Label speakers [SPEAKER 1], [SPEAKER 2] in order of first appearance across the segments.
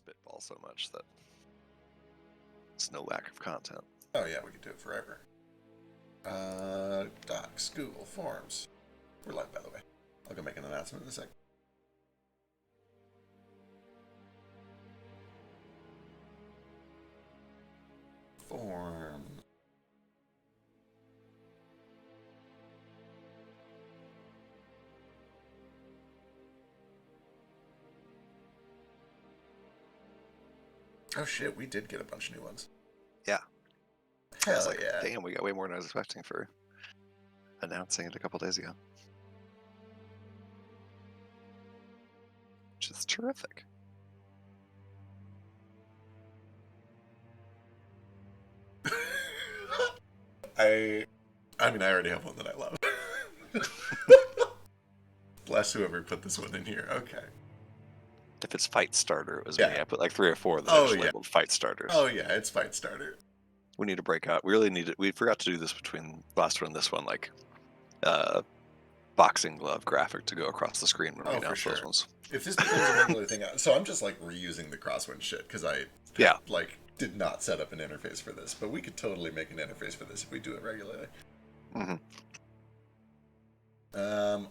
[SPEAKER 1] spitball so much that it's no lack of content.
[SPEAKER 2] Oh yeah, we could do it forever. Docs, Google, Forms. We're live, by the way. I'll go make an announcement in a sec. Forms. Oh shit, we did get a bunch of new ones.
[SPEAKER 1] Yeah.
[SPEAKER 2] Hell yeah.
[SPEAKER 1] Damn, we got way more than I was expecting for announcing it a couple days ago. Which is terrific.
[SPEAKER 2] I mean, I already have one that I love. Bless whoever put this one in here. Okay.
[SPEAKER 1] If it's Fight Starter, it was
[SPEAKER 2] Yeah.
[SPEAKER 1] me. I put like 3 or 4 that are just
[SPEAKER 2] yeah.
[SPEAKER 1] labeled Fight Starters.
[SPEAKER 2] Oh yeah, it's Fight Starter.
[SPEAKER 1] We need to break out. We really need it. We forgot to do this between last one and this one, like boxing glove graphic to go across the screen when we announce those ones.
[SPEAKER 2] If this becomes a regular thing, so I'm just like reusing the crosswind shit because I did not set up an interface for this, but we could totally make an interface for this if we do it regularly.
[SPEAKER 1] Mm-hmm.
[SPEAKER 2] All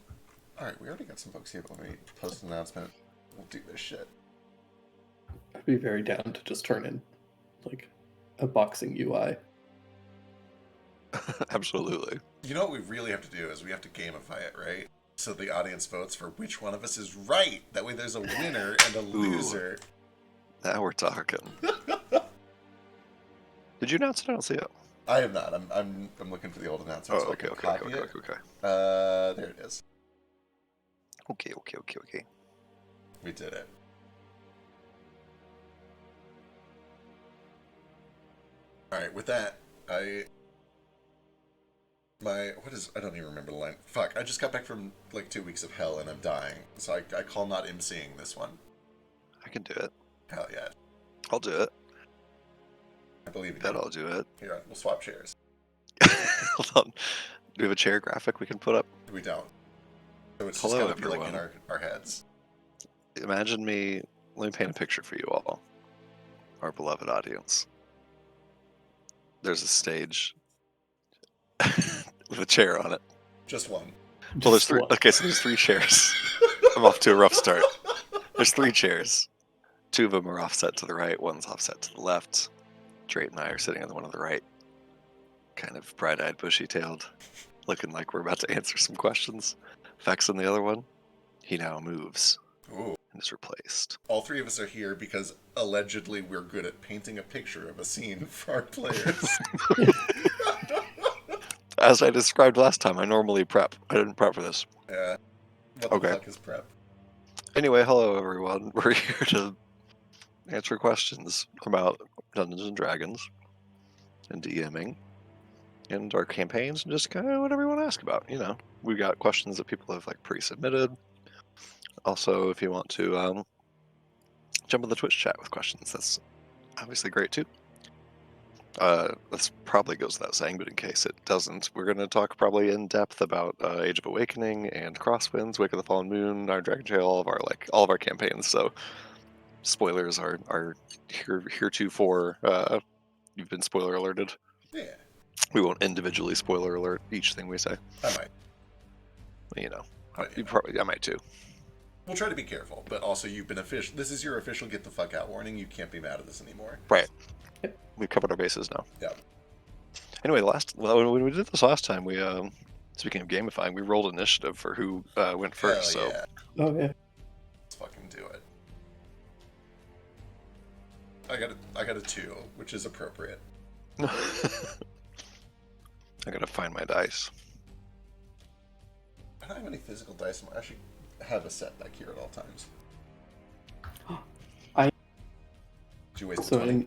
[SPEAKER 2] right, we already got some folks here, but when we post an announcement, we'll do this shit.
[SPEAKER 3] I'd be very down to just turn in like a boxing UI.
[SPEAKER 1] Absolutely.
[SPEAKER 2] You know what we really have to do is we have to gamify it, right? So the audience votes for which one of us is right. That way there's a winner and a loser.
[SPEAKER 1] Now we're talking. Did you announce it? I don't see it.
[SPEAKER 2] I have not. I'm looking for the old announcement.
[SPEAKER 1] Oh,
[SPEAKER 2] so
[SPEAKER 1] okay.
[SPEAKER 2] There it is.
[SPEAKER 1] Okay.
[SPEAKER 2] We did it. All right, with that, I don't even remember the line. Fuck, I just got back from like 2 weeks of hell and I'm dying. So I call not emceeing this one.
[SPEAKER 1] I can do it.
[SPEAKER 2] Hell yeah.
[SPEAKER 1] I'll do it.
[SPEAKER 2] I believe you.
[SPEAKER 1] Bet I'll do it.
[SPEAKER 2] Here, we'll swap chairs.
[SPEAKER 1] Hold on. Do we have a chair graphic we can put up?
[SPEAKER 2] We don't. So it's
[SPEAKER 1] Hello,
[SPEAKER 2] just gotta be like in our heads.
[SPEAKER 1] Imagine me, let me paint a picture for you all, our beloved audience. There's a stage with a chair on it.
[SPEAKER 2] Just one.
[SPEAKER 1] Well, there's 3. Okay, so there's 3 chairs. I'm off to a rough start. There's 3 chairs. 2 of them are offset to the right, one's offset to the left. Drake and I are sitting on the one on the right, kind of bright-eyed, bushy-tailed, looking like we're about to answer some questions. Vex on the other one, he now moves.
[SPEAKER 2] Ooh.
[SPEAKER 1] And is replaced.
[SPEAKER 2] All 3 of us are here because allegedly we're good at painting a picture of a scene for our players.
[SPEAKER 1] As I described last time, I normally prep. I didn't prep for this.
[SPEAKER 2] Yeah. What the fuck is prep?
[SPEAKER 1] Anyway, hello everyone. We're here to answer questions about Dungeons and Dragons and DMing and our campaigns and just kind of whatever you want to ask about. You know, we got questions that people have like pre-submitted. Also, if you want to jump in the Twitch chat with questions, that's obviously great too. This probably goes without saying, but in case it doesn't, we're going to talk probably in depth about Age of Awakening and Crosswinds, Wake of the Fallen Moon, our Dragon Trail, all of our campaigns. So spoilers are heretofore. You've been spoiler alerted.
[SPEAKER 2] Yeah.
[SPEAKER 1] We won't individually spoiler alert each thing we say.
[SPEAKER 2] I might.
[SPEAKER 1] You know,
[SPEAKER 2] But,
[SPEAKER 1] I might too.
[SPEAKER 2] We'll try to be careful, but also you've been official. This is your official get the fuck out warning. You can't be mad at this anymore.
[SPEAKER 1] Right. We've covered our bases now.
[SPEAKER 2] Yeah.
[SPEAKER 1] Anyway, when we did this last time, we speaking of gamifying, we rolled initiative for who went first.
[SPEAKER 2] Hell
[SPEAKER 1] so.
[SPEAKER 2] Yeah.
[SPEAKER 3] Oh yeah.
[SPEAKER 2] Let's fucking do it. I got a 2, which is appropriate.
[SPEAKER 1] I gotta find my dice.
[SPEAKER 2] I don't have any physical dice. I should have a set back here at all times. Did you waste
[SPEAKER 3] So an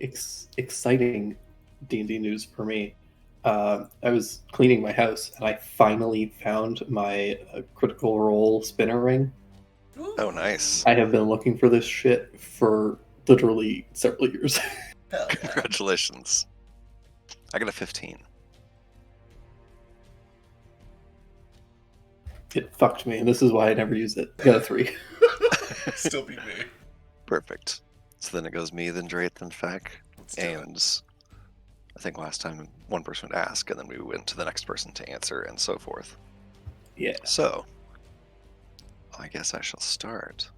[SPEAKER 3] exciting D&D news for me. I was cleaning my house and I finally found my Critical Role spinner ring.
[SPEAKER 2] Ooh.
[SPEAKER 1] Oh, nice.
[SPEAKER 3] I have been looking for this shit for literally several years.
[SPEAKER 2] Hell yeah.
[SPEAKER 1] Congratulations. I got a 15.
[SPEAKER 3] It fucked me, and this is why I never use it. I got a 3.
[SPEAKER 2] Still beat me.
[SPEAKER 1] Perfect. So then it goes me, then Drake, then Feck.
[SPEAKER 2] Let's do it.
[SPEAKER 1] And I think last time one person would ask, and then we went to the next person to answer, and so forth.
[SPEAKER 3] Yeah.
[SPEAKER 1] So, I guess I shall start.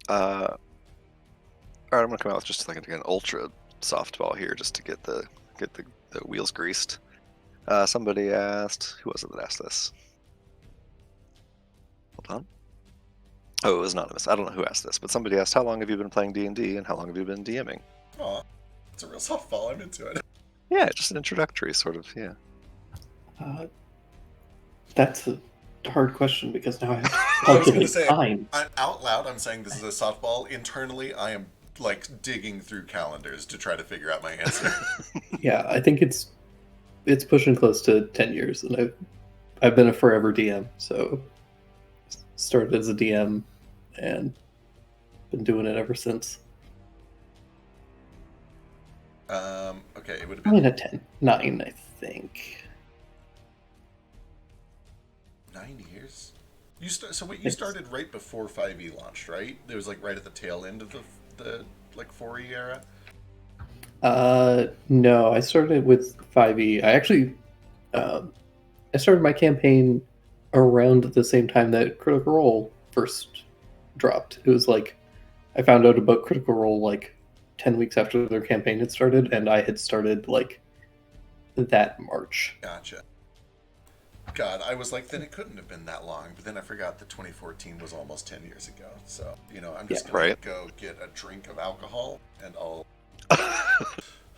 [SPEAKER 1] Alright, I'm gonna come out with just like an ultra softball here, just to get the wheels greased. Somebody asked, who was it that asked this? Hold on. Oh, it was anonymous. I don't know who asked this, but somebody asked, how long have you been playing D&D, and how long have you been DMing?
[SPEAKER 2] Aw, it's a real softball. I'm into it.
[SPEAKER 1] Yeah, just an introductory sort of, yeah.
[SPEAKER 3] That's a hard question because now I have to
[SPEAKER 2] I was going to
[SPEAKER 3] calculate
[SPEAKER 2] say,
[SPEAKER 3] time.
[SPEAKER 2] out loud, I'm saying this is a softball. Internally, I am like digging through calendars to try to figure out my answer.
[SPEAKER 3] Yeah, I think it's pushing close to 10 years, and I've been a forever DM. So started as a DM and been doing it ever since.
[SPEAKER 2] Okay, it would have
[SPEAKER 3] Probably
[SPEAKER 2] been
[SPEAKER 3] not 10, 9, I think.
[SPEAKER 2] 9 years. You started right before 5e launched, right? It was like right at the tail end of the like 4e era.
[SPEAKER 3] No, I started with 5e. I started my campaign around the same time that Critical Role first dropped. It was like I found out about Critical Role like 10 weeks after their campaign had started, and I had started like that March.
[SPEAKER 2] Gotcha. God, I was like, then it couldn't have been that long. But then I forgot that 2014 was almost 10 years ago. So, I'm just going to go get a drink of alcohol, and I'll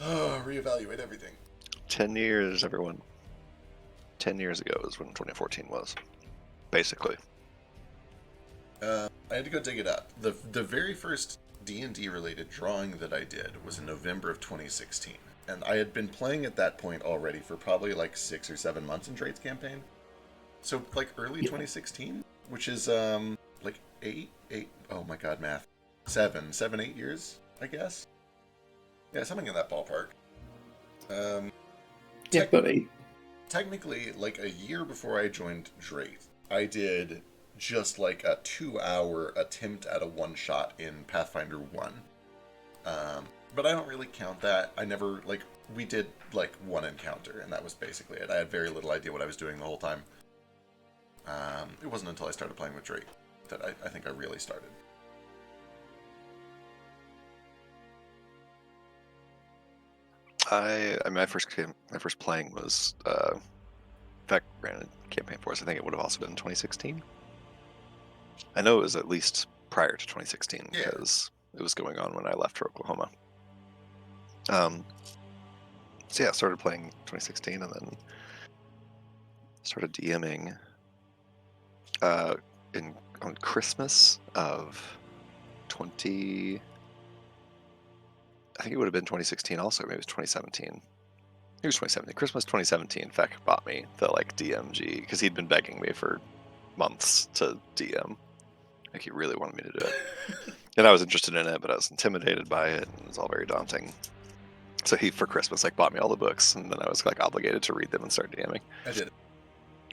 [SPEAKER 2] reevaluate everything.
[SPEAKER 1] 10 years, everyone. 10 years ago is when 2014 was, basically.
[SPEAKER 2] I had to go dig it up. The very first D&D related drawing that I did was in November of 2016. And I had been playing at that point already for probably like 6 or 7 months in Trade's campaign. So like early 2016, which is like eight, oh my god, math. 7, 8 years, I guess. Yeah, something in that ballpark.
[SPEAKER 3] Yeah, about 8.
[SPEAKER 2] Technically, like a year before I joined Drake, I did just like a 2-hour attempt at a one-shot in Pathfinder 1. But I don't really count that. I never, like, we did like one encounter, and that was basically it. I had very little idea what I was doing the whole time. It wasn't until I started playing with Drake that I think I really started.
[SPEAKER 1] My first playing was Feck ran a campaign for us. I think it would have also been 2016. I know it was at least prior to 2016 because it was going on when I left for Oklahoma. So yeah, I started playing 2016 and then started DMing on Christmas of 20. I think it would have been 2016 also, maybe it was 2017. It was 2017. Christmas 2017, Feck bought me the like DMG because he'd been begging me for months to DM. Like he really wanted me to do it. And I was interested in it, but I was intimidated by it, and it was all very daunting. So he, for Christmas, like bought me all the books, and then I was like obligated to read them and start DMing.
[SPEAKER 2] I did.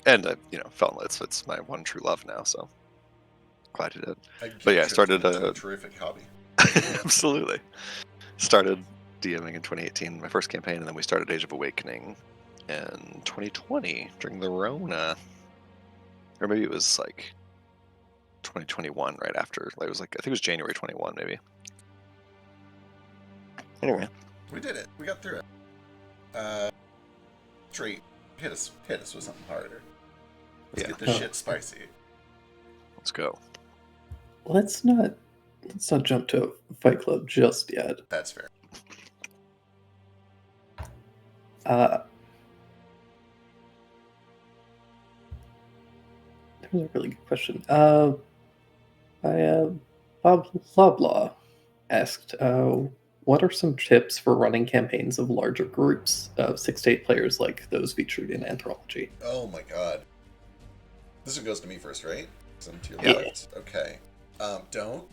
[SPEAKER 1] And I, fell in love. It's my one true love now, so glad you did.
[SPEAKER 2] But
[SPEAKER 1] yeah, I started
[SPEAKER 2] a terrific hobby.
[SPEAKER 1] Absolutely. Started DMing in 2018, my first campaign, and then we started Age of Awakening in 2020 during the Rona, or maybe it was like 2021 right after. It was like I think it was January 21 maybe. Anyway,
[SPEAKER 2] we did it. We got through it. Straight hit us with something harder. Let's get this shit spicy.
[SPEAKER 1] Let's go.
[SPEAKER 3] Let's not jump to Fight Club just yet.
[SPEAKER 2] That's fair.
[SPEAKER 3] That was a really good question. Bob Loblaw asked, what are some tips for running campaigns of larger groups of 6 to 8 players like those featured in Anthrology?
[SPEAKER 2] Oh my god. This one goes to me first, right? So I'm to your left. Okay. Don't.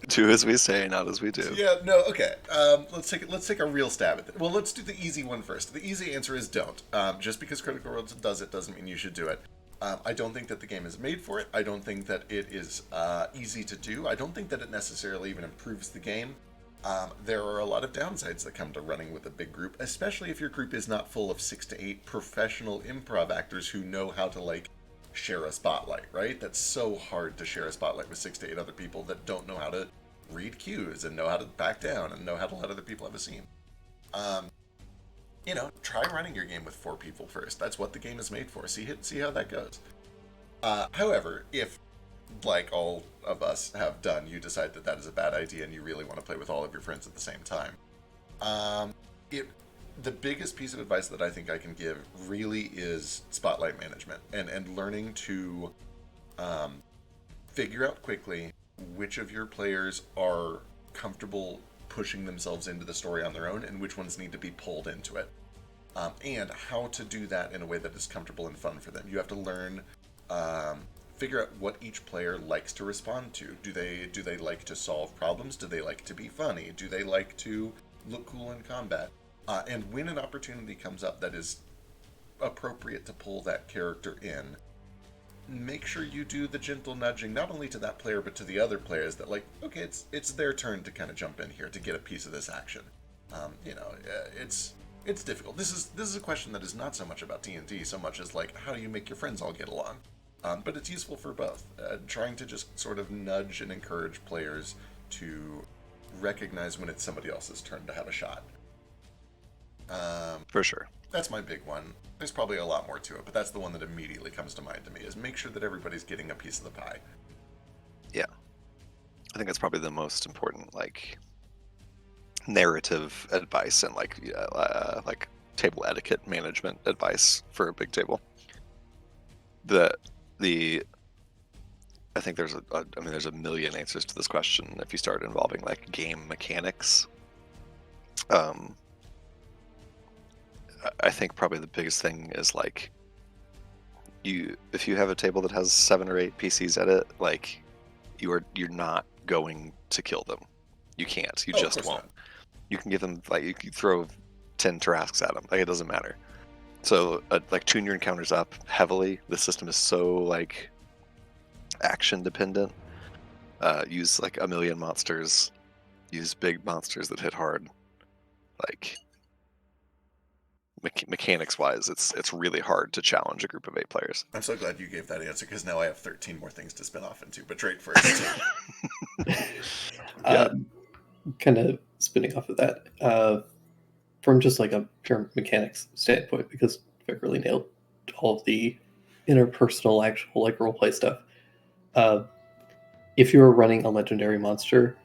[SPEAKER 1] Do as we say, not as we do.
[SPEAKER 2] Yeah, no, okay. Let's take a real stab at it. Well, let's do the easy one first. The easy answer is don't. Just because Critical Role does it doesn't mean you should do it. I don't think that the game is made for it. I don't think that it is easy to do. I don't think that it necessarily even improves the game. There are a lot of downsides that come to running with a big group, especially if your group is not full of 6 to 8 professional improv actors who know how to, like, share a spotlight, right? That's so hard to share a spotlight with 6 to 8 other people that don't know how to read cues and know how to back down and know how to let other people have a scene. Um, try running your game with 4 people first. That's what the game is made for. See how that goes. However, if, like all of us have done, you decide that that is a bad idea and you really want to play with all of your friends at the same time, um, it the biggest piece of advice that I think I can give really is spotlight management and learning to figure out quickly which of your players are comfortable pushing themselves into the story on their own and which ones need to be pulled into it. And how to do that in a way that is comfortable and fun for them. You have to learn, figure out what each player likes to respond to. Do they like to solve problems? Do they like to be funny? Do they like to look cool in combat? And when an opportunity comes up that is appropriate to pull that character in, make sure you do the gentle nudging, not only to that player but to the other players. That, like, okay, it's their turn to kind of jump in here to get a piece of this action. It's difficult. This is a question that is not so much about D&D so much as, like, how do you make your friends all get along? But it's useful for both. Trying to just sort of nudge and encourage players to recognize when it's somebody else's turn to have a shot.
[SPEAKER 1] For sure.
[SPEAKER 2] That's my big one. There's probably a lot more to it, but that's the one that immediately comes to mind to me, is make sure that everybody's getting a piece of the pie.
[SPEAKER 1] Yeah. I think that's probably the most important, like, narrative advice and like table etiquette management advice for a big table. I think there's a million answers to this question if you start involving like game mechanics. I think probably the biggest thing is, like, if you have a table that has 7 or 8 PCs at it, like, you're not going to kill them. You can't. You just won't.
[SPEAKER 2] Not.
[SPEAKER 1] You can give them, like, you can throw 10 Tarasques at them. Like, it doesn't matter. So, like, tune your encounters up heavily. The system is so, like, action dependent. Use like a million monsters. Use big monsters that hit hard. Like, mechanics wise, it's really hard to challenge a group of 8 players.
[SPEAKER 2] I'm so glad you gave that answer, because now I have 13 more things to spin off into. But Trade first.
[SPEAKER 1] Yeah.
[SPEAKER 3] Kind of spinning off of that, from just like a pure mechanics standpoint, because Vic really nailed all of the interpersonal, actual, like, roleplay stuff. If you're running a legendary monster,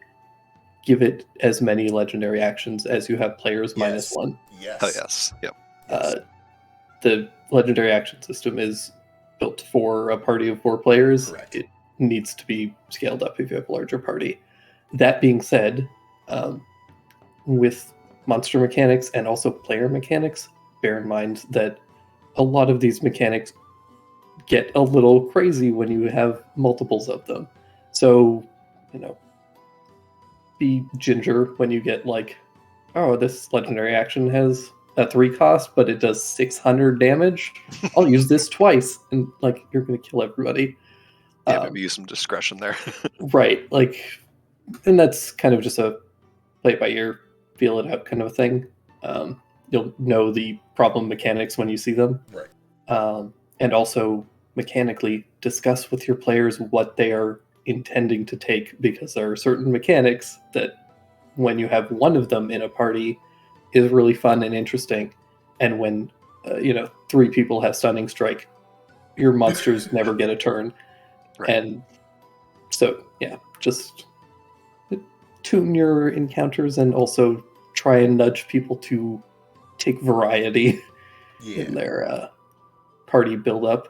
[SPEAKER 3] give it as many legendary actions as you have players minus 1.
[SPEAKER 2] Yes.
[SPEAKER 1] Oh yes. Yep.
[SPEAKER 2] Yes.
[SPEAKER 3] The legendary action system is built for a party of 4 players.
[SPEAKER 2] Correct.
[SPEAKER 3] It needs to be scaled up if you have a larger party. That being said, with monster mechanics and also player mechanics, bear in mind that a lot of these mechanics get a little crazy when you have multiples of them. So, be ginger when you get, like, oh, this legendary action has a 3 cost, but it does 600 damage. I'll use this twice, and, like, you're going to kill everybody.
[SPEAKER 1] Yeah, maybe use some discretion there.
[SPEAKER 3] Right, like, and that's kind of just a play it by ear, feel it out kind of a thing. You'll know the problem mechanics when you see them.
[SPEAKER 2] Right.
[SPEAKER 3] And also, mechanically, discuss with your players what they are intending to take, because there are certain mechanics that, when you have one of them in a party, is really fun and interesting. And when 3 people have Stunning Strike, your monsters never get a turn.
[SPEAKER 1] Right.
[SPEAKER 3] And so, yeah, just tune your encounters and also try and nudge people to take variety in their party build-up.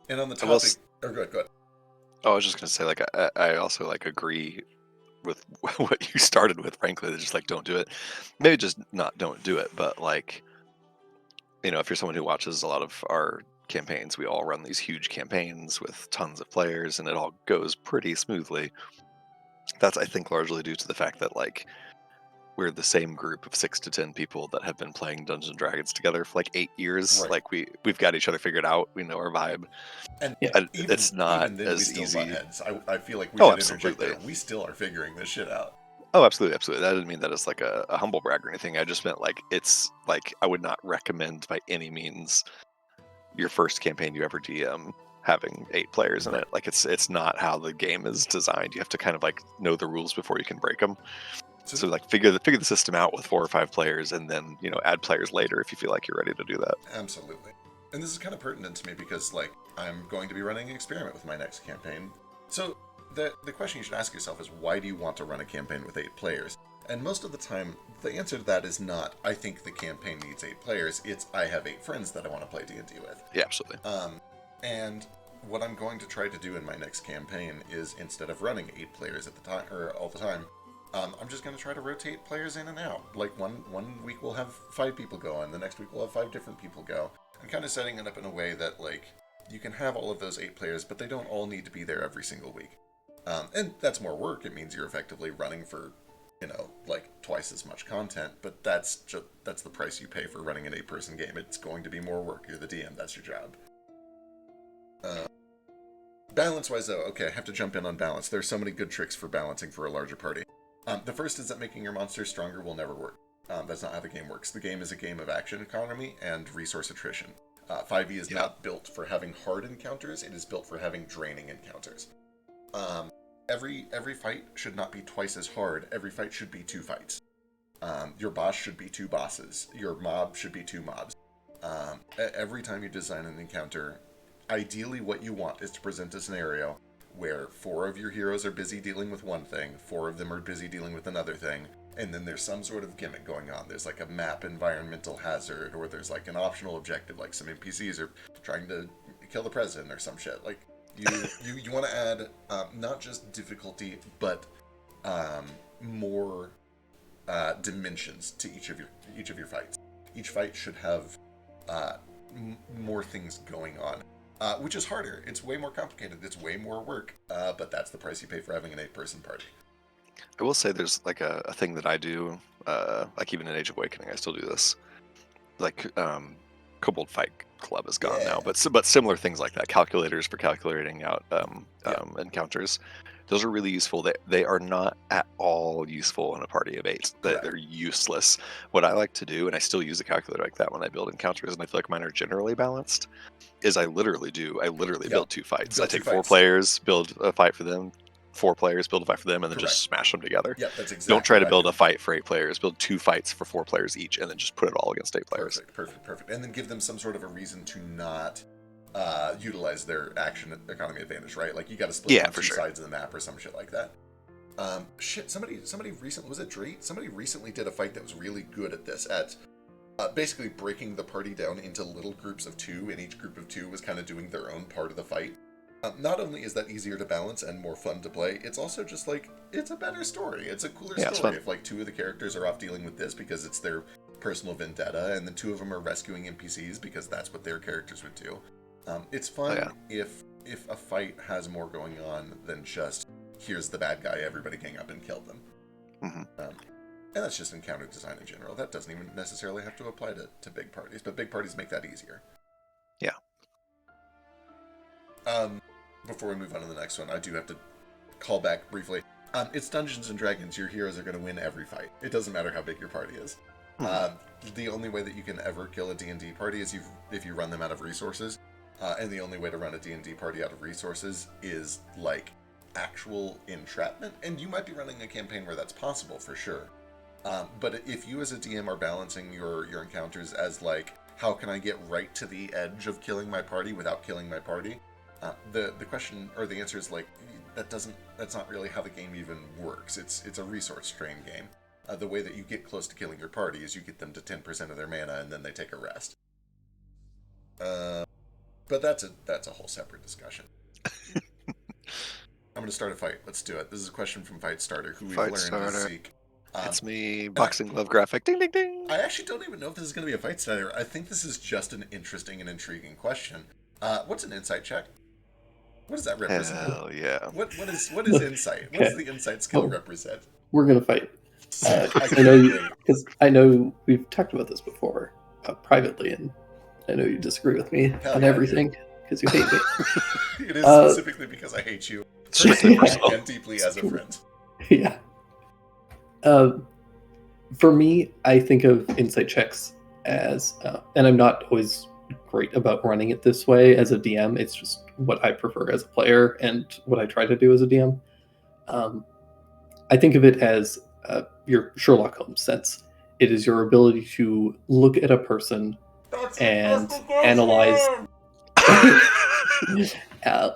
[SPEAKER 2] And on the topic... Go ahead.
[SPEAKER 1] Oh, I was just going to say, like, I also, like, agree with what you started with, frankly. Just, like, don't do it. Maybe just not don't do it, but, like, if you're someone who watches a lot of our campaigns, we all run these huge campaigns with tons of players, and it all goes pretty smoothly. That's, I think, largely due to the fact that, like, we're the same group of 6 to 10 people that have been playing Dungeons and Dragons together for like 8 years.
[SPEAKER 2] Right.
[SPEAKER 1] Like we've got each other figured out. We know our vibe.
[SPEAKER 2] And
[SPEAKER 3] Yeah.
[SPEAKER 1] It's not
[SPEAKER 2] even then, we
[SPEAKER 1] as
[SPEAKER 2] still
[SPEAKER 1] easy.
[SPEAKER 2] butt heads. I feel like we
[SPEAKER 1] Oh,
[SPEAKER 2] should interject
[SPEAKER 1] absolutely.
[SPEAKER 2] there. We still are figuring this shit out.
[SPEAKER 1] Oh, absolutely, absolutely. That didn't mean that it's like a humble brag or anything. I just meant like it's like I would not recommend by any means your first campaign you ever DM having 8 players in
[SPEAKER 2] Right.
[SPEAKER 1] it. Like it's not how the game is designed. You have to kind of like know the rules before you can break them. So like figure the system out with 4 or 5 players, and then add players later if you feel like you're ready to do that.
[SPEAKER 2] Absolutely. And this is kind of pertinent to me because like I'm going to be running an experiment with my next campaign. So the question you should ask yourself is, why do you want to run a campaign with 8 players? And most of the time, the answer to that is not, I think the campaign needs 8 players. It's, I have 8 friends that I want to play D&D with.
[SPEAKER 1] Yeah, absolutely.
[SPEAKER 2] And what I'm going to try to do in my next campaign is, instead of running 8 players at the time or all the time, I'm just going to try to rotate players in and out. Like one week we'll have 5 people go, and the next week we'll have 5 different people go. I'm kind of setting it up in a way that like you can have all of those 8 players, but they don't all need to be there every single week. And that's more work. It means you're effectively running for, like twice as much content. But that's the price you pay for running an 8-person game. It's going to be more work. You're the DM. That's your job. Balance-wise, though, okay, I have to jump in on balance. There's so many good tricks for balancing for a larger party. The first is that making your monsters stronger will never work. That's not how the game works. The game is a game of action economy and resource attrition. 5e is not built for having hard encounters. It is built for having draining encounters. Every fight should not be twice as hard. Every fight should be 2 fights. Your boss should be 2 bosses. Your mob should be 2 mobs. Every time you design an encounter, ideally what you want is to present a scenario where 4 of your heroes are busy dealing with one thing, 4 of them are busy dealing with another thing, and then there's some sort of gimmick going on. There's like a map environmental hazard, or there's like an optional objective, like some NPCs are trying to kill the president or some shit. Like you want to add not just difficulty, but more dimensions to each of your fights. Each fight should have more things going on. Which is harder. It's way more complicated. It's way more work. But that's the price you pay for having an 8-person party.
[SPEAKER 1] I will say there's like a thing that I do, like even in Age of Awakening, I still do this. Like Kobold Fight Club is gone now, but similar things like that, calculators for calculating out encounters. Those are really useful. They are not at all useful in a party of 8. They're useless. What I like to do, and I still use a calculator like that when I build encounters, and I feel like mine are generally balanced, is I literally build 2 fights. I take 4 players, build a fight for them, 4 players, build a fight for them, and then just smash them together.
[SPEAKER 2] Yeah, that's exactly.
[SPEAKER 1] Don't try to build a fight for 8 players. Build 2 fights for 4 players each, and then just put it all against 8 players.
[SPEAKER 2] Perfect. And then give them some sort of a reason to not utilize their action economy advantage, right? Like you got to split on 2 sides of the map or some shit like that. Somebody recently, was it Drake? Somebody recently did a fight that was really good at this, at basically breaking the party down into little groups of 2, and each group of 2 was kind of doing their own part of the fight. Not only is that easier to balance and more fun to play, it's also just like, it's a better story. It's a cooler story if like 2 of the characters are off dealing with this because it's their personal vendetta, and the 2 of them are rescuing NPCs because that's what their characters would do. It's fun if a fight has more going on than just, here's the bad guy, everybody gang up and kill them.
[SPEAKER 1] Mm-hmm.
[SPEAKER 2] And that's just encounter design in general. That doesn't even necessarily have to apply to big parties, but big parties make that easier.
[SPEAKER 1] Yeah.
[SPEAKER 2] Before we move on to the next one, I do have to call back briefly. It's Dungeons and Dragons. Your heroes are going to win every fight. It doesn't matter how big your party is. The only way that you can ever kill a D&D party is if you run them out of resources. And the only way to run a D&D party out of resources is like actual entrapment. And you might be running a campaign where that's possible for sure. But if you as a DM are balancing your encounters as like, how can I get right to the edge of killing my party without killing my party? The question or the answer is like, that's not really how the game even works. It's a resource strain game. The way that you get close to killing your party is you get them to 10% of their mana and then they take a rest. But that's a whole separate discussion. I'm going to start a fight. Let's do it. This is a question from Fight Starter, who we've learned is Zeke.
[SPEAKER 1] It's me, boxing glove graphic. Ding, ding, ding.
[SPEAKER 2] I actually don't even know if this is going to be a Fight Starter. I think this is just an interesting and intriguing question. What's an insight check? What does that represent?
[SPEAKER 1] Hell yeah.
[SPEAKER 2] What is insight? What does the insight skill represent?
[SPEAKER 3] We're gonna fight. Because I know we've talked about this before privately, and I know you disagree with me
[SPEAKER 2] Hell
[SPEAKER 3] on
[SPEAKER 2] yeah,
[SPEAKER 3] everything because you hate me.
[SPEAKER 2] It is specifically because I hate you
[SPEAKER 1] Strictly
[SPEAKER 2] personally
[SPEAKER 1] personal.
[SPEAKER 2] and deeply as a friend.
[SPEAKER 3] Yeah. For me, I think of insight checks as, and I'm not always great about running it this way as a DM. It's just what I prefer as a player and what I try to do as a DM. I think of it as your Sherlock Holmes sense. It is your ability to look at a person and analyze.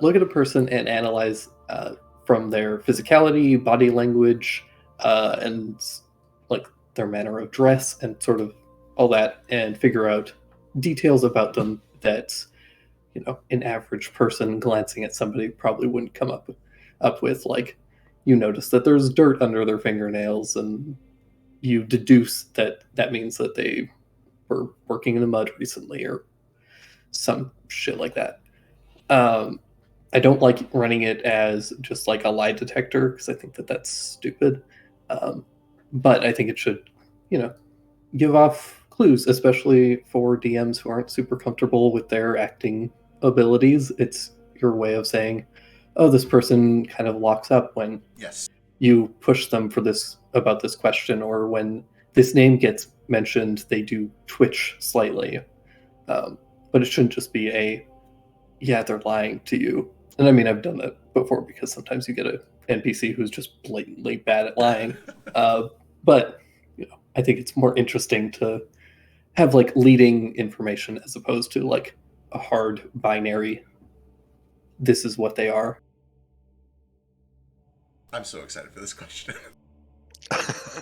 [SPEAKER 3] Look at a person and analyze from their physicality, body language, and like their manner of dress, and sort of all that, and figure out details about them that an average person glancing at somebody probably wouldn't come up with. Like, you notice that there's dirt under their fingernails, and you deduce that that means that they were working in the mud recently, or some shit like that. I don't like running it as just like a lie detector because I think that that's stupid. But I think it should, give off clues, especially for DMs who aren't super comfortable with their acting abilities. It's your way of saying, "Oh, this person kind of locks up when
[SPEAKER 2] Yes.
[SPEAKER 3] you push them for this about this question, or when this name gets mentioned, they do twitch slightly." But it shouldn't just be yeah, they're lying to you. And I mean, I've done that before because sometimes you get an NPC who's just blatantly bad at lying. But I think it's more interesting to have like leading information as opposed to like a hard binary. This is what they are.
[SPEAKER 2] I'm so excited for this question.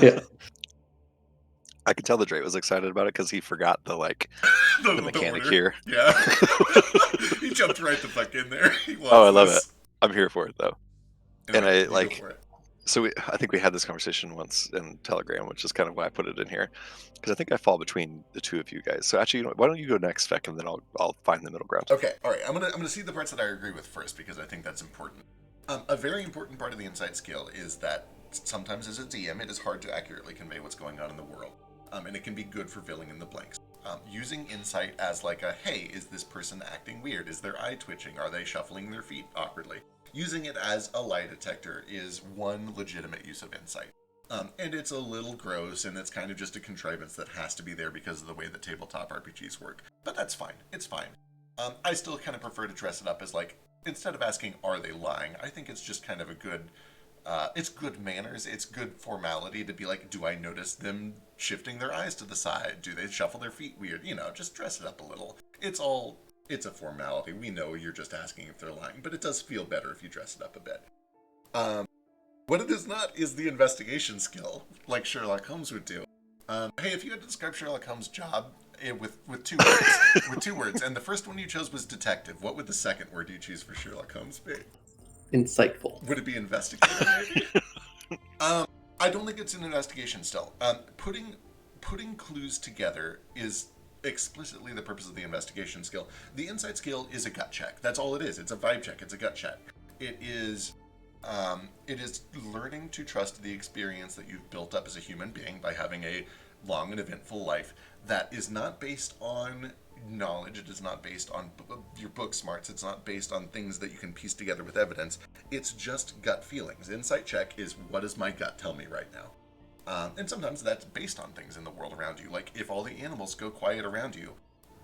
[SPEAKER 3] Yeah.
[SPEAKER 1] I could tell that Drake was excited about it because he forgot the the mechanic
[SPEAKER 2] order.
[SPEAKER 1] here.
[SPEAKER 2] Yeah. He jumped right the fuck in there. He wants
[SPEAKER 1] Oh, I love
[SPEAKER 2] this.
[SPEAKER 1] it. I'm here for it though.
[SPEAKER 2] Anyway,
[SPEAKER 1] And I
[SPEAKER 2] you go for it.
[SPEAKER 1] So I think we had this conversation once in Telegram, which is kind of why I put it in here, because I think I fall between the two of you guys. So actually, why don't you go next, Vec, and then I'll find the middle ground.
[SPEAKER 2] Okay, all right. I'm gonna see the parts that I agree with first because I think that's important. A very important part of the insight skill is that sometimes as a DM, it is hard to accurately convey what's going on in the world, and it can be good for filling in the blanks. Using insight as like a, hey, is this person acting weird? Is their eye twitching? Are they shuffling their feet awkwardly? Using it as a lie detector is one legitimate use of insight. And it's a little gross, and it's kind of just a contrivance that has to be there because of the way that tabletop RPGs work. But that's fine. It's fine. I still kind of prefer to dress it up as like, instead of asking, are they lying? I think it's just kind of a good, it's good manners. It's good formality to be like, do I notice them shifting their eyes to the side? Do they shuffle their feet weird? Just dress it up a little. It's a formality. We know you're just asking if they're lying, but it does feel better if you dress it up a bit. What it is not is the investigation skill, like Sherlock Holmes would do. Hey, if you had to describe Sherlock Holmes' job with 2 words, with 2 words, and the first one you chose was detective, what would the second word you choose for Sherlock Holmes be?
[SPEAKER 3] Insightful.
[SPEAKER 2] Would it be investigator, maybe? I don't think it's an investigation still. Putting clues together is explicitly the purpose of the investigation skill. The insight skill is a gut check. That's all it is. It's a vibe check. It's a gut check. It is learning to trust the experience that you've built up as a human being by having a long and eventful life that is not based on knowledge. It is not based on your book smarts. It's not based on things that you can piece together with evidence. It's just gut feelings. Insight check is, what does my gut tell me right now? And sometimes that's based on things in the world around you. Like, if all the animals go quiet around you,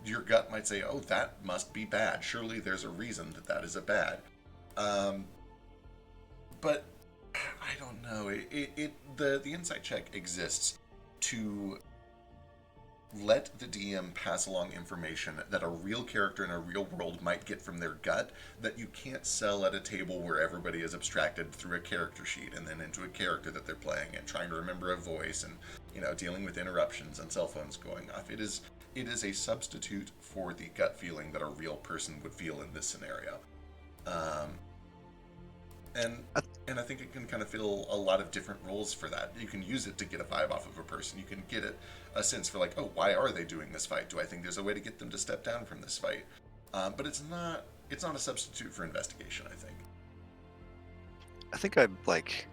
[SPEAKER 2] your gut might say, oh, that must be bad. Surely there's a reason that is a bad. But I don't know. The insight check exists to let the DM pass along information that a real character in a real world might get from their gut that you can't sell at a table where everybody is abstracted through a character sheet and then into a character that they're playing and trying to remember a voice and dealing with interruptions and cell phones going off. It is a substitute for the gut feeling that a real person would feel in this scenario. And I think it can kind of fill a lot of different roles for that. You can use it to get a vibe off of a person. You can get a sense for like, oh, why are they doing this fight? Do I think there's a way to get them to step down from this fight? But it's not a substitute for investigation, I think.
[SPEAKER 1] I think I'm like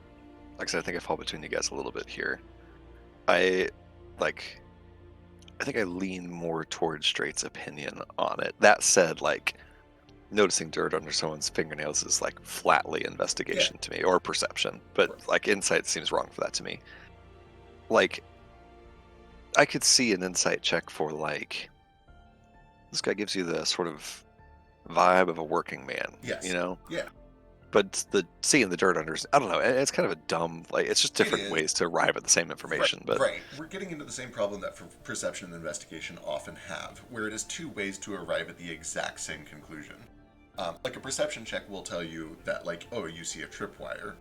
[SPEAKER 1] I said, I think I fall between you guys a little bit here. I like. I think I lean more towards Drake's opinion on it. That said, like noticing dirt under someone's fingernails is like flatly investigation to me, or perception. But like insight seems wrong for that to me. Like I could see an insight check for like this guy gives you the sort of vibe of a working man.
[SPEAKER 2] Yes.
[SPEAKER 1] You know?
[SPEAKER 2] Yeah.
[SPEAKER 1] But the seeing the dirt under, I don't know. It's kind of a dumb, like it's just different ways to arrive at the same information.
[SPEAKER 2] Right. We're getting into the same problem that perception and investigation often have, where it is two ways to arrive at the exact same conclusion. Like a perception check will tell you that, like, oh, you see a tripwire.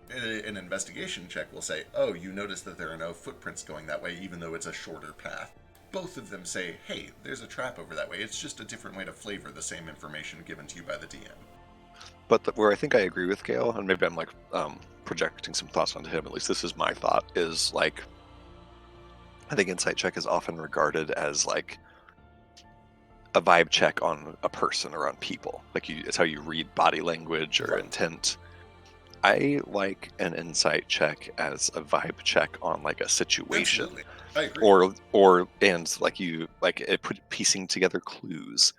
[SPEAKER 2] An investigation check will say, oh, you notice that there are no footprints going that way, even though it's a shorter path. Both of them say, hey, there's a trap over that way. It's just a different way to flavor the same information given to you by the DM.
[SPEAKER 1] But where I think I agree with Gale, and maybe I'm like projecting some thoughts onto him, at least this is my thought, is like, I think insight check is often regarded as like a vibe check on a person or on people. Like it's how you read body language or intent. I like an insight check as a vibe check on like a situation.
[SPEAKER 2] Absolutely. I agree.
[SPEAKER 1] And like you like it piecing together clues.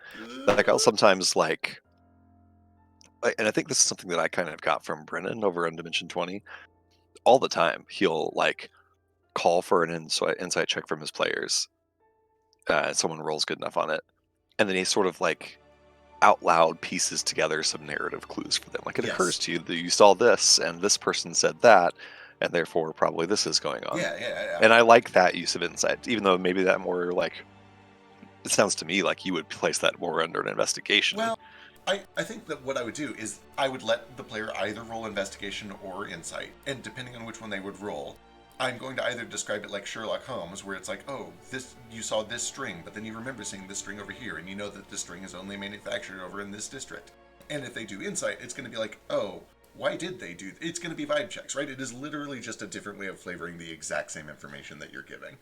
[SPEAKER 1] Like I'll sometimes like, and I think this is something that I kind of got from Brennan over on Dimension 20. All the time, he'll like call for an insight check from his players. Someone rolls good enough on it, and then he sort of like out loud pieces together some narrative clues for them. Like it occurs to you that you saw this, and this person said that, and therefore probably this is going on.
[SPEAKER 2] Yeah.
[SPEAKER 1] And I like that use of insight, even though maybe that more like, it sounds to me like you would place that more under an investigation.
[SPEAKER 2] Well, I think that what I would do is I would let the player either roll investigation or insight, and depending on which one they would roll, I'm going to either describe it like Sherlock Holmes, where it's like, oh, this you saw this string, but then you remember seeing this string over here, and you know that this string is only manufactured over in this district. And if they do insight, it's going to be like, oh, why did they do? It's going to be vibe checks, right? It is literally just a different way of flavoring the exact same information that you're giving.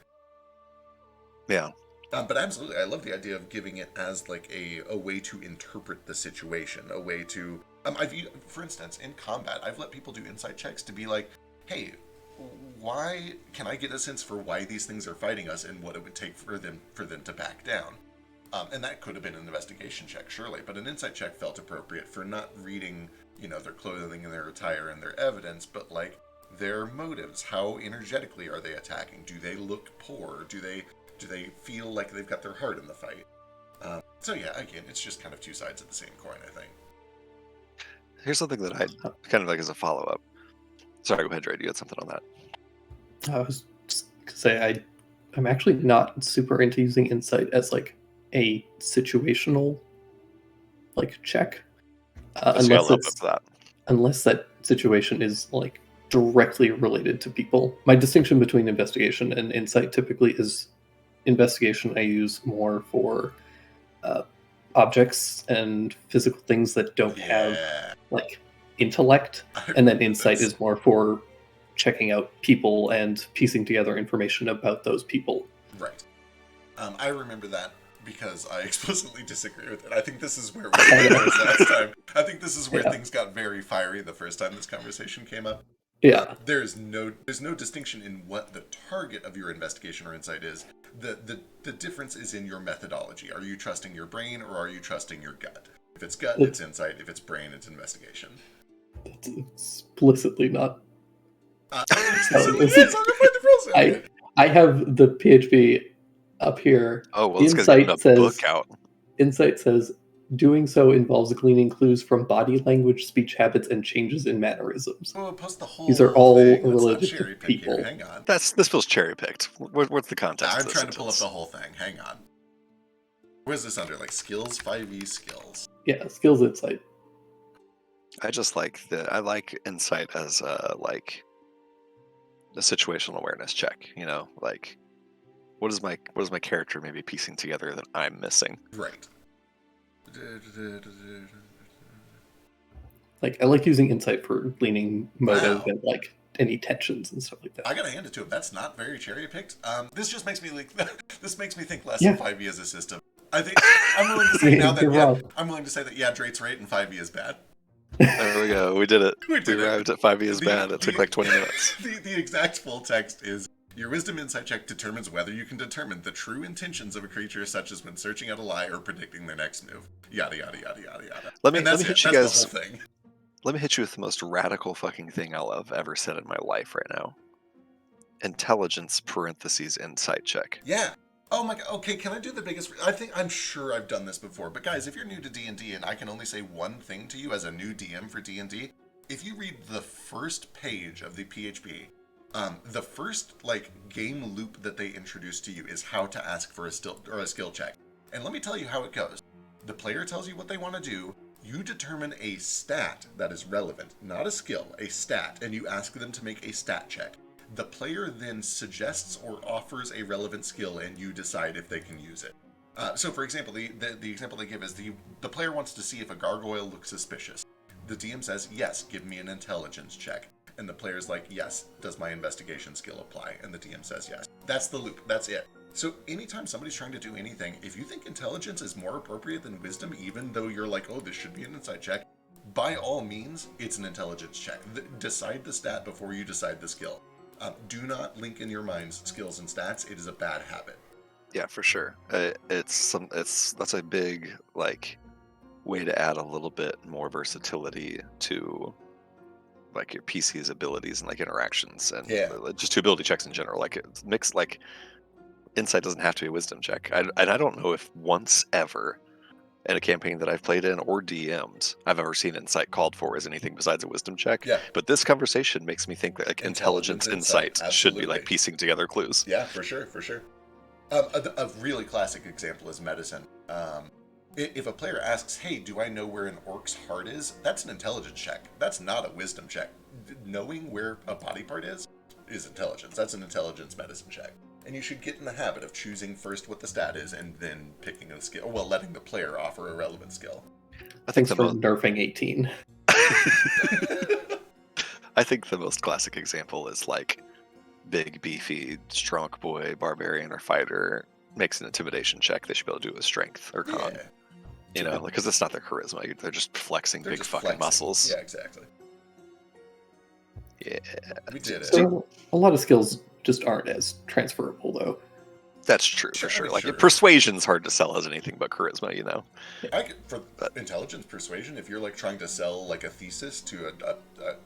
[SPEAKER 1] Yeah.
[SPEAKER 2] But absolutely, I love the idea of giving it as like a way to interpret the situation, a way to. For instance, in combat, I've let people do insight checks to be like, hey, why can I get a sense for why these things are fighting us and what it would take for them to back down? And that could have been an investigation check, surely, but an insight check felt appropriate for not reading, their clothing and their attire and their evidence, but like their motives. How energetically are they attacking? Do they look poor? Do they feel like they've got their heart in the fight? So yeah, again, it's just kind of two sides of the same coin, I think.
[SPEAKER 1] Here's something that I kind of like as a follow-up. Sorry, go ahead, Dre. You had something on that.
[SPEAKER 3] I was just gonna say I'm actually not super into using insight as like a situational like check, unless that situation is like directly related to people. My distinction between investigation and insight typically is investigation I use more for objects and physical things that don't have like intellect, and then insight is more for checking out people and piecing together information about those people.
[SPEAKER 2] Right. I remember that because I explicitly disagree with it. I think this is where we last time. I think this is where things got very fiery the first time this conversation came up.
[SPEAKER 3] Yeah.
[SPEAKER 2] There's no distinction in what the target of your investigation or insight is. The difference is in your methodology. Are you trusting your brain or are you trusting your gut? If it's gut, it's insight. If it's brain, it's investigation.
[SPEAKER 3] That's explicitly not.
[SPEAKER 2] I
[SPEAKER 3] have the PHP up here.
[SPEAKER 1] Oh, well, let's get a book out.
[SPEAKER 3] Insight says, doing so involves gleaning clues from body language, speech habits, and changes in mannerisms.
[SPEAKER 2] Well, post the whole
[SPEAKER 3] These are all
[SPEAKER 2] thing.
[SPEAKER 3] related to people.
[SPEAKER 2] Here. Hang on.
[SPEAKER 1] This feels cherry picked. What's the context?
[SPEAKER 2] I'm trying to pull up the whole thing. Hang on. Where's this under? Like skills, 5e skills.
[SPEAKER 3] Yeah, skills insight.
[SPEAKER 1] I just like I like insight as a situational awareness check. Like what is my character maybe piecing together that I'm missing?
[SPEAKER 2] Right.
[SPEAKER 3] Like I like using insight for gleaning motive and like any tensions and stuff like that.
[SPEAKER 2] I gotta hand it to him. That's not very cherry picked. This just makes me think less of 5e as a system. I think I'm willing to say now that I'm willing to say that Drake's right and 5e is bad.
[SPEAKER 1] There we go. We did it. We arrived at 5e is bad. It took like 20 minutes.
[SPEAKER 2] The exact full text is Your wisdom insight check determines whether you can determine the true intentions of a creature, such as when searching out a lie or predicting their next move. Yada yada yada yada yada.
[SPEAKER 1] Let me
[SPEAKER 2] And that's
[SPEAKER 1] hit
[SPEAKER 2] it.
[SPEAKER 1] you
[SPEAKER 2] That's
[SPEAKER 1] guys.
[SPEAKER 2] the whole thing.
[SPEAKER 1] Let me hit you with the most radical fucking thing I'll have ever said in my life right now. Intelligence parentheses insight check.
[SPEAKER 2] Yeah. Oh my god. Okay, can I do the biggest? I'm sure I've done this before. But guys, if you're new to D&D, and I can only say one thing to you as a new DM for D&D, if you read the first page of the PHP, the first game loop that they introduce to you is how to ask for a skill check. And let me tell you how it goes. The player tells you what they want to do. You determine a stat that is relevant, not a skill, a stat, and you ask them to make a stat check. The player then suggests or offers a relevant skill, and you decide if they can use it. So, for example, the example they give is the player wants to see if a gargoyle looks suspicious. The DM says, yes, give me an intelligence check. And the player's like, yes, does my investigation skill apply? And the DM says yes. That's the loop. That's it. So anytime somebody's trying to do anything, if you think intelligence is more appropriate than wisdom, even though you're like, oh, this should be an insight check, by all means, it's an intelligence check. Decide the stat before you decide the skill. Do not link in your minds skills and stats. It is a bad habit.
[SPEAKER 1] Yeah, for sure. That's a big way to add a little bit more versatility to your PC's abilities and interactions and just to ability checks in general. It's mixed. Insight doesn't have to be a wisdom check. And I don't know if once ever in a campaign that I've played in or DM'd I've ever seen insight called for as anything besides a wisdom check.
[SPEAKER 2] Yeah.
[SPEAKER 1] But this conversation makes me think that intelligence insight should be piecing together clues.
[SPEAKER 2] Yeah, for sure. A really classic example is medicine. If a player asks, hey, do I know where an orc's heart is? That's an intelligence check. That's not a wisdom check. Knowing where a body part is intelligence. That's an intelligence medicine check. And you should get in the habit of choosing first what the stat is and then picking a skill. Well, letting the player offer a relevant skill.
[SPEAKER 3] I think for nerfing 18.
[SPEAKER 1] I think the most classic example is big, beefy, strong boy, barbarian, or fighter makes an intimidation check. They should be able to do it with strength or con.
[SPEAKER 2] Yeah.
[SPEAKER 1] Because it's not their charisma. They're just flexing big fucking muscles.
[SPEAKER 2] Yeah, exactly.
[SPEAKER 1] Yeah.
[SPEAKER 2] We did it.
[SPEAKER 3] So a lot of skills just aren't as transferable, though.
[SPEAKER 1] That's true, for sure. Persuasion's hard to sell as anything but charisma,
[SPEAKER 2] For intelligence persuasion, if you're trying to sell a thesis to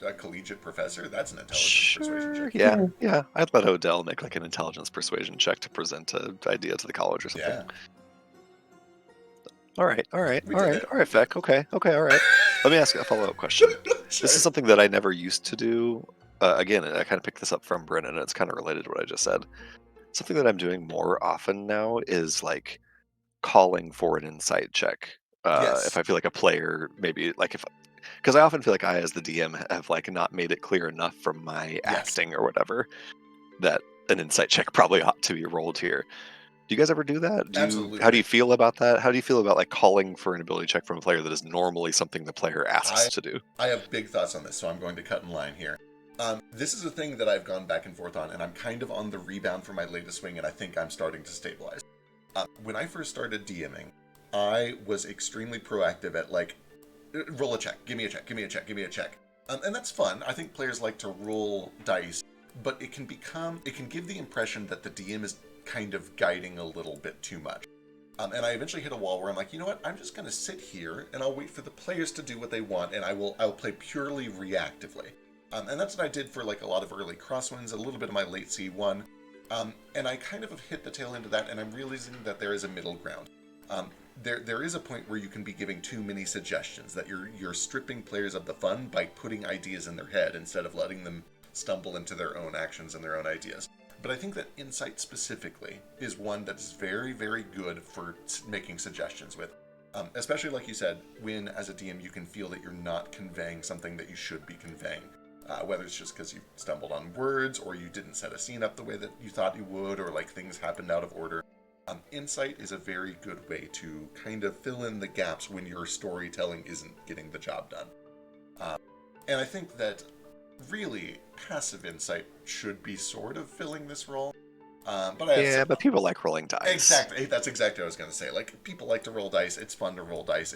[SPEAKER 2] a collegiate professor, that's an intelligence persuasion check.
[SPEAKER 1] Yeah. I'd let Odell make an intelligence persuasion check to present an idea to the college or something.
[SPEAKER 2] Yeah.
[SPEAKER 1] All right, Feck. Okay, all right. Let me ask a follow-up question.
[SPEAKER 2] Sure.
[SPEAKER 1] This is something that I never used to do. Again, I kind of picked this up from Brennan, and it's kind of related to what I just said. Something that I'm doing more often now is calling for an insight check.
[SPEAKER 2] Yes.
[SPEAKER 1] If I feel like a player, maybe because I often feel like I, as the DM, have not made it clear enough from my acting or whatever that an insight check probably ought to be rolled here. Do you guys ever do that?
[SPEAKER 2] Absolutely.
[SPEAKER 1] How do you feel about that? How do you feel about calling for an ability check from a player that is normally something the player asks to do?
[SPEAKER 2] I have big thoughts on this, so I'm going to cut in line here. This is a thing that I've gone back and forth on, and I'm kind of on the rebound for my latest swing, and I think I'm starting to stabilize. When I first started DMing, I was extremely proactive at roll a check, give me a check, give me a check, give me a check. And that's fun. I think players like to roll dice, but it can give the impression that the DM is kind of guiding a little bit too much. And I eventually hit a wall where I'm like, you know what? I'm just going to sit here and I'll wait for the players to do what they want, and I'll play purely reactively. And that's what I did for a lot of early Crosswinds, a little bit of my late C1. And I kind of have hit the tail end of that, and I'm realizing that there is a middle ground. There is a point where you can be giving too many suggestions, that you're stripping players of the fun by putting ideas in their head instead of letting them stumble into their own actions and their own ideas. But I think that insight specifically is one that is very, very good for making suggestions with. Especially like you said, when as a DM you can feel that you're not conveying something that you should be conveying. Whether it's just because you stumbled on words, or you didn't set a scene up the way that you thought you would, or things happened out of order. Insight is a very good way to kind of fill in the gaps when your storytelling isn't getting the job done. And I think that really passive insight should be sort of filling this role. But
[SPEAKER 1] people like rolling dice.
[SPEAKER 2] Exactly. That's exactly what I was going to say. People like to roll dice. It's fun to roll dice.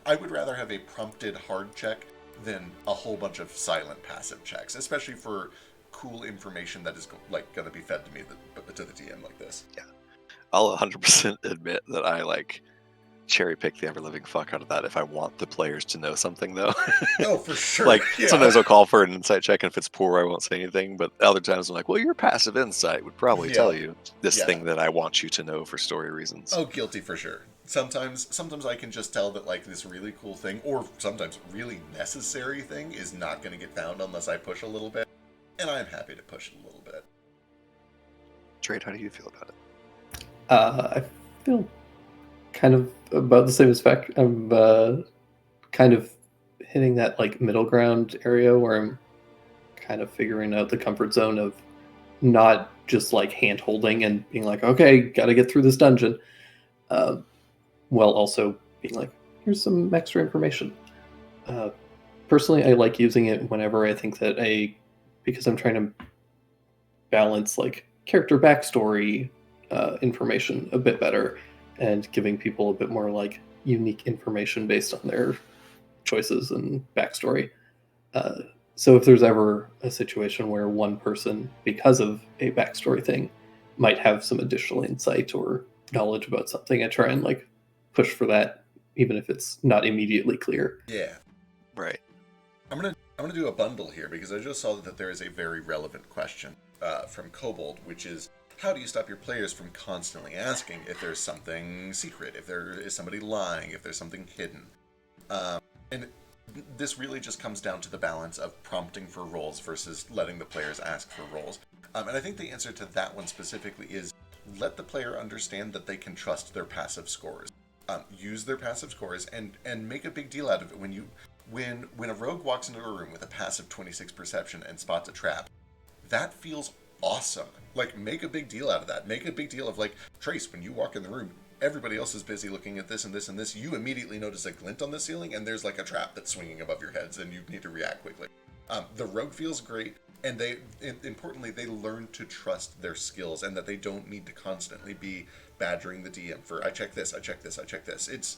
[SPEAKER 2] I would rather have a prompted hard check than a whole bunch of silent passive checks, especially for cool information that is like going to be fed to me to the DM like this.
[SPEAKER 1] Yeah, I'll 100% admit that I like cherry pick the ever living fuck out of that if I want the players to know something, though.
[SPEAKER 2] Oh, for sure.
[SPEAKER 1] Like
[SPEAKER 2] Yeah.
[SPEAKER 1] sometimes I'll call for an insight check, and if it's poor, I won't say anything. But other times I'm like, well, your passive insight would probably tell you this thing that I want you to know for story reasons.
[SPEAKER 2] Oh, guilty for sure. Sometimes I can just tell that like this really cool thing, or sometimes really necessary thing, is not going to get found unless I push a little bit, and I'm happy to push a little bit.
[SPEAKER 1] Trade, how do you feel about it?
[SPEAKER 3] I feel kind of about the same as Feck. I'm kind of hitting that like middle ground area where I'm kind of figuring out the comfort zone of not just like hand holding and being like, okay, gotta get through this dungeon, while also being like, here's some extra information. Personally, I like using it whenever I think that because I'm trying to balance like character backstory information a bit better and giving people a bit more like unique information based on their choices and backstory. So if there's ever a situation where one person, because of a backstory thing, might have some additional insight or knowledge about something, I try and like push for that, even if it's not immediately clear.
[SPEAKER 2] Yeah.
[SPEAKER 1] Right.
[SPEAKER 2] I'm gonna do a bundle here because I just saw that there is a very relevant question from Kobold, which is, how do you stop your players from constantly asking if there's something secret, if there is somebody lying, if there's something hidden? And this really just comes down to the balance of prompting for roles versus letting the players ask for roles. And I think the answer to that one specifically is let the player understand that they can trust their passive scores. Use their passive scores and make a big deal out of it. When a rogue walks into a room with a passive 26 perception and spots a trap, that feels awesome. Like, make a big deal out of that. Make a big deal of, like, Trace, when you walk in the room, everybody else is busy looking at this and this and this. You immediately notice a glint on the ceiling, and there's, like, a trap that's swinging above your heads, and you need to react quickly. The rogue feels great, and importantly, they learn to trust their skills, and that they don't need to constantly be badgering the DM for, I check this, I check this, I check this. It's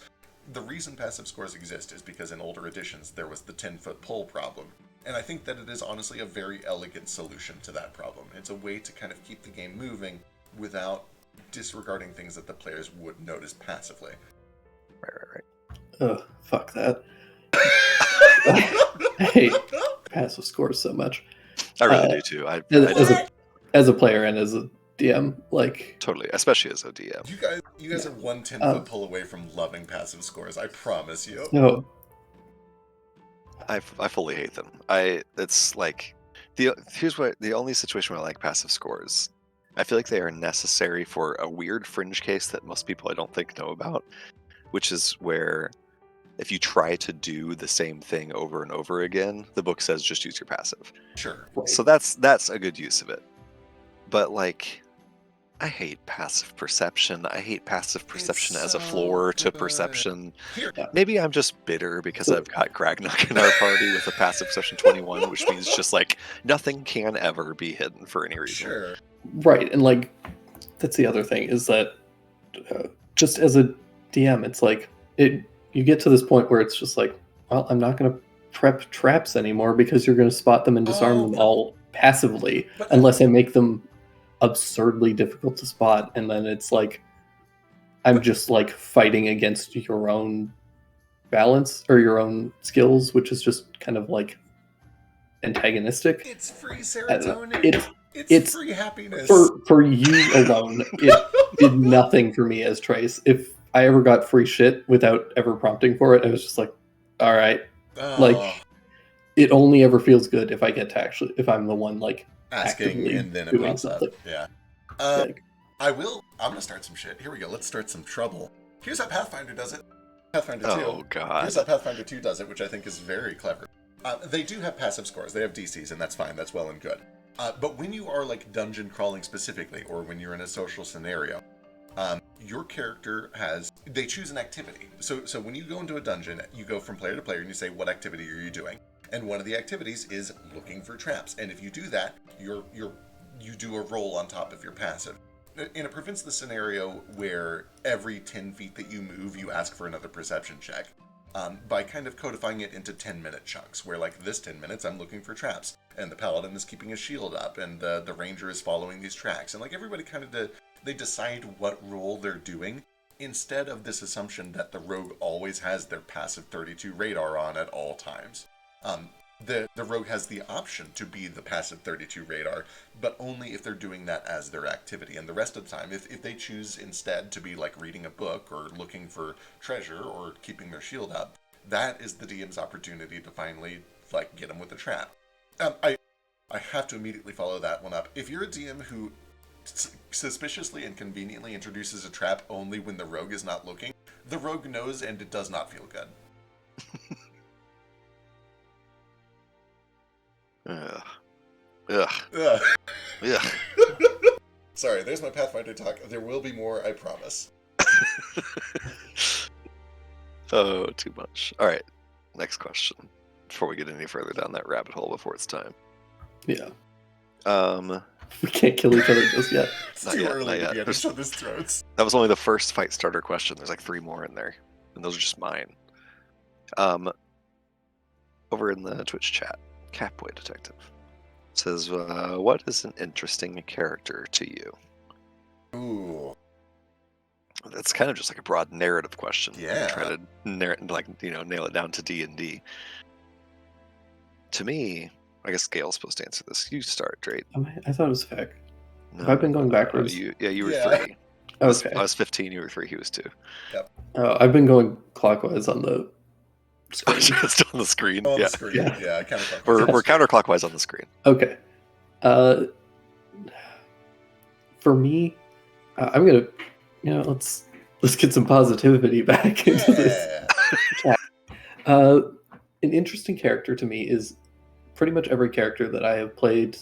[SPEAKER 2] the reason passive scores exist is because in older editions, there was the 10-foot pole problem. And I think that it is honestly a very elegant solution to that problem. It's a way to kind of keep the game moving without disregarding things that the players would notice passively.
[SPEAKER 1] Right.
[SPEAKER 3] Ugh, fuck that. I hate passive scores so much.
[SPEAKER 1] I really do too.
[SPEAKER 3] As a player and as a DM, like
[SPEAKER 1] totally, especially as a DM.
[SPEAKER 2] You guys are one 10-foot pull away from loving passive scores. I promise you.
[SPEAKER 3] No.
[SPEAKER 1] I fully hate them. It's like the only situation where I like passive scores. I feel like they are necessary for a weird fringe case that most people I don't think know about, which is where if you try to do the same thing over and over again, the book says just use your passive.
[SPEAKER 2] Sure.
[SPEAKER 3] Right.
[SPEAKER 1] So that's a good use of it. But like, I hate passive perception. I hate passive perception as a floor to perception.
[SPEAKER 2] Here.
[SPEAKER 1] Maybe I'm just bitter because I've got Gragnuk in our party with a passive perception 21, which means just like nothing can ever be hidden for any reason.
[SPEAKER 2] Sure.
[SPEAKER 3] Right, and like that's the other thing is that just as a DM, it's like you get to this point where it's just like, well, I'm not going to prep traps anymore because you're going to spot them and disarm them all passively unless I make them absurdly difficult to spot, and then it's like I'm just like fighting against your own balance or your own skills, which is just kind of like antagonistic.
[SPEAKER 2] It's free serotonin. It's free happiness.
[SPEAKER 3] For you alone, it did nothing for me as Trace. If I ever got free shit without ever prompting for it, I was just like, all right. Like, it only ever feels good if I get to actually, if I'm the one like
[SPEAKER 2] asking and then it pops up. Yeah. I'm gonna start some shit. Here we go. Let's start some trouble. Here's how Pathfinder does it. Pathfinder 2.
[SPEAKER 1] Oh god.
[SPEAKER 2] Here's how Pathfinder 2 does it, which I think is very clever. They do have passive scores. They have DCs, and that's fine. That's well and good. But when you are like dungeon crawling specifically, or when you're in a social scenario, your character they choose an activity. So when you go into a dungeon, you go from player to player and you say, what activity are you doing? And one of the activities is looking for traps. And if you do that, you do a roll on top of your passive. And it prevents the scenario where every 10 feet that you move, you ask for another perception check. by kind of codifying it into 10-minute chunks, where like this 10 minutes I'm looking for traps, and the paladin is keeping his shield up, and the ranger is following these tracks, and like everybody kind of they decide what role they're doing, instead of this assumption that the rogue always has their passive 32 radar on at all times. The rogue has the option to be the passive 32 radar, but only if they're doing that as their activity. And the rest of the time, if they choose instead to be like reading a book or looking for treasure or keeping their shield up, that is the DM's opportunity to finally like get them with a trap. I have to immediately follow that one up. If you're a DM who suspiciously and conveniently introduces a trap only when the rogue is not looking, the rogue knows and it does not feel good.
[SPEAKER 1] Ugh.
[SPEAKER 2] Ugh.
[SPEAKER 1] Ugh.
[SPEAKER 2] Sorry, there's my Pathfinder talk. There will be more, I promise.
[SPEAKER 1] Oh, too much. All right, next question. Before we get any further down that rabbit hole, before it's time.
[SPEAKER 3] Yeah.
[SPEAKER 1] Um,
[SPEAKER 3] We can't kill each other just yet.
[SPEAKER 2] It's
[SPEAKER 1] Not
[SPEAKER 2] too
[SPEAKER 1] yet,
[SPEAKER 2] early
[SPEAKER 1] not
[SPEAKER 2] to
[SPEAKER 1] yet.
[SPEAKER 2] be at each other's throats.
[SPEAKER 1] that was only the first fight starter question. There's like 3 more in there, and those are just mine. Over in the Twitch chat, Capboy Detective says, "What is an interesting character to you?"
[SPEAKER 2] Ooh.
[SPEAKER 1] That's kind of just like a broad narrative question.
[SPEAKER 2] Yeah.
[SPEAKER 1] Try to nail it down to D&D. To me, I guess Gail's supposed to answer this. You start, Drake.
[SPEAKER 3] I thought it was Feck.
[SPEAKER 1] No,
[SPEAKER 3] Have I been going backwards?
[SPEAKER 1] You were
[SPEAKER 2] Yeah.
[SPEAKER 1] 3.
[SPEAKER 3] Okay.
[SPEAKER 1] I was 15. You were 3. He was 2.
[SPEAKER 3] I've been going clockwise on the screen.
[SPEAKER 1] Just on the screen.
[SPEAKER 2] On
[SPEAKER 1] Yeah,
[SPEAKER 2] the screen.
[SPEAKER 3] Yeah.
[SPEAKER 2] Yeah, counterclockwise.
[SPEAKER 1] we're counterclockwise on the screen.
[SPEAKER 3] Okay. For me, I'm gonna, let's get some positivity back into this. An interesting character to me is pretty much every character that I have played,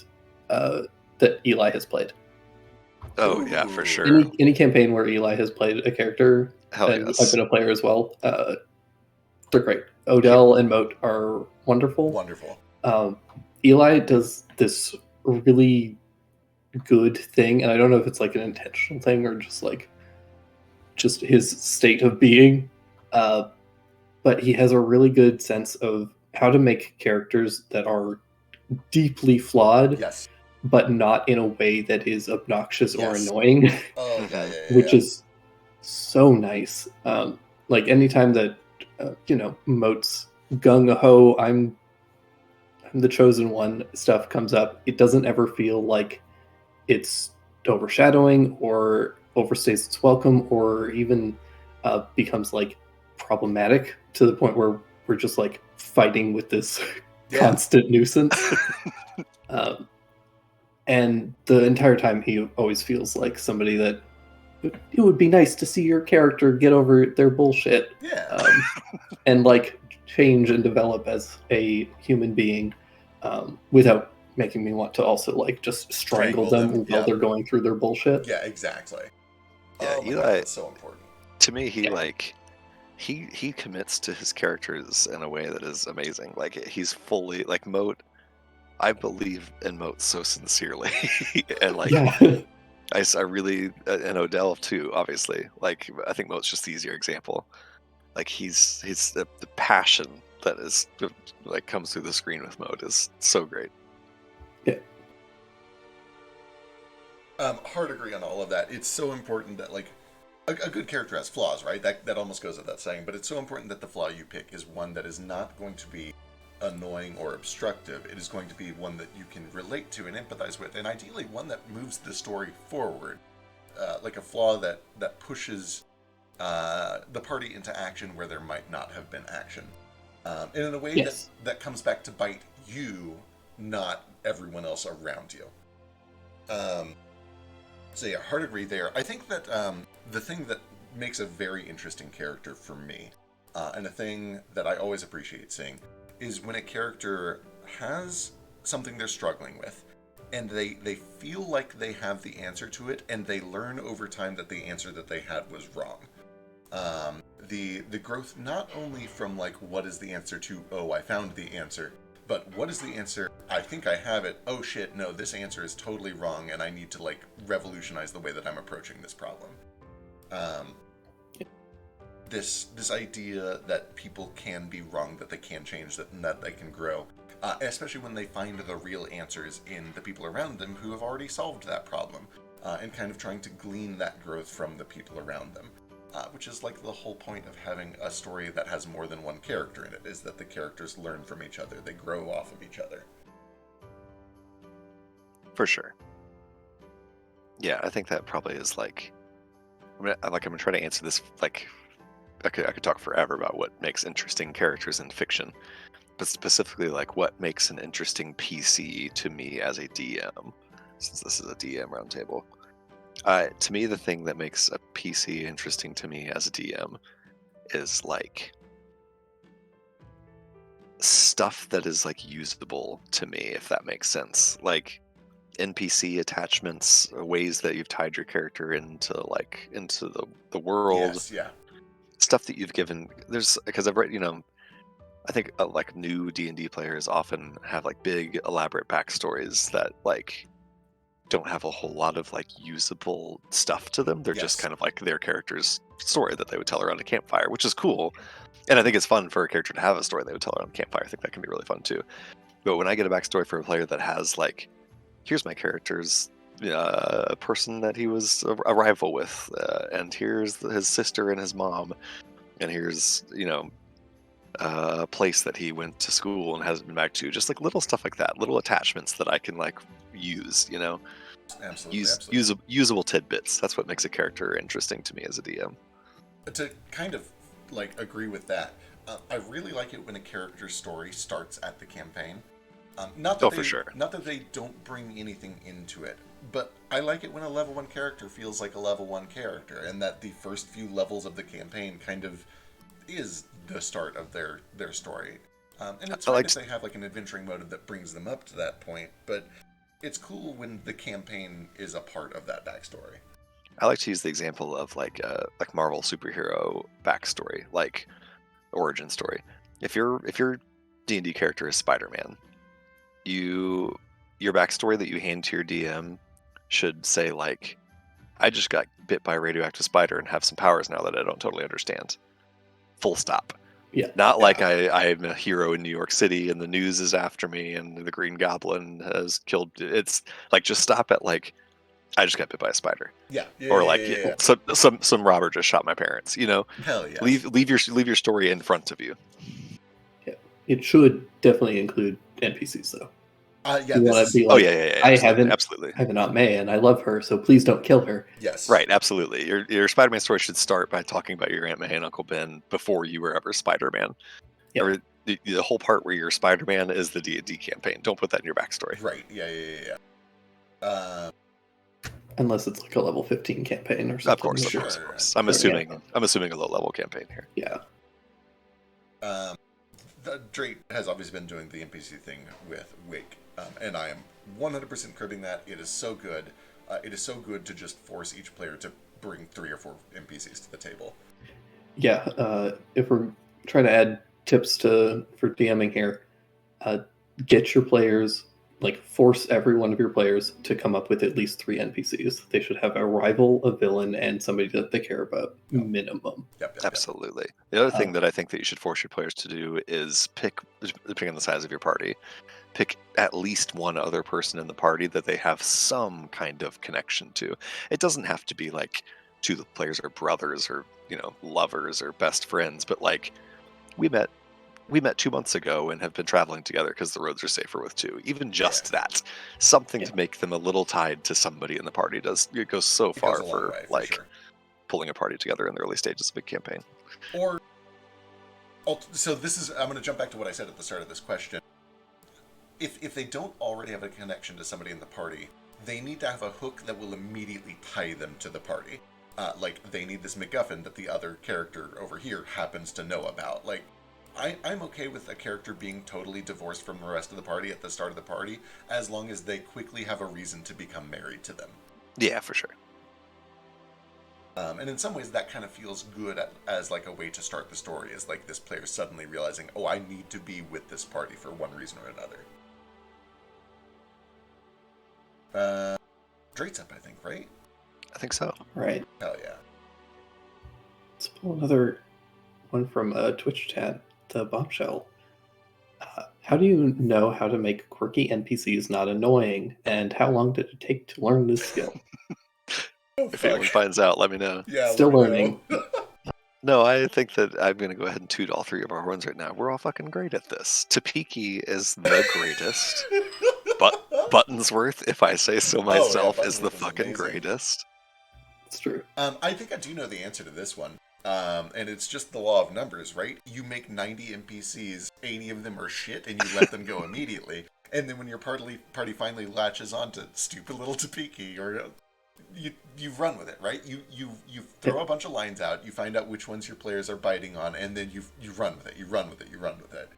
[SPEAKER 3] that Eli has played.
[SPEAKER 1] Oh yeah, for
[SPEAKER 2] Ooh.
[SPEAKER 1] sure.
[SPEAKER 3] Any campaign where Eli has played a character,
[SPEAKER 1] Hell
[SPEAKER 3] and
[SPEAKER 1] yes.
[SPEAKER 3] I've been a player as well. They're great. Odell and Moat are wonderful.
[SPEAKER 2] Wonderful.
[SPEAKER 3] Eli does this really good thing, and I don't know if it's like an intentional thing or just his state of being. But he has a really good sense of how to make characters that are deeply flawed,
[SPEAKER 2] Yes.
[SPEAKER 3] but not in a way that is obnoxious or
[SPEAKER 2] Yes.
[SPEAKER 3] annoying,
[SPEAKER 2] Oh, yeah.
[SPEAKER 3] which is so nice. Like anytime that Moat's gung ho, I'm the chosen one stuff comes up, it doesn't ever feel like it's overshadowing or overstays its welcome or even becomes like problematic to the point where we're just like fighting with this constant nuisance. And the entire time he always feels like somebody that it would be nice to see your character get over their bullshit.
[SPEAKER 2] Yeah.
[SPEAKER 3] And like change and develop as a human being, without making me want to also like just strangle them while they're going through their bullshit.
[SPEAKER 2] Yeah, exactly.
[SPEAKER 1] Yeah,
[SPEAKER 2] oh my
[SPEAKER 1] Eli,
[SPEAKER 2] God, that's so important.
[SPEAKER 1] To me, he commits to his characters in a way that is amazing. Like he's fully like Moat. I believe in Moat so sincerely, and like I really and Odell too. Obviously, like I think Moat's just the easier example. Like he's the passion that is like comes through the screen with Moat is so great.
[SPEAKER 3] Yeah.
[SPEAKER 2] Hard agree on all of that. It's so important that like a good character has flaws, right? That almost goes without saying, but it's so important that the flaw you pick is one that is not going to be annoying or obstructive. It is going to be one that you can relate to and empathize with, and ideally one that moves the story forward. Like a flaw that pushes the party into action where there might not have been action. And in a way that comes back to bite you, not everyone else around you. So yeah, hard agree there. I think that the thing that makes a very interesting character for me, and a thing that I always appreciate seeing, is when a character has something they're struggling with, and they feel like they have the answer to it, and they learn over time that the answer that they had was wrong. The growth not only from like what is the answer to, oh, I found the answer, but what is the answer? I think I have it. Oh shit, no, this answer is totally wrong, and I need to like revolutionize the way that I'm approaching this problem. this idea that people can be wrong, that they can change, and that they can grow, especially when they find the real answers in the people around them who have already solved that problem, and kind of trying to glean that growth from the people around them. Which is like the whole point of having a story that has more than one character in it, is that the characters learn from each other, they grow off of each other.
[SPEAKER 1] For sure. Yeah, I think that probably is like, I'm gonna try to answer this like, I could talk forever about what makes interesting characters in fiction, but specifically like what makes an interesting PC to me as a DM, since this is a DM roundtable. To me, the thing that makes a PC interesting to me as a DM is like stuff that is like usable to me, if that makes sense. Like NPC attachments, ways that you've tied your character into the world,
[SPEAKER 2] Yes, yeah.
[SPEAKER 1] stuff that you've given. There's because I've read, I think like new D&D players often have like big elaborate backstories that like don't have a whole lot of like usable stuff to them. They're just
[SPEAKER 2] Yes.
[SPEAKER 1] kind of like their character's story that they would tell around a campfire, which is cool. And I think it's fun for a character to have a story they would tell around a campfire. I think that can be really fun too. But when I get a backstory for a player that has like, here's my character's a person that he was a rival with, and here's his sister and his mom, and here's a place that he went to school and hasn't been back to. Just like little stuff like that, little attachments that I can like use.
[SPEAKER 2] Absolutely.
[SPEAKER 1] Usable tidbits. That's what makes a character interesting to me as a DM.
[SPEAKER 2] To kind of like agree with that, I really like it when a character's story starts at the campaign.
[SPEAKER 1] For sure.
[SPEAKER 2] Not that they don't bring anything into it, but I like it when a level 1 character feels like a level 1 character, and that the first few levels of the campaign kind of is the start of their story. And it's fine if they have like an adventuring motive that brings them up to that point, but it's cool when the campaign is a part of that backstory.
[SPEAKER 1] I like to use the example of like Marvel superhero backstory, like origin story. If your D&D character is Spider-Man, your backstory that you hand to your DM should say like, I just got bit by a radioactive spider and have some powers now that I don't totally understand. Full stop.
[SPEAKER 3] Yeah.
[SPEAKER 1] Not like I'm a hero in New York City and the news is after me and the Green Goblin has killed. It's like, just stop at like, I just got bit by a spider.
[SPEAKER 2] Yeah.
[SPEAKER 1] Or like some robber just shot my parents.
[SPEAKER 2] Hell yes.
[SPEAKER 1] Leave your story in front of you.
[SPEAKER 3] Yeah. It should definitely include NPCs though.
[SPEAKER 2] Yeah.
[SPEAKER 3] You want to be like, I
[SPEAKER 1] absolutely.
[SPEAKER 3] have an Aunt May and I love her, so please don't kill her.
[SPEAKER 2] Yes.
[SPEAKER 1] Right, absolutely. Your Spider-Man story should start by talking about your Aunt May and Uncle Ben before you were ever Spider-Man.
[SPEAKER 3] Yeah.
[SPEAKER 1] Or the whole part where you're Spider-Man is the D&D campaign. Don't put that in your backstory.
[SPEAKER 2] Right. Yeah.
[SPEAKER 3] Unless it's like a level 15 campaign or something.
[SPEAKER 1] Of course. I'm assuming a low-level campaign here.
[SPEAKER 3] Yeah.
[SPEAKER 2] Drake has obviously been doing the NPC thing with Wake, and I am 100% cribbing that. It is so good. It is so good to just force each player to bring 3 or 4 NPCs to the table.
[SPEAKER 3] Yeah. If we're trying to add tips for DMing here, get your players, force every one of your players to come up with at least 3 NPCs. They should have a rival, a villain, and somebody that they care about, minimum.
[SPEAKER 2] Yep.
[SPEAKER 1] Absolutely. The other thing that I think that you should force your players to do is depending on the size of your party, pick at least one other person in the party that they have some kind of connection to. It doesn't have to be like 2 of the players are brothers or lovers or best friends, but like we met 2 months ago and have been traveling together because the roads are safer with 2. Even just that, something to make them a little tied to somebody in the party goes so far for sure. Pulling a party together in the early stages of a big campaign.
[SPEAKER 2] So I'm going to jump back to what I said at the start of this question. If they don't already have a connection to somebody in the party, they need to have a hook that will immediately tie them to the party. They need this MacGuffin that the other character over here happens to know about. I'm okay with a character being totally divorced from the rest of the party at the start of the party, as long as they quickly have a reason to become married to them.
[SPEAKER 1] Yeah, for sure.
[SPEAKER 2] And in some ways, that kind of feels good as like a way to start the story, is like this player suddenly realizing, oh, I need to be with this party for one reason or another. Drake's up, I think, right?
[SPEAKER 1] I think so.
[SPEAKER 3] Right.
[SPEAKER 2] Hell yeah.
[SPEAKER 3] Let's pull another one from Twitch chat, the Bombshell. How do you know how to make quirky NPCs not annoying, and how long did it take to learn this skill?
[SPEAKER 2] Oh,
[SPEAKER 1] If anyone
[SPEAKER 2] fuck.
[SPEAKER 1] finds out, let me know.
[SPEAKER 2] Yeah,
[SPEAKER 3] Still
[SPEAKER 2] let me
[SPEAKER 3] learning.
[SPEAKER 2] know.
[SPEAKER 1] No, I think that I'm going to go ahead and toot all three of our horns right now. We're all fucking great at this. Tapiki is the greatest. But Buttonsworth, if I say so myself, is the
[SPEAKER 2] Buttonsworth is
[SPEAKER 1] fucking
[SPEAKER 2] amazing.
[SPEAKER 1] greatest.
[SPEAKER 3] It's true.
[SPEAKER 2] I think I do know the answer to this one. And it's just the law of numbers, right? You make 90 NPCs, 80 of them are shit, and you let them go immediately. And then when your party finally latches on to stupid little Tapiki, or you run with it, right? You throw a bunch of lines out, you find out which ones your players are biting on, and then you run with it. You run with it. You run with it.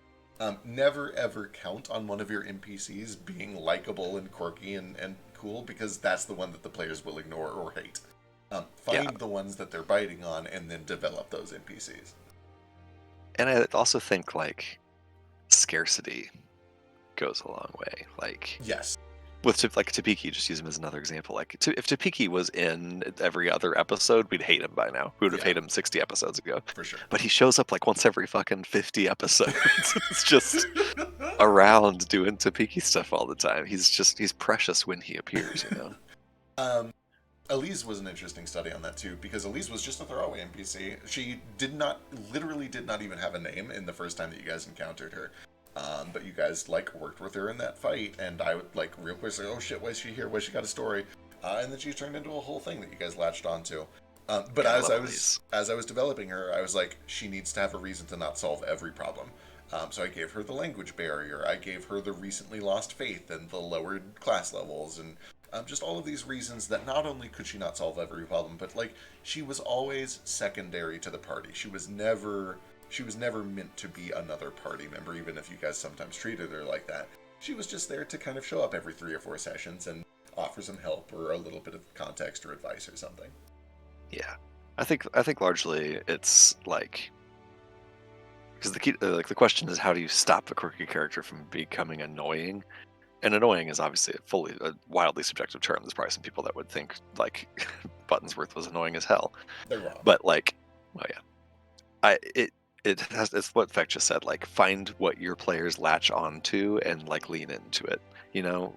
[SPEAKER 2] Never ever count on one of your NPCs being likable and quirky and cool, because that's the one that the players will ignore or hate. Find the ones that they're biting on and then develop those NPCs.
[SPEAKER 1] And I also think, like, scarcity goes a long way. Like,
[SPEAKER 2] yes.
[SPEAKER 1] With Tapiki, just use him as another example. Like, if Tapiki was in every other episode, we'd hate him by now. We would have hated him 60 episodes ago.
[SPEAKER 2] For sure.
[SPEAKER 1] But he shows up like once every fucking 50 episodes. It's just around doing Tapiki stuff all the time. He's precious when he appears, you know?
[SPEAKER 2] Elise was an interesting study on that too, because Elise was just a throwaway NPC. She literally did not even have a name in the first time that you guys encountered her. But you guys worked with her in that fight, and I would real quick say, oh shit, why is she here? Why she got a story? And then she turned into a whole thing that you guys latched onto. But as I was developing her, I was like, she needs to have a reason to not solve every problem. So I gave her the language barrier. I gave her the recently lost faith and the lowered class levels, and just all of these reasons that not only could she not solve every problem, but she was always secondary to the party. She was never meant to be another party member, even if you guys sometimes treated her like that. She was just there to kind of show up every 3 or 4 sessions and offer some help or a little bit of context or advice or something.
[SPEAKER 1] Yeah, I think largely it's because the key, the question is, how do you stop a quirky character from becoming annoying? And annoying is obviously a wildly subjective term. There's probably some people that would think Buttonsworth was annoying as hell.
[SPEAKER 2] They're wrong.
[SPEAKER 1] But well, yeah, it's what Feck just said. Find what your players latch onto and lean into it. You know,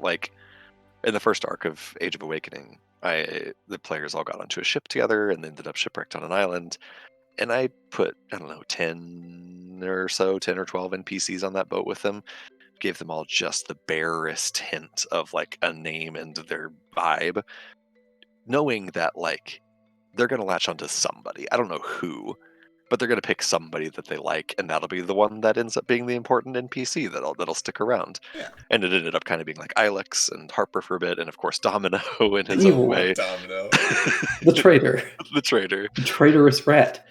[SPEAKER 1] in the first arc of Age of Awakening, the players all got onto a ship together and ended up shipwrecked on an island. And I put, I don't know, 10 or 12 NPCs on that boat with them. Gave them all just the barest hint of a name and their vibe, knowing that they're going to latch onto somebody. I don't know who, but they're going to pick somebody that they like, and that'll be the one that ends up being the important NPC that'll stick around.
[SPEAKER 2] Yeah.
[SPEAKER 1] And it ended up kind of being Ilex and Harper for a bit, and of course Domino in his
[SPEAKER 3] Evil
[SPEAKER 1] own way.
[SPEAKER 2] Domino.
[SPEAKER 3] The traitor.
[SPEAKER 1] The traitor.
[SPEAKER 3] The traitorous rat.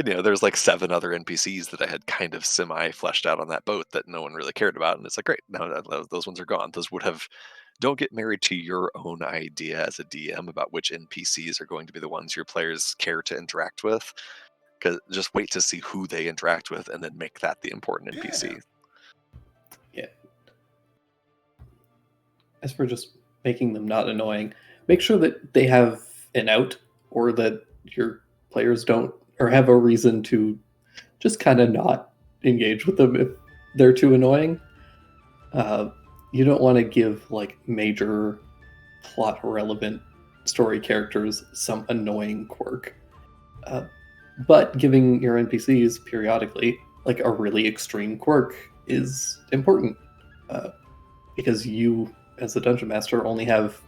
[SPEAKER 1] You know, there's 7 other NPCs that I had kind of semi-fleshed out on that boat that no one really cared about, and it's great, now those ones are gone. Those would have... Don't get married to your own idea as a DM about which NPCs are going to be the ones your players care to interact with, because just wait to see who they interact with and then make that the important NPC.
[SPEAKER 3] Yeah. As for just making them not annoying, make sure that they have an out, or that your players don't, or have a reason to just kind of not engage with them if they're too annoying. You don't want to give major plot relevant story characters some annoying quirk. But giving your NPCs periodically a really extreme quirk is important, because you, as a dungeon master, only have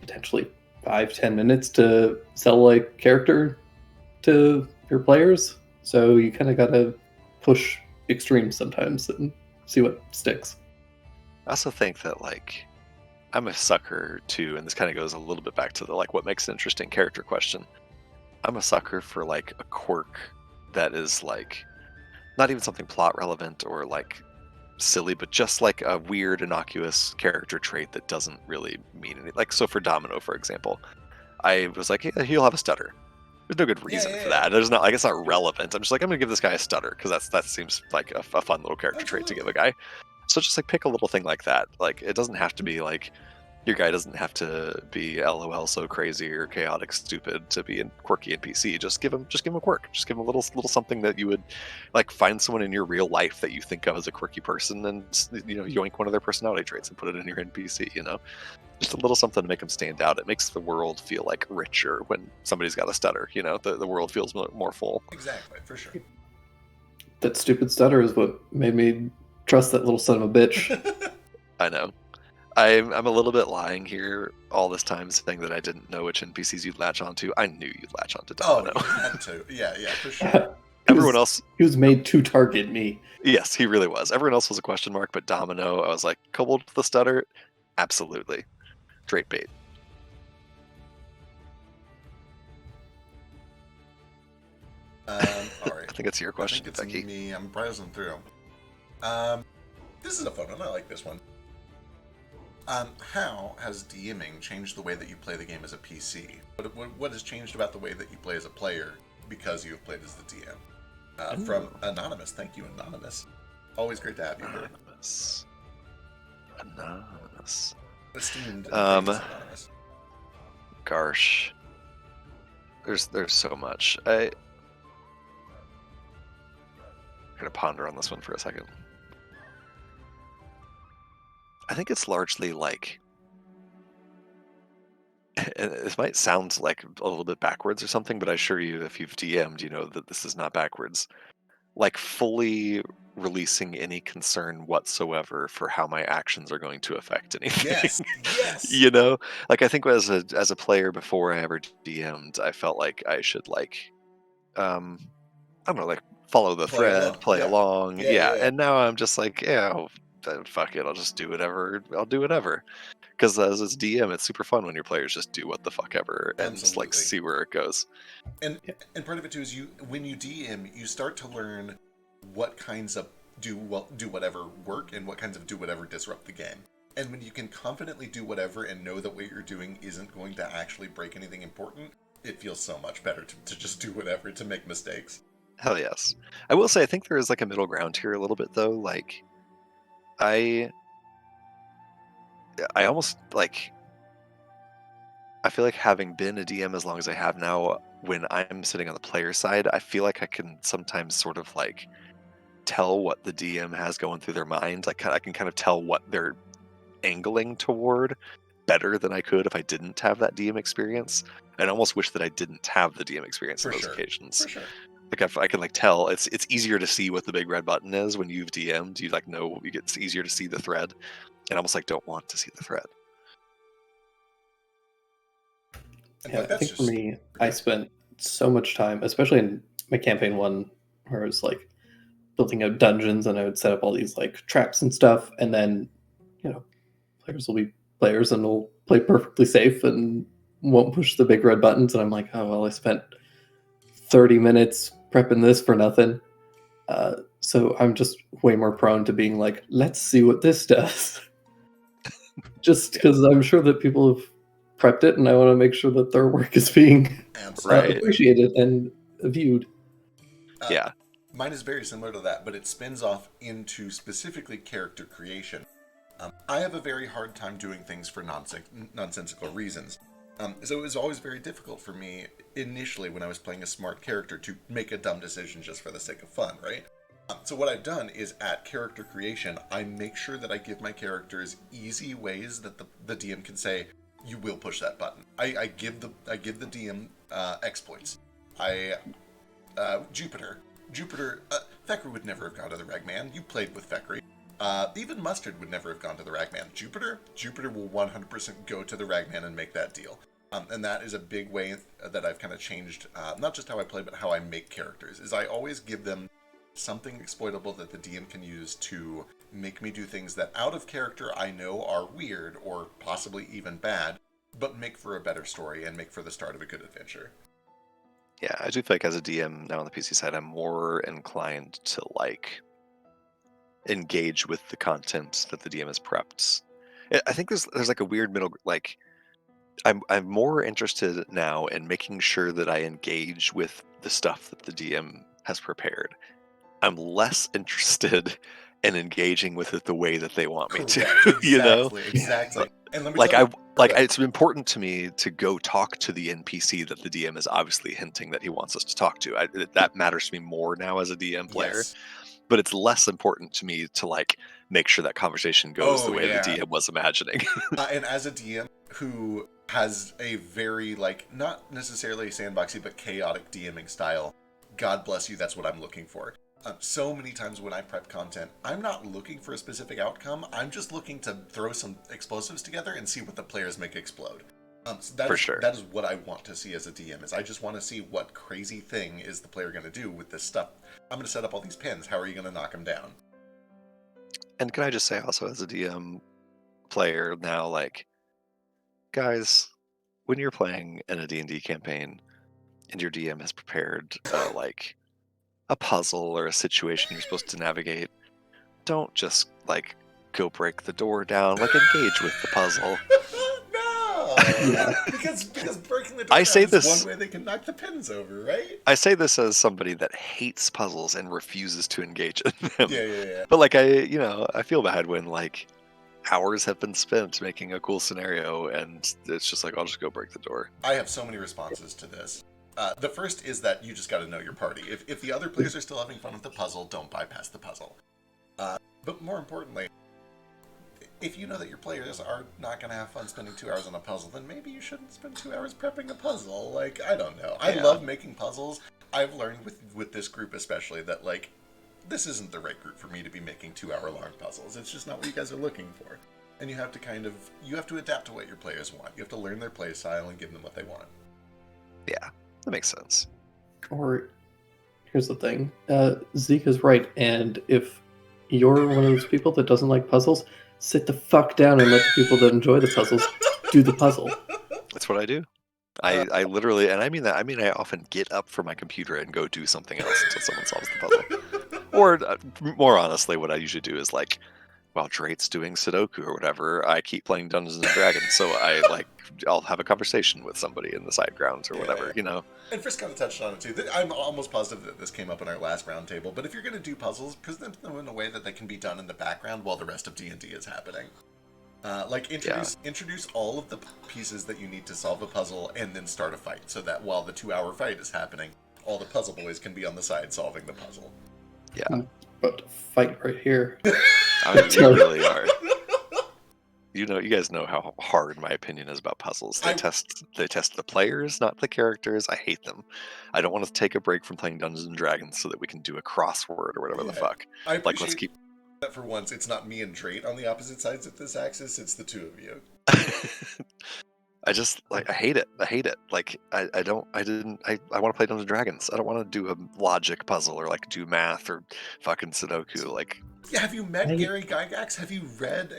[SPEAKER 3] potentially 5-10 minutes to sell a character to your players. So you kind of gotta push extremes sometimes and see what sticks.
[SPEAKER 1] I also think that I'm a sucker too, and this kind of goes a little bit back to the what makes an interesting character question. I'm a sucker for a quirk that is not even something plot relevant or silly, but just a weird innocuous character trait that doesn't really mean anything. So for Domino, for example, I was hey, he'll have a stutter. There's no good reason for that. There's not it's not relevant. I'm just I'm gonna give this guy a stutter because that seems like a fun little character trait to give a guy. So just pick a little thing like that. It doesn't have to be Your guy doesn't have to be LOL so crazy or chaotic stupid to be a quirky NPC. Just give him a quirk. Just give him a little something that you would like find someone in your real life that you think of as a quirky person, and yoink one of their personality traits and put it in your NPC. Just a little something to make them stand out. It makes the world feel like richer when somebody's got a stutter. The world feels more full.
[SPEAKER 2] Exactly, for sure.
[SPEAKER 3] That stupid stutter is what made me trust that little son of a bitch.
[SPEAKER 1] I know. I'm a little bit lying here all this time saying that I didn't know which NPCs you'd latch onto. I knew you'd latch onto Domino.
[SPEAKER 2] Oh, you had to. Yeah, for sure.
[SPEAKER 1] Everyone else...
[SPEAKER 3] He was made to target me.
[SPEAKER 1] Yes, he really was. Everyone else was a question mark, but Domino, I was like, Kobold with the stutter? Absolutely. Great bait.
[SPEAKER 2] All right.
[SPEAKER 1] I think it's your question,
[SPEAKER 2] I think it's
[SPEAKER 1] Becky.
[SPEAKER 2] me. I'm browsing through. This is a fun one. I like this one. How has DMing changed the way that you play the game as a PC? What has changed about the way that you play as a player because you have played as the DM? From Anonymous. Thank you, Anonymous. Always great to have you here.
[SPEAKER 1] Anonymous.
[SPEAKER 2] Esteemed Anonymous.
[SPEAKER 1] Gosh. There's so much. I'm gonna ponder on this one for a second. I think it's largely like, and this might sound like a little bit backwards or something, but I assure you, if you've DM'd, you know that this is not backwards. Like fully releasing any concern whatsoever for how my actions are going to affect anything.
[SPEAKER 2] Yes.
[SPEAKER 1] Like I think as a player before I ever DM'd, I felt like I should like, I don't know, like follow the thread, play along. Yeah. And now I'm just like, fuck it, I'll just do whatever. I'll do whatever. Because as a DM, it's super fun when your players just do what the fuck ever and
[SPEAKER 2] Absolutely.
[SPEAKER 1] like see where it goes.
[SPEAKER 2] And part of it too is when you DM, you start to learn what kinds of do whatever work and what kinds of do whatever disrupt the game. And when you can confidently do whatever and know that what you're doing isn't going to actually break anything important, it feels so much better to just do whatever, to make mistakes.
[SPEAKER 1] Hell yes. I will say I think there is like a middle ground here a little bit though. Like I almost like, I feel like having been a DM as long as I have now, when I'm sitting on the player side, I feel like I can sometimes sort of like tell what the DM has going through their mind. Like I can kind of tell what they're angling toward better than I could if I didn't have that DM experience. I almost wish that I didn't have the DM experience on those occasions.
[SPEAKER 2] For sure.
[SPEAKER 1] Like I can like tell it's easier to see what the big red button is when you've DM'd. You like know it's easier to see the thread, and almost like don't want to see the thread.
[SPEAKER 3] Yeah, I think for me, I spent so much time, especially in my campaign one, where I was like building out dungeons and I would set up all these like traps and stuff, and then players will be players and will play perfectly safe and won't push the big red buttons, and I'm like, oh well, I spent 30 minutes prepping this for nothing. So I'm just way more prone to being like, let's see what this does. Just because I'm sure that people have prepped it, and I want to make sure that their work is being appreciated and viewed.
[SPEAKER 1] Yeah.
[SPEAKER 2] Mine is very similar to that, but it spins off into specifically character creation. I have a very hard time doing things for nonsensical reasons. So it was always very difficult for me initially when I was playing a smart character to make a dumb decision just for the sake of fun, right? So what I've done is at character creation, I make sure that I give my characters easy ways that the DM can say, you will push that button. I give the DM exploits. Jupiter, Thackeray would never have gone to the Ragman. You played with Thackeray. Even Mustard would never have gone to the Ragman. Jupiter will 100% go to the Ragman and make that deal. And that is a big way that I've kind of changed, not just how I play, but how I make characters, is I always give them something exploitable that the DM can use to make me do things that out of character I know are weird or possibly even bad, but make for a better story and make for the start of a good adventure.
[SPEAKER 1] Yeah, I do feel like as a DM now on the PC side, I'm more inclined to like engage with the content that the DM has prepped. I think there's like a weird middle, like I'm more interested now in making sure that I engage with the stuff that the DM has prepared. I'm less interested in engaging with it the way that they want me to.
[SPEAKER 2] Exactly. And let me
[SPEAKER 1] Like
[SPEAKER 2] tell you,
[SPEAKER 1] it's important to me to go talk to the NPC that the DM is obviously hinting that he wants us to talk to. That matters to me more now as a DM player.
[SPEAKER 2] yes.
[SPEAKER 1] But it's less important to me to like make sure that conversation goes the
[SPEAKER 2] Oh
[SPEAKER 1] way the
[SPEAKER 2] yeah.
[SPEAKER 1] DM was imagining.
[SPEAKER 2] And as a DM who has a very, like, not necessarily sandboxy, but chaotic DMing style, God bless you, that's what I'm looking for. So many times when I prep content, I'm not looking for a specific outcome. I'm just looking to throw some explosives together and see what the players make explode. So
[SPEAKER 1] For sure.
[SPEAKER 2] that is what I want to see as a DM. Is I just want to see what crazy thing is the player going to do with this stuff. I'm going to set up all these pins. How are you going to knock them down?
[SPEAKER 1] And can I just say also as a DM player now, like, guys, when you're playing in a D&D campaign and your DM has prepared like a puzzle or a situation you're supposed to navigate, don't just like go break the door down. Like, engage with the puzzle.
[SPEAKER 2] No,
[SPEAKER 3] Yeah.
[SPEAKER 2] because breaking the door
[SPEAKER 1] I
[SPEAKER 2] down
[SPEAKER 1] say
[SPEAKER 2] is
[SPEAKER 1] this-
[SPEAKER 2] one way they can knock the pins over, right?
[SPEAKER 1] I say this as somebody that hates puzzles and refuses to engage in them.
[SPEAKER 2] Yeah.
[SPEAKER 1] But like I feel bad when like hours have been spent making a cool scenario and it's just like I'll just go break the door.
[SPEAKER 2] I have so many responses to this. The first is that you just got to know your party. If the other players are still having fun with the puzzle, don't bypass the puzzle. But more importantly, if you know that your players are not going to have fun spending 2 hours on a puzzle, then maybe you shouldn't spend 2 hours prepping a puzzle. Like, I don't know. I
[SPEAKER 1] Yeah.
[SPEAKER 2] love making puzzles. I've learned with this group especially that, like, this isn't the right group for me to be making 2-hour-long puzzles. It's just not what you guys are looking for. And you have to adapt to what your players want. You have to learn their play style and give them what they want.
[SPEAKER 1] Yeah, that makes sense.
[SPEAKER 3] Or here's the thing, Zeke is right, and if you're one of those people that doesn't like puzzles, sit the fuck down and let the people that enjoy the puzzles do the puzzle.
[SPEAKER 1] That's what I do. I literally, and I mean that. I mean, I often get up from my computer and go do something else until someone solves the puzzle. Or more honestly, what I usually do is like, while Drake's doing Sudoku or whatever, I keep playing Dungeons and Dragons. So I'll have a conversation with somebody in the side grounds or whatever, you know.
[SPEAKER 2] And Frisk kind of touched on it too. I'm almost positive that this came up in our last roundtable. But if you're going to do puzzles, present them in a way that they can be done in the background while the rest of D&D is happening. Introduce all of the pieces that you need to solve a puzzle, and then start a fight, so that while the 2-hour fight is happening, all the puzzle boys can be on the side solving the puzzle.
[SPEAKER 1] Yeah,
[SPEAKER 3] but fight right here.
[SPEAKER 1] I mean, you really are. You guys know how hard my opinion is about puzzles. They test the players, not the characters. I hate them. I don't want to take a break from playing Dungeons and Dragons so that we can do a crossword or whatever the fuck.
[SPEAKER 2] I appreciate
[SPEAKER 1] Like, let's keep
[SPEAKER 2] that for once. It's not me and Drake on the opposite sides of this axis. It's the two of you.
[SPEAKER 1] I just like I hate it. Like I want to play Dungeons and Dragons. I don't want to do a logic puzzle or like do math or fucking Sudoku. Like,
[SPEAKER 2] yeah, have you met Gary Gygax? Have you read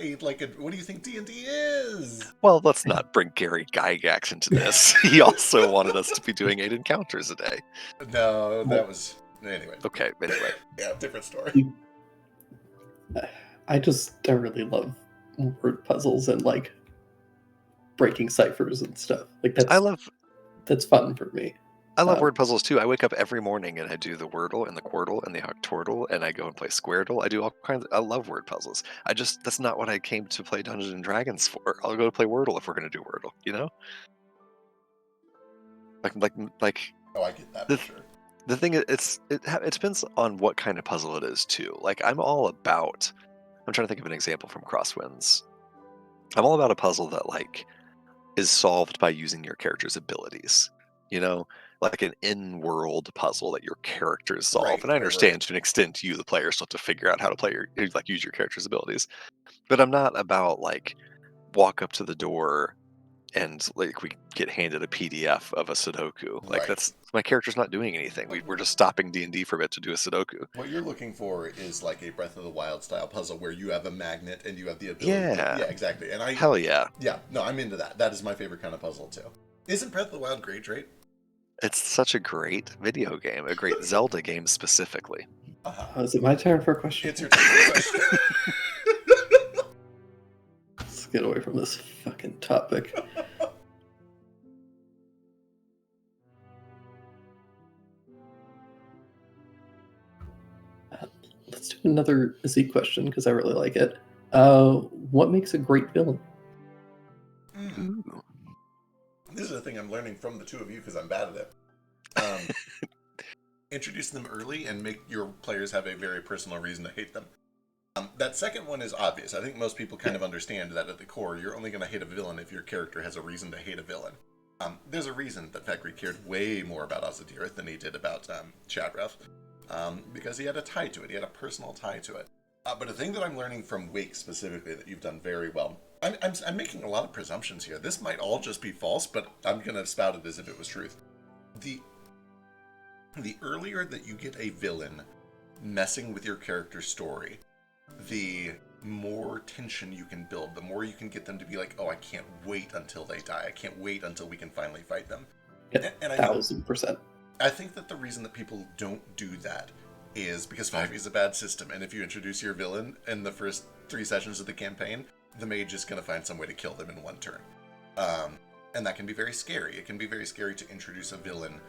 [SPEAKER 2] what do you think D&D is?
[SPEAKER 1] Well, let's not bring Gary Gygax into this. He also wanted us to be doing 8 encounters a day.
[SPEAKER 2] No, that was anyway.
[SPEAKER 1] Okay, anyway.
[SPEAKER 2] Yeah, different story.
[SPEAKER 3] I just don't really love word puzzles and like breaking ciphers and stuff. Like that's fun for me.
[SPEAKER 1] I love word puzzles too. I wake up every morning and I do the Wordle and the Quirtle and the Octortle and I go and play Squaredle. I do all kinds. I love word puzzles. That's not what I came to play Dungeons and Dragons for. I'll go to play Wordle if we're gonna do Wordle. You know, like.
[SPEAKER 2] Oh, I get that for sure.
[SPEAKER 1] The thing is, it depends on what kind of puzzle it is too. Like I'm trying to think of an example from Crosswinds. I'm all about a puzzle that like is solved by using your character's abilities. You know, like an in-world puzzle that your characters solve.
[SPEAKER 2] Right,
[SPEAKER 1] and I understand to an extent you, the player, still have to figure out how to use your character's abilities. But I'm not about like walk up to the door and like we get handed a PDF of a Sudoku. Like that's my character's not doing anything. We're just stopping D&D for a bit to do a Sudoku.
[SPEAKER 2] What you're looking for is like a Breath of the Wild style puzzle where you have a magnet and you have the ability.
[SPEAKER 1] Yeah,
[SPEAKER 2] exactly. And
[SPEAKER 1] hell yeah.
[SPEAKER 2] Yeah, no, I'm into that. That is my favorite kind of puzzle too. Isn't Breath of the Wild great, Drake?
[SPEAKER 1] It's such a great video game, a great Zelda game specifically.
[SPEAKER 3] Is it my turn for a question?
[SPEAKER 2] It's your turn for a question.
[SPEAKER 3] Let's get away from this fucking topic. Let's do another Z question because I really like it. What makes a great villain?
[SPEAKER 2] thing I'm learning from the two of you because I'm bad at it. Um, introduce them early and make your players have a very personal reason to hate them. That second one is obvious. I think most people kind of understand that at the core, you're only going to hate a villain if your character has a reason to hate a villain. There's a reason that Thackeray cared way more about Azadirith than he did about Shadrath, because he had a tie to it. He had a personal tie to it. But a thing that I'm learning from Wake specifically that you've done very well, I'm making a lot of presumptions here. This might all just be false, but I'm going to spout it as if it was truth. The earlier that you get a villain messing with your character's story, the more tension you can build, the more you can get them to be like, oh, I can't wait until they die. I can't wait until we can finally fight them.
[SPEAKER 3] Yeah,
[SPEAKER 2] and
[SPEAKER 3] 1000%.
[SPEAKER 2] I think that the reason that people don't do that is because 5e is a bad system, and if you introduce your villain in the first 3 sessions of the campaign, the mage is going to find some way to kill them in one turn. And that can be very scary. It can be very scary to introduce a villain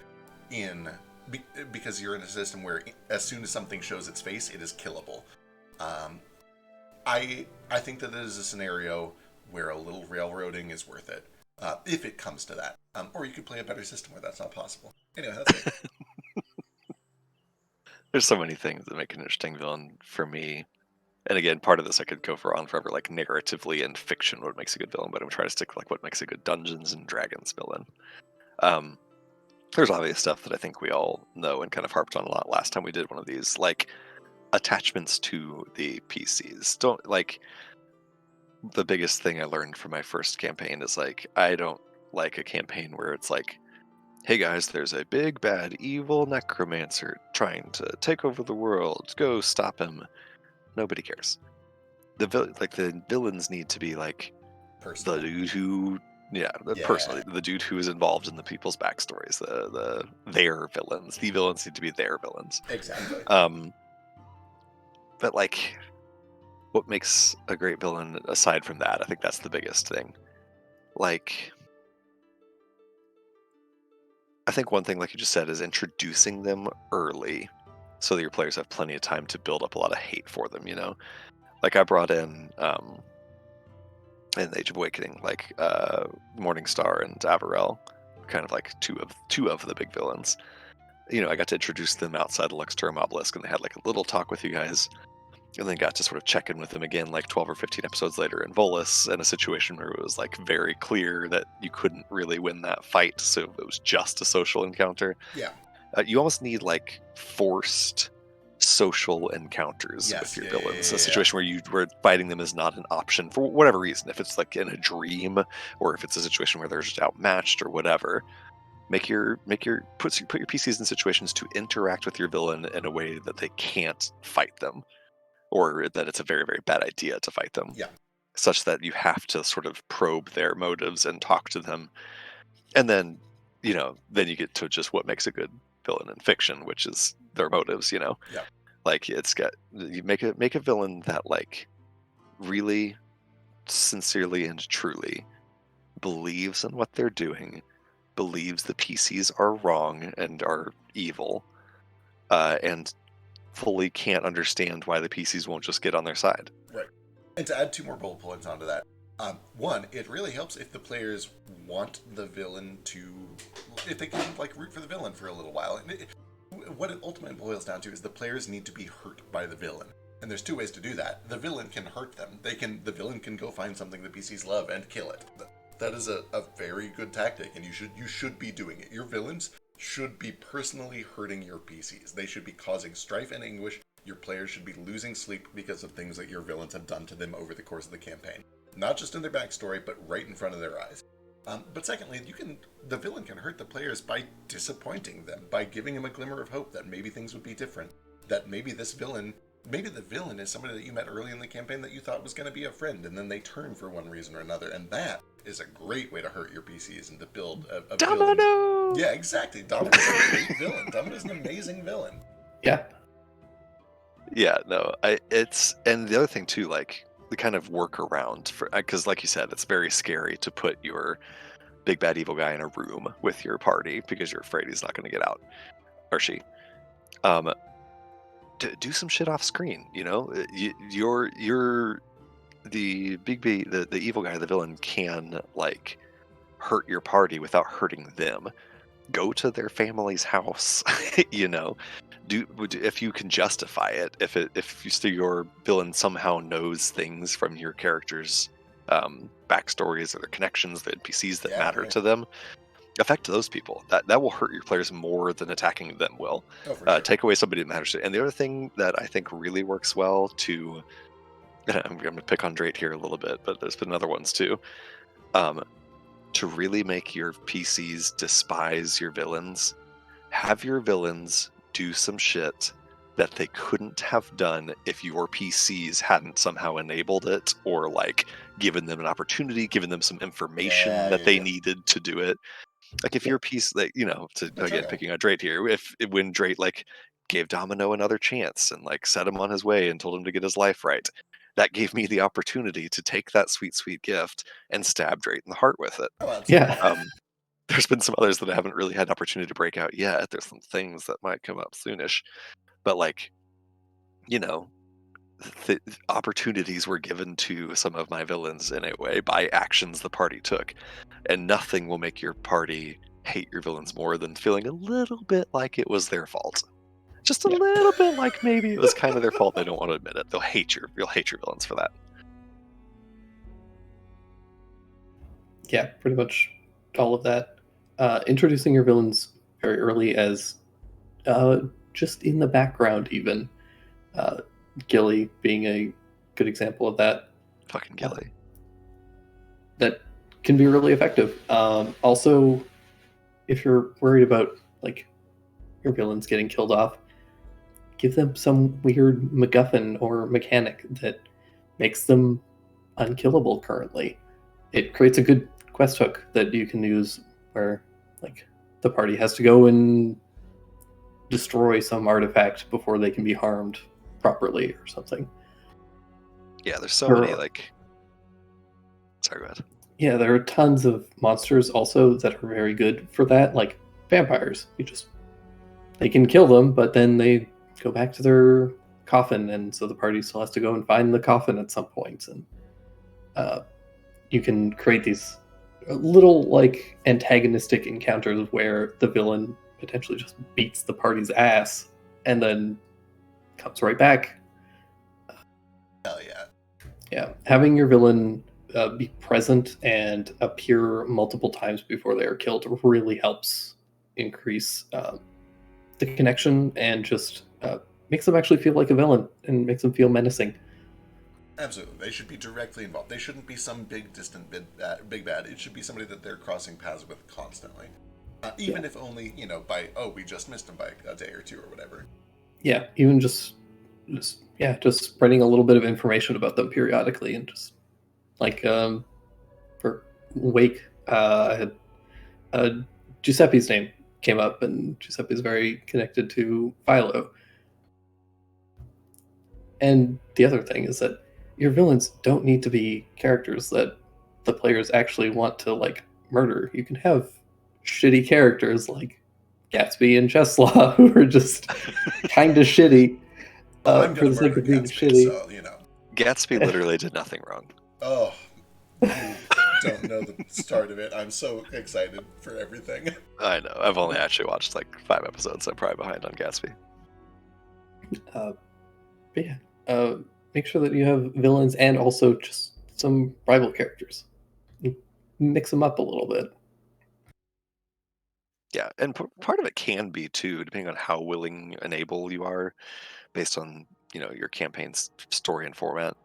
[SPEAKER 2] because you're in a system where as soon as something shows its face, it is killable. I think that it is a scenario where a little railroading is worth it, if it comes to that. Or you could play a better system where that's not possible. Anyway, that's it.
[SPEAKER 1] There's so many things that make an interesting villain for me. And again, part of this I could go for on forever, like narratively and fiction, what makes a good villain, but I'm trying to stick to like what makes a good Dungeons and Dragons villain. There's obvious stuff that I think we all know and kind of harped on a lot last time we did one of these, like attachments to the PCs. Don't like the biggest thing I learned from my first campaign is like I don't like a campaign where it's like, hey guys, there's a big bad evil necromancer trying to take over the world. Go stop him. Nobody cares. The villains need to be like
[SPEAKER 2] Personal.
[SPEAKER 1] the dude who, personally, the dude who is involved in the people's backstories. Their villains. The villains need to be their villains.
[SPEAKER 2] Exactly.
[SPEAKER 1] But like, what makes a great villain aside from that? I think that's the biggest thing. Like, I think one thing, like you just said, is introducing them early so that your players have plenty of time to build up a lot of hate for them, you know? Like I brought in Age of Awakening, like Morningstar and Averell, kind of like two of the big villains. You know, I got to introduce them outside the Luxturm Obelisk, and they had like a little talk with you guys, and then got to sort of check in with them again like 12 or 15 episodes later in Volus, in a situation where it was like very clear that you couldn't really win that fight, so it was just a social encounter.
[SPEAKER 2] Yeah.
[SPEAKER 1] You almost need like forced social encounters with your villains. A situation where fighting them is not an option for whatever reason. If it's like in a dream, or if it's a situation where they're just outmatched or whatever. Put your PCs in situations to interact with your villain in a way that they can't fight them, or that it's a very, very bad idea to fight them.
[SPEAKER 2] Yeah.
[SPEAKER 1] Such that you have to sort of probe their motives and talk to them. And then, then you get to just what makes a good villain in fiction, which is their motives,
[SPEAKER 2] Yeah.
[SPEAKER 1] Like you make a villain that like really sincerely and truly believes in what they're doing, believes the PCs are wrong and are evil, and fully can't understand why the PCs won't just get on their side.
[SPEAKER 2] Right. And to add 2 more bullet points onto that, one, it really helps if the players want the villain if they can like root for the villain for a little while. And what it ultimately boils down to is the players need to be hurt by the villain. And there's 2 ways to do that. The villain can hurt them. The villain can go find something the PCs love and kill it. That is a very good tactic, and you should be doing it. Your villains should be personally hurting your PCs. They should be causing strife and anguish. Your players should be losing sleep because of things that your villains have done to them over the course of the campaign. Not just in their backstory, but right in front of their eyes. But secondly, the villain can hurt the players by disappointing them, by giving them a glimmer of hope that maybe things would be different, that maybe the villain is somebody that you met early in the campaign that you thought was going to be a friend, and then they turn for one reason or another, and that is a great way to hurt your PCs and to build a
[SPEAKER 1] Domino!
[SPEAKER 2] villain. Yeah, exactly. Domino's a great villain. Domino's an amazing villain.
[SPEAKER 3] Yeah.
[SPEAKER 1] Yeah, no, and the other thing too, like the kind of workaround because like you said, it's very scary to put your big bad evil guy in a room with your party because you're afraid he's not going to get out, or she. To do some shit off screen, you're the big B, the evil guy, the villain can like hurt your party without hurting them. Go to their family's house, you know. If you can justify it, if you see your villain somehow knows things from your characters' backstories or their connections, the NPCs that matter to them, affect those people. That will hurt your players more than attacking them will.
[SPEAKER 2] Oh, for sure.
[SPEAKER 1] Take away somebody that matters to. And the other thing that I think really works well to, I'm going to pick on Drake here a little bit, but there's been other ones too. To really make your PCs despise your villains, have your villains do some shit that they couldn't have done if your PCs hadn't somehow enabled it or like given them an opportunity, given them some information that they needed to do it. Like if your piece, like, you know, to again picking on Drake here, when Drake like gave Domino another chance and like set him on his way and told him to get his life right, that gave me the opportunity to take that sweet, sweet gift and stab Drake in the heart with it.
[SPEAKER 2] Oh, absolutely.
[SPEAKER 3] Yeah.
[SPEAKER 1] There's been some others that I haven't really had an opportunity to break out yet. There's some things that might come up soonish, but like, you know, the opportunities were given to some of my villains in a way by actions the party took, and nothing will make your party hate your villains more than feeling a little bit like it was their fault. Just a little bit like maybe it was kind of their fault. They don't want to admit it. You'll hate your villains for that.
[SPEAKER 3] Yeah, pretty much all of that. Introducing your villains very early as just in the background, even. Gilly being a good example of that.
[SPEAKER 1] Fucking Gilly.
[SPEAKER 3] That can be really effective. Also, if you're worried about like your villains getting killed off, give them some weird MacGuffin or mechanic that makes them unkillable currently. It creates a good quest hook that you can use where like the party has to go and destroy some artifact before they can be harmed properly or something.
[SPEAKER 1] Yeah, there's so many like... Sorry, go ahead.
[SPEAKER 3] Yeah, there are tons of monsters also that are very good for that, like vampires. They can kill them, but then they go back to their coffin, and so the party still has to go and find the coffin at some point. And you can create these little like antagonistic encounters where the villain potentially just beats the party's ass and then comes right back.
[SPEAKER 2] Hell yeah.
[SPEAKER 3] Yeah, having your villain be present and appear multiple times before they are killed really helps increase the connection and just makes them actually feel like a villain and makes them feel menacing.
[SPEAKER 2] Absolutely. They should be directly involved. They shouldn't be some big, distant big bad. It should be somebody that they're crossing paths with constantly. Even if only, by, we just missed him by a day or two or whatever.
[SPEAKER 3] Yeah, even just spreading a little bit of information about them periodically, and just like for Wake, Giuseppe's name came up, and Giuseppe's very connected to Philo. And the other thing is that your villains don't need to be characters that the players actually want to like murder. You can have shitty characters like Gatsby and Cheslaw who are just kind of shitty
[SPEAKER 2] I'm
[SPEAKER 3] for the sake of being
[SPEAKER 2] Gatsby,
[SPEAKER 3] shitty.
[SPEAKER 2] So,
[SPEAKER 1] Gatsby literally did nothing wrong.
[SPEAKER 2] Oh, you don't know the start of it. I'm so excited for everything.
[SPEAKER 1] I know. I've only actually watched like 5 episodes. So I'm probably behind on Gatsby.
[SPEAKER 3] But yeah, make sure that you have villains and also just some rival characters. Mix them up a little bit.
[SPEAKER 1] Yeah, and part of it can be too, depending on how willing and able you are, based on your campaign's story and format,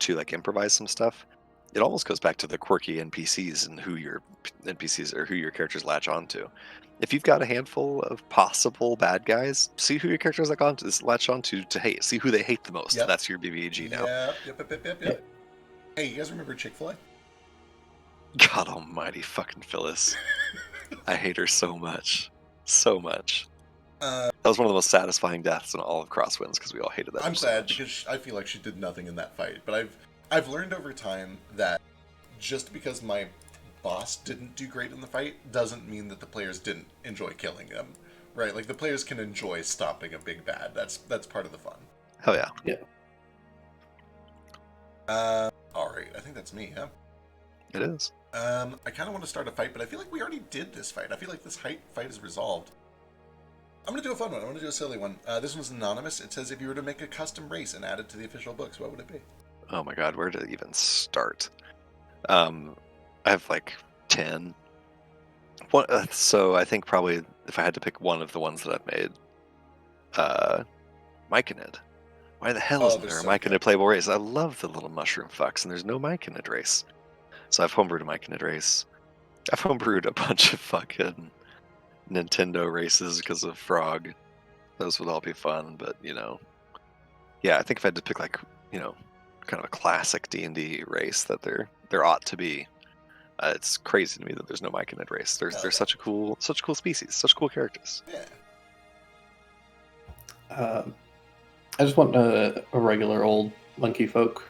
[SPEAKER 1] to like improvise some stuff. It almost goes back to the quirky NPCs and who your NPCs or who your characters latch onto. If you've got a handful of possible bad guys, see who your characters latch onto to hate. See who they hate the most.
[SPEAKER 2] Yep.
[SPEAKER 1] That's your BBAG now.
[SPEAKER 2] Yep. Hey, you guys remember Chick-fil-A?
[SPEAKER 1] God almighty fucking Phyllis. I hate her so much. So much. That was one of the most satisfying deaths in all of Crosswinds because we all hated that.
[SPEAKER 2] I'm glad because I feel like she did nothing in that fight. But I've learned over time that just because my boss didn't do great in the fight doesn't mean that the players didn't enjoy killing him. Right? Like the players can enjoy stopping a big bad. That's part of the fun.
[SPEAKER 1] Hell yeah.
[SPEAKER 3] Yeah.
[SPEAKER 2] All right. I think that's me, huh?
[SPEAKER 1] It is.
[SPEAKER 2] I kind of want to start a fight, but I feel like we already did this fight. I feel like this fight is resolved. I'm going to do a fun one. I'm going to do a silly one. This one's anonymous. It says, if you were to make a custom race and add it to the official books, what would it be?
[SPEAKER 1] Oh my god, where to even start? I have like 10. So I think probably if I had to pick one of the ones that I've made, Myconid. Why the hell isn't there a Myconid playable race? I love the little mushroom fucks, and there's no Myconid race. So I've homebrewed a Myconid race. I've homebrewed a bunch of fucking Nintendo races because of Frog. Those would all be fun, but yeah, I think if I had to pick like kind of a classic D&D race that there ought to be. It's crazy to me that there's no Myconid race. There's such a cool species, such cool characters.
[SPEAKER 2] Yeah.
[SPEAKER 3] I just want a regular old monkey folk.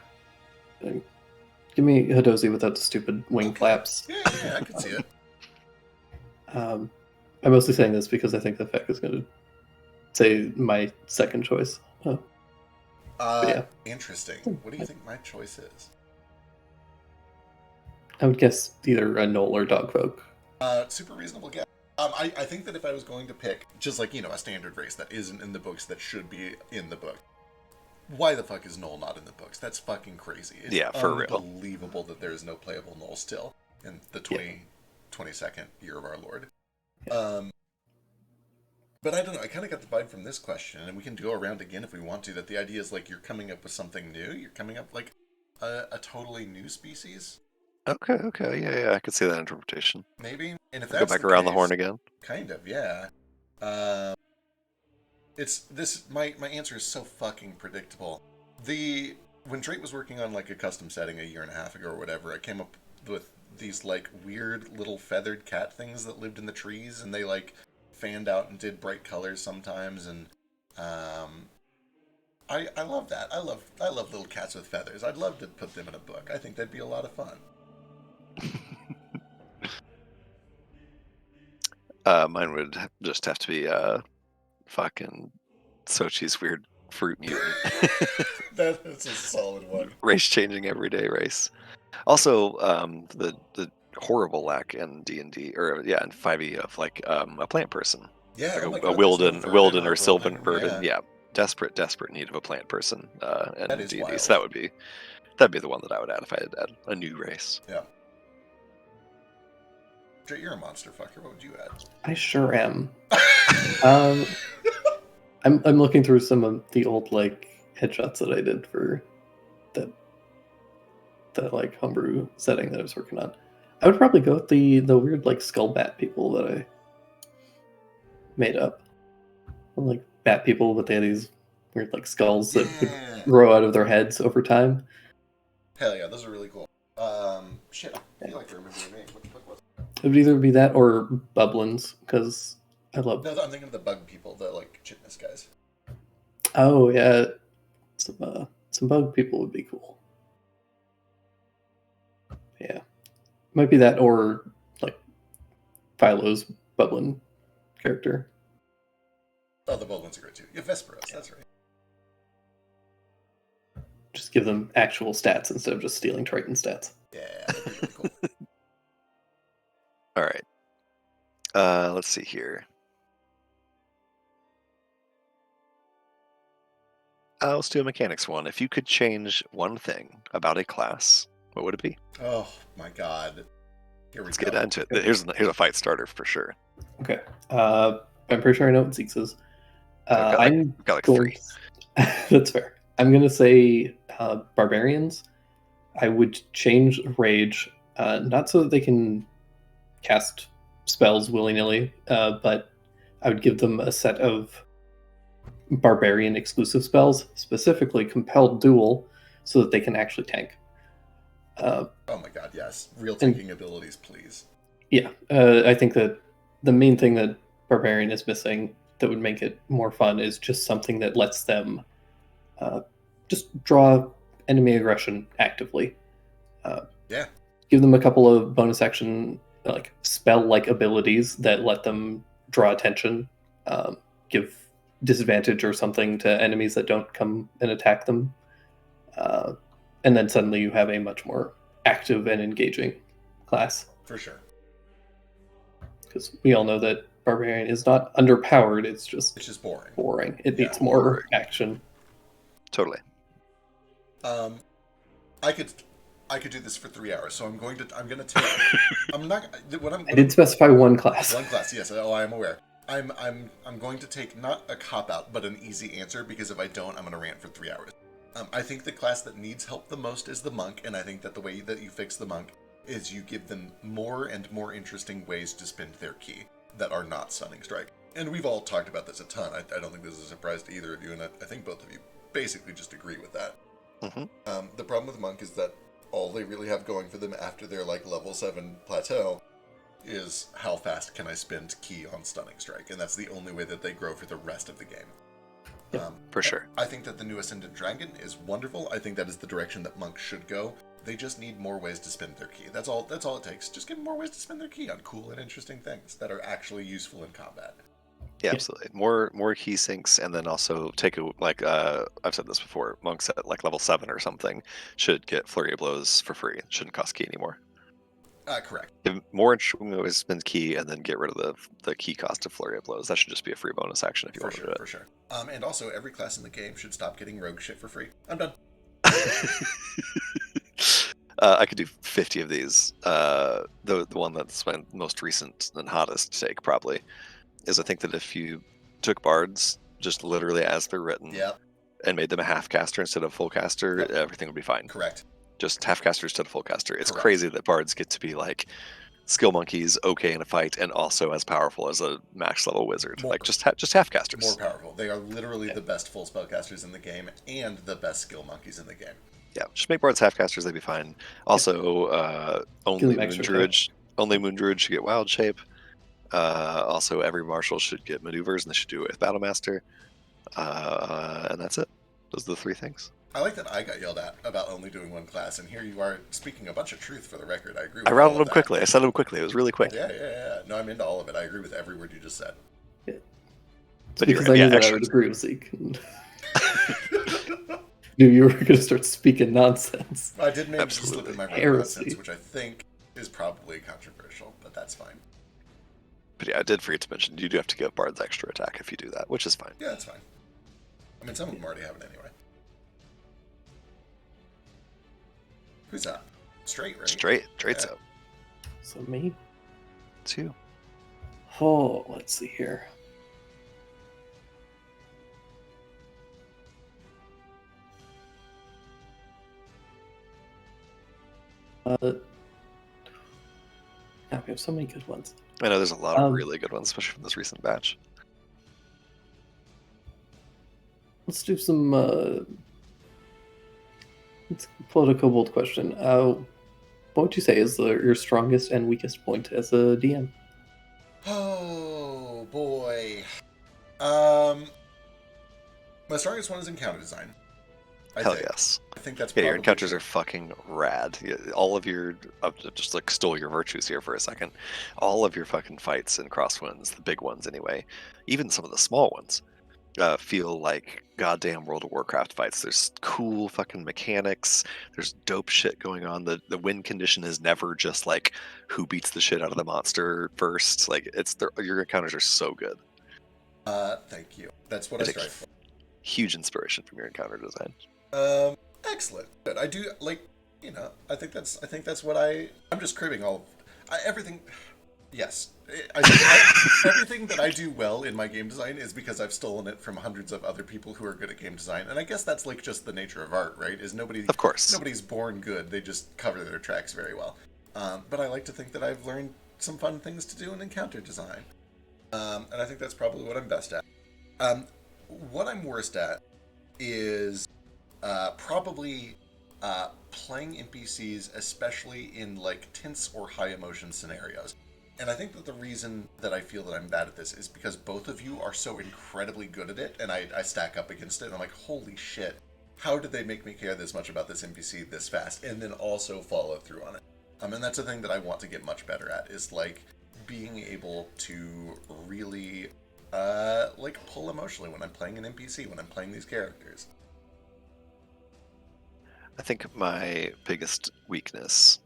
[SPEAKER 3] Give me Hadozi without the stupid wing flaps.
[SPEAKER 2] Yeah, I can see it.
[SPEAKER 3] I'm mostly saying this because I think the FEC is going to say my second choice. Yeah.
[SPEAKER 2] Interesting. What do you think my choice is?
[SPEAKER 3] I would guess either a Knoll or dog folk.
[SPEAKER 2] Super reasonable guess. I think that if I was going to pick just like, a standard race that isn't in the books that should be in the book, why the fuck is Knoll not in the books? That's fucking crazy. It's
[SPEAKER 1] for real.
[SPEAKER 2] Unbelievable that there is no playable Knoll still in the 22nd year of our Lord. Yeah. But I don't know. I kind of got the vibe from this question, and we can go around again if we want to, that the idea is like you're coming up with something new. You're coming up like a totally new species.
[SPEAKER 1] Okay, yeah, I could see that interpretation.
[SPEAKER 2] Maybe, and if that's
[SPEAKER 1] go back around the horn again.
[SPEAKER 2] Kind of, yeah. It's this. My answer is so fucking predictable. When Drake was working on like a custom setting a year and a half ago or whatever, I came up with these like weird little feathered cat things that lived in the trees, and they like fanned out and did bright colors sometimes, and I love that. I love little cats with feathers. I'd love to put them in a book. I think that'd be a lot of fun.
[SPEAKER 1] Mine would just have to be fucking Sochi's weird fruit mutant.
[SPEAKER 2] That's a solid one.
[SPEAKER 1] Race changing everyday race. Also, the horrible lack in D&D or in 5e of like a plant person.
[SPEAKER 2] Yeah,
[SPEAKER 1] like a Wilden or Sylvan Verdin. Yeah, desperate need of a plant person in D&D.
[SPEAKER 2] Wild.
[SPEAKER 1] So that'd be the one that I would add if I had to add a new race.
[SPEAKER 2] Yeah. Dre, you're a monster fucker. What would you add?
[SPEAKER 3] I sure am. I'm looking through some of the old like headshots that I did for that like homebrew setting that I was working on. I would probably go with the weird like skull bat people that I made up. Like bat people, but they had these weird like skulls that would grow out of their heads over time.
[SPEAKER 2] Hell yeah, those are really cool. Shit, I feel like I remember your name. What the fuck was it?
[SPEAKER 3] It would either be that or Bubblins, because I love...
[SPEAKER 2] No, I'm thinking of the bug people, the like chipness guys.
[SPEAKER 3] Oh yeah, some bug people would be cool. Yeah, might be that or like Philo's Bubblin character.
[SPEAKER 2] Oh, the Bubblins are great too. Yeah, Vesperos, that's right.
[SPEAKER 3] Just give them actual stats instead of just stealing Triton stats.
[SPEAKER 2] Yeah, that'd be really cool.
[SPEAKER 1] All right. Let's see here. Let's do a mechanics one. If you could change one thing about a class, what would it be?
[SPEAKER 2] Oh my god.
[SPEAKER 1] Let's get into it. Here's a fight starter for sure.
[SPEAKER 3] Okay. I'm pretty sure I know what Zeke's is.
[SPEAKER 1] I've got like 3.
[SPEAKER 3] That's fair. I'm going to say barbarians. I would change rage, not so that they can cast spells willy-nilly, but I would give them a set of barbarian exclusive spells, specifically compelled duel, so that they can actually tank.
[SPEAKER 2] Oh my god, yes. Real tanking abilities, please.
[SPEAKER 3] Yeah, I think that the main thing that barbarian is missing that would make it more fun is just something that lets them just draw enemy aggression actively.
[SPEAKER 2] Yeah.
[SPEAKER 3] Give them a couple of bonus action like spell-like abilities that let them draw attention, give disadvantage or something to enemies that don't come and attack them, and then suddenly you have a much more active and engaging class.
[SPEAKER 2] For sure.
[SPEAKER 3] Because we all know that Barbarian is not underpowered, it's just
[SPEAKER 2] boring.
[SPEAKER 3] boring. It
[SPEAKER 2] Yeah.
[SPEAKER 3] needs more
[SPEAKER 1] Boring.
[SPEAKER 3] action.
[SPEAKER 1] Totally.
[SPEAKER 2] I could do this for 3 hours, so I'm going to take. I'm not.
[SPEAKER 3] I did specify one class.
[SPEAKER 2] One class, yes. Oh, I am aware. I'm going to take not a cop out, but an easy answer, because if I don't, I'm going to rant for 3 hours. I think the class that needs help the most is the monk, and I think that the way that you fix the monk is you give them more and more interesting ways to spend their ki that are not Stunning Strike. And we've all talked about this a ton. I don't think this is a surprise to either of you, and I think both of you basically just agree with that.
[SPEAKER 1] Mm-hmm.
[SPEAKER 2] The problem with monk is that all they really have going for them after their like level 7 plateau is how fast can I spend ki on Stunning Strike, and that's the only way that they grow for the rest of the game.
[SPEAKER 1] For sure.
[SPEAKER 2] I think that the new Ascended Dragon is wonderful. I think that is the direction that monks should go. They just need more ways to spend their ki. That's all it takes. Just give them more ways to spend their ki on cool and interesting things that are actually useful in combat.
[SPEAKER 1] Yeah, absolutely. More key sinks, and then also take a I've said this before. Monks at like level 7 or something should get Flurry of Blows for free. It shouldn't cost key anymore.
[SPEAKER 2] Correct.
[SPEAKER 1] Give more interesting ways to spend key, and then get rid of the key cost of Flurry of Blows. That should just be a free bonus action if you want to do it.
[SPEAKER 2] For sure. And also, every class in the game should stop getting rogue shit for free. I'm done.
[SPEAKER 1] I could do 50 of these. The one that's my most recent and hottest take probably is I think that if you took bards just literally as they're written and made them a half caster instead of full caster, everything would be fine.
[SPEAKER 2] Correct.
[SPEAKER 1] Just half caster instead of full caster. It's
[SPEAKER 2] Correct.
[SPEAKER 1] crazy that bards get to be like skill monkeys, okay in a fight, and also as powerful as a max level wizard. Like just half casters.
[SPEAKER 2] More powerful. They are literally the best full spellcasters in the game and the best skill monkeys in the game.
[SPEAKER 1] Yeah, just make bards half casters, they'd be fine. Also, only Moon Druid should get wild shape. Also, every marshal should get maneuvers, and they should do it with Battlemaster. And that's it. Those are the 3 things.
[SPEAKER 2] I like that I got yelled at about only doing one class, and here you are speaking a bunch of truth for the record. I agree with
[SPEAKER 1] I rounded them quickly. I said them quickly. It was really quick.
[SPEAKER 2] Yeah. No, I'm into all of it. I agree with every word you just said.
[SPEAKER 3] Yeah.
[SPEAKER 1] But
[SPEAKER 3] because I knew that I would agree with Zeke. Knew you were going to start speaking nonsense.
[SPEAKER 2] I did maybe slip in my nonsense, which I think is probably controversial, but that's fine.
[SPEAKER 1] But yeah, I did forget to mention you do have to give bards extra attack if you do that, which is fine.
[SPEAKER 2] Yeah, that's fine. I mean, some of them already have it anyway. Who's that? Straight, right?
[SPEAKER 1] Straight's up.
[SPEAKER 3] So me?
[SPEAKER 1] 2.
[SPEAKER 3] Oh, let's see here. Yeah, we have so many good ones.
[SPEAKER 1] I know there's a lot of really good ones, especially from this recent batch.
[SPEAKER 3] Let's do some. Let's float a kobold question. What would you say is your strongest and weakest point as a DM?
[SPEAKER 2] Oh boy. My strongest one is encounter design.
[SPEAKER 1] Hell yes.
[SPEAKER 2] I think that's
[SPEAKER 1] your encounters are fucking rad. All of your just like stole your virtues here for a second. All of your fucking fights and crosswinds, the big ones anyway, even some of the small ones, feel like goddamn World of Warcraft fights. There's cool fucking mechanics. There's dope shit going on. The win condition is never just like who beats the shit out of the monster first. Like your encounters are so good.
[SPEAKER 2] Thank you. That's what I strive for.
[SPEAKER 1] Huge inspiration from your encounter design.
[SPEAKER 2] Excellent. Good. I do like, I think that's what I'm just cribbing all of everything. Yes. Everything that I do well in my game design is because I've stolen it from hundreds of other people who are good at game design. And I guess that's like just the nature of art, right? Is
[SPEAKER 1] of course.
[SPEAKER 2] Nobody's born good. They just cover their tracks very well. But I like to think that I've learned some fun things to do in encounter design. And I think that's probably what I'm best at. What I'm worst at is probably playing NPCs, especially in like tense or high emotion scenarios. And I think that the reason that I feel that I'm bad at this is because both of you are so incredibly good at it, and I stack up against it, and I'm like, holy shit, how did they make me care this much about this NPC this fast, and then also follow through on it? And that's a thing that I want to get much better at, is like being able to really like pull emotionally when I'm playing an NPC, when I'm playing these characters.
[SPEAKER 1] I think my biggest weakness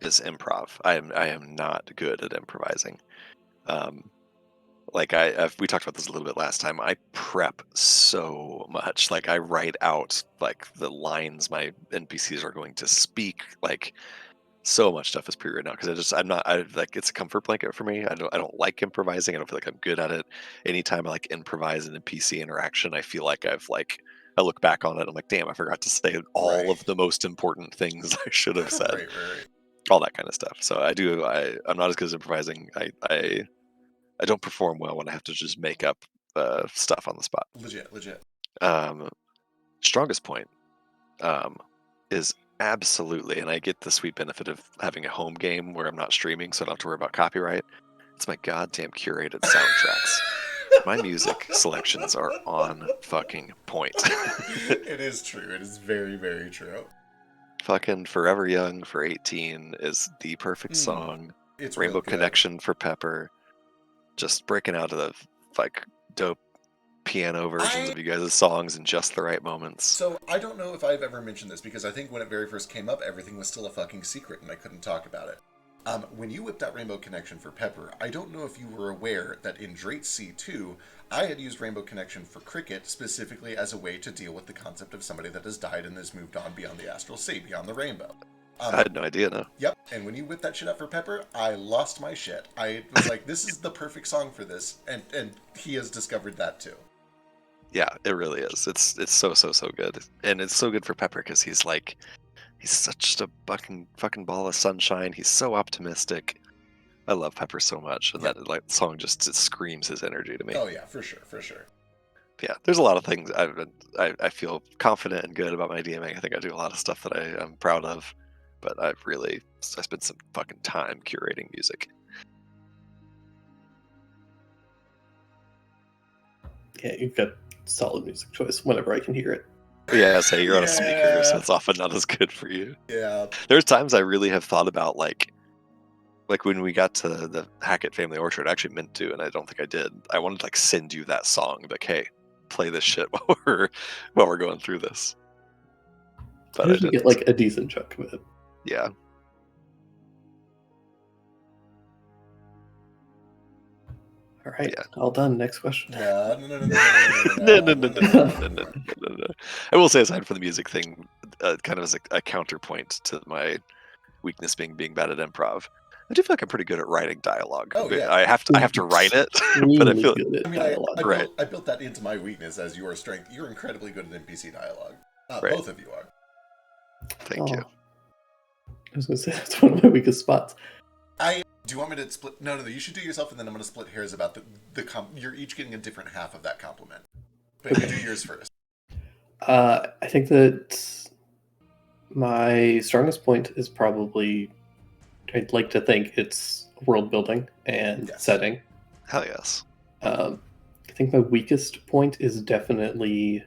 [SPEAKER 1] is improv. I am not good at improvising. Like we talked about this a little bit last time. I prep so much. Like I write out like the lines my NPCs are going to speak. Like so much stuff is pre-written out because I'm not I like it's a comfort blanket for me. I don't like improvising. I don't feel like I'm good at it. Anytime I like improvise an NPC interaction, I feel like I look back on it. I'm like, damn, I forgot to say all
[SPEAKER 2] Right.
[SPEAKER 1] of the most important things I should have said.
[SPEAKER 2] Right.
[SPEAKER 1] All that kind of stuff. So I'm not as good as improvising. I don't perform well when I have to just make up stuff on the spot.
[SPEAKER 2] Legit.
[SPEAKER 1] Um, Strongest point is absolutely, and I get the sweet benefit of having a home game where I'm not streaming, so I don't have to worry about copyright. It's my goddamn curated soundtracks. My music selections are on fucking point.
[SPEAKER 2] It is true. It is very, very true.
[SPEAKER 1] Fucking Forever Young for 18 is the perfect song.
[SPEAKER 2] It's
[SPEAKER 1] Rainbow
[SPEAKER 2] real good.
[SPEAKER 1] Connection for Pepper. Just breaking out of the like dope piano versions of you guys' songs in just the right moments.
[SPEAKER 2] So I don't know if I've ever mentioned this because I think when it very first came up, everything was still a fucking secret and I couldn't talk about it. When you whipped out Rainbow Connection for Pepper, I don't know if you were aware that in Drake's C2, I had used Rainbow Connection for Cricket specifically as a way to deal with the concept of somebody that has died and has moved on beyond the astral sea, beyond the rainbow.
[SPEAKER 1] I had no idea, no.
[SPEAKER 2] Yep, and when you whipped that shit out for Pepper, I lost my shit. I was like, this is the perfect song for this, and he has discovered that too.
[SPEAKER 1] Yeah, it really is. It's so good, and it's so good for Pepper because he's such a fucking ball of sunshine. He's so optimistic. I love Pepper so much, and that like song just it screams his energy to me.
[SPEAKER 2] Oh yeah, for sure.
[SPEAKER 1] Yeah, there's a lot of things I feel confident and good about my DMing. I think I do a lot of stuff that I'm proud of, but I spent some fucking time curating music.
[SPEAKER 3] Yeah, you've got solid music choice whenever I can hear it.
[SPEAKER 1] Yeah, say you're on a speaker, so it's often not as good for you.
[SPEAKER 2] Yeah.
[SPEAKER 1] There's times I really have thought about like when we got to the Hackett Family Orchard, I actually meant to, and I don't think I did. I wanted to like send you that song, like, hey, play this shit while we're going through this. But
[SPEAKER 3] I usually get like a decent chunk of it.
[SPEAKER 1] Yeah.
[SPEAKER 3] All right, all done. Next question.
[SPEAKER 2] No.
[SPEAKER 1] I will say, aside from the music thing, kind of as a counterpoint to my weakness being bad at improv, I do feel like I'm pretty good at writing dialogue.
[SPEAKER 2] Oh yeah,
[SPEAKER 1] I have to write it, but I feel
[SPEAKER 3] good at dialogue.
[SPEAKER 2] I built that into my weakness as your strength. You're incredibly good at NPC dialogue.
[SPEAKER 1] Right.
[SPEAKER 2] Both of you are.
[SPEAKER 1] Thank you.
[SPEAKER 3] I was gonna say that's one of my weakest spots.
[SPEAKER 2] Do you want me to split? No. You should do yourself, and then I'm going to split hairs about the you're each getting a different half of that compliment. But okay. You do yours first.
[SPEAKER 3] I think that my strongest point is probably, I'd like to think it's world building and setting.
[SPEAKER 1] Hell yes.
[SPEAKER 3] I think my weakest point is definitely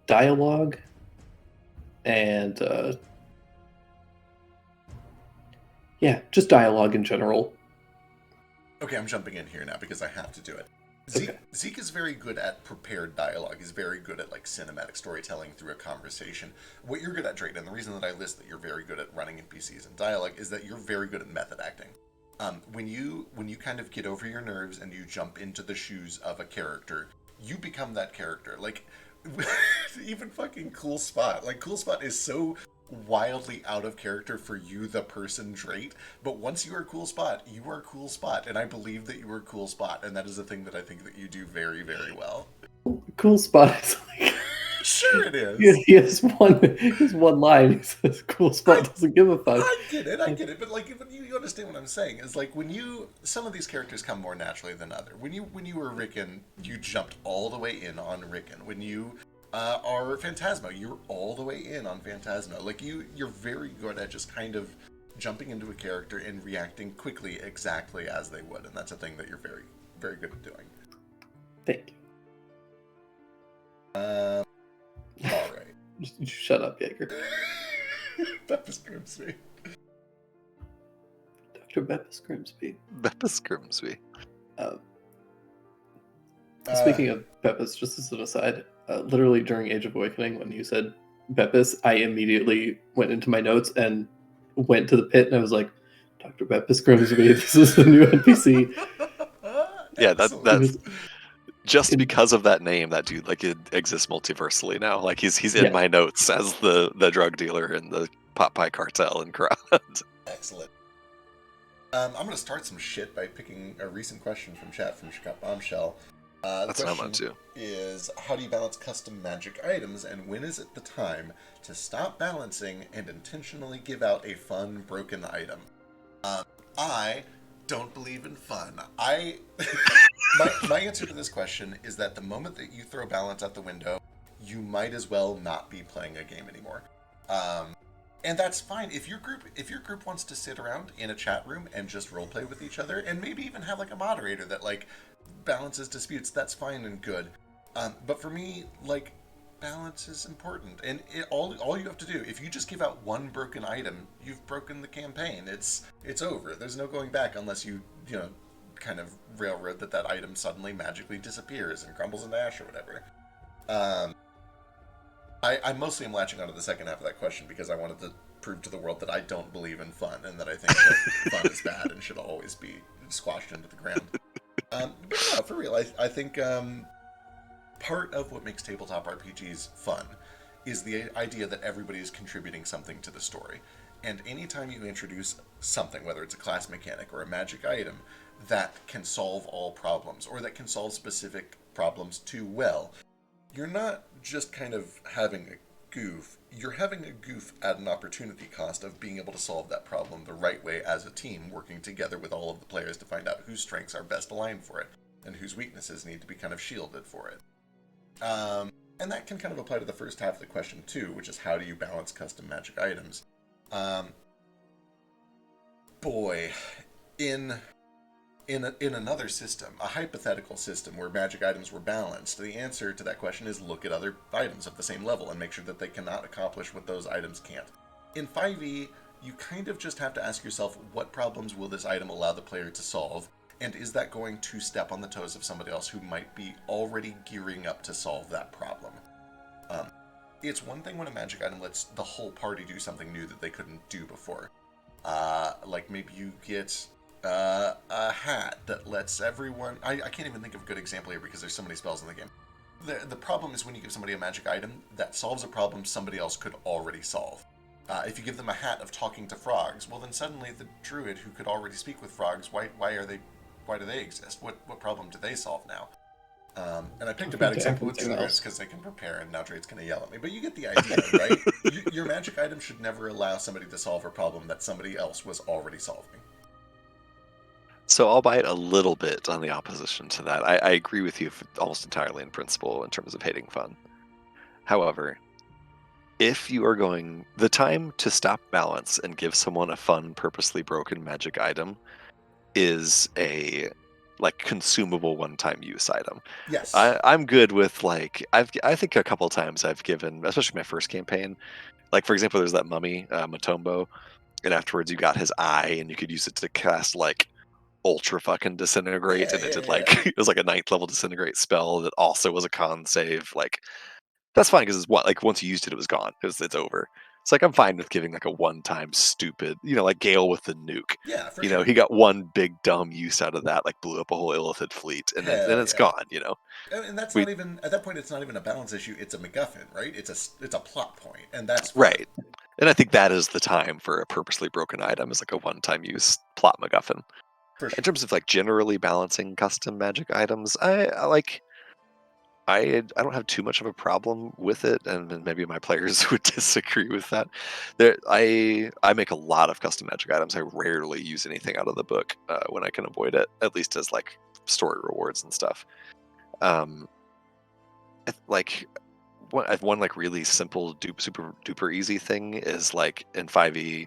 [SPEAKER 3] dialogue and just dialogue in general.
[SPEAKER 2] Okay, I'm jumping in here now because I have to do it. Zeke is very good at prepared dialogue. He's very good at like cinematic storytelling through a conversation. What you're good at, Drayton, and the reason that I list that you're very good at running NPCs and dialogue is that you're very good at method acting. When you kind of get over your nerves and you jump into the shoes of a character, you become that character. Like even fucking Cool Spot. Like Cool Spot is so wildly out of character for you, the person Drake, but once you are Cool Spot, you are Cool Spot, and I believe that you are Cool Spot, and that is a thing that I think that you do very, very well.
[SPEAKER 3] Cool Spot is like
[SPEAKER 2] sure it is.
[SPEAKER 3] He has one line. He says, "Cool Spot doesn't give a fuck."
[SPEAKER 2] I get it, but like you understand what I'm saying is like when some of these characters come more naturally than other. When you were Rickon, you jumped all the way in on Rickon. When you are Phantasmo, you're all the way in on Phantasmo. Like you're very good at just kind of jumping into a character and reacting quickly exactly as they would, and that's a thing that you're very, very good at doing.
[SPEAKER 3] Thank you.
[SPEAKER 2] All right.
[SPEAKER 3] Just shut up, Jaeger.
[SPEAKER 2] Beppis Grimsby.
[SPEAKER 3] Dr. Beppis Grimsby.
[SPEAKER 1] Beppis Grimsby.
[SPEAKER 3] Speaking of Beppis, just as an aside, literally during Age of Awakening, when you said Beppis, I immediately went into my notes and went to the pit and I was like, Dr. Beppis Grimsby, this is the new NPC.
[SPEAKER 1] Yeah,
[SPEAKER 2] Excellent.
[SPEAKER 1] that just
[SPEAKER 3] it-
[SPEAKER 1] because of that name, that dude like it exists multiversally now. Like he's in
[SPEAKER 3] Yeah.
[SPEAKER 1] my notes as the drug dealer in the pot pie cartel in Crowd.
[SPEAKER 2] Excellent. I'm going to start some shit by picking a recent question from chat from Chicago Bombshell. The
[SPEAKER 1] That's what I'm
[SPEAKER 2] question
[SPEAKER 1] up to.
[SPEAKER 2] is, how do you balance custom magic items, and when is it the time to stop balancing and intentionally give out a fun, broken item? I don't believe in fun. My answer to this question is that the moment that you throw balance out the window, you might as well not be playing a game anymore. And that's fine if your group wants to sit around in a chat room and just roleplay with each other, and maybe even have like a moderator that like balances disputes. That's fine and good. But for me, like, balance is important, and all you have to do, if you just give out one broken item, you've broken the campaign. It's over. There's no going back unless you kind of railroad that item suddenly magically disappears and crumbles into ash or whatever. I mostly am latching onto the second half of that question because I wanted to prove to the world that I don't believe in fun, and that I think that fun is bad and should always be squashed into the ground. But no, for real, I think part of what makes tabletop RPGs fun is the idea that everybody is contributing something to the story. And anytime you introduce something, whether it's a class mechanic or a magic item, that can solve all problems, or that can solve specific problems too well, you're not just kind of having a goof, you're having a goof at an opportunity cost of being able to solve that problem the right way as a team, working together with all of the players to find out whose strengths are best aligned for it, and whose weaknesses need to be kind of shielded for it. And that can kind of apply to the first half of the question too, which is how do you balance custom magic items? In another system, a hypothetical system where magic items were balanced, the answer to that question is look at other items of the same level and make sure that they cannot accomplish what those items can't. In 5e, you kind of just have to ask yourself, what problems will this item allow the player to solve? And is that going to step on the toes of somebody else who might be already gearing up to solve that problem? It's one thing when a magic item lets the whole party do something new that they couldn't do before. Like maybe you get a hat that lets everyone... I can't even think of a good example here because there's so many spells in the game. The problem is when you give somebody a magic item that solves a problem somebody else could already solve. If you give them a hat of talking to frogs, well then suddenly the druid who could already speak with frogs, why do they exist? What problem do they solve now? And I picked a bad example with druids because they can prepare, and now Drade's going to yell at me. But you get the idea, right? Your magic item should never allow somebody to solve a problem that somebody else was already solving.
[SPEAKER 1] So I'll bite a little bit on the opposition to that. I agree with you almost entirely in principle in terms of hating fun. However, if you are going... The time to stop balance and give someone a fun, purposely broken magic item is a consumable one-time use item.
[SPEAKER 2] Yes.
[SPEAKER 1] I'm good with I think a couple times I've given, especially my first campaign, like for example, there's that mummy, Matombo, and afterwards you got his eye and you could use it to cast ultra fucking disintegrate, and it did it was like a 9th level disintegrate spell that also was a con save. That's fine because it's once you used it, it was gone because it's over. It's I'm fine with giving a one-time stupid, like Gale with the nuke.
[SPEAKER 2] Yeah, for sure.
[SPEAKER 1] He got one big dumb use out of that, blew up a whole Illithid fleet, and then it's gone.
[SPEAKER 2] And that's not even at that point. It's not even a balance issue. It's a MacGuffin, right? It's a plot point, and that's fine.
[SPEAKER 1] Right. And I think that is the time for a purposely broken item is a one-time use plot MacGuffin.
[SPEAKER 2] For sure.
[SPEAKER 1] In terms of generally balancing custom magic items, I don't have too much of a problem with it, and maybe my players would disagree with that. I make a lot of custom magic items. I rarely use anything out of the book when I can avoid it, at least as story rewards and stuff. One really simple super duper easy thing is in 5e.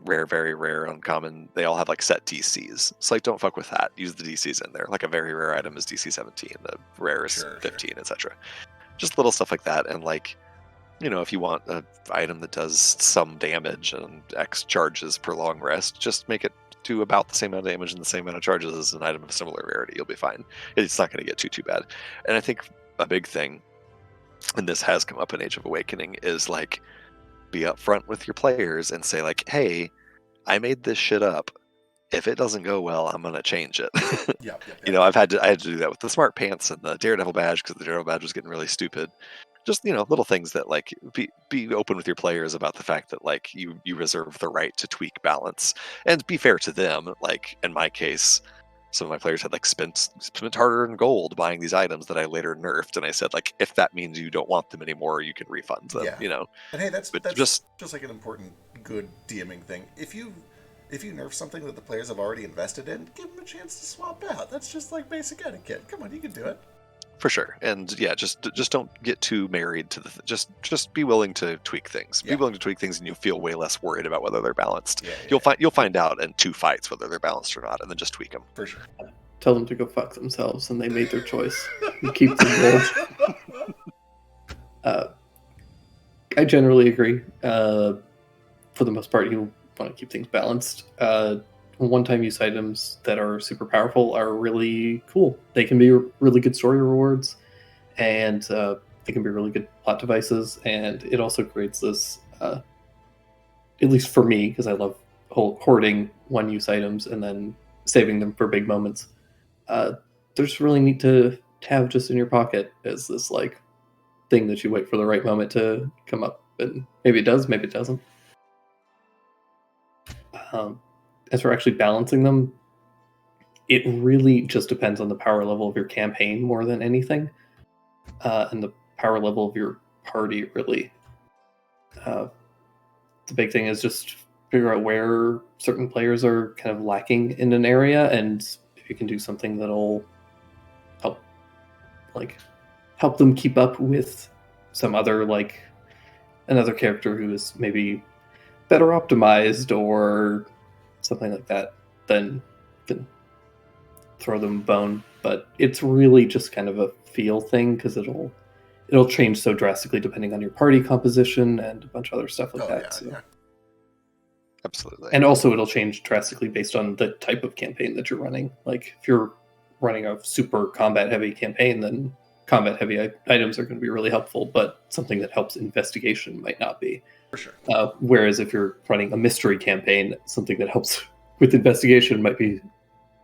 [SPEAKER 1] Rare, very rare, uncommon. They all have set DCs. So don't fuck with that. Use the DCs in there. A very rare item is DC 17, the rare is 15, etc. Just little stuff like that. And if you want an item that does some damage and X charges per long rest, just make it do about the same amount of damage and the same amount of charges as an item of similar rarity. You'll be fine. It's not going to get too bad. And I think a big thing, and this has come up in Age of Awakening, is be upfront with your players and say like, hey, I made this shit up. If it doesn't go well, I'm gonna change it.
[SPEAKER 2] Yep.
[SPEAKER 1] I had to do that with the smart pants and the Daredevil badge because the Daredevil badge was getting really stupid. Just little things that like be open with your players about the fact that like you reserve the right to tweak balance and be fair to them. Like in my case, some of my players had like spent harder in gold buying these items that I later nerfed, and I said like, if that means you don't want them anymore, you can refund them.
[SPEAKER 2] Yeah. And hey, that's
[SPEAKER 1] But
[SPEAKER 2] just like an important good DMing thing. If you nerf something that the players have already invested in, give them a chance to swap out. That's just like basic etiquette. Come on, you can do it.
[SPEAKER 1] For sure. And yeah, just don't get too married to just be willing to tweak things.
[SPEAKER 2] Yeah.
[SPEAKER 1] Be willing to tweak things, and you'll feel way less worried about whether they're balanced.
[SPEAKER 2] Yeah.
[SPEAKER 1] You'll find out in 2 fights whether they're balanced or not, and then just tweak them.
[SPEAKER 2] For sure.
[SPEAKER 3] Tell them to go fuck themselves, and they made their choice. You keep them gold. I generally agree. For the most part, you want to keep things balanced. One-time use items that are super powerful are really cool. They can be really good story rewards, and they can be really good plot devices. And it also creates this, at least for me, because I love hoarding one-use items and then saving them for big moments. They're just really neat to have just in your pocket as this like thing that you wait for the right moment to come up, and maybe it does, maybe it doesn't. As for actually balancing them, it really just depends on the power level of your campaign more than anything, and the power level of your party, really. The big thing is just figure out where certain players are kind of lacking in an area, and if you can do something that'll help them keep up with some other, like, another character who is maybe better optimized or something like that, then throw them a bone. But it's really just kind of a feel thing, because it'll change so drastically depending on your party composition and a bunch of other stuff like that.
[SPEAKER 2] Yeah.
[SPEAKER 1] Absolutely.
[SPEAKER 3] And also it'll change drastically based on the type of campaign that you're running. Like if you're running a super combat heavy campaign, then combat heavy items are going to be really helpful, but something that helps investigation might not be.
[SPEAKER 2] For sure.
[SPEAKER 3] Whereas if you're running a mystery campaign, something that helps with investigation might be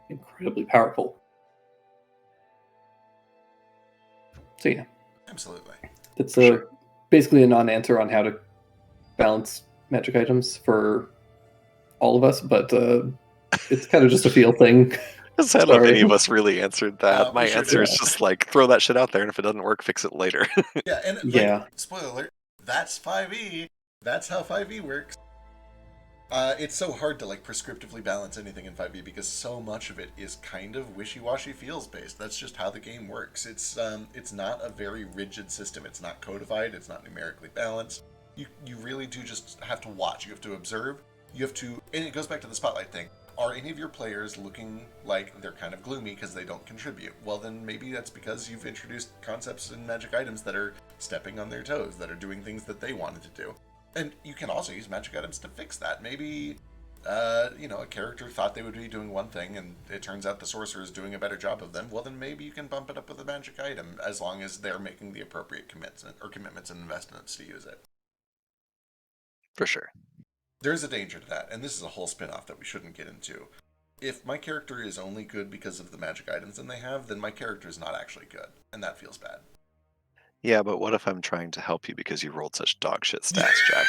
[SPEAKER 3] incredibly powerful. So yeah.
[SPEAKER 2] Absolutely.
[SPEAKER 3] It's basically a non-answer on how to balance magic items for all of us, but it's kind of just a feel thing.
[SPEAKER 1] I don't know if any of us really answered that. My
[SPEAKER 2] sure
[SPEAKER 1] answer is just like, throw that shit out there, and if it doesn't work, fix it later.
[SPEAKER 2] Yeah, and like, spoiler alert, that's 5e. That's how 5e works. It's so hard to like prescriptively balance anything in 5e because so much of it is kind of wishy-washy feels based. That's just how the game works. It's not a very rigid system. It's not codified. It's not numerically balanced. You really do just have to watch. You have to observe. You have to, and it goes back to the spotlight thing. Are any of your players looking like they're kind of gloomy because they don't contribute? Well, then maybe that's because you've introduced concepts and magic items that are stepping on their toes, that are doing things that they wanted to do. And you can also use magic items to fix that. Maybe, a character thought they would be doing one thing, and it turns out the sorcerer is doing a better job of them. Well, then maybe you can bump it up with a magic item, as long as they're making the appropriate commitments and investments to use it.
[SPEAKER 1] For sure.
[SPEAKER 2] There's a danger to that, and this is a whole spin-off that we shouldn't get into. If my character is only good because of the magic items that they have, then my character is not actually good, and that feels bad.
[SPEAKER 1] Yeah, but what if I'm trying to help you because you rolled such dog shit stats, Jack?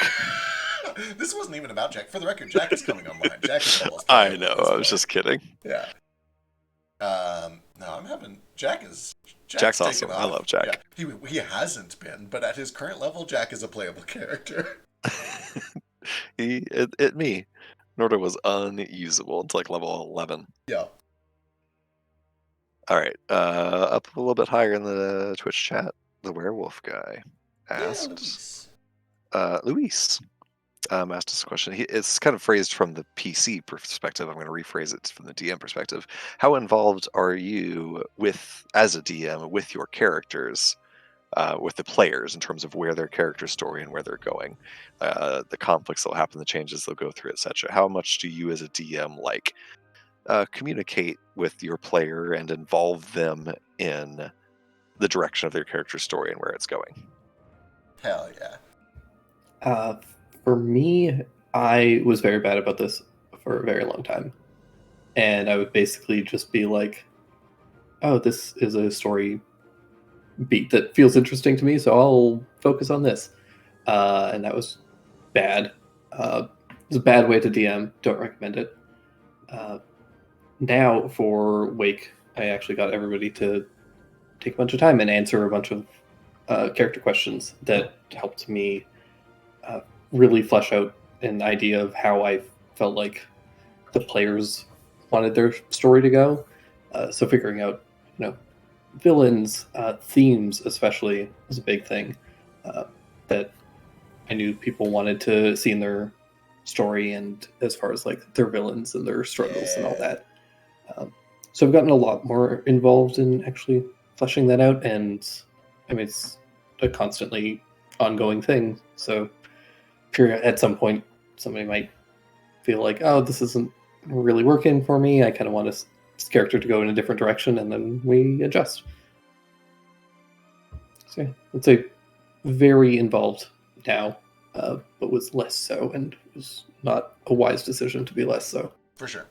[SPEAKER 2] This wasn't even about Jack. For the record, Jack is coming online. Jack is almost.
[SPEAKER 1] I know. I was just kidding.
[SPEAKER 2] Yeah. No, I'm having Jack's
[SPEAKER 1] awesome.
[SPEAKER 2] Off.
[SPEAKER 1] I love Jack.
[SPEAKER 2] Yeah. He hasn't been, but at his current level, Jack is a playable character.
[SPEAKER 1] Me. Norda was unusable until like level 11.
[SPEAKER 2] Yeah.
[SPEAKER 1] All right. Up a little bit higher in the Twitch chat, the werewolf guy asked. Luis asked us a question. It's kind of phrased from the PC perspective. I'm going to rephrase it from the DM perspective. How involved are you as a DM with your characters? With the players in terms of where their character story and where they're going, the conflicts that'll happen, the changes they'll go through, etc. How much do you as a DM communicate with your player and involve them in the direction of their character story and where it's going?
[SPEAKER 2] Hell yeah.
[SPEAKER 3] For me, I was very bad about this for a very long time. And I would basically just be like, oh, this is a story beat that feels interesting to me, so I'll focus on this. And that was bad. It was a bad way to DM. Don't recommend it. Uh, Now for Wake, I actually got everybody to take a bunch of time and answer a bunch of character questions that helped me uh, really flesh out an idea of how I felt like the players wanted their story to go. So figuring out, villains, themes especially was a big thing that I knew people wanted to see in their story, and as far as like their villains and their struggles and all
[SPEAKER 2] Yeah.
[SPEAKER 3] that. So I've gotten a lot more involved in actually fleshing that out, and I mean it's a constantly ongoing thing. So at some point, somebody might feel like, oh, this isn't really working for me. I kind of want this character to go in a different direction, and then we adjust. So yeah, I'd say very involved now, but was less so, and was not a wise decision to be less so.
[SPEAKER 2] For sure.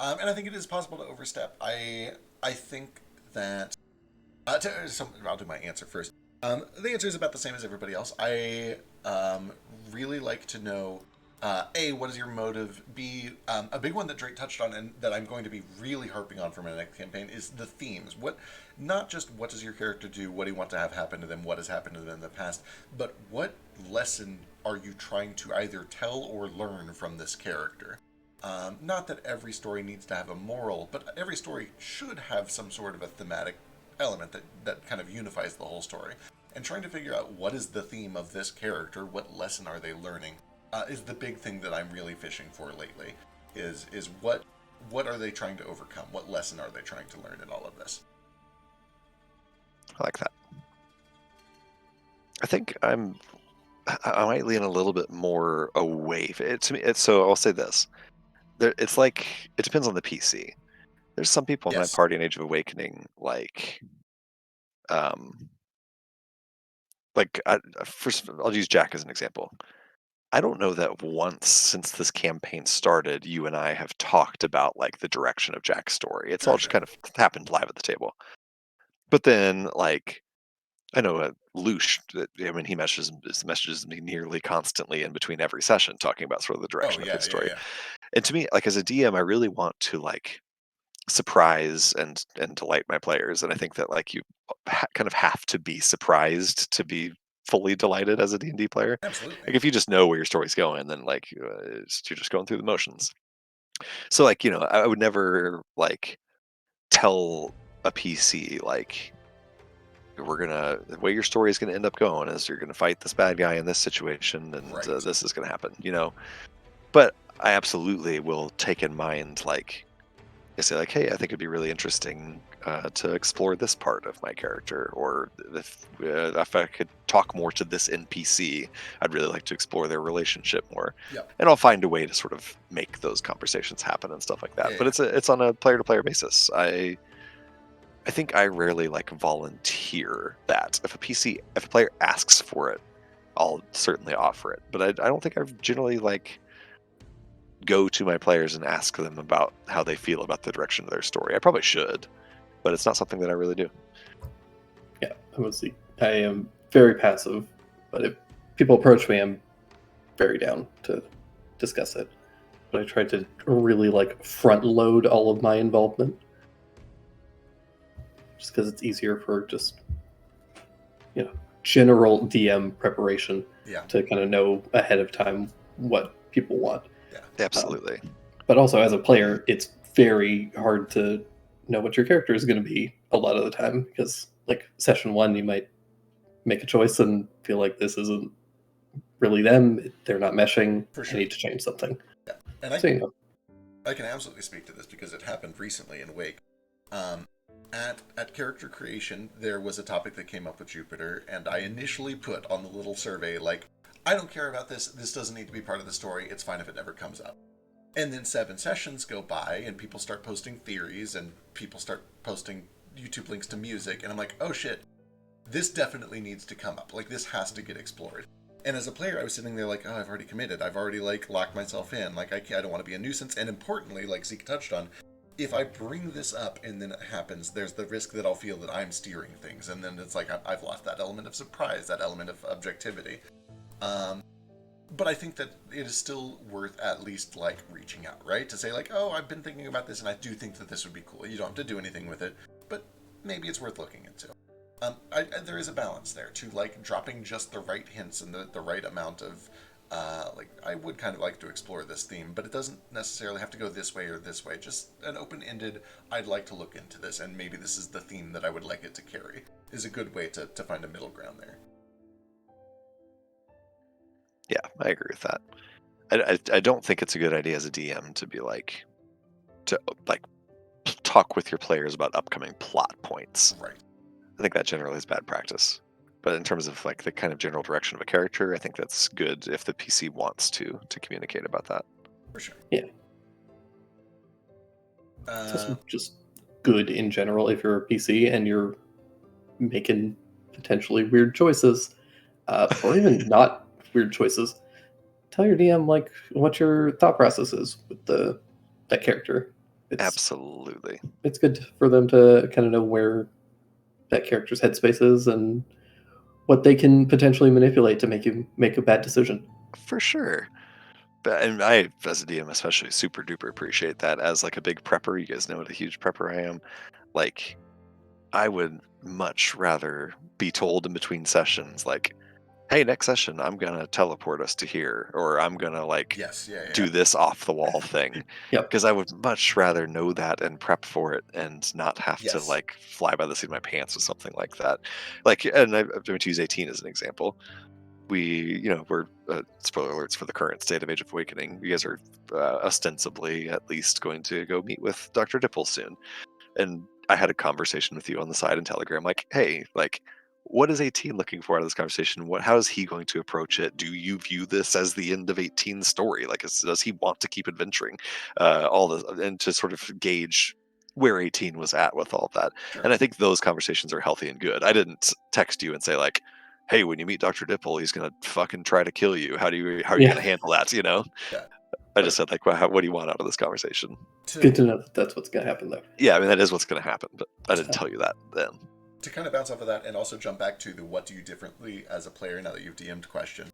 [SPEAKER 2] And I think it is possible to overstep. I think that I'll do my answer first. The answer is about the same as everybody else. I really like to know, A, what is your motive? B, a big one that Drake touched on and that I'm going to be really harping on for my next campaign is the themes. Not just what does your character do, what do you want to have happen to them, what has happened to them in the past, but what lesson are you trying to either tell or learn from this character? Not that every story needs to have a moral, but every story should have some sort of a thematic element that kind of unifies the whole story. And trying to figure out what is the theme of this character, what lesson are they learning, is the big thing that I'm really fishing for lately. Is what are they trying to overcome? What lesson are they trying to learn in all of this?
[SPEAKER 1] I like that. I think I might lean a little bit more away. To me, so I'll say this. It's like it depends on the PC. There's some people in my
[SPEAKER 2] Yes.
[SPEAKER 1] party in Age of Awakening, um, first I'll use Jack as an example. I don't know that once since this campaign started, you and I have talked about like the direction of Jack's story. It's all
[SPEAKER 2] Sure,
[SPEAKER 1] just
[SPEAKER 2] sure.
[SPEAKER 1] kind of happened live at the table. But then, like, I know Lush. I mean, he messages me nearly constantly in between every session, talking about sort of the
[SPEAKER 2] Oh
[SPEAKER 1] direction of
[SPEAKER 2] yeah,
[SPEAKER 1] his
[SPEAKER 2] yeah,
[SPEAKER 1] story.
[SPEAKER 2] yeah.
[SPEAKER 1] And to me, like as a DM, I really want to like surprise and delight my players, and I think that like you kind of have to be surprised to be fully delighted as a D&D player.
[SPEAKER 2] Absolutely.
[SPEAKER 1] Like if you just know where your story's going, then like you're just going through the motions. So like I would never like tell a PC like the way your story is gonna end up going is you're gonna fight this bad guy in this situation, and
[SPEAKER 2] Right.
[SPEAKER 1] this is gonna happen. But I absolutely will take in mind like I say like, hey, I think it'd be really interesting to explore this part of my character, or if I could talk more to this NPC, I'd really like to explore their relationship more,
[SPEAKER 2] Yep.
[SPEAKER 1] and I'll find a way to sort of make those conversations happen and stuff like that.
[SPEAKER 2] Yeah,
[SPEAKER 1] But
[SPEAKER 2] yeah.
[SPEAKER 1] it's on a player to player basis. I think I rarely like volunteer that. If a player asks for it, I'll certainly offer it. But I don't think I've generally like go to my players and ask them about how they feel about the direction of their story. I probably should, but it's not something that I really do.
[SPEAKER 3] Yeah, I am very passive, but if people approach me, I'm very down to discuss it. But I try to really like front load all of my involvement, just because it's easier for just general DM preparation
[SPEAKER 2] Yeah.
[SPEAKER 3] to kind of know ahead of time what people want.
[SPEAKER 2] Yeah.
[SPEAKER 3] Um,
[SPEAKER 1] Absolutely.
[SPEAKER 3] but also as a player, it's very hard to know what your character is going to be a lot of the time, because like session one, you might make a choice and feel like this isn't really them. They're not meshing.
[SPEAKER 2] For
[SPEAKER 3] I
[SPEAKER 2] sure.
[SPEAKER 3] need to change something.
[SPEAKER 2] Yeah. And
[SPEAKER 3] So
[SPEAKER 2] I can absolutely speak to this because it happened recently in Wake. Um, at character creation, there was a topic that came up with Jupiter, and I initially put on the little survey like, I don't care about this. This doesn't need to be part of the story. It's fine if it never comes up. And then 7 sessions go by, and people start posting theories, and people start posting YouTube links to music, and I'm like, oh shit, this definitely needs to come up. Like, this has to get explored. And as a player, I was sitting there like, oh, I've already committed. I've already like locked myself in. Like I don't want to be a nuisance. And importantly, like Zeke touched on, if I bring this up and then it happens, there's the risk that I'll feel that I'm steering things, and then it's like I've lost that element of surprise, that element of objectivity. But I think that it is still worth at least like reaching out, right? To say like, oh, I've been thinking about this, and I do think that this would be cool. You don't have to do anything with it, but maybe it's worth looking into. There is a balance there to like dropping just the right hints and the right amount of like I would kind of like to explore this theme, but it doesn't necessarily have to go this way or this way. Just an open-ended, I'd like to look into this, and maybe this is the theme that I would like it to carry, is a good way to find a middle ground there.
[SPEAKER 1] Yeah, I agree with that. I don't think it's a good idea as a DM to be like to like talk with your players about upcoming plot points.
[SPEAKER 2] Right.
[SPEAKER 1] I think that generally is bad practice. But in terms of like the kind of general direction of a character, I think that's good if the PC wants to communicate about that.
[SPEAKER 2] For sure.
[SPEAKER 3] Yeah. It's also just good in general if you're a PC and you're making potentially weird choices, or even not weird choices. Tell your DM like what your thought process is with that character.
[SPEAKER 1] Absolutely.
[SPEAKER 3] It's good for them to kind of know where that character's headspace is and what they can potentially manipulate to make you make a bad decision.
[SPEAKER 1] For sure. But and I, as a DM, especially super duper appreciate that as like a big prepper. You guys know what a huge prepper I am. Like, I would much rather be told in between sessions, like, hey, next session, I'm going to teleport us to here, or I'm going to like
[SPEAKER 2] Yes, yeah.
[SPEAKER 1] do this off the wall thing.
[SPEAKER 3] Yep.
[SPEAKER 1] Because I would much rather know that and prep for it and not have to
[SPEAKER 2] Yes.
[SPEAKER 1] like fly by the seat of my pants with something like that. Like, and I'm going to use 18 as an example. We're spoiler alerts for the current state of Age of Awakening. You guys are ostensibly at least going to go meet with Dr. Dipple soon. And I had a conversation with you on the side in Telegram, like, hey, like, what is 18 looking for out of this conversation? How is he going to approach it? Do you view this as the end of 18's story? Like, does he want to keep adventuring? All this, and to sort of gauge where 18 was at with all of that.
[SPEAKER 2] Sure.
[SPEAKER 1] And I think those conversations are healthy and good. I didn't text you and say like, hey, when you meet Dr. Dipple, he's gonna fucking try to kill you. How are you gonna handle that?
[SPEAKER 2] Yeah.
[SPEAKER 1] I just said like, well, what do you want out of this conversation?
[SPEAKER 3] It's good to know that that's what's going to happen, though.
[SPEAKER 1] Yeah, I mean that is what's gonna happen, but I didn't tell you that then.
[SPEAKER 2] To kind of bounce off of that and also jump back to the what do you differently as a player now that you've DM'd question.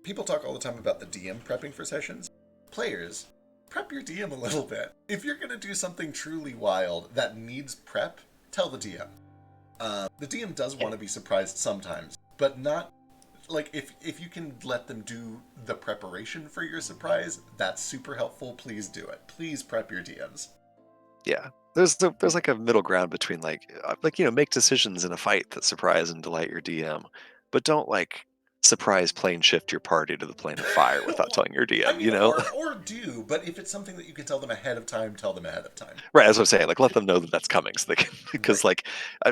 [SPEAKER 2] People talk all the time about the DM prepping for sessions. Players, prep your DM a little bit. If you're going to do something truly wild that needs prep, tell the DM. The DM does want to be surprised sometimes, but not like if you can let them do the preparation for your surprise, that's super helpful. Please do it. Please prep your DMs.
[SPEAKER 1] Yeah, there's like a middle ground between like make decisions in a fight that surprise and delight your DM, but don't like surprise plane shift your party to the plane of fire without telling your DM.
[SPEAKER 2] I mean, or do, but if it's something that you can tell them ahead of time, tell them ahead of time.
[SPEAKER 1] Right, as I'm saying, like let them know that that's coming, so they can, because
[SPEAKER 2] Right.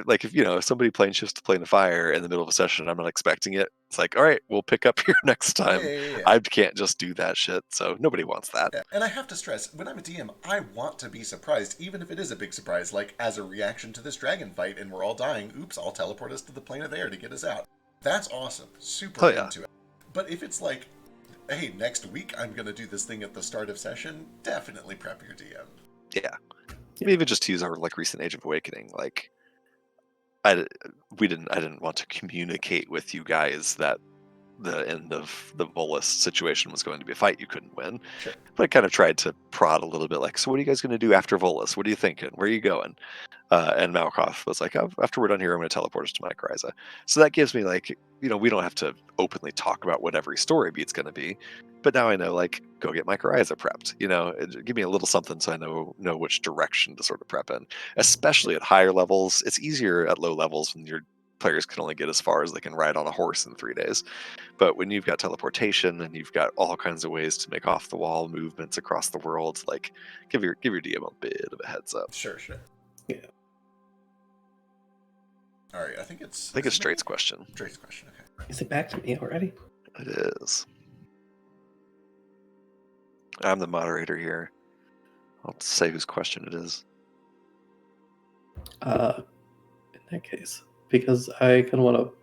[SPEAKER 1] like if somebody plane shifts to plane of fire in the middle of a session, and I'm not expecting it. It's like, all right, we'll pick up here next time.
[SPEAKER 2] Yeah.
[SPEAKER 1] I can't just do that shit, so nobody wants that.
[SPEAKER 2] Yeah. And I have to stress, when I'm a DM, I want to be surprised, even if it is a big surprise, like as a reaction to this dragon fight and we're all dying, oops, I'll teleport us to the plane of air to get us out. That's awesome. Super into it. But if it's like, hey, next week I'm going to do this thing at the start of session, definitely prep your DM.
[SPEAKER 1] Yeah. Even just to use our like recent Age of Awakening, like I didn't want to communicate with you guys that the end of the Volus situation was going to be a fight you couldn't win.
[SPEAKER 2] Sure.
[SPEAKER 1] But I kind of tried to prod a little bit, like, so what are you guys going to do after Volus? What are you thinking? Where are you going? And Malkoff was like, after we're done here, I'm going to teleport us to Mycorrhiza. So that gives me like, we don't have to openly talk about what every story beat's going to be. But now I know, like, go get Mycorrhiza prepped. Give me a little something so I know which direction to sort of prep in. Especially at higher levels, it's easier at low levels when your players can only get as far as they can ride on a horse in 3 days. But when you've got teleportation and you've got all kinds of ways to make off the wall movements across the world, like give your DM a bit of a heads up.
[SPEAKER 2] Sure.
[SPEAKER 3] Yeah.
[SPEAKER 2] All right, I think it's
[SPEAKER 1] Straight's question.
[SPEAKER 2] Drake's question, okay.
[SPEAKER 3] Is it back to me already?
[SPEAKER 1] It is. I'm the moderator here. I'll say whose question it is.
[SPEAKER 3] In that case, because I kind of want to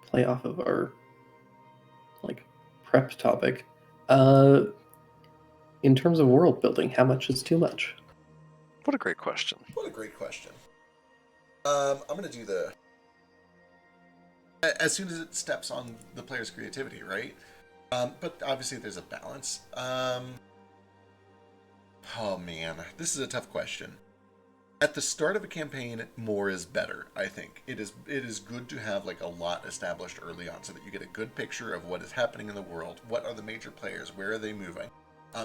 [SPEAKER 3] play off of our prep topic. In terms of world building, how much is too much?
[SPEAKER 1] What a great question.
[SPEAKER 2] What a great question. I'm going to do as soon as it steps on the player's creativity, right? But obviously there's a balance. Oh man, this is a tough question. At the start of a campaign, more is better, I think. It is good to have like a lot established early on so that you get a good picture of what is happening in the world, what are the major players, where are they moving,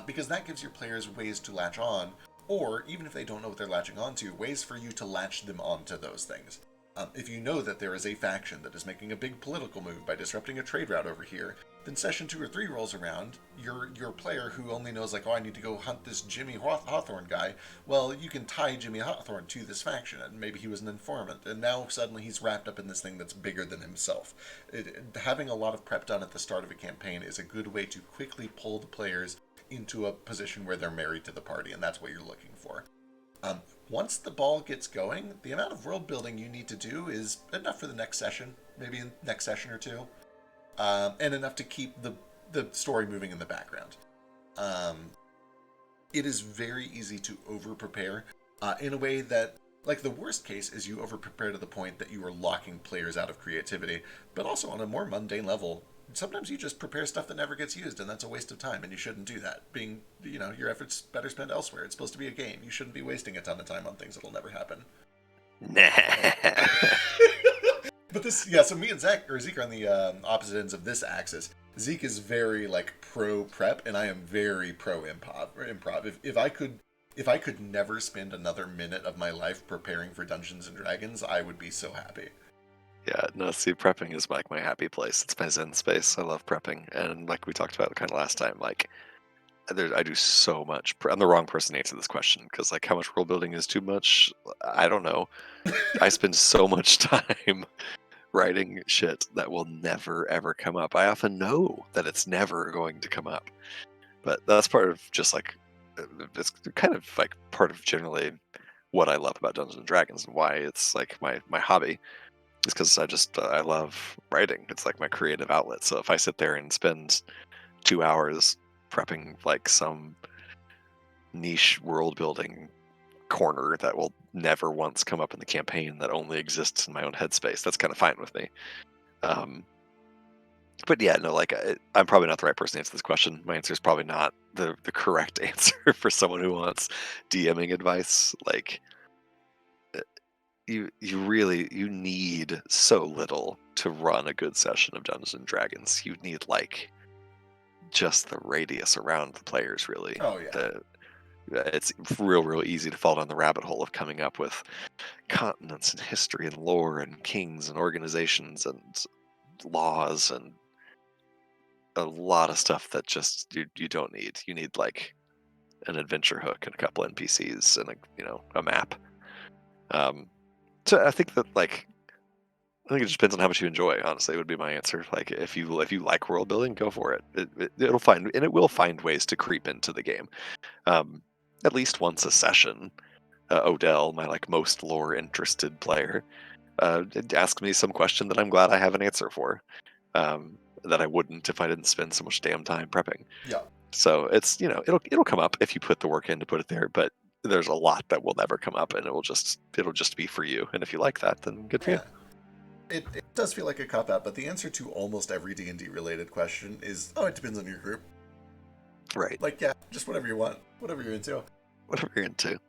[SPEAKER 2] because that gives your players ways to latch on, or even if they don't know what they're latching onto, ways for you to latch them onto those things. If you know that there is a faction that is making a big political move by disrupting a trade route over here, then session 2 or 3 rolls around, your player who only knows like, oh, I need to go hunt this Jimmy Hawthorne guy, well, you can tie Jimmy Hawthorne to this faction, and maybe he was an informant, and now suddenly he's wrapped up in this thing that's bigger than himself. Having a lot of prep done at the start of a campaign is a good way to quickly pull the players into a position where they're married to the party, and that's what you're looking for. Once the ball gets going, the amount of world building you need to do is enough for the next session, maybe in next session or two, and enough to keep the story moving in the background. It is very easy to over-prepare in a way that, like, the worst case is you over-prepare to the point that you are locking players out of creativity, but also on a more mundane level, sometimes you just prepare stuff that never gets used, and that's a waste of time, and you shouldn't do that. Your efforts better spent elsewhere. It's supposed to be a game. You shouldn't be wasting a ton of time on things that'll never happen.
[SPEAKER 1] Nah.
[SPEAKER 2] But so me and Zeke are on the opposite ends of this axis. Zeke is very, like, pro prep, and I am very pro improv. If I could never spend another minute of my life preparing for Dungeons and Dragons, I would be so happy.
[SPEAKER 1] Yeah, no, see, prepping is like my happy place. It's my zen space. I love prepping. And like we talked about kind of last time, like, I do so much. I'm the wrong person to answer this question because, like, how much world building is too much? I don't know. I spend so much time writing shit that will never, ever come up. I often know that it's never going to come up. But that's part of just, like, it's kind of, like, part of generally what I love about Dungeons & Dragons and why it's, like, my hobby. It's because I love writing. It's like my creative outlet. So if I sit there and spend 2 hours prepping like some niche world building corner that will never once come up in the campaign that only exists in my own headspace, that's kind of fine with me. But yeah, no, like, I'm probably not the right person to answer this question. My answer is probably not the correct answer for someone who wants DMing advice. Like, you need so little to run a good session of Dungeons and Dragons. You need, like, just the radius around the players, really.
[SPEAKER 2] Oh yeah.
[SPEAKER 1] It's real easy to fall down the rabbit hole of coming up with continents and history and lore and kings and organizations and laws and a lot of stuff that just you don't need. You need, like, an adventure hook and a couple NPCs and a map. So I think that, like, I think it just depends on how much you enjoy. Honestly, would be my answer. Like, if you like world building, go for it. It will find ways to creep into the game. At least once a session, Odell, my, like, most lore interested player, asked me some question that I'm glad I have an answer for. That I wouldn't if I didn't spend so much damn time prepping.
[SPEAKER 2] Yeah.
[SPEAKER 1] So it's it'll come up if you put the work in to put it there, but there's a lot that will never come up, and it'll just be for you. And if you like that, then good for you.
[SPEAKER 2] It does feel like a cop-out, but the answer to almost every D&D related question is, it depends on your group.
[SPEAKER 1] Right.
[SPEAKER 2] Like, yeah, just whatever you want, whatever you're into.
[SPEAKER 1] Whatever you're into.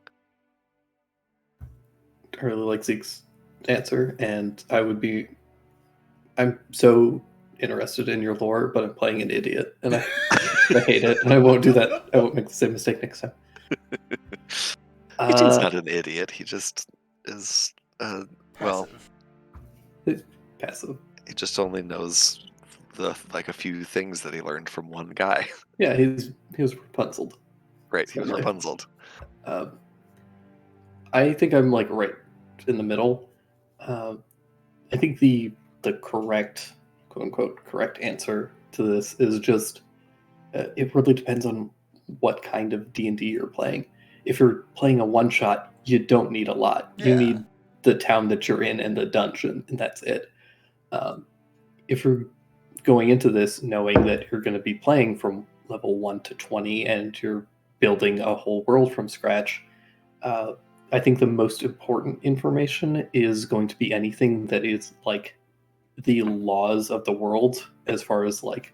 [SPEAKER 3] I really like Zeke's answer, and I'm so interested in your lore, but I'm playing an idiot, and I hate it, and I won't do that. I won't make the same mistake next time.
[SPEAKER 1] He's not an idiot. He just is,
[SPEAKER 3] passive.
[SPEAKER 1] He just only knows a few things that he learned from one guy.
[SPEAKER 3] Yeah, he was Rapunzeled.
[SPEAKER 1] Right, he was Rapunzeled.
[SPEAKER 3] I think I'm, like, right in the middle. I think the correct, quote unquote, correct answer to this is just it really depends on what kind of D&D you're playing. If you're playing a one shot, you don't need a lot.
[SPEAKER 2] Yeah.
[SPEAKER 3] You need the town that you're in and the dungeon, and that's it. If you're going into this knowing that you're going to be playing from level 1 to 20 and you're building a whole world from scratch, I think the most important information is going to be anything that is like the laws of the world as far as like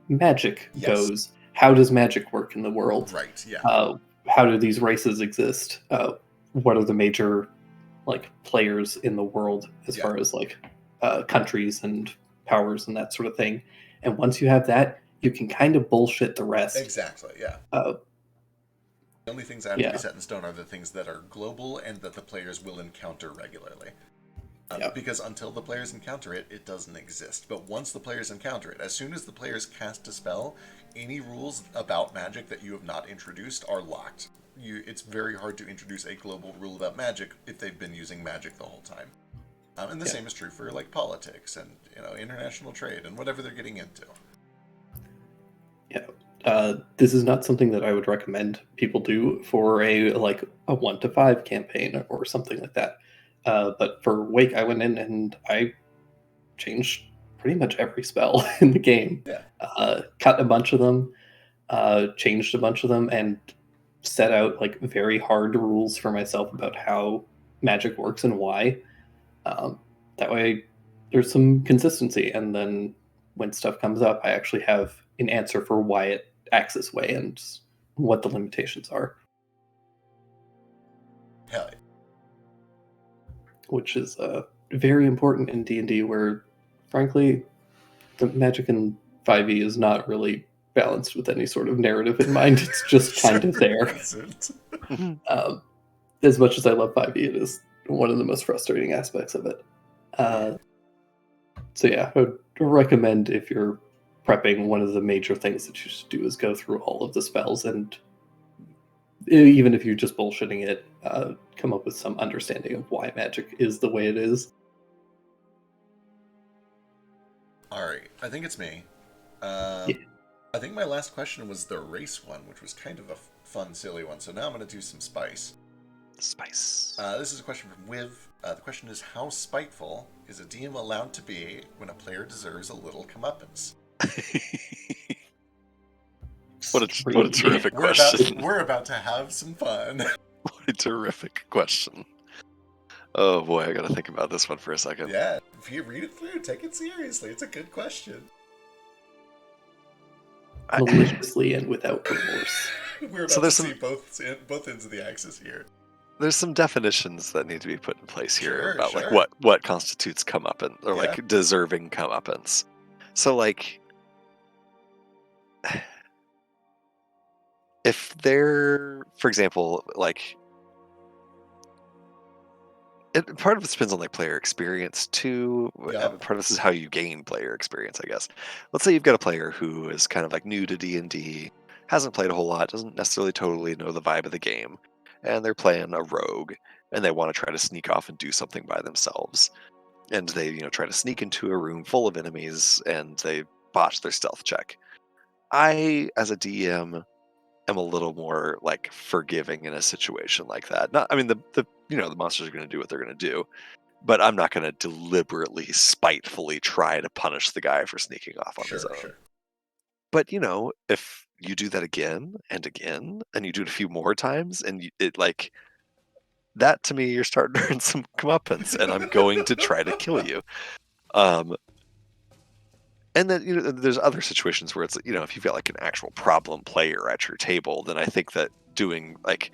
[SPEAKER 3] magic
[SPEAKER 2] Yes.
[SPEAKER 3] goes. How does magic work in the world?
[SPEAKER 2] Right, yeah.
[SPEAKER 3] How do these races exist? What are the major like players in the world as far as like countries and powers and that sort of thing? And once you have that, you can kind of bullshit the rest.
[SPEAKER 2] Exactly, yeah. The only things that have to be set in stone are the things that are global and that the players will encounter regularly. Because until the players encounter it, it doesn't exist. But once the players encounter it, as soon as the players cast a spell, any rules about magic that you have not introduced are locked. It's very hard to introduce a global rule about magic if they've been using magic the whole time. And the same is true for like politics and international trade and whatever they're getting into.
[SPEAKER 3] Yeah. This is not something that I would recommend people do for a 1 to 5 campaign or something like that. But for Wake, I went in and I changed pretty much every spell in the game.
[SPEAKER 2] Yeah.
[SPEAKER 3] Cut a bunch of them, changed a bunch of them, and set out like very hard rules for myself about how magic works and why. That way, there's some consistency, and then when stuff comes up, I actually have an answer for why it acts this way and what the limitations are.
[SPEAKER 2] Hell yeah.
[SPEAKER 3] Which is very important in D&D, where, frankly, the magic in 5e is not really balanced with any sort of narrative in mind. It's just kind of there. As much as I love 5e, it is one of the most frustrating aspects of it. So yeah, I would recommend if you're prepping, one of the major things that you should do is go through all of the spells, and even if you're just bullshitting it, come up with some understanding of why magic is the way it is.
[SPEAKER 2] Alright, I think it's me.
[SPEAKER 3] Yeah.
[SPEAKER 2] I think my last question was the race one, which was kind of a fun, silly one. So now I'm going to do some spice.
[SPEAKER 1] Spice.
[SPEAKER 2] This is a question from Wiv. The question is, how spiteful is a DM allowed to be when a player deserves a little comeuppance?
[SPEAKER 1] What a terrific question.
[SPEAKER 2] We're about to have some fun.
[SPEAKER 1] What a terrific question. Oh boy, I gotta think about this one for a second.
[SPEAKER 2] Yeah, if you read it through, take it seriously. It's a good question.
[SPEAKER 3] Maliciously and without remorse.
[SPEAKER 2] We're about to see both ends of the axis here.
[SPEAKER 1] There's some definitions that need to be put in place here about
[SPEAKER 2] Sure.
[SPEAKER 1] like what constitutes comeuppance or like deserving comeuppance. So like, if they're, for example, like, part of it depends on like player experience too.
[SPEAKER 2] Yep.
[SPEAKER 1] Part of this is how you gain player experience, I guess. Let's say you've got a player who is kind of like new to D&D, hasn't played a whole lot, doesn't necessarily totally know the vibe of the game, and they're playing a rogue, and they want to try to sneak off and do something by themselves. And they, try to sneak into a room full of enemies, and they botch their stealth check. I, as a DM, am a little more like forgiving in a situation like that. Not, I mean, the monsters are going to do what they're going to do, but I'm not going to deliberately, spitefully try to punish the guy for sneaking off on his own.
[SPEAKER 2] Sure.
[SPEAKER 1] But if you do that again and again, and you do it a few more times, and it like that, to me, you're starting to earn some comeuppance, and I'm going to try to kill you. And then, there's other situations where it's, if you've got like an actual problem player at your table, then I think that doing like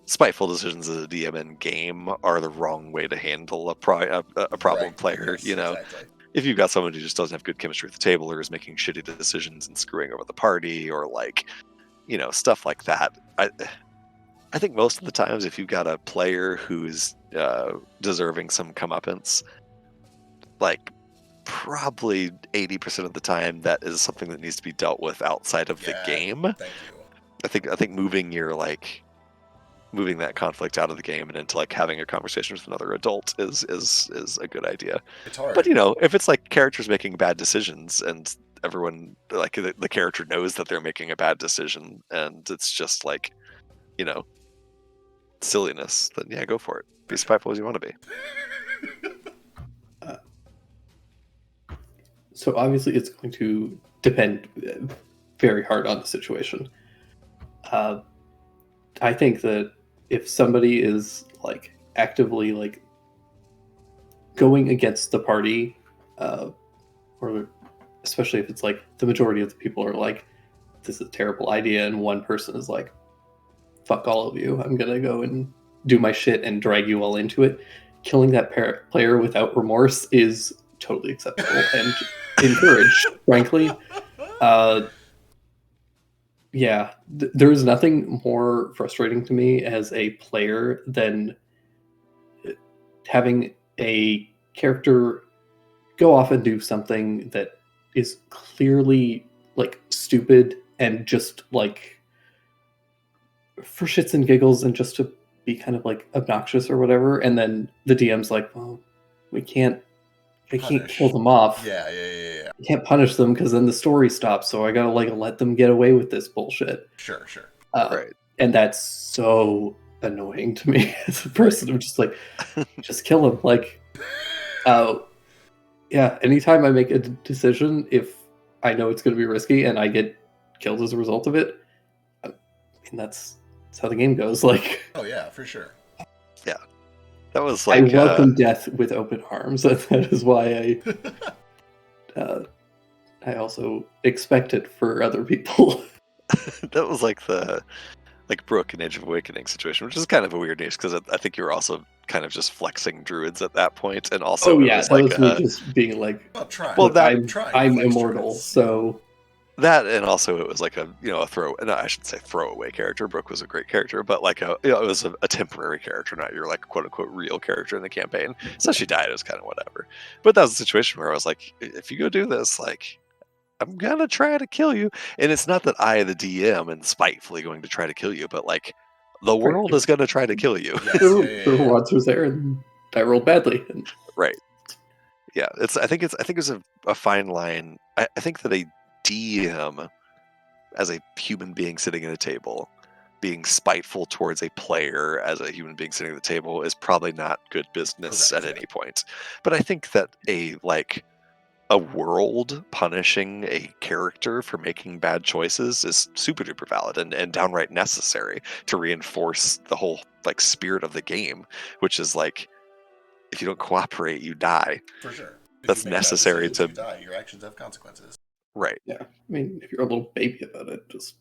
[SPEAKER 1] spiteful decisions as a DM in game are the wrong way to handle a problem player.
[SPEAKER 2] Yes, exactly.
[SPEAKER 1] If you've got someone who just doesn't have good chemistry at the table, or is making shitty decisions and screwing over the party, or like, stuff like that. I think most of the times, if you've got a player who's deserving some comeuppance, like, probably 80% of the time that is something that needs to be dealt with outside of the game.
[SPEAKER 2] Thank you.
[SPEAKER 1] I think moving that conflict out of the game and into like having a conversation with another adult is a good idea.
[SPEAKER 2] It's hard.
[SPEAKER 1] But if it's like characters making bad decisions and everyone, like, the character knows that they're making a bad decision and it's just like, silliness, then yeah, go for it. Be spiteful as you want to be.
[SPEAKER 3] So obviously it's going to depend very hard on the situation. I think that if somebody is like actively like going against the party, or especially if it's like the majority of the people are like, this is a terrible idea, and one person is like, fuck all of you, I'm gonna go and do my shit and drag you all into it, killing that player without remorse is totally acceptable and encouraged, frankly. Yeah, there is nothing more frustrating to me as a player than having a character go off and do something that is clearly like stupid and just like for shits and giggles and just to be kind of like obnoxious or whatever, and then the DM's like, well, we can't I can't
[SPEAKER 2] Punish.
[SPEAKER 3] kill them off.
[SPEAKER 2] Yeah.
[SPEAKER 3] I can't punish them because then the story stops, so I gotta like let them get away with this bullshit.
[SPEAKER 2] Sure.
[SPEAKER 1] Right.
[SPEAKER 3] And that's so annoying to me as a person. I'm just like, just kill him. Like, yeah, anytime I make a decision, if I know it's going to be risky and I get killed as a result of it, I mean, that's how the game goes. Like,
[SPEAKER 2] Oh yeah, for sure.
[SPEAKER 1] Yeah. That was
[SPEAKER 3] I
[SPEAKER 1] like
[SPEAKER 3] welcome death with open arms, and that is why I also expect it for other people.
[SPEAKER 1] that was like the Brooke in Age of Awakening situation, which is kind of a weird news because I think you were also kind of just flexing druids at that point, and also
[SPEAKER 3] Oh
[SPEAKER 1] it
[SPEAKER 3] yeah,
[SPEAKER 1] was
[SPEAKER 3] that
[SPEAKER 1] like
[SPEAKER 3] was me just being like,
[SPEAKER 2] Well, try.
[SPEAKER 1] Well,
[SPEAKER 3] look,
[SPEAKER 1] that-
[SPEAKER 3] I'm
[SPEAKER 2] flex
[SPEAKER 3] immortal,
[SPEAKER 2] druids.
[SPEAKER 3] so
[SPEAKER 1] that, and also it was like a throw. No, I should say throwaway character. Brooke was a great character, but like it was a temporary character, not your like quote unquote real character in the campaign. So she died. It was kind of whatever. But that was a situation where I was like, if you go do this, like, I'm gonna try to kill you. And it's not that I, the DM, am spitefully going to try to kill you, but like the world is gonna try to kill you.
[SPEAKER 2] Yes,
[SPEAKER 3] there were monsters there, and I rolled badly. And
[SPEAKER 1] Right. Yeah. I think it's a fine line. I think that a DM, as a human being sitting at a table, being spiteful towards a player as a human being sitting at the table is probably not good business
[SPEAKER 2] Correct,
[SPEAKER 1] at
[SPEAKER 2] yeah.
[SPEAKER 1] any point. But I think that a world punishing a character for making bad choices is super duper valid and downright necessary to reinforce the whole like spirit of the game, which is like, if you don't cooperate, you die.
[SPEAKER 2] For sure. If
[SPEAKER 1] That's
[SPEAKER 2] you make bad
[SPEAKER 1] necessary
[SPEAKER 2] decisions,
[SPEAKER 1] to
[SPEAKER 2] you die. Your actions have consequences.
[SPEAKER 1] right.
[SPEAKER 3] yeah, I mean, if you're a little baby about it, just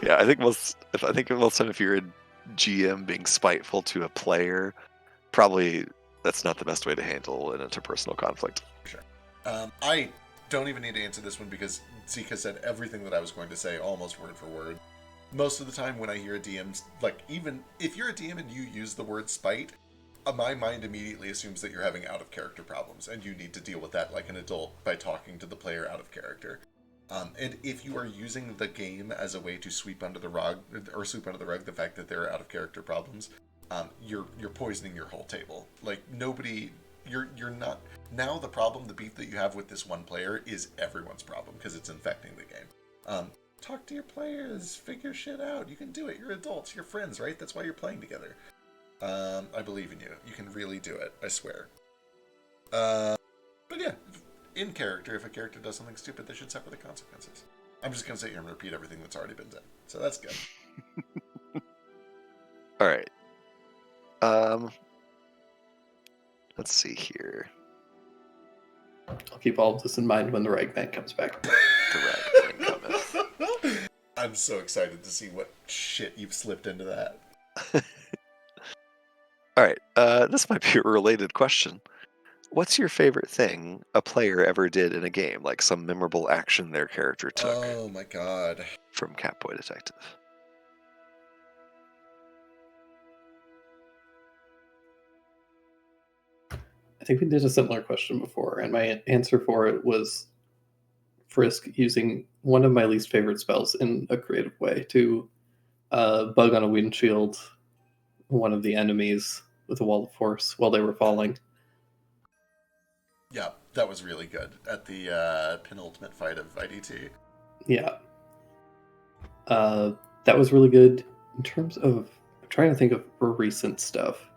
[SPEAKER 1] Yeah, I think most time if you're a GM being spiteful to a player, probably that's not the best way to handle an interpersonal conflict.
[SPEAKER 2] Sure. I don't even need to answer this one because Zika said everything that I was going to say almost word for word. Most of the time when I hear a DM, like even if you're a DM and you use the word spite, my mind immediately assumes that you're having out of character problems and you need to deal with that like an adult by talking to the player out of character. And if you are using the game as a way to sweep under the rug the fact that there are out of character problems, you're poisoning your whole table. Like nobody, you're not now. The beef that you have with this one player is everyone's problem because it's infecting the game. Talk to your players, figure shit out. You can do it. You're adults. You're friends, right? That's why you're playing together. I believe in you. You can really do it. I swear. But yeah, in character, if a character does something stupid, they should suffer the consequences. I'm just going to sit here and repeat everything that's already been said. So that's good.
[SPEAKER 1] All right. Let's see here.
[SPEAKER 3] I'll keep all of this in mind when the Ragman comes back.
[SPEAKER 1] The Ragman cometh.
[SPEAKER 2] I'm so excited to see what shit you've slipped into that.
[SPEAKER 1] All right. This might be a related question. What's your favorite thing a player ever did in a game? Like some memorable action their character took
[SPEAKER 2] Oh my god.
[SPEAKER 1] from Catboy Detective.
[SPEAKER 3] I think we did a similar question before, and my answer for it was Frisk using one of my least favorite spells in a creative way to bug on a windshield one of the enemies with a wall of force while they were falling.
[SPEAKER 2] Yeah, that was really good at the penultimate fight of IDT.
[SPEAKER 3] Yeah. That was really good. In terms of, I'm trying to think of recent stuff.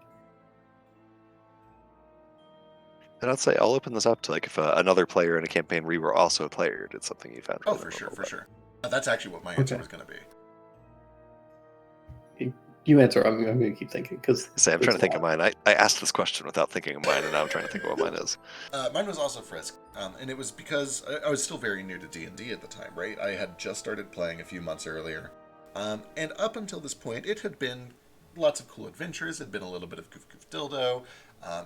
[SPEAKER 1] And I'd say I'll open this up to like if another player in a campaign where you were also a player did something you found
[SPEAKER 2] Oh,
[SPEAKER 1] really
[SPEAKER 2] for sure,
[SPEAKER 1] memorable
[SPEAKER 2] for
[SPEAKER 1] about
[SPEAKER 2] sure. That's actually what my answer
[SPEAKER 3] Okay.
[SPEAKER 2] was going to be.
[SPEAKER 3] You answer. I'm going to keep thinking because
[SPEAKER 1] it. Say, I'm trying to think of mine. I asked this question without thinking of mine, and now I'm trying to think of what mine is.
[SPEAKER 2] Mine was also Frisk, and it was because I was still very new to D&D at the time, right? I had just started playing a few months earlier, and up until this point, it had been lots of cool adventures. It had been a little bit of Goof Goof Dildo.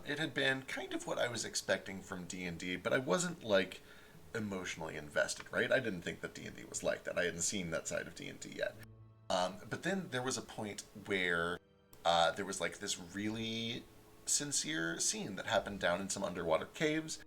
[SPEAKER 2] It had been kind of what I was expecting from D&D, but I wasn't like emotionally invested, right? I didn't think that D&D was like that. I hadn't seen that side of D&D yet. But then there was a point where there was like this really sincere scene that happened down in some underwater caves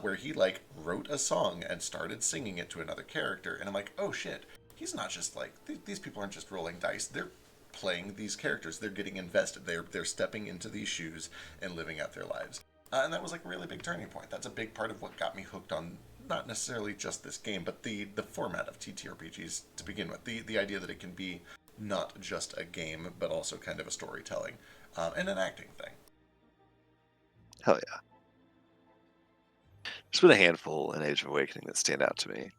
[SPEAKER 2] where he like wrote a song and started singing it to another character. And I'm like, oh shit, he's not just like, these people aren't just rolling dice. They're playing these characters. They're getting invested. They're stepping into these shoes and living out their lives. And that was like a really big turning point. That's a big part of what got me hooked on not necessarily just this game, but the format of TTRPGs to begin with. The idea that it can be not just a game, but also kind of a storytelling and an acting thing.
[SPEAKER 1] Hell yeah. There's been a handful in Age of Awakening that stand out to me.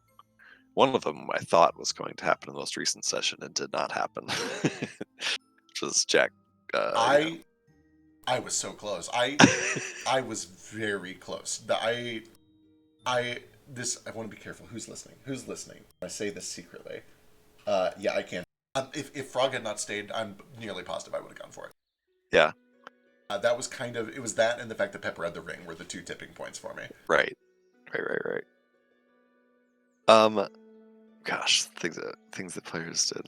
[SPEAKER 1] One of them I thought was going to happen in the most recent session and did not happen, which was Jack.
[SPEAKER 2] I was so close. I was very close. I want to be careful. Who's listening? Who's listening? I say this secretly. Yeah, I can't. If Frog had not stayed, I'm nearly positive I would have gone for it.
[SPEAKER 1] Yeah.
[SPEAKER 2] That was kind of, it was that and the fact that Pepper had the ring were the two tipping points for me.
[SPEAKER 1] Right. Gosh, things that players did.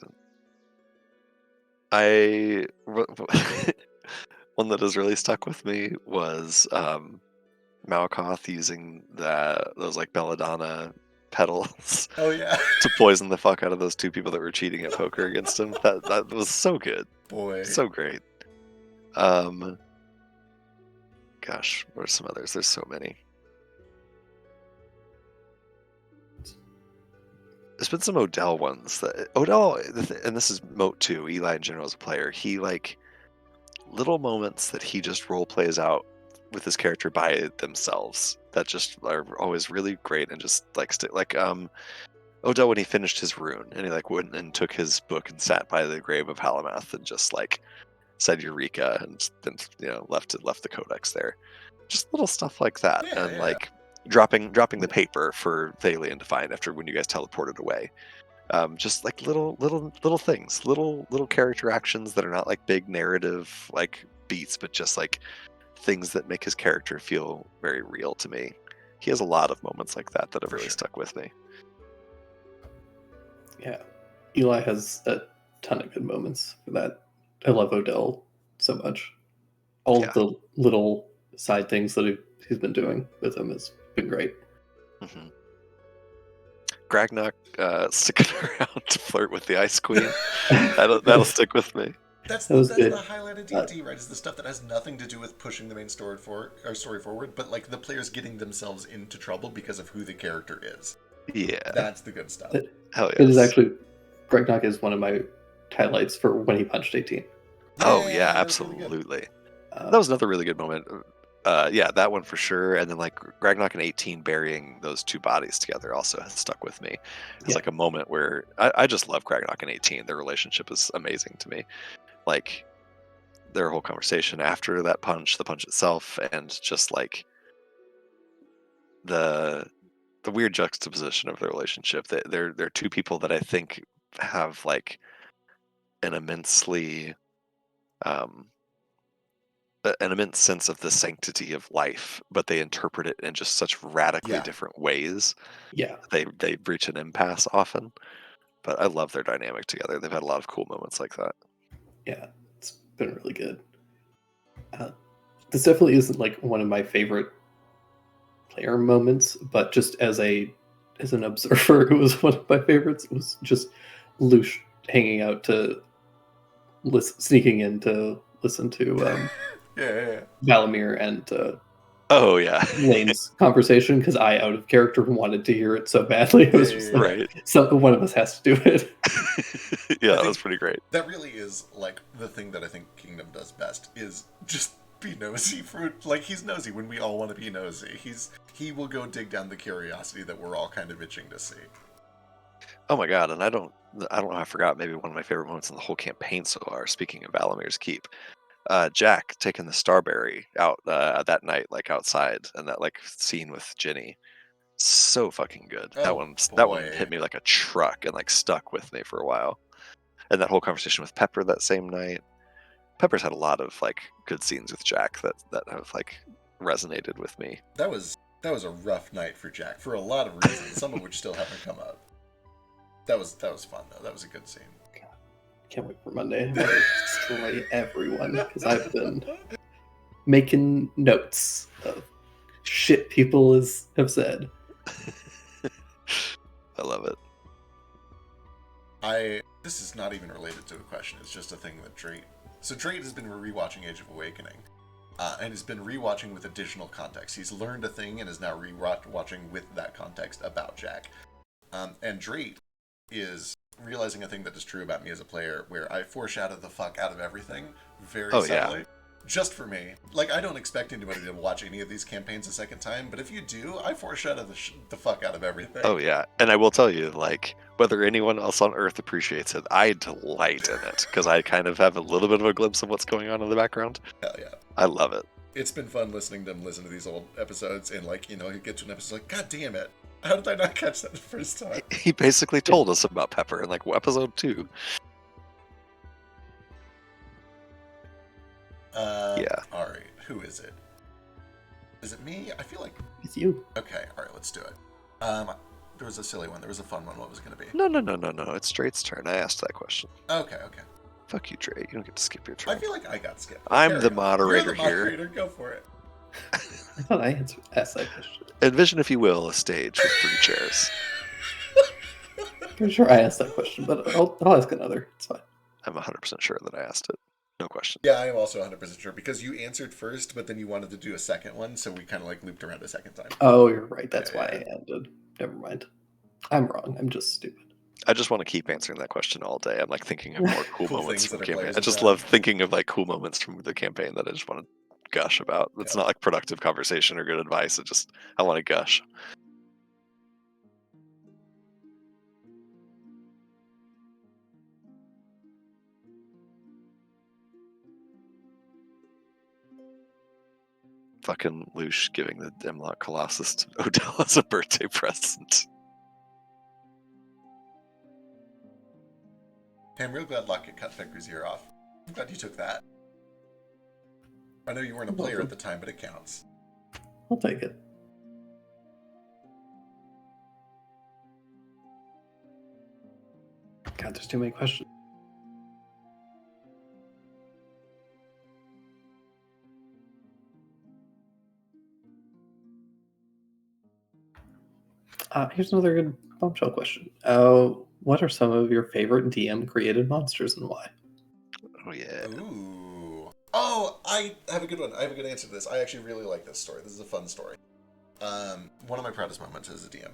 [SPEAKER 1] One that has really stuck with me was Malkoth using those like belladonna petals
[SPEAKER 2] Oh yeah.
[SPEAKER 1] to poison the fuck out of those two people that were cheating at poker against him. That was so good.
[SPEAKER 2] Boy.
[SPEAKER 1] So great. Gosh, what are some others? There's so many. There's been some Odell ones that and this is Moat too. Eli in general as a player, he like little moments that he just role plays out with his character by themselves that just are always really great and just like Odell when he finished his rune and he like went and took his book and sat by the grave of Halameth and just like said Eureka and then left the codex there. Just little stuff like that.
[SPEAKER 2] Yeah,
[SPEAKER 1] and
[SPEAKER 2] yeah.
[SPEAKER 1] like dropping the paper for Thalian to find after when you guys teleported away. Just like little things, little character actions that are not like big narrative like beats, but just like things that make his character feel very real to me. He has a lot of moments like that have really stuck with me.
[SPEAKER 3] Yeah, Eli has a ton of good moments for that. I love Odell so much. All of the little side things that he's been doing with him has been great.
[SPEAKER 1] Mm-hmm. Gragnock sticking around to flirt with the Ice Queen. That'll stick with me.
[SPEAKER 2] That's
[SPEAKER 3] good.
[SPEAKER 2] The highlight of D&D, right? Is the stuff that has nothing to do with pushing the main story forward, but like the players getting themselves into trouble because of who the character is.
[SPEAKER 1] Yeah,
[SPEAKER 2] that's the good stuff.
[SPEAKER 1] Hell yes.
[SPEAKER 3] It is actually Gragnock is one of my highlights for when he punched 18.
[SPEAKER 1] Oh yeah, absolutely. Really that was another really good moment. Yeah, that one for sure. And then like Gragnock and 18 burying those two bodies together also has stuck with me. It's like a moment where I just love Gragnock and 18. Their relationship is amazing to me. Like their whole conversation after that punch, the punch itself, and just like the weird juxtaposition of their relationship. They're two people that I think have like an immensely an immense sense of the sanctity of life, but they interpret it in just such radically different ways.
[SPEAKER 3] Yeah,
[SPEAKER 1] they reach an impasse often. But I love their dynamic together. They've had a lot of cool moments like that.
[SPEAKER 3] Yeah, it's been really good. This definitely isn't like one of my favorite player moments, but just as an observer, it was one of my favorites. It was just Lush hanging out to sneaking in to listen to Valamir and Lane's conversation because I, out of character, wanted to hear it so badly. It was just like, one of us has to do it.
[SPEAKER 1] Yeah, that was pretty great.
[SPEAKER 2] That really is like the thing that I think Kingdom does best is just be nosy for, like, he's nosy when we all want to be nosy. He will go dig down the curiosity that we're all kind of itching to see.
[SPEAKER 1] Oh my god! And I don't know. I forgot maybe one of my favorite moments in the whole campaign so far. Speaking of Valamir's Keep, Jack taking the Starberry out that night, like outside, and that like scene with Ginny, so fucking good.
[SPEAKER 2] Oh,
[SPEAKER 1] That one
[SPEAKER 2] boy.
[SPEAKER 1] hit me like a truck and like stuck with me for a while. And that whole conversation with Pepper that same night. Pepper's had a lot of like good scenes with Jack that have like resonated with me.
[SPEAKER 2] That was a rough night for Jack for a lot of reasons, some of which still haven't come up. That was fun though. That was a good scene.
[SPEAKER 3] Can't wait for Monday. I'm going to destroy everyone because I've been making notes of shit people have said.
[SPEAKER 1] I love it.
[SPEAKER 2] This is not even related to a question. It's just a thing that Drake. So Drake has been rewatching Age of Awakening, and has been rewatching with additional context. He's learned a thing and is now rewatching with that context about Jack. And Drake is realizing a thing that is true about me as a player, where I foreshadow the fuck out of everything very subtly. Just for me. Like, I don't expect anybody to watch any of these campaigns a second time, but if you do, I foreshadow the fuck out of everything.
[SPEAKER 1] Oh yeah, and I will tell you, like, whether anyone else on Earth appreciates it, I delight in it because I kind of have a little bit of a glimpse of what's going on in the background.
[SPEAKER 2] Hell yeah.
[SPEAKER 1] I love it.
[SPEAKER 2] It's been fun listening to them listen to these old episodes, and like, you get to an episode like, God damn it, how did I not catch that the first time?
[SPEAKER 1] He basically told us about Pepper in like episode 2. Yeah.
[SPEAKER 2] All right. Who is it? Is it me? I feel like
[SPEAKER 3] It's you.
[SPEAKER 2] Okay. All right. Let's do it. There was a silly one. There was a fun one. What was it going to be?
[SPEAKER 1] No. It's Drake's turn. I asked that question.
[SPEAKER 2] Okay.
[SPEAKER 1] Fuck you, Drake. You don't get to skip your turn.
[SPEAKER 2] I feel like I got skipped.
[SPEAKER 1] I'm the moderator
[SPEAKER 2] You're the moderator.
[SPEAKER 1] here.
[SPEAKER 2] Go for it.
[SPEAKER 3] I thought I asked that question.
[SPEAKER 1] Envision, if you will, a stage with 3 chairs.
[SPEAKER 3] Pretty sure I asked that question, but I'll ask another. It's fine.
[SPEAKER 1] I'm 100% sure that I asked it. No question.
[SPEAKER 2] Yeah, I am also 100% sure because you answered first, but then you wanted to do a second one, so we kind of like looped around a second time.
[SPEAKER 3] Oh, you're right. That's
[SPEAKER 2] Yeah,
[SPEAKER 3] why I ended. Never mind. I'm wrong. I'm just stupid.
[SPEAKER 1] I just want to keep answering that question all day. I'm like thinking of more cool
[SPEAKER 2] Cool
[SPEAKER 1] moments
[SPEAKER 2] things
[SPEAKER 1] from
[SPEAKER 2] that
[SPEAKER 1] the
[SPEAKER 2] our
[SPEAKER 1] campaign.
[SPEAKER 2] players
[SPEAKER 1] I just
[SPEAKER 2] have
[SPEAKER 1] love
[SPEAKER 2] done.
[SPEAKER 1] thinking of like cool moments from the campaign that I just want to gush about. It's
[SPEAKER 2] Yeah.
[SPEAKER 1] not like productive conversation or good advice. I want to gush. Fucking Lush giving the Demlock Colossus to Odell as a birthday present.
[SPEAKER 2] Hey, I'm real glad Lockett cut Victor's ear off. I'm glad you took that. I know you weren't a player at the time, but it counts.
[SPEAKER 3] I'll take it. God, there's too many questions. Here's another good bombshell question. What are some of your favorite DM created monsters and why?
[SPEAKER 1] Oh yeah.
[SPEAKER 2] Ooh. Oh, I have a good one. I have a good answer to this. I actually really like this story. This is a fun story. One of my proudest moments as a DM.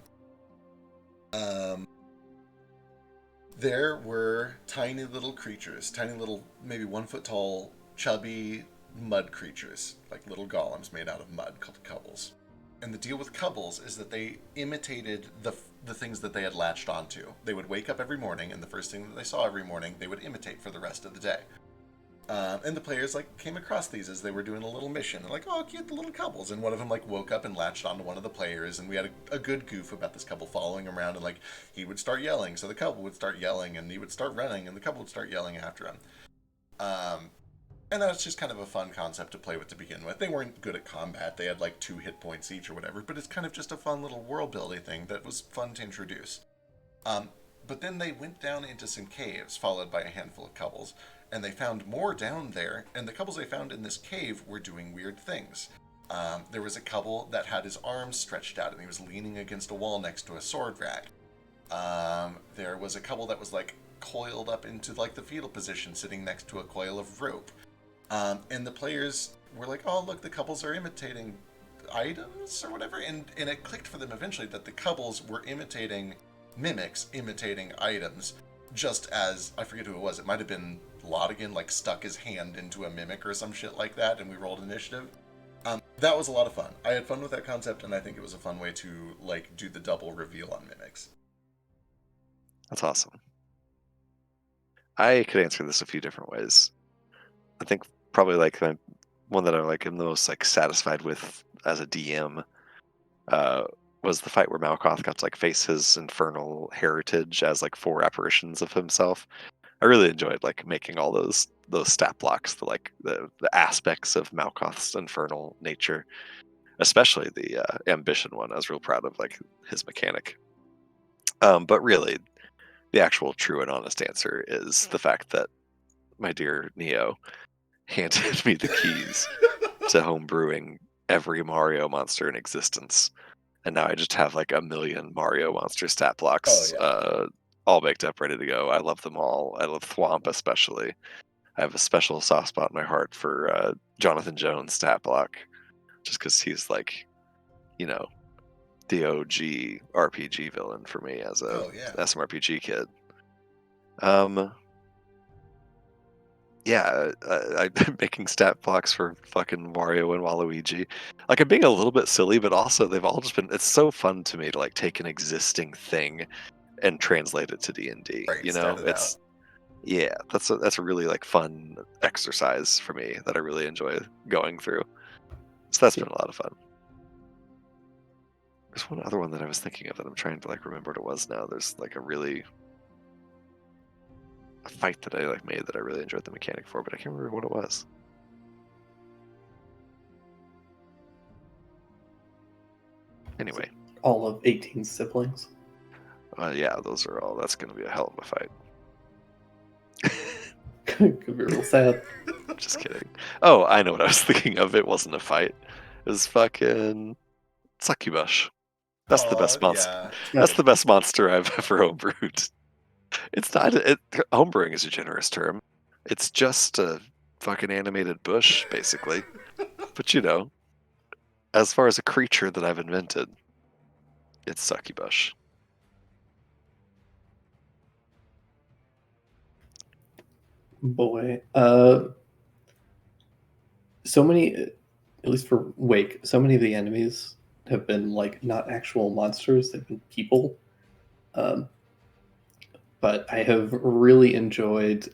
[SPEAKER 2] There were tiny little creatures, tiny little, maybe 1 foot tall, chubby mud creatures, like little golems made out of mud called cubbles. And the deal with cubbles is that they imitated the things that they had latched onto. They would wake up every morning, and the first thing that they saw every morning, they would imitate for the rest of the day. And the players came across these as they were doing a little mission. They're like, oh, cute, the little cubbles. And one of them woke up and latched onto one of the players, and we had a good goof about this couple following him around, and he would start yelling, so the couple would start yelling, and he would start running, and the couple would start yelling after him. And that was just kind of a fun concept to play with to begin with. They weren't good at combat. They had 2 hit points each or whatever, but it's kind of just a fun little world building thing that was fun to introduce. But then they went down into some caves, followed by a handful of couples, and they found more down there, and the couples they found in this cave were doing weird things. There was a couple that had his arms stretched out, and he was leaning against a wall next to a sword rack. There was a couple that was coiled up into the fetal position, sitting next to a coil of rope. And the players were like, oh, look, the couples are imitating items or whatever. And it clicked for them eventually that the couples were imitating mimics, imitating items, just as, I forget who it was, it might have been Lodigan like stuck his hand into a mimic or some shit like that, and we rolled initiative. That was a lot of fun. I had fun with that concept, and I think it was a fun way to like do the double reveal on mimics.
[SPEAKER 1] That's awesome. I could answer this a few different ways. I think probably like the one that I like am the most like satisfied with as a DM uh, was the fight where Malkoth got to like face his infernal heritage as like 4 apparitions of himself. I really enjoyed like making all those stat blocks, the aspects of Malkoth's infernal nature, especially the ambition one. I was real proud of like his mechanic. But really, the actual true and honest answer is the fact that my dear Neo handed me the keys to homebrewing every Mario monster in existence, and now I just have like a million Mario monster stat blocks, all baked up, ready to go. I love them all. I love Thwomp especially. I have a special soft spot in my heart for Jonathan Jones stat block, just because he's like, you know, the OG RPG villain for me as a SMRPG kid. Yeah, I'm making stat blocks for fucking Mario and Waluigi. Like, I'm being a little bit silly, but also they've all just been. It's so fun to me to like take an existing thing and translate it to D&D.
[SPEAKER 2] Right,
[SPEAKER 1] You know,
[SPEAKER 2] start it
[SPEAKER 1] it's
[SPEAKER 2] out.
[SPEAKER 1] yeah, that's a really like fun exercise for me that I really enjoy going through. So that's been a lot of fun. There's one other one that I was thinking of that I'm trying to like remember what it was now. There's like a fight that I like made that I really enjoyed the mechanic for, but I can't remember what it was. Anyway,
[SPEAKER 3] All of 18 siblings.
[SPEAKER 1] yeah, those are all. That's going to be a hell of a fight.
[SPEAKER 3] Could be real sad.
[SPEAKER 1] Just kidding. Oh, I know what I was thinking of. It wasn't a fight. It was fucking succubus. That's the best monster.
[SPEAKER 2] Yeah.
[SPEAKER 1] That's the best monster I've ever homebrewed. It's not. Homebrewing is a generous term. It's just a fucking animated bush, basically. But you know, as far as a creature that I've invented, it's succubus.
[SPEAKER 3] Boy. So many, at least for Wake, so many of the enemies have been like not actual monsters, they've been people. But I have really enjoyed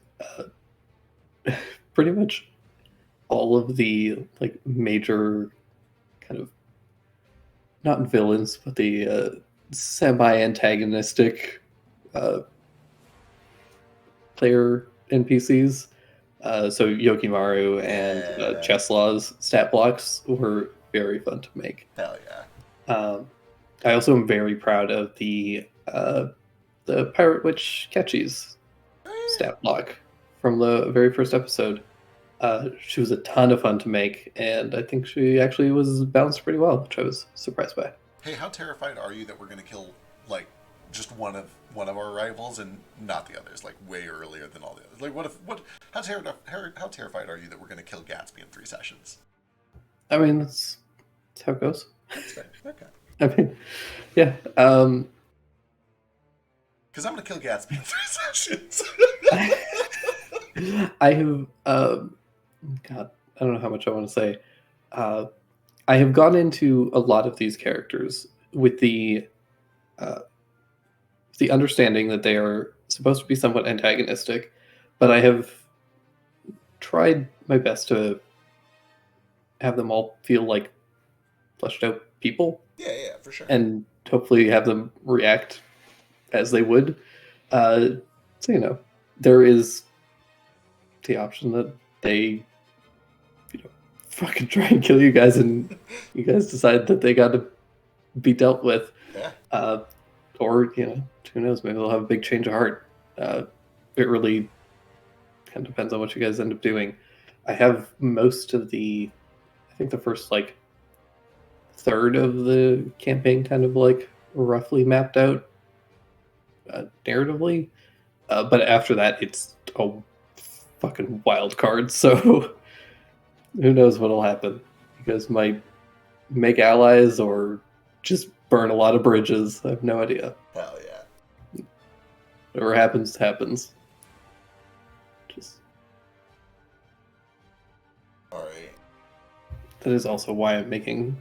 [SPEAKER 3] pretty much all of the like major kind of not villains, but the semi-antagonistic player NPCs. So Yokimaru and Cheslaw's stat blocks were very fun to make.
[SPEAKER 2] Hell yeah.
[SPEAKER 3] I also am very proud of the Pirate Witch Catchies stat block from the very first episode. She was a ton of fun to make, and I think she actually was balanced pretty well, which I was surprised by.
[SPEAKER 2] Hey, how terrified are you that we're going to kill like just one of our rivals and not the others, like way earlier than all the others? Like, how terrified are you that we're going to kill Gatsby in 3 sessions?
[SPEAKER 3] I mean, that's how it goes.
[SPEAKER 2] That's fair. Okay.
[SPEAKER 3] I mean, yeah.
[SPEAKER 2] Because I'm going to kill Gatsby in 3 sessions.
[SPEAKER 3] I have, God, I don't know how much I want to say. I have gone into a lot of these characters with the understanding that they are supposed to be somewhat antagonistic, but I have tried my best to have them all feel like fleshed out people.
[SPEAKER 2] Yeah, for sure.
[SPEAKER 3] And hopefully have them react as they would. So, you know, there is the option that they, you know, fucking try and kill you guys and you guys decide that they got to be dealt with.
[SPEAKER 2] Yeah.
[SPEAKER 3] Or, you know, who knows, maybe they'll have a big change of heart. It really kind of depends on what you guys end up doing. I have most of I think the first, like, third of the campaign kind of, like, roughly mapped out narratively. But after that, it's a fucking wild card, so who knows what'll happen. You guys might make allies or just burn a lot of bridges. I have no idea.
[SPEAKER 2] Hell yeah.
[SPEAKER 3] Whatever happens, happens. Just That is also why I'm making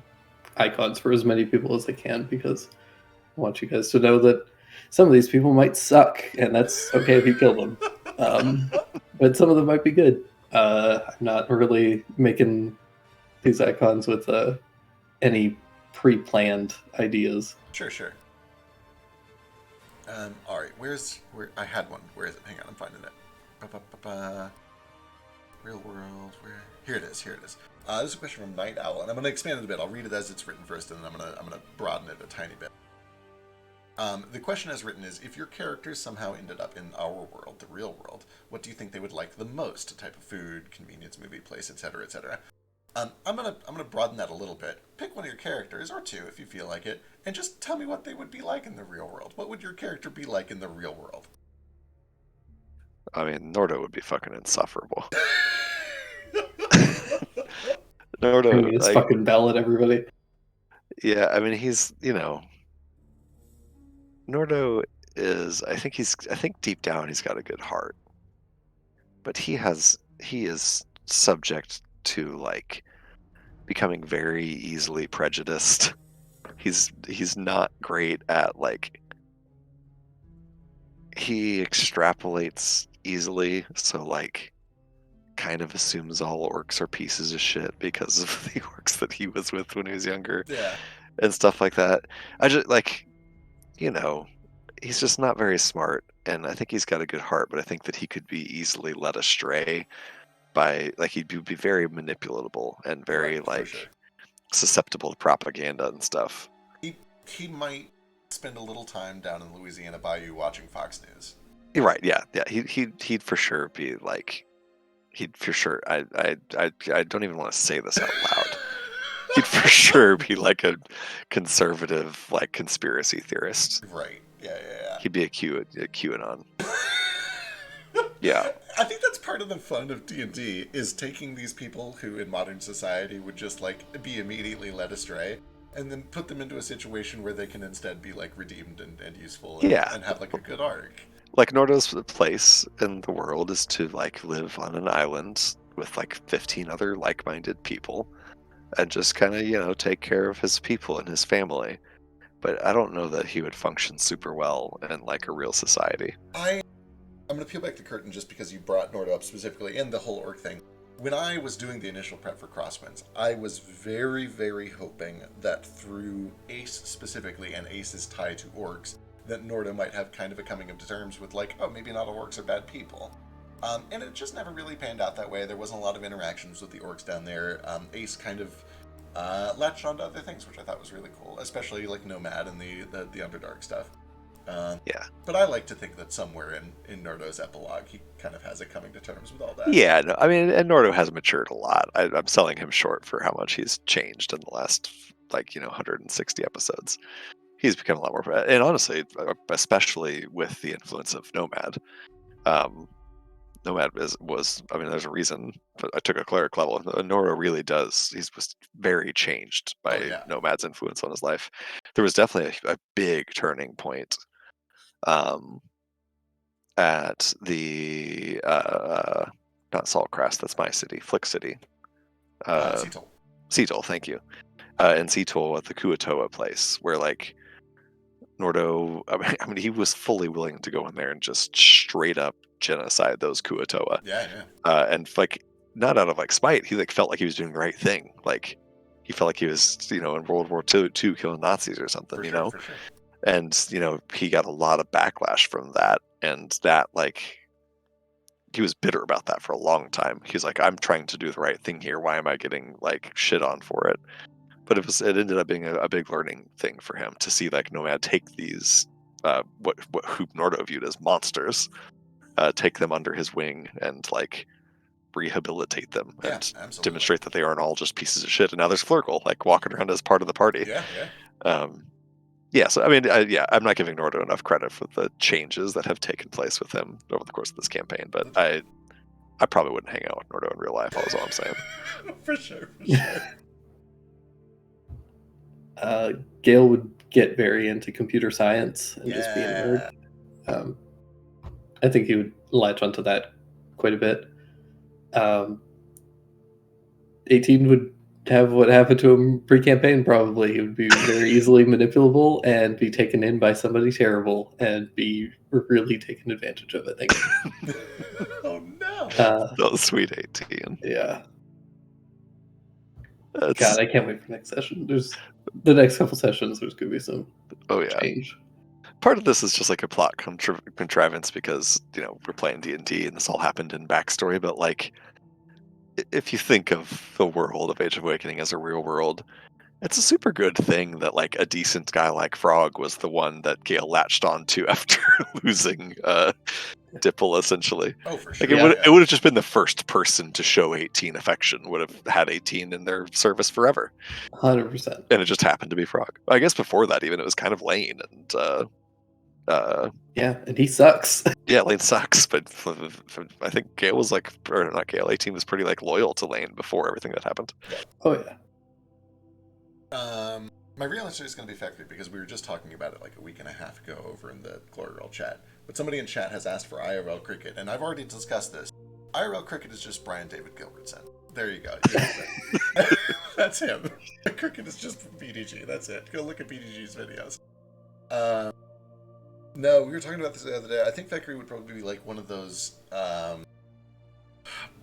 [SPEAKER 3] icons for as many people as I can, because I want you guys to know that some of these people might suck, and that's okay if you kill them. But some of them might be good. I'm not really making these icons with any pre-planned ideas.
[SPEAKER 2] Sure. All right. Where I had one. Where is it? Hang on, I'm finding it. Ba-ba-ba-ba. Real world. Where? Here it is. This is a question from Night Owl, and I'm going to expand it a bit. I'll read it as it's written first, and then I'm going to broaden it a tiny bit. The question as written is: if your characters somehow ended up in our world, the real world, what do you think they would like the most? A type of food, convenience, movie, place, etc., etc. I'm gonna broaden that a little bit. Pick one of your characters, or two if you feel like it, and just tell me what they would be like in the real world. What would your character be like in the real world?
[SPEAKER 1] I mean, Nordo would be fucking insufferable. Nordo,
[SPEAKER 3] Bring his fucking bell at everybody.
[SPEAKER 1] Yeah, I mean, he's, Nordo is, I think deep down he's got a good heart, but he is subject to like becoming very easily prejudiced. He's not great at like, he extrapolates easily, so like kind of assumes all orcs are pieces of shit because of the orcs that he was with when he was younger.
[SPEAKER 2] Yeah.
[SPEAKER 1] And stuff like that. I just like, he's just not very smart, and I think he's got a good heart, but I think that he could be easily led astray by like he'd be very manipulatable and very susceptible to propaganda and stuff.
[SPEAKER 2] He might spend a little time down in Louisiana Bayou watching Fox News.
[SPEAKER 1] You're right, yeah. He'd for sure be like, he'd for sure. I don't even want to say this out loud. He'd for sure be like a conservative, like conspiracy theorist.
[SPEAKER 2] Right. Yeah.
[SPEAKER 1] He'd be a QAnon. Yeah.
[SPEAKER 2] I think that's part of the fun of D&D is taking these people who in modern society would just like be immediately led astray and then put them into a situation where they can instead be like redeemed and useful and have like a good arc.
[SPEAKER 1] Like Nordo's place in the world is to like live on an island with like 15 other like-minded people and just kind of, take care of his people and his family. But I don't know that he would function super well in like a real society.
[SPEAKER 2] I'm going to peel back the curtain just because you brought Nordo up specifically and the whole orc thing. When I was doing the initial prep for Crosswinds, I was very, very hoping that through Ace specifically, and Ace is tied to orcs, that Nordo might have kind of a coming of terms with like, oh, maybe not all orcs are bad people. And it just never really panned out that way. There wasn't a lot of interactions with the orcs down there. Ace kind of latched onto other things, which I thought was really cool, especially like Nomad and the Underdark stuff.
[SPEAKER 1] Yeah.
[SPEAKER 2] But I like to think that somewhere in Nordo's epilogue, he kind of has a coming to terms with all that.
[SPEAKER 1] Yeah, no, I mean, and Nordo has matured a lot. I'm selling him short for how much he's changed in the last, 160 episodes. He's become a lot more, and honestly, especially with the influence of Nomad. Nomad was, I mean, there's a reason I took a cleric level. Nordo really does. He was very changed by Nomad's influence on his life. There was definitely a big turning point at the not Saltcrest, that's my city, Flick City. Seattle, thank you. In Seattle at the Kuatoa place, where like Nordo, I mean, he was fully willing to go in there and just straight up genocide those Kuatoa.
[SPEAKER 2] Yeah.
[SPEAKER 1] And like, not out of like spite, he like felt like he was doing the right thing. Like, he felt like he was, in World War II killing Nazis or something,
[SPEAKER 2] For sure.
[SPEAKER 1] And, he got a lot of backlash from that. And that, like, he was bitter about that for a long time. He was like, I'm trying to do the right thing here. Why am I getting, like, shit on for it? But it ended up being a big learning thing for him to see, like, Nomad take these, who Nordo viewed as monsters, take them under his wing and, like, rehabilitate them and demonstrate that they aren't all just pieces of shit. And now there's Flurgle, like, walking around as part of the party. So I mean, I'm not giving Nordo enough credit for the changes that have taken place with him over the course of this campaign, but I probably wouldn't hang out with Nordo in real life. That's all I'm saying.
[SPEAKER 2] For sure.
[SPEAKER 3] Gale would get very into computer science and just be a nerd. I think he would latch onto that quite a bit. 18 would have what happened to him pre-campaign. Probably he would be very easily manipulable and be taken in by somebody terrible and be really taken advantage of. I think.
[SPEAKER 2] Oh no!
[SPEAKER 1] Oh, sweet 18.
[SPEAKER 3] Yeah.
[SPEAKER 1] That's,
[SPEAKER 3] God, I can't wait for next session. There's the next couple sessions. There's gonna be some
[SPEAKER 1] oh yeah.
[SPEAKER 3] change.
[SPEAKER 1] Part of this is just like a plot contrivance because we're playing D&D and this all happened in backstory. But like, if you think of the world of Age of Awakening as a real world, it's a super good thing that like a decent guy like Frog was the one that Gale latched onto after losing Dipple, essentially.
[SPEAKER 2] Oh, for
[SPEAKER 1] Like
[SPEAKER 2] sure.
[SPEAKER 1] it would have just been the first person to show 18 affection, would have had 18 in their service forever.
[SPEAKER 3] 100%.
[SPEAKER 1] And it just happened to be Frog. I guess before that, even it was kind of Lane and
[SPEAKER 3] Yeah, and he sucks.
[SPEAKER 1] yeah, Lane sucks. But I think Gale was like, or not Gale, 18 was pretty like loyal to Lane before everything that happened.
[SPEAKER 3] Oh yeah.
[SPEAKER 2] My real answer is going to be Factory because we were just talking about it like a week and a half ago over in the Glory Roll chat. But somebody in chat has asked for IRL Cricket, and I've already discussed this. IRL Cricket is just Brian David Gilbertson. There you go. That's him. Cricket is just BDG. That's it. Go look at BDG's videos. No, we were talking about this the other day. I think Factory would probably be like one of those.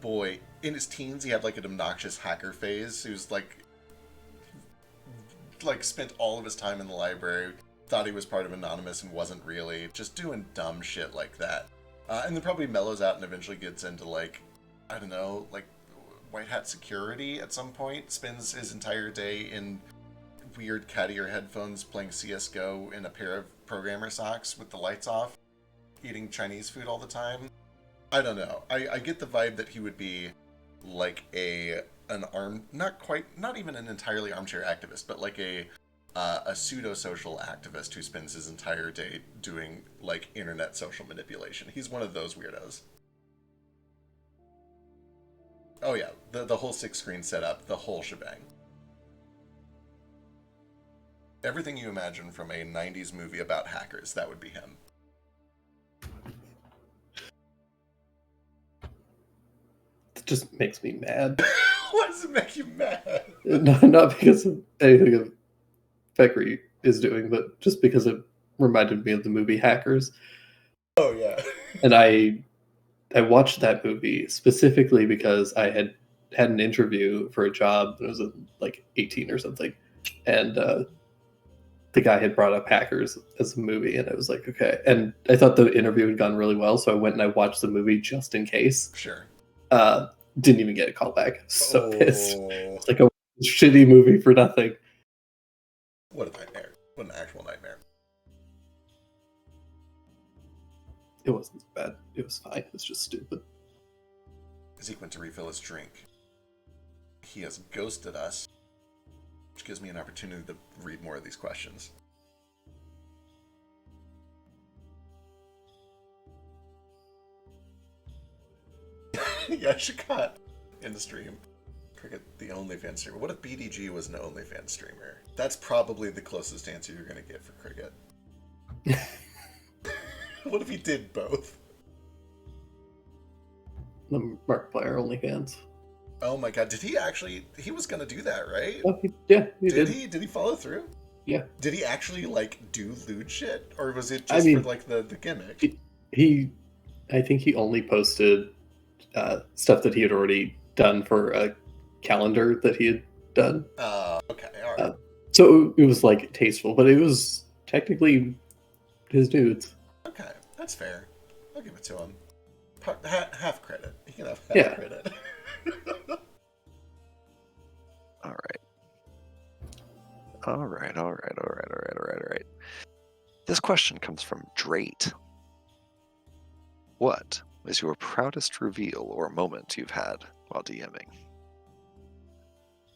[SPEAKER 2] Boy, in his teens, he had like an obnoxious hacker phase. He was like spent all of his time in the library, thought he was part of Anonymous and wasn't really, just doing dumb shit like that. And then probably mellows out and eventually gets into like, I don't know, like white hat security at some point, spends his entire day in weird cat ear headphones playing CSGO in a pair of programmer socks with the lights off, eating Chinese food all the time. I don't know. I get the vibe that he would be like not even an entirely armchair activist, but like a pseudo-social activist who spends his entire day doing like internet social manipulation. He's one of those weirdos. Oh yeah, the whole 6-screen setup, the whole shebang. Everything you imagine from a 90s movie about hackers, that would be him.
[SPEAKER 3] It just makes me mad.
[SPEAKER 2] Why does it make you mad?
[SPEAKER 3] Not because of anything that Factory is doing, but just because it reminded me of the movie Hackers.
[SPEAKER 2] Oh yeah.
[SPEAKER 3] And I watched that movie specifically because I had an interview for a job. I was like 18 or something, and the guy had brought up Hackers as a movie, and I was like, okay. And I thought the interview had gone really well, so I went and I watched the movie just in case.
[SPEAKER 2] Sure.
[SPEAKER 3] Didn't even get a call back. So pissed. It's like a shitty movie for nothing.
[SPEAKER 2] What a nightmare. What an actual nightmare.
[SPEAKER 3] It wasn't bad. It was fine. It was just stupid.
[SPEAKER 2] Zeke went to refill his drink. He has ghosted us, which gives me an opportunity to read more of these questions. Yeah, Shakat in the stream. Cricket, the OnlyFans streamer. What if BDG was an OnlyFans streamer? That's probably the closest answer you're going to get for Cricket. What if he did both?
[SPEAKER 3] The Markiplier OnlyFans.
[SPEAKER 2] Oh my god, did he actually... He was going to do that, right?
[SPEAKER 3] Oh, he did.
[SPEAKER 2] Did he follow through?
[SPEAKER 3] Yeah.
[SPEAKER 2] Did he actually, like, do lewd shit? Or was it just for, like, the gimmick?
[SPEAKER 3] I think he only posted stuff that he had already done for a calendar that he had done.
[SPEAKER 2] Okay, alright.
[SPEAKER 3] So it was, like, tasteful, but it was technically his dudes.
[SPEAKER 2] Okay, that's fair. I'll give it to him. Half credit. He can have half credit.
[SPEAKER 1] All right. This question comes from Drate. What is your proudest reveal or moment you've had while DMing?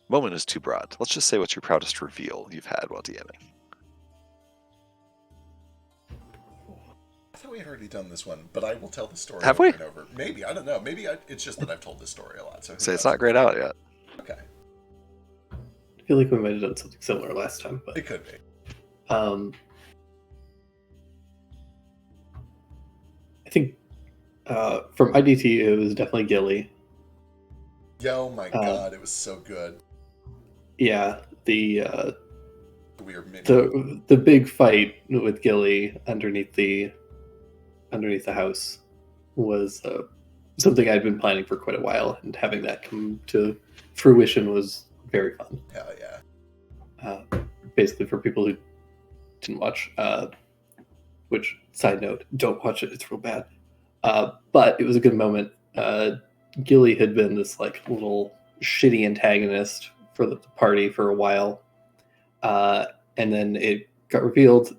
[SPEAKER 1] Moment is too broad. Let's just say what's your proudest reveal you've had while DMing.
[SPEAKER 2] I thought we had already done this one, but I will tell the story
[SPEAKER 1] Have
[SPEAKER 2] over
[SPEAKER 1] we?
[SPEAKER 2] and over. Maybe, I don't know. Maybe it's just that I've told this story a lot. So
[SPEAKER 1] Say it's not grayed out yet.
[SPEAKER 2] Okay.
[SPEAKER 3] I feel like we might have done something similar last time, but
[SPEAKER 2] It could be.
[SPEAKER 3] I think from IDT it was definitely Gilly.
[SPEAKER 2] Yo, my god, it was so good.
[SPEAKER 3] Yeah, the
[SPEAKER 2] weird mini.
[SPEAKER 3] the big fight with Gilly underneath the house was something I'd been planning for quite a while, and having that come to fruition was very fun.
[SPEAKER 2] Hell yeah.
[SPEAKER 3] Basically, for people who didn't watch, which, side note, don't watch it, it's real bad. But it was a good moment. Gilly had been this like little shitty antagonist for the party for a while, and then it got revealed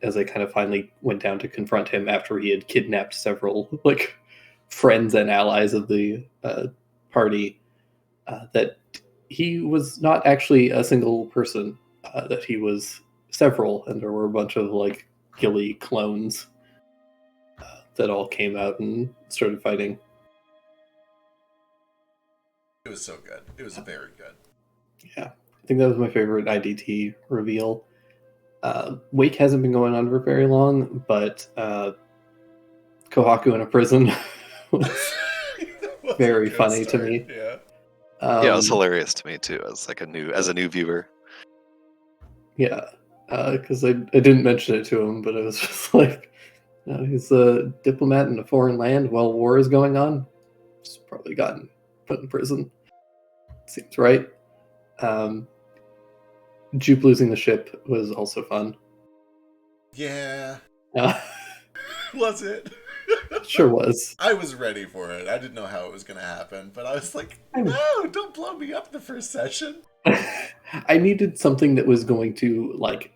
[SPEAKER 3] as I kind of finally went down to confront him after he had kidnapped several like friends and allies of the party, that he was not actually a single person, that he was several, and there were a bunch of like Gilly clones that all came out and started fighting.
[SPEAKER 2] It was so good. It was very good.
[SPEAKER 3] Yeah, I think that was my favorite IDT reveal. Wake hasn't been going on for very long, but Kohaku in a prison was very funny to me.
[SPEAKER 2] Yeah.
[SPEAKER 1] Yeah, it was hilarious to me too, as like a new viewer.
[SPEAKER 3] Yeah, because I didn't mention it to him, but it was just like, he's a diplomat in a foreign land while war is going on. He's probably gotten put in prison. Seems right. Jupe losing the ship was also fun.
[SPEAKER 2] Yeah.
[SPEAKER 3] Uh,
[SPEAKER 2] Was it?
[SPEAKER 3] Sure was.
[SPEAKER 2] I was ready for it. I didn't know how it was going to happen, but I was like, no, don't blow me up the first session.
[SPEAKER 3] I needed something that was going to like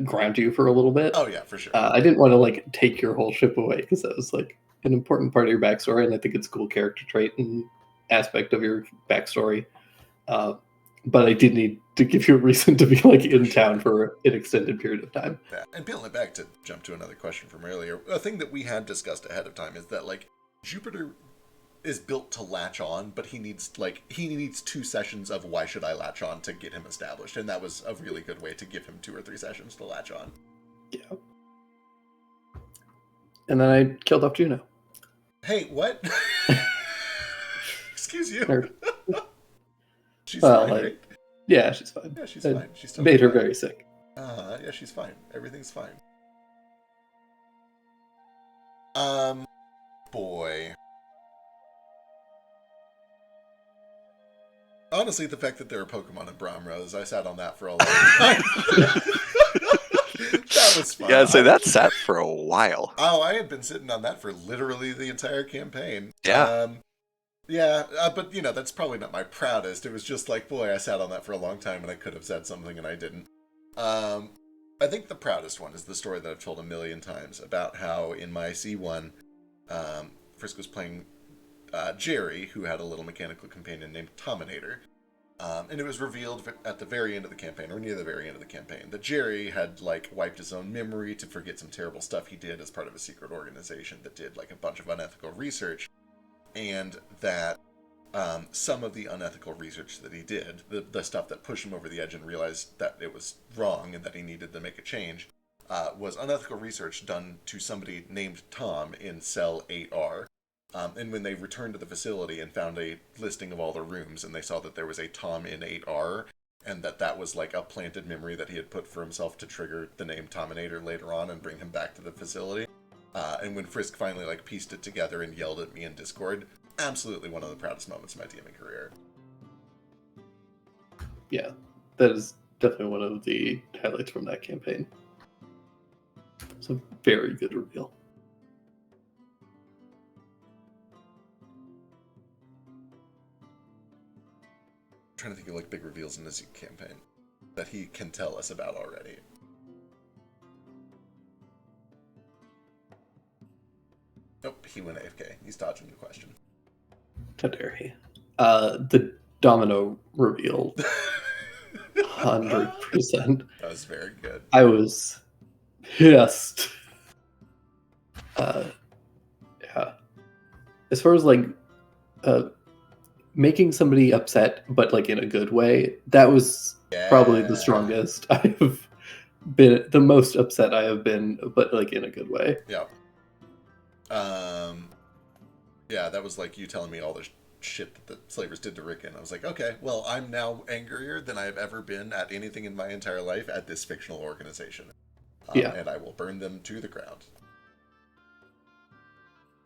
[SPEAKER 3] ground you for a little bit.
[SPEAKER 2] Oh yeah, for sure.
[SPEAKER 3] I didn't want to like take your whole ship away, because that was like an important part of your backstory, and I think it's a cool character trait and aspect of your backstory. But I did need to give you a reason to be like in town for an extended period of time.
[SPEAKER 2] Yeah. And peeling it back to jump to another question from earlier, a thing that we had discussed ahead of time is that like Jupiter is built to latch on, but he needs 2 sessions of why should I latch on to get him established, and that was a really good way to give him 2 or 3 sessions to latch on.
[SPEAKER 3] Yeah. And then I killed off Juno.
[SPEAKER 2] Hey, what? Excuse you.
[SPEAKER 3] Or,
[SPEAKER 2] She's
[SPEAKER 3] well,
[SPEAKER 2] fine,
[SPEAKER 3] like,
[SPEAKER 2] right?
[SPEAKER 3] yeah, she's fine.
[SPEAKER 2] Yeah, she's fine. She's totally
[SPEAKER 3] Made her
[SPEAKER 2] fine.
[SPEAKER 3] very sick.
[SPEAKER 2] Yeah, she's fine. Everything's fine. Boy. Honestly, the fact that there are Pokemon in Bromrose, I sat on that for a long time. That was fun.
[SPEAKER 1] Yeah, I'd say that sat for a while.
[SPEAKER 2] Oh, I had been sitting on that for literally the entire campaign.
[SPEAKER 1] Yeah.
[SPEAKER 2] But that's probably not my proudest. It was just like, boy, I sat on that for a long time and I could have said something and I didn't. I think the proudest one is the story that I've told a million times about how in my C1, Frisk was playing Jerry, who had a little mechanical companion named Tominator. And it was revealed at the very end of the campaign, or near the very end of the campaign, that Jerry had like wiped his own memory to forget some terrible stuff he did as part of a secret organization that did like a bunch of unethical research, and that some of the unethical research that he did, the stuff that pushed him over the edge and realized that it was wrong and that he needed to make a change, was unethical research done to somebody named Tom in cell 8R. And when they returned to the facility and found a listing of all the rooms, and they saw that there was a Tom in 8R, and that was like a planted memory that he had put for himself to trigger the name Tominator later on and bring him back to the facility. And when Frisk finally like pieced it together and yelled at me in Discord, absolutely one of the proudest moments of my DMing career.
[SPEAKER 3] Yeah, that is definitely one of the highlights from that campaign. It's a very good reveal.
[SPEAKER 2] I'm trying to think of like big reveals in this campaign that he can tell us about already. Nope, he went AFK. He's dodging the question.
[SPEAKER 3] How dare he? The domino reveal. 100%.
[SPEAKER 2] That was very good.
[SPEAKER 3] I was pissed. Yeah. As far as like making somebody upset, but like in a good way, that was probably the strongest I have been, the most upset I have been, but like in a good way.
[SPEAKER 2] Yeah. Yeah, that was like you telling me all the shit that the slavers did to Rickon. I was like, okay, well, I'm now angrier than I have ever been at anything in my entire life at this fictional organization.
[SPEAKER 3] Yeah.
[SPEAKER 2] And I will burn them to the ground.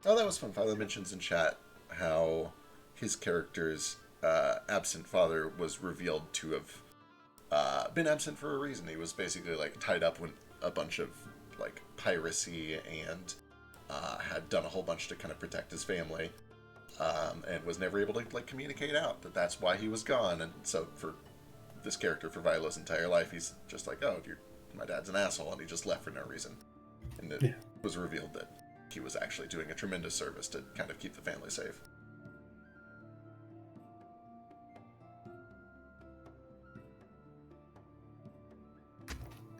[SPEAKER 2] Oh, that was fun. Philo mentions in chat how his character's absent father was revealed to have been absent for a reason. He was basically like tied up with a bunch of like piracy and had done a whole bunch to kind of protect his family, and was never able to like communicate out that that's why he was gone. And so for this character, for Vilo's entire life, he's just like, oh, my dad's an asshole, and he just left for no reason. And it was revealed that he was actually doing a tremendous service to kind of keep the family safe.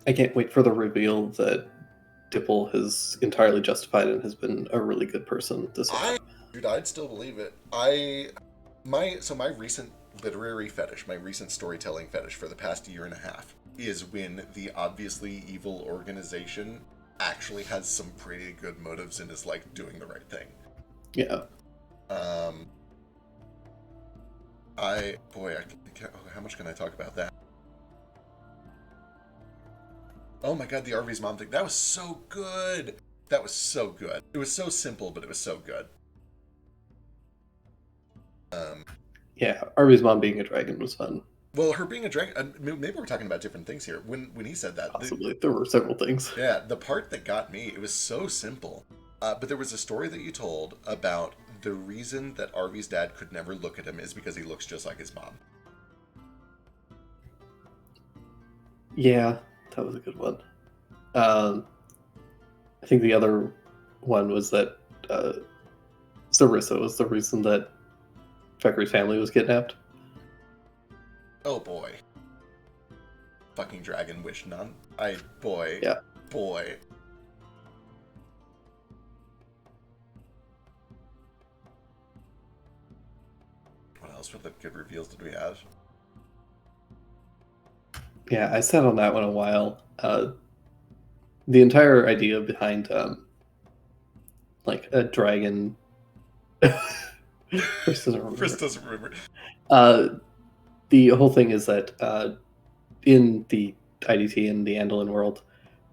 [SPEAKER 3] I can't wait for the reveal that Dipple has entirely justified and has been a really good person this whole time.
[SPEAKER 2] Dude, I'd still believe it. My recent literary fetish, my recent storytelling fetish for the past year and a half is when the obviously evil organization actually has some pretty good motives and is like doing the right thing.
[SPEAKER 3] Yeah.
[SPEAKER 2] How much can I talk about that? Oh my god, the RV's mom thing. That was so good. That was so good. It was so simple, but it was so good.
[SPEAKER 3] Yeah, Arby's mom being a dragon was fun.
[SPEAKER 2] Well, her being a dragon, maybe we're talking about different things here. When he said that,
[SPEAKER 3] Possibly. There were several things.
[SPEAKER 2] yeah, the part that got me, it was so simple. But there was a story that you told about the reason that Arvy's dad could never look at him is because he looks just like his mom.
[SPEAKER 3] Yeah, that was a good one. I think the other one was that Sarissa was the reason that Fekri's family was kidnapped.
[SPEAKER 2] Oh boy. Fucking dragon wish none. Boy. What else? What the good reveals did we have?
[SPEAKER 3] Yeah, I sat on that one a while. The entire idea behind like a dragon. Chris doesn't remember.
[SPEAKER 2] Chris doesn't remember.
[SPEAKER 3] The whole thing is that in the IDT and the Anduin world,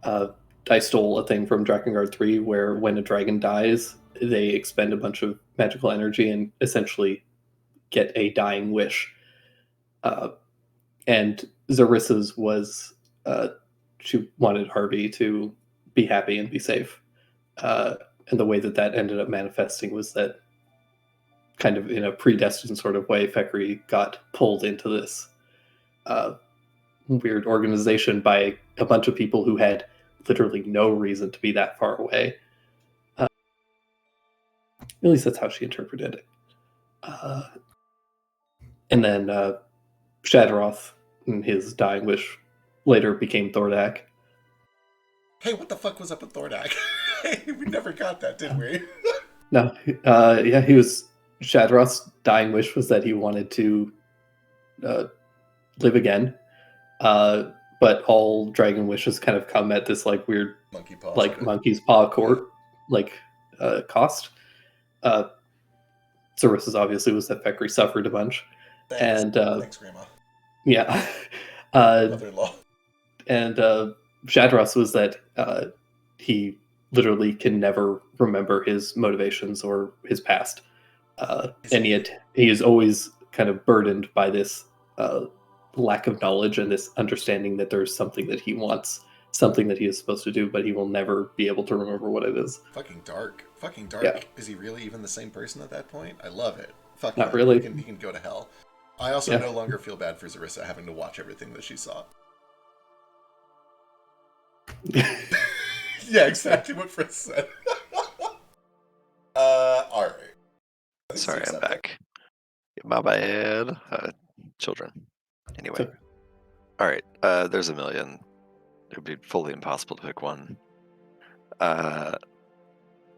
[SPEAKER 3] I stole a thing from Drakengard 3 where when a dragon dies, they expend a bunch of magical energy and essentially get a dying wish. And Zarissa's was she wanted Harvey to be happy and be safe. And the way that that ended up manifesting was that kind of in a predestined sort of way, Fekri got pulled into this weird organization by a bunch of people who had literally no reason to be that far away. At least that's how she interpreted it. And then Shadroth, in his dying wish, later became Thordak.
[SPEAKER 2] Hey, what the fuck was up with Thordak? We never got that, did we?
[SPEAKER 3] No, yeah, he was... Shadroth's dying wish was that he wanted to live again. But all dragon wishes kind of come at this like weird
[SPEAKER 2] Monkey paw.
[SPEAKER 3] like monkey's paw court cost. Sarissa's obviously was that Fekri suffered a bunch.
[SPEAKER 2] Thanks.
[SPEAKER 3] And
[SPEAKER 2] Thanks, Grandma.
[SPEAKER 3] yeah.
[SPEAKER 2] Mother-in-law.
[SPEAKER 3] And Shadroth's was that he literally can never remember his motivations or his past. And yet he is always kind of burdened by this lack of knowledge and this understanding that there's something that he wants, something that he is supposed to do, but he will never be able to remember what it is.
[SPEAKER 2] Fucking dark.
[SPEAKER 3] Yeah.
[SPEAKER 2] Is he really even the same person at that point? I love it. Fuck
[SPEAKER 3] Not
[SPEAKER 2] him.
[SPEAKER 3] really.
[SPEAKER 2] He can go to hell. I also no longer feel bad for Zarissa having to watch everything that she saw. Yeah, exactly what Fritz said. Alright.
[SPEAKER 1] Sorry, I'm back. My bad. Children. Anyway.
[SPEAKER 3] Okay.
[SPEAKER 1] Alright, there's a million. It would be fully impossible to pick one.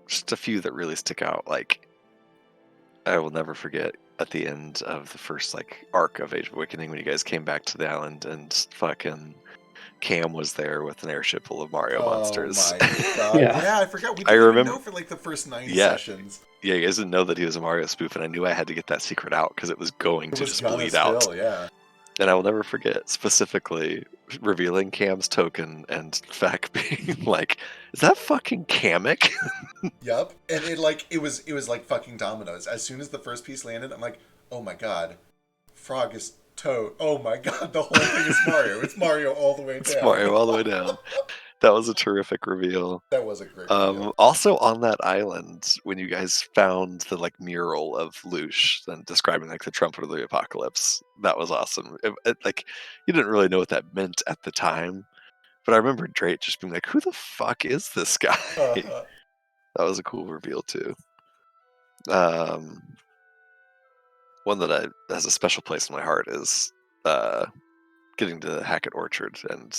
[SPEAKER 1] Just a few that really stick out. Like, I will never forget at the end of the first, like, arc of Age of Awakening when you guys came back to the island and fucking Cam was there with an airship full of Mario
[SPEAKER 2] Oh
[SPEAKER 1] monsters.
[SPEAKER 2] my god.
[SPEAKER 3] Yeah.
[SPEAKER 2] Yeah, I forgot. We
[SPEAKER 1] I
[SPEAKER 2] didn't even
[SPEAKER 1] remember-
[SPEAKER 2] know for like the first 9
[SPEAKER 1] Yeah.
[SPEAKER 2] sessions.
[SPEAKER 1] Yeah, you guys didn't know that he was a Mario spoof, and I knew I had to get that secret out because it was going
[SPEAKER 2] It
[SPEAKER 1] to
[SPEAKER 2] was
[SPEAKER 1] just
[SPEAKER 2] gonna
[SPEAKER 1] bleed out.
[SPEAKER 2] spill, yeah.
[SPEAKER 1] And I will never forget specifically revealing Cam's token and Feck being like, "Is that fucking Kamek?"
[SPEAKER 2] Yup. And it was like fucking dominoes. As soon as the first piece landed, I'm like, oh my god. Frog is Toad. Oh my god, the whole thing is Mario. It's Mario all the way down.
[SPEAKER 1] It's Mario all the way down. That was a terrific reveal.
[SPEAKER 2] That was a great reveal.
[SPEAKER 1] Also on that island, when you guys found the like mural of Lush and describing like the trumpet of the apocalypse, that was awesome. Like you didn't really know what that meant at the time, but I remember Drake just being like, "Who the fuck is this guy?"
[SPEAKER 2] Uh-huh.
[SPEAKER 1] That was a cool reveal too. One that has a special place in my heart is getting to Hackett Orchard and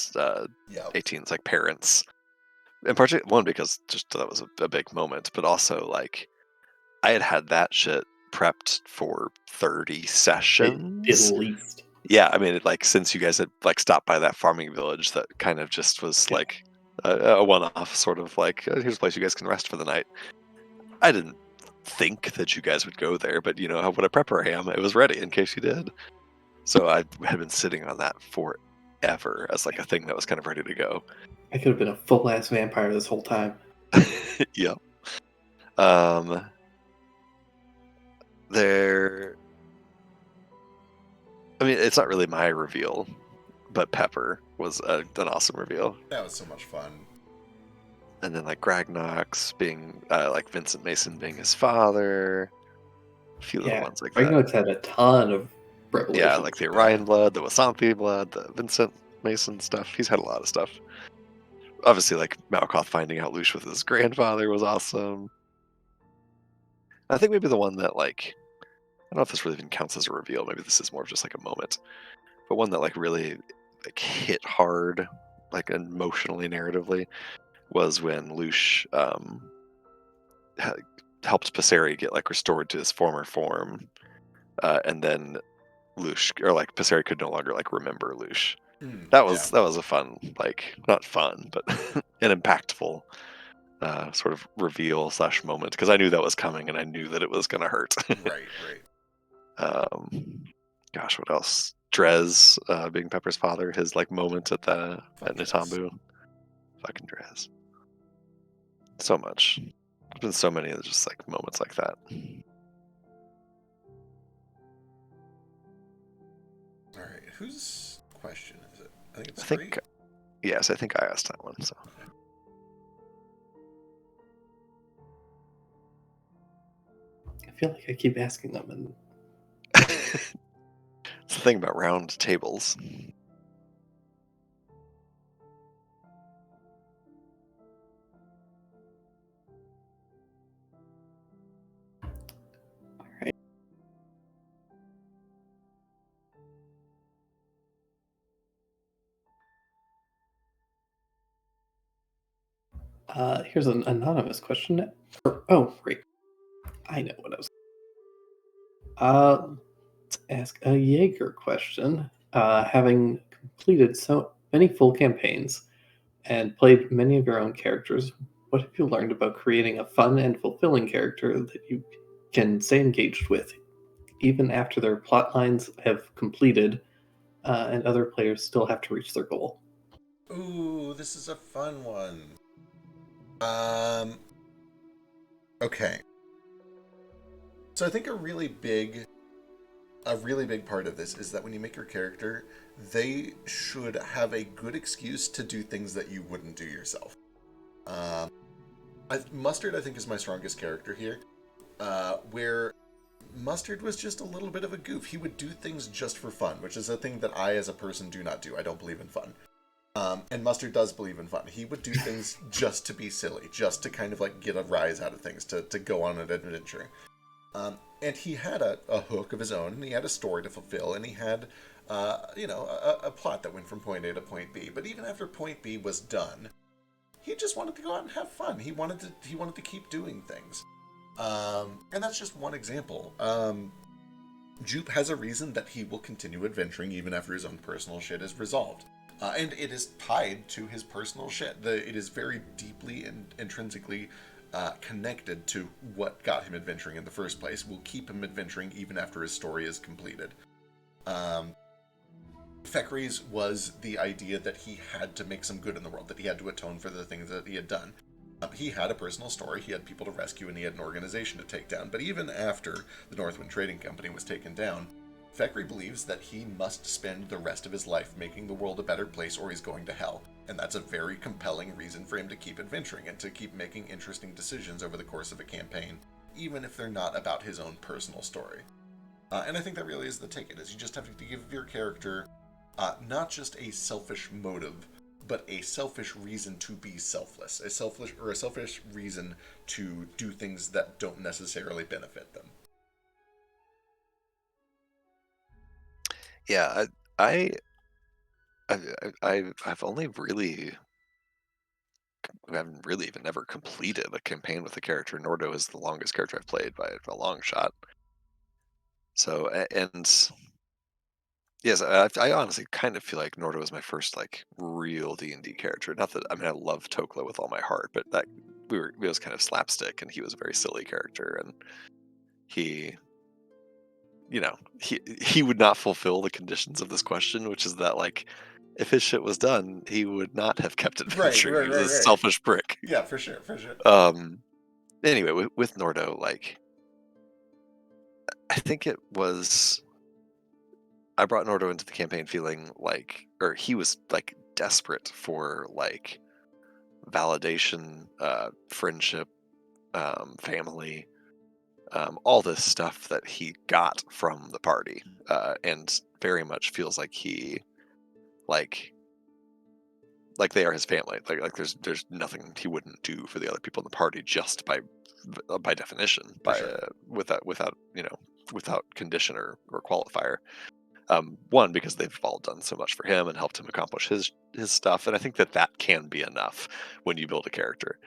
[SPEAKER 2] Yep.
[SPEAKER 1] 18's like parents. In particular, one because just that was a big moment, but also like I had that shit prepped for 30 sessions.
[SPEAKER 3] At least.
[SPEAKER 1] Yeah, I mean, like since you guys had like stopped by that farming village, that kind of just was like a one-off, sort of like here's a place you guys can rest for the night. I didn't think that you guys would go there, but you know what a prepper I am. It was ready in case you did. So I had been sitting on that forever as like a thing that was kind of ready to go.
[SPEAKER 3] I could have been a full ass vampire this whole time.
[SPEAKER 1] Yep. There. I mean, it's not really my reveal, but Pepper was an awesome reveal.
[SPEAKER 2] That was so much fun.
[SPEAKER 1] And then like Gragnox being like Vincent Mason being his father. A few little ones like that.
[SPEAKER 3] Ragnox had a ton of revelations.
[SPEAKER 1] Yeah, like the Orion blood, the Wasanthi blood, the Vincent Mason stuff. He's had a lot of stuff. Obviously, like Malkoth finding out Lush with his grandfather was awesome. I think maybe the one that like, I don't know if this really even counts as a reveal. Maybe this is more of just like a moment, but one that like really like hit hard, like emotionally, narratively, was when Lush helped Passeri get like restored to his former form, and then Lush or like Passeri could no longer like remember Lush. That was a fun, like not fun, but an impactful sort of reveal / moment because I knew that was coming and I knew that it was gonna hurt.
[SPEAKER 2] Right.
[SPEAKER 1] Gosh, what else? Drez being Pepper's father, his like moment at Nitambu. Fucking Drez. So much. There's been so many just like moments like that.
[SPEAKER 2] All right, whose question is it? I think it's
[SPEAKER 1] Yes, I think I asked that one. So.
[SPEAKER 3] I feel like I keep asking them, and
[SPEAKER 1] It's the thing about round tables.
[SPEAKER 3] here's an anonymous question. Oh, great. I know what I was. Let's ask a Jaeger question. Having completed so many full campaigns and played many of your own characters, what have you learned about creating a fun and fulfilling character that you can stay engaged with, even after their plot lines have completed and other players still have to reach their goal?
[SPEAKER 2] Ooh, this is a fun one. Okay. So I think a really big part of this is that when you make your character, they should have a good excuse to do things that you wouldn't do yourself. Mustard, I think, is my strongest character here, where Mustard was just a little bit of a goof. He would do things just for fun, which is a thing that I, as a person, do not do. I don't believe in fun. And Mustard does believe in fun. He would do things just to be silly, just to kind of like get a rise out of things, to go on an adventure. And he had a hook of his own, and he had a story to fulfill, and he had, a plot that went from point A to point B. But even after point B was done, he just wanted to go out and have fun. He wanted to keep doing things. And that's just one example. Jupe has a reason that he will continue adventuring even after his own personal shit is resolved. And it is tied to his personal shit. It is very deeply and intrinsically connected to what got him adventuring in the first place. Will keep him adventuring even after his story is completed. Thackeray's was the idea that he had to make some good in the world, that he had to atone for the things that he had done. He had a personal story, he had people to rescue, and he had an organization to take down. But even after the Northwind Trading Company was taken down, Thackeray believes that he must spend the rest of his life making the world a better place or he's going to hell. And that's a very compelling reason for him to keep adventuring and to keep making interesting decisions over the course of a campaign, even if they're not about his own personal story. And I think that really is the ticket, is you just have to give your character not just a selfish motive, but a selfish reason to be selfless, a selfish reason to do things that don't necessarily benefit them.
[SPEAKER 1] Yeah, I've only really, I haven't really even ever completed a campaign with a character. Nordo is the longest character I've played by a long shot. So, and yes, I honestly kind of feel like Nordo was my first like real D&D character. Not that, I mean, I love Tokla with all my heart, but that it was kind of slapstick, and he was a very silly character, and he, he would not fulfill the conditions of this question, which is that like if his shit was done, he would not have kept
[SPEAKER 2] Right,
[SPEAKER 1] adventuring.
[SPEAKER 2] right,
[SPEAKER 1] He was
[SPEAKER 2] right,
[SPEAKER 1] a
[SPEAKER 2] right.
[SPEAKER 1] selfish prick.
[SPEAKER 2] Yeah, for sure, for sure.
[SPEAKER 1] Anyway, with Nordo, like I think it was I brought Nordo into the campaign feeling like, or he was like desperate for like validation, friendship, family, all this stuff that he got from the party, and very much feels like he like they are his family. Like there's nothing he wouldn't do for the other people in the party just by definition,
[SPEAKER 2] For sure.
[SPEAKER 1] without without condition or qualifier. One, because they've all done so much for him and helped him accomplish his stuff, and I think that can be enough when you build a character.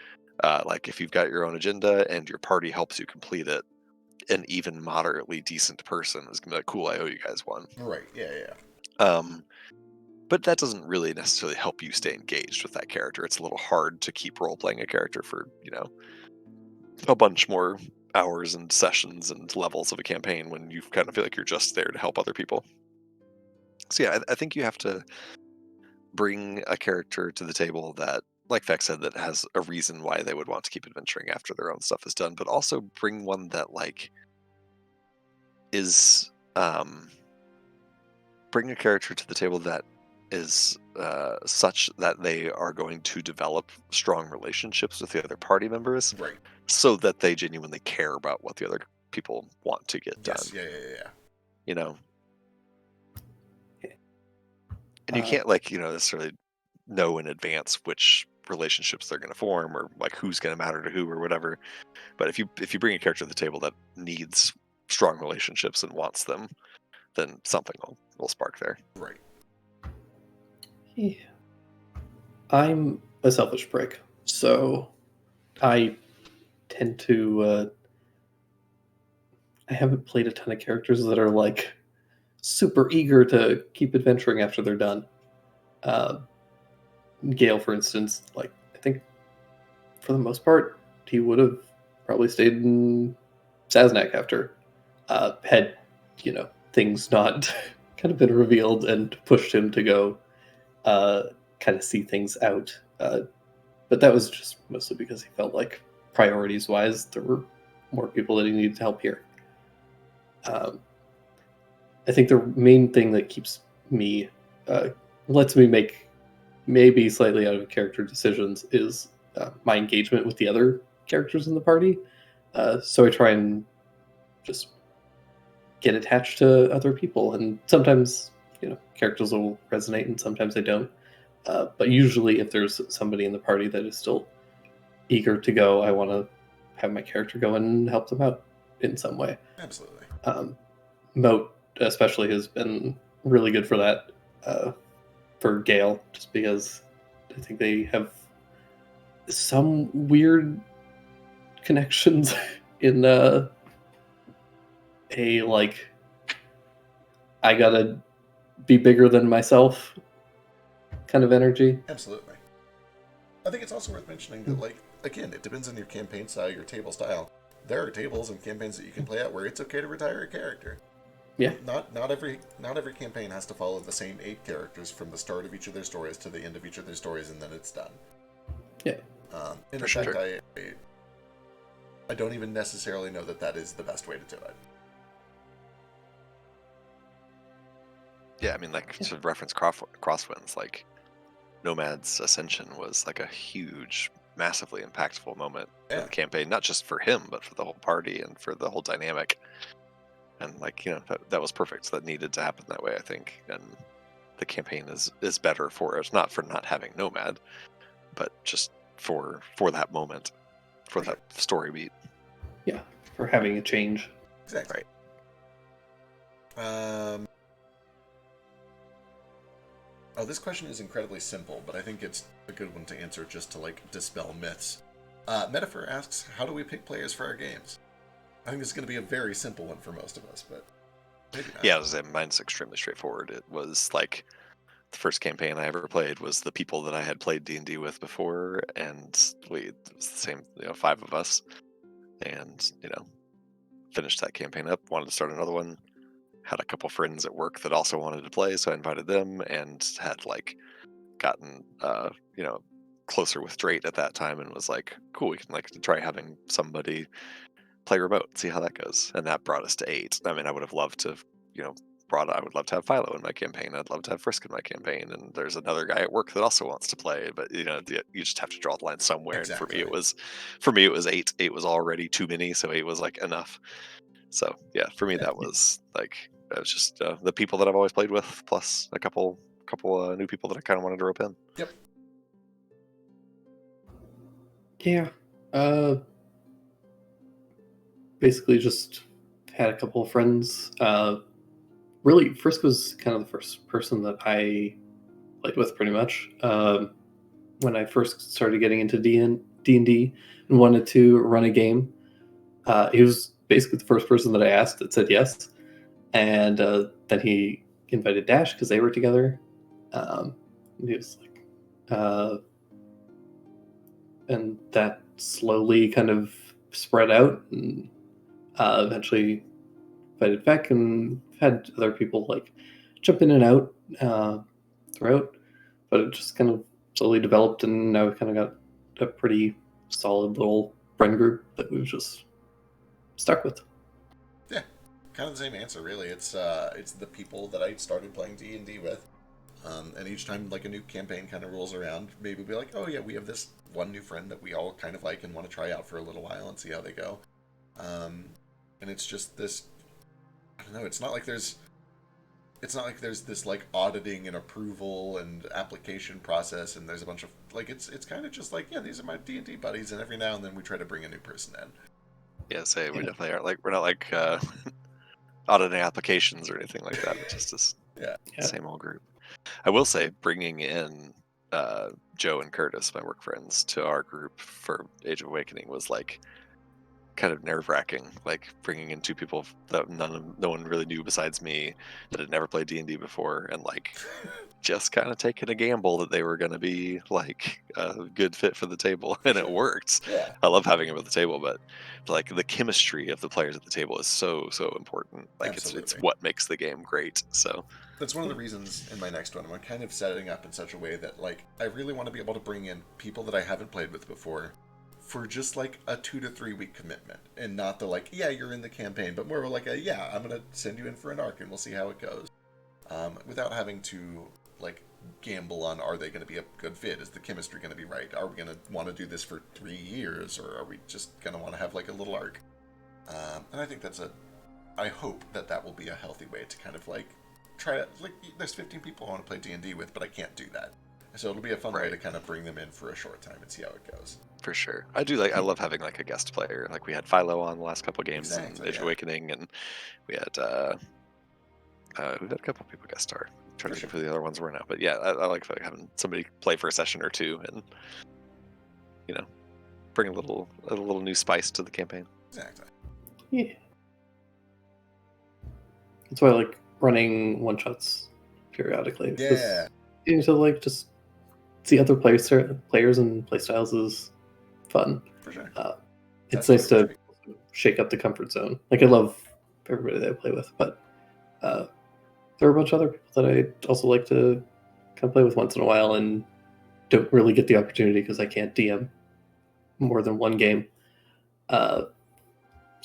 [SPEAKER 1] Like if you've got your own agenda and your party helps you complete it, an even moderately decent person is gonna be like, "Cool, I owe you guys one."
[SPEAKER 2] Right, yeah, yeah.
[SPEAKER 1] But that doesn't really necessarily help you stay engaged with that character. It's a little hard to keep role playing a character for a bunch more hours and sessions and levels of a campaign when you kind of feel like you're just there to help other people. So yeah, I think you have to bring a character to the table that, like Fex said, that has a reason why they would want to keep adventuring after their own stuff is done, but also bring one that like is bring a character to the table that is such that they are going to develop strong relationships with the other party members,
[SPEAKER 2] Right.
[SPEAKER 1] so that they genuinely care about what the other people want to get done.
[SPEAKER 2] Yes, yeah.
[SPEAKER 1] You know, and you can't necessarily know in advance which relationships they're going to form or like who's going to matter to who or whatever. But if you bring a character to the table that needs strong relationships and wants them, then something will spark there.
[SPEAKER 2] Right.
[SPEAKER 3] Yeah. I'm a selfish prick, so I tend to. I haven't played a ton of characters that are like super eager to keep adventuring after they're done. Gale, for instance, like I think for the most part, he would have probably stayed in Saznak after had things not kind of been revealed and pushed him to go kind of see things out. But that was just mostly because he felt like priorities wise, there were more people that he needed to help here. I think the main thing that keeps me, lets me make maybe slightly out of character decisions is my engagement with the other characters in the party. So I try and just get attached to other people, and sometimes characters will resonate, and sometimes they don't. But usually, if there's somebody in the party that is still eager to go, I want to have my character go and help them out in some way.
[SPEAKER 2] Absolutely.
[SPEAKER 3] Moat especially has been really good for that, for Gale, just because I think they have some weird connections in a like I gotta be bigger than myself kind of energy.
[SPEAKER 2] Absolutely. I think it's also worth mentioning that, like, again, it depends on your campaign style, your table style. There are tables and campaigns that you can play at where it's okay to retire a character.
[SPEAKER 3] Yeah.
[SPEAKER 2] Not every campaign has to follow the same 8 characters from the start of each of their stories to the end of each of their stories, and then it's done.
[SPEAKER 3] Yeah.
[SPEAKER 2] And
[SPEAKER 1] For
[SPEAKER 2] in fact,
[SPEAKER 1] sure.
[SPEAKER 2] I don't even necessarily know that is the best way to do it.
[SPEAKER 1] Yeah, I mean, like, to reference Crosswinds, like, Nomad's Ascension was like a huge, massively impactful moment for
[SPEAKER 2] Yeah.
[SPEAKER 1] the campaign, not just for him, but for the whole party and for the whole dynamic. And, like, you know, that was perfect. That needed to happen that way, I think. And the campaign is better for it, not for not having Nomad, but just for that moment, for that story beat.
[SPEAKER 3] Yeah, for having a change.
[SPEAKER 2] Exactly.
[SPEAKER 1] Right.
[SPEAKER 2] Oh, this question is incredibly simple, but I think it's a good one to answer just to, like, dispel myths. Metaphor asks, how do we pick players for our games? I think this is going to be a very simple one for most of us, but maybe not.
[SPEAKER 1] Yeah, mine's extremely straightforward. It was like the first campaign I ever played was the people that I had played D&D with before, and it was the same, 5 of us, and finished that campaign up. Wanted to start another one. Had a couple friends at work that also wanted to play, so I invited them, and had like gotten closer with Drake at that time, and was like, cool, we can like try having somebody play remote, see how that goes. And that brought us to 8. I mean, I would have loved to I would love to have Philo in my campaign. I'd love to have Frisk in my campaign, and there's another guy at work that also wants to play. But you just have to draw the line somewhere.
[SPEAKER 2] Exactly.
[SPEAKER 1] And for me it was 8. 8 was already too many, so 8 was like enough. So yeah, for me that was like just the people that I've always played with, plus a couple new people that I kind of wanted to rope in.
[SPEAKER 2] Yep.
[SPEAKER 3] Yeah. Basically just had a couple of friends. Really, Frisk was kind of the first person that I played with pretty much. When I first started getting into D&D and wanted to run a game, he was basically the first person that I asked that said yes. And then he invited Dash because they were together. He was like, and that slowly kind of spread out, and eventually invited Vec and had other people like jump in and out throughout. But it just kind of slowly developed, and now we kind of got a pretty solid little friend group that we've just stuck with.
[SPEAKER 2] Yeah, kind of the same answer, really. It's the people that I started playing D&D with, and each time like a new campaign kind of rolls around, maybe we'll be like, oh yeah, we have this one new friend that we all kind of like and want to try out for a little while and see how they go. And it's just this. I don't know. It's not like there's this like auditing and approval and application process, and there's a bunch of like it's kind of just like, yeah, these are my D&D buddies, and every now and then we try to bring a new person in.
[SPEAKER 1] Yeah, we definitely aren't like, we're not like auditing applications or anything like that. It's just this same old group. I will say, bringing in Joe and Curtis, my work friends, to our group for Age of Awakening was like kind of nerve-wracking, like bringing in 2 people that no one really knew besides me, that had never played D&D before, and like just kind of taking a gamble that they were going to be like a good fit for the table, and it worked.
[SPEAKER 2] Yeah,
[SPEAKER 1] I love having them at the table, but like the chemistry of the players at the table is so important. Like it's what makes the game great. So
[SPEAKER 2] that's one of the reasons in my next one I'm kind of setting up in such a way that like I really want to be able to bring in people that I haven't played with before for just like a 2 to 3 week commitment, and not the like, yeah, you're in the campaign, but more like a, yeah, I'm gonna send you in for an arc and we'll see how it goes, without having to like gamble on, are they going to be a good fit, is the chemistry going to be right, are we going to want to do this for 3 years, or are we just going to want to have like a little arc. And I think I hope that will be a healthy way to kind of like try to, like, there's 15 people I want to play D&D with, but I can't do that. So it'll be a fun way to kind of bring them in for a short time and see how it goes.
[SPEAKER 1] For sure. I love having like a guest player. Like we had Philo on the last couple of games in Age of Awakening, and we had we've had a couple people guest star. I'm trying to think of who the other ones were now. But yeah, I like having somebody play for a session or two, and bring a little new spice to the campaign.
[SPEAKER 2] Exactly.
[SPEAKER 3] Yeah. That's why I like running one shots periodically.
[SPEAKER 2] Yeah.
[SPEAKER 3] You know, like just see other players and playstyles is fun.
[SPEAKER 2] For sure.
[SPEAKER 3] It's
[SPEAKER 2] That's
[SPEAKER 3] nice to
[SPEAKER 2] great.
[SPEAKER 3] shake up the comfort zone. Like I love everybody that I play with, but there are a bunch of other people that I also like to kind of play with once in a while and don't really get the opportunity because I can't DM more than one game. So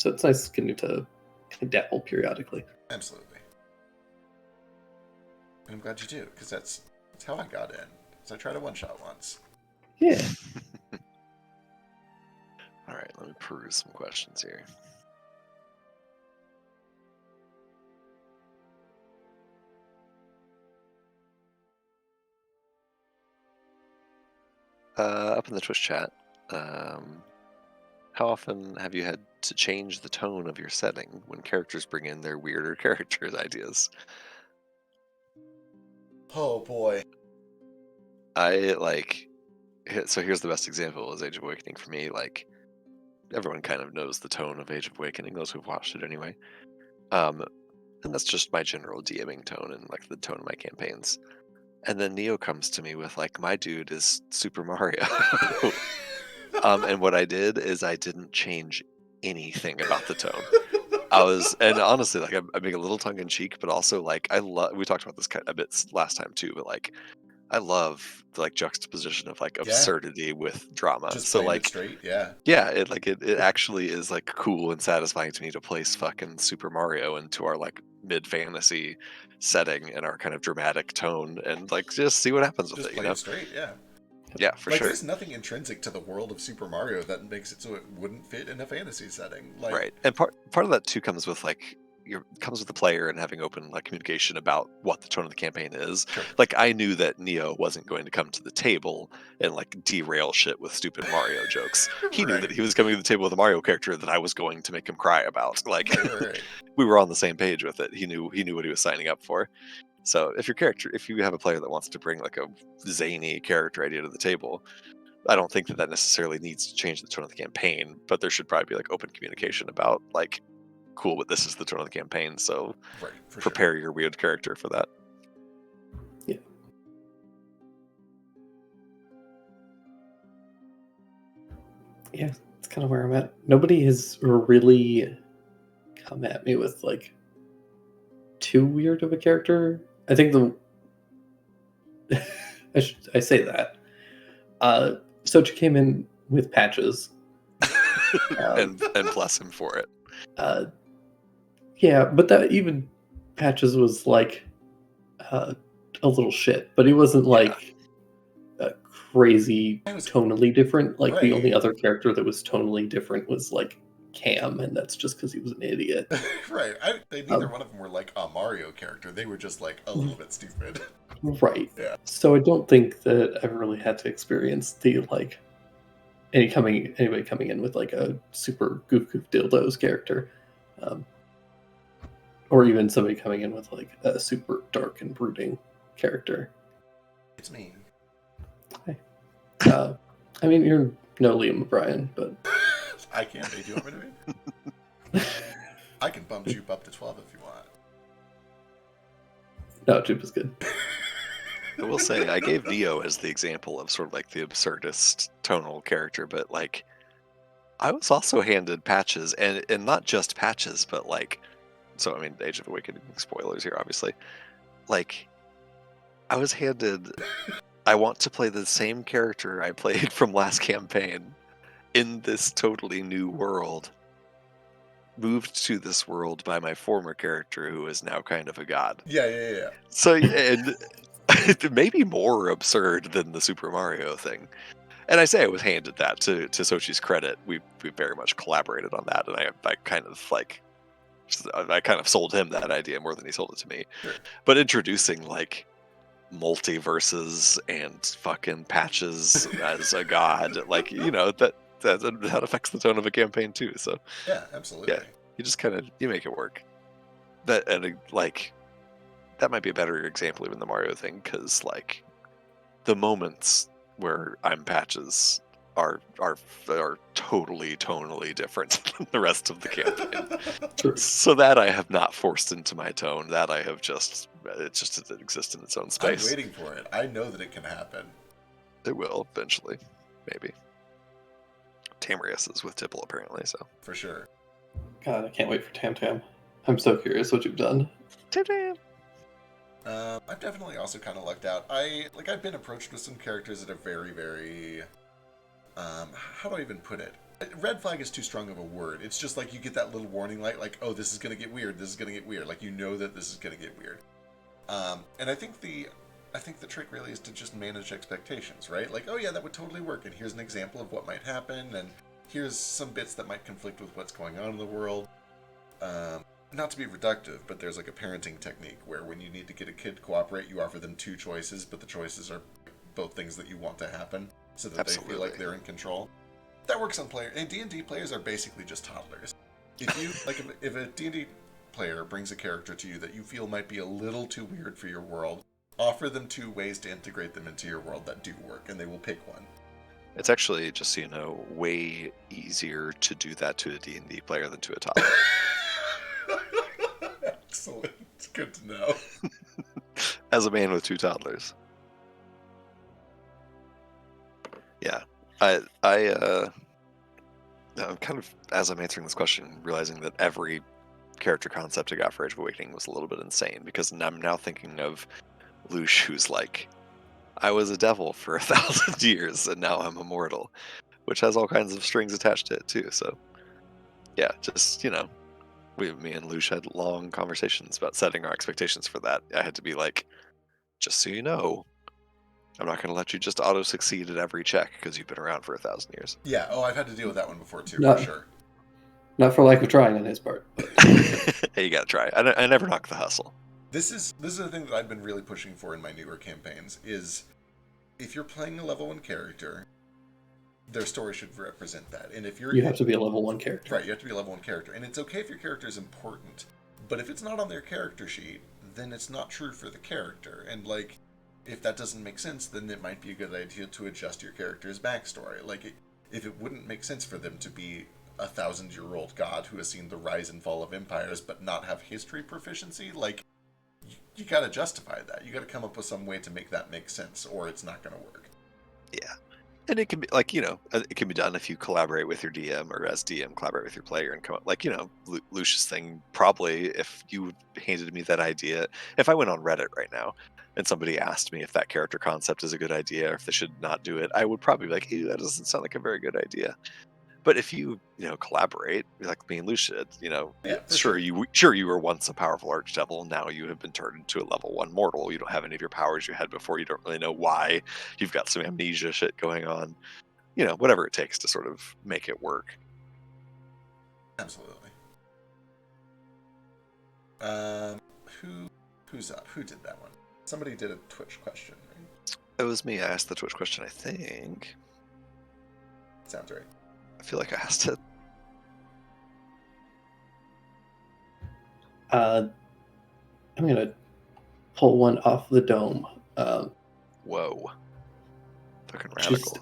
[SPEAKER 3] it's nice getting to kind of dabble periodically.
[SPEAKER 2] Absolutely. And I'm glad you do, because that's how I got in. So I tried a one-shot once.
[SPEAKER 3] Yeah.
[SPEAKER 1] All right, let me peruse some questions here. Up in the Twitch chat, how often have you had to change the tone of your setting when characters bring in their weirder characters ideas?
[SPEAKER 2] Oh boy.
[SPEAKER 1] So here's the best example is Age of Awakening for me. Like, everyone kind of knows the tone of Age of Awakening, those who've watched it anyway. And that's just my general DMing tone and like the tone of my campaigns. And then Neo comes to me with like, my dude is Super Mario. And what I did is I didn't change anything about the tone. And honestly, like I'm being a little tongue in cheek, but also like we talked about this a bit last time too, but like I love the like juxtaposition of like absurdity with drama.
[SPEAKER 2] Just
[SPEAKER 1] so
[SPEAKER 2] playing
[SPEAKER 1] like
[SPEAKER 2] it straight, yeah.
[SPEAKER 1] Yeah, it actually is like cool and satisfying to me to place fucking Super Mario into our like mid fantasy setting and our kind of dramatic tone and like just see what happens with
[SPEAKER 2] Just
[SPEAKER 1] it,
[SPEAKER 2] play it straight, yeah.
[SPEAKER 1] Yeah, for
[SPEAKER 2] like,
[SPEAKER 1] sure.
[SPEAKER 2] There's nothing intrinsic to the world of Super Mario that makes it so it wouldn't fit in a fantasy setting. Like,
[SPEAKER 1] right, and part of that too comes with like comes with the player and having open like communication about what the tone of the campaign is.
[SPEAKER 2] Sure.
[SPEAKER 1] Like I knew that Neo wasn't going to come to the table and like derail shit with stupid Mario jokes. He knew that he was coming to the table with a Mario character that I was going to make him cry about. Like
[SPEAKER 2] right.
[SPEAKER 1] We were on the same page with it. He knew what he was signing up for. So if you have a player that wants to bring like a zany character idea to the table, I don't think that necessarily needs to change the tone of the campaign, but there should probably be like open communication about like, cool, but this is the tone of the campaign, so prepare your weird character for that.
[SPEAKER 3] Yeah. Yeah, it's kind of where I'm at. Nobody has really come at me with like too weird of a character. I think I say that. Sochi came in with patches.
[SPEAKER 1] and bless him for it.
[SPEAKER 3] Yeah, but that even patches was like a little shit, but he wasn't like crazy tonally different. Like the only other character that was tonally different was like Cam, and that's just because he was an idiot.
[SPEAKER 2] Right. Neither one of them were like a Mario character. They were just like a little bit stupid.
[SPEAKER 3] Right.
[SPEAKER 2] Yeah.
[SPEAKER 3] So I don't think that I've really had to experience the like anybody coming in with like a super goof dildos character, or even somebody coming in with like a super dark and brooding character.
[SPEAKER 2] It's me.
[SPEAKER 3] Hi. I mean, you're no Liam O'Brien, but
[SPEAKER 2] I can be. Do you want me to be? I can bump Jupe up to 12 if you want.
[SPEAKER 3] No, Jupe is good.
[SPEAKER 1] I will say, I gave Neo as the example of sort of like the absurdist tonal character, but like, I was also handed patches, and not just patches, but like, so I mean, Age of Awakening spoilers here, obviously. Like, I was handed, I want to play the same character I played from last campaign in this totally new world, moved to this world by my former character who is now kind of a god.
[SPEAKER 2] Yeah.
[SPEAKER 1] So, and maybe more absurd than the Super Mario thing. And I say I was handed that to Sochi's credit. We very much collaborated on that, and I kind of sold him that idea more than he sold it to me.
[SPEAKER 2] Sure.
[SPEAKER 1] But introducing like multiverses and fucking patches as a god, like, you know, that affects the tone of a campaign too. So
[SPEAKER 2] yeah, absolutely.
[SPEAKER 1] Yeah, you just you make it work. Like that might be a better example even the Mario thing, because like the moments where I'm patches are totally tonally different than the rest of the campaign.
[SPEAKER 3] True.
[SPEAKER 1] So that I have not forced into my tone. That I have it exists in its own space.
[SPEAKER 2] I'm waiting for it. I know that it can happen.
[SPEAKER 1] It will eventually, maybe. Tamrius is with Tipple apparently, so.
[SPEAKER 2] For sure.
[SPEAKER 3] God, I can't wait for Tam Tam. I'm so curious what you've done.
[SPEAKER 1] Tam Tam.
[SPEAKER 2] I've definitely also kind of lucked out. I've been approached with some characters that are very, very. How do I even put it? Red flag is too strong of a word. It's just like you get that little warning light, like, oh, this is gonna get weird. This is gonna get weird. Like you know that this is gonna get weird. And I think the trick really is to just manage expectations, right? Like, oh yeah, that would totally work. And here's an example of what might happen. And here's some bits that might conflict with what's going on in the world. Not to be reductive, but there's like a parenting technique where when you need to get a kid to cooperate, you offer them two choices, but the choices are both things that you want to happen, so that
[SPEAKER 1] Absolutely.
[SPEAKER 2] they feel like they're in control. That works on players. And D&D players are basically just toddlers. If you if a D&D player brings a character to you that you feel might be a little too weird for your world, offer them two ways to integrate them into your world that do work, and they will pick one.
[SPEAKER 1] It's actually, just so you know, way easier to do that to a D&D player than to a toddler.
[SPEAKER 2] Excellent. It's good to know.
[SPEAKER 1] As a man with two toddlers. Yeah. I'm kind of, as I'm answering this question, realizing that every character concept I got for Age of Awakening was a little bit insane, because I'm now thinking of Lush, who's like, I was a devil for 1,000 years and now I'm immortal, which has all kinds of strings attached to it too. So yeah, just, me and Lush had long conversations about setting our expectations for that. I had to be like, just so you know, I'm not going to let you just auto succeed at every check because you've been around for 1,000 years.
[SPEAKER 2] Yeah, oh, I've had to deal with that one before too,
[SPEAKER 3] No.
[SPEAKER 2] for sure.
[SPEAKER 3] Not for lack of trying on his part.
[SPEAKER 1] Hey, you got to try. I never knock the hustle.
[SPEAKER 2] This is the thing that I've been really pushing for in my newer campaigns is if you're playing a level 1 character, their story should represent that. And if
[SPEAKER 3] You have to be a level 1 character.
[SPEAKER 2] Right, you have to be a level 1 character. And it's okay if your character is important, but if it's not on their character sheet, then it's not true for the character. And like, if that doesn't make sense, then it might be a good idea to adjust your character's backstory. Like, if it wouldn't make sense for them to be a 1,000-year-old god who has seen the rise and fall of empires but not have history proficiency, like, you gotta justify that. You gotta come up with some way to make that make sense, or it's not gonna work.
[SPEAKER 1] Yeah. And it can be like, it can be done if you collaborate with your DM, or as DM collaborate with your player and come up, like, Lucius thing, probably if you handed me that idea, if I went on Reddit right now and somebody asked me if that character concept is a good idea or if they should not do it, I would probably be like, ew, that doesn't sound like a very good idea. But if you, collaborate, like me and Lucia,
[SPEAKER 2] Yeah,
[SPEAKER 1] sure, you were once a powerful archdevil. Now you have been turned into a level 1 mortal. You don't have any of your powers you had before. You don't really know why. You've got some amnesia shit going on. Whatever it takes to sort of make it work.
[SPEAKER 2] Absolutely. Who's up? Who did that one? Somebody did a Twitch question, right?
[SPEAKER 1] It was me. I asked the Twitch question, I think.
[SPEAKER 2] Sounds right.
[SPEAKER 1] I feel like I asked it.
[SPEAKER 3] I'm gonna pull one off the dome.
[SPEAKER 1] Whoa. Fucking radical.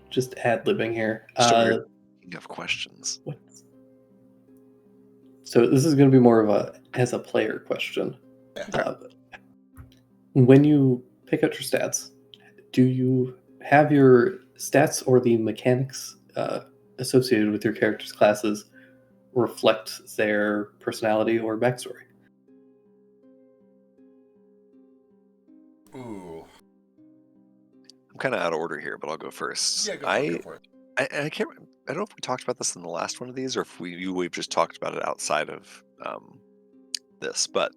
[SPEAKER 3] Just ad-libbing here.
[SPEAKER 1] You have questions.
[SPEAKER 3] What? So this is going to be more of a as a player question. When you pick out your stats, do you have your stats or the mechanics associated with your character's classes reflect their personality or backstory?
[SPEAKER 2] Ooh.
[SPEAKER 1] I'm kind of out of order here, but I'll go first.
[SPEAKER 2] Yeah, go for it.
[SPEAKER 1] I can't. I don't know if we talked about this in the last one of these, or if we've just talked about it outside of this. But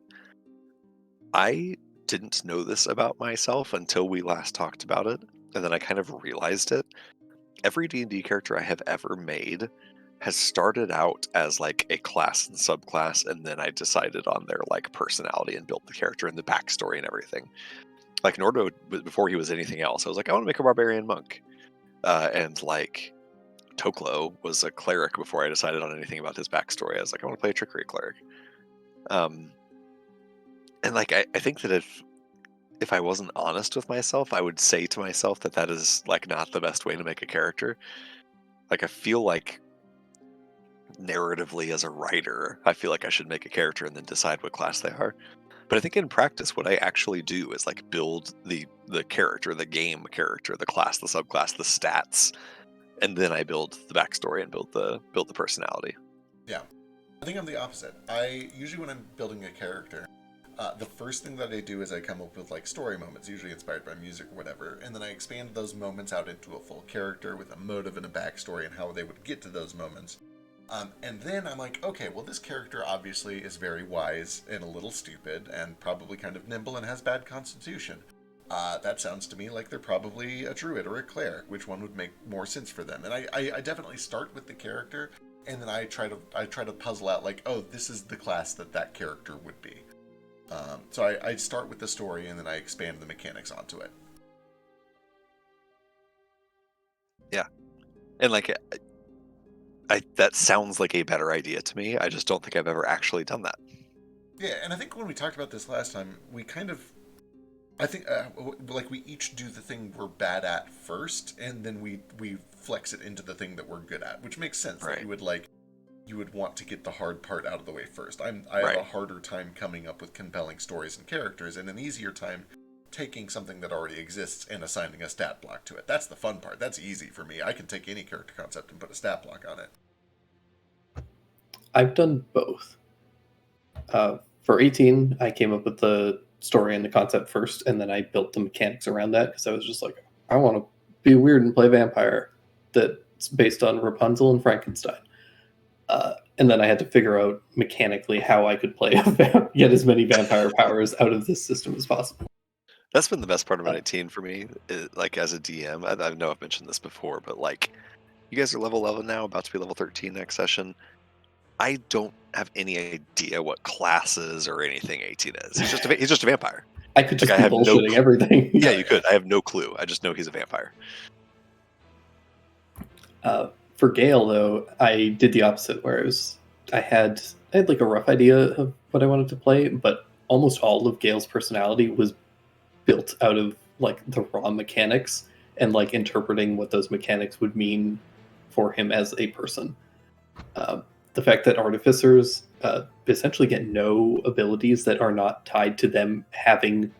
[SPEAKER 1] I didn't know this about myself until we last talked about it, and then I kind of realized it. Every D&D character I have ever made has started out as like a class and subclass, and then I decided on their like personality and built the character and the backstory and everything. Like Nordo, before he was anything else, I was like, I want to make a barbarian monk, and like Toklo was a cleric before I decided on anything about his backstory. I was like, I want to play a trickery cleric. And like I think that if I wasn't honest with myself, I would say to myself that is like not the best way to make a character. Like I feel like narratively as a writer, I feel like I should make a character and then decide what class they are. But I think in practice, what I actually do is like build the character, the game character, the class, the subclass, the stats, and then I build the backstory and build the personality.
[SPEAKER 2] Yeah. I think I'm the opposite. I usually, when I'm building a character, the first thing that I do is I come up with like story moments, usually inspired by music or whatever, and then I expand those moments out into a full character with a motive and a backstory and how they would get to those moments. And then I'm like, okay, well, this character obviously is very wise and a little stupid and probably kind of nimble and has bad constitution. That sounds to me like they're probably a druid or a cleric. Which one would make more sense for them? And I definitely start with the character, and then I try to puzzle out like, oh, this is the class that character would be. So I start with the story, and then I expand the mechanics onto it.
[SPEAKER 1] Yeah, and like that sounds like a better idea to me. I just don't think I've ever actually done that.
[SPEAKER 2] Yeah, and I think when we talked about this last time, we kind of, I think, like we each do the thing we're bad at first, and then we flex it into the thing that we're good at, which makes sense.
[SPEAKER 1] Right.
[SPEAKER 2] That you would want to get the hard part out of the way first. I have
[SPEAKER 1] Right.
[SPEAKER 2] a harder time coming up with compelling stories and characters, and an easier time taking something that already exists and assigning a stat block to it. That's the fun part. That's easy for me. I can take any character concept and put a stat block on it.
[SPEAKER 3] I've done both. For 18, I came up with the story and the concept first, and then I built the mechanics around that because I was just like, I want to be weird and play vampire that's based on Rapunzel and Frankenstein. And then I had to figure out mechanically how I could play get as many vampire powers out of this system as possible.
[SPEAKER 1] That's been the best part of 18 for me. Like as a DM, I know I've mentioned this before, but like you guys are level 11 now, about to be level 13 next session. I don't have any idea what classes or anything 18 is. He's just a vampire.
[SPEAKER 3] I could just
[SPEAKER 1] Like,
[SPEAKER 3] be
[SPEAKER 1] I have no
[SPEAKER 3] bullshitting everything.
[SPEAKER 1] Yeah, you could. I have no clue. I just know he's a vampire.
[SPEAKER 3] For Gale, though, I did the opposite, where I had like a rough idea of what I wanted to play, but almost all of Gale's personality was built out of like the raw mechanics and like interpreting what those mechanics would mean for him as a person. The fact that artificers essentially get no abilities that are not tied to them having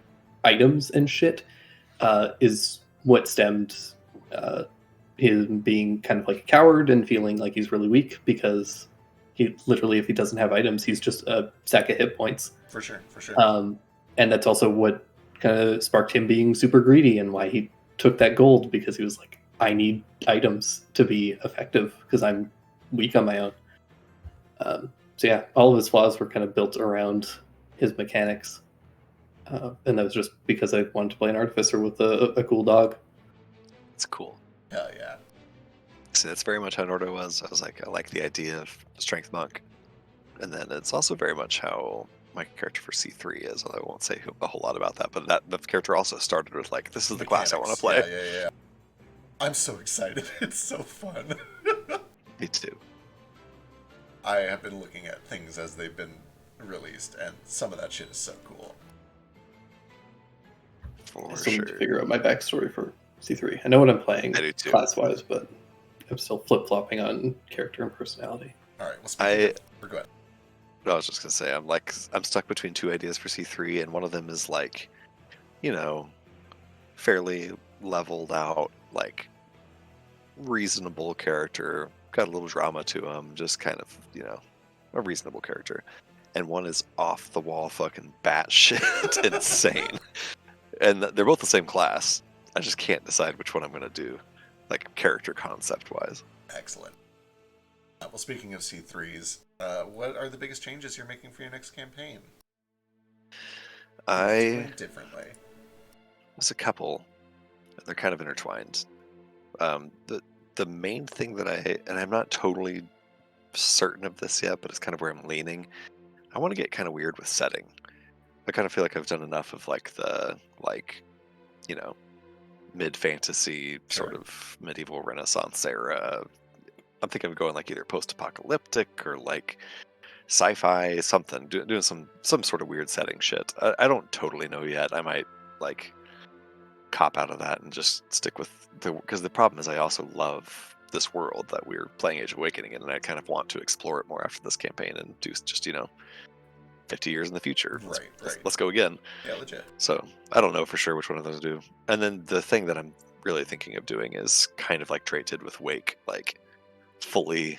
[SPEAKER 3] items and shit is what stemmed him being kind of like a coward and feeling like he's really weak because he literally, if he doesn't have items, he's just a sack of hit points.
[SPEAKER 2] For sure.
[SPEAKER 3] And that's also what kind of sparked him being super greedy and why he took that gold, because he was like, I need items to be effective because I'm weak on my own. So yeah, all of his flaws were kind of built around his mechanics. And that was just because I wanted to play an artificer with a cool dog.
[SPEAKER 1] It's cool.
[SPEAKER 2] Hell yeah.
[SPEAKER 1] See, that's very much how Nordo was. I was like, I like the idea of Strength Monk. And then it's also very much how my character for C3 is. I won't say a whole lot about that, but the character also started with like, this is the class I want to play.
[SPEAKER 2] Yeah. I'm so excited. It's so fun.
[SPEAKER 1] Me too.
[SPEAKER 2] I have been looking at things as they've been released, and some of that shit is so cool.
[SPEAKER 1] For
[SPEAKER 3] still
[SPEAKER 1] sure.
[SPEAKER 3] need to figure out my backstory for C3. I know what I'm playing
[SPEAKER 1] I do too.
[SPEAKER 3] class-wise, but I'm still flip-flopping on character and personality.
[SPEAKER 2] All right, well, go ahead.
[SPEAKER 1] I was just gonna say, I'm stuck between two ideas for C3, and one of them is like, fairly leveled out, like reasonable character, got a little drama to him, just kind of, a reasonable character. And one is off the wall, fucking batshit insane. And they're both the same class. I just can't decide which one I'm gonna do, like character concept wise.
[SPEAKER 2] Excellent. Well, speaking of C3s, what are the biggest changes you're making for your next campaign? Differently.
[SPEAKER 1] There's a couple. They're kind of intertwined. The main thing that and I'm not totally certain of this yet, but it's kind of where I'm leaning. I want to get kind of weird with setting. I kind of feel like I've done enough of like the mid-fantasy sort of medieval Renaissance era. I'm thinking of going like either post-apocalyptic or like sci-fi, something, doing some sort of weird setting shit. I don't totally know yet. I might like cop out of that and just stick with because the problem is I also love this world that we're playing Age of Awakening in, and I kind of want to explore it more after this campaign and do just 50 years in the future.
[SPEAKER 2] Right.
[SPEAKER 1] Let's go again.
[SPEAKER 2] Yeah, legit.
[SPEAKER 1] So I don't know for sure which one of those to do. And then the thing that I'm really thinking of doing is kind of like Trade did with Wake, like fully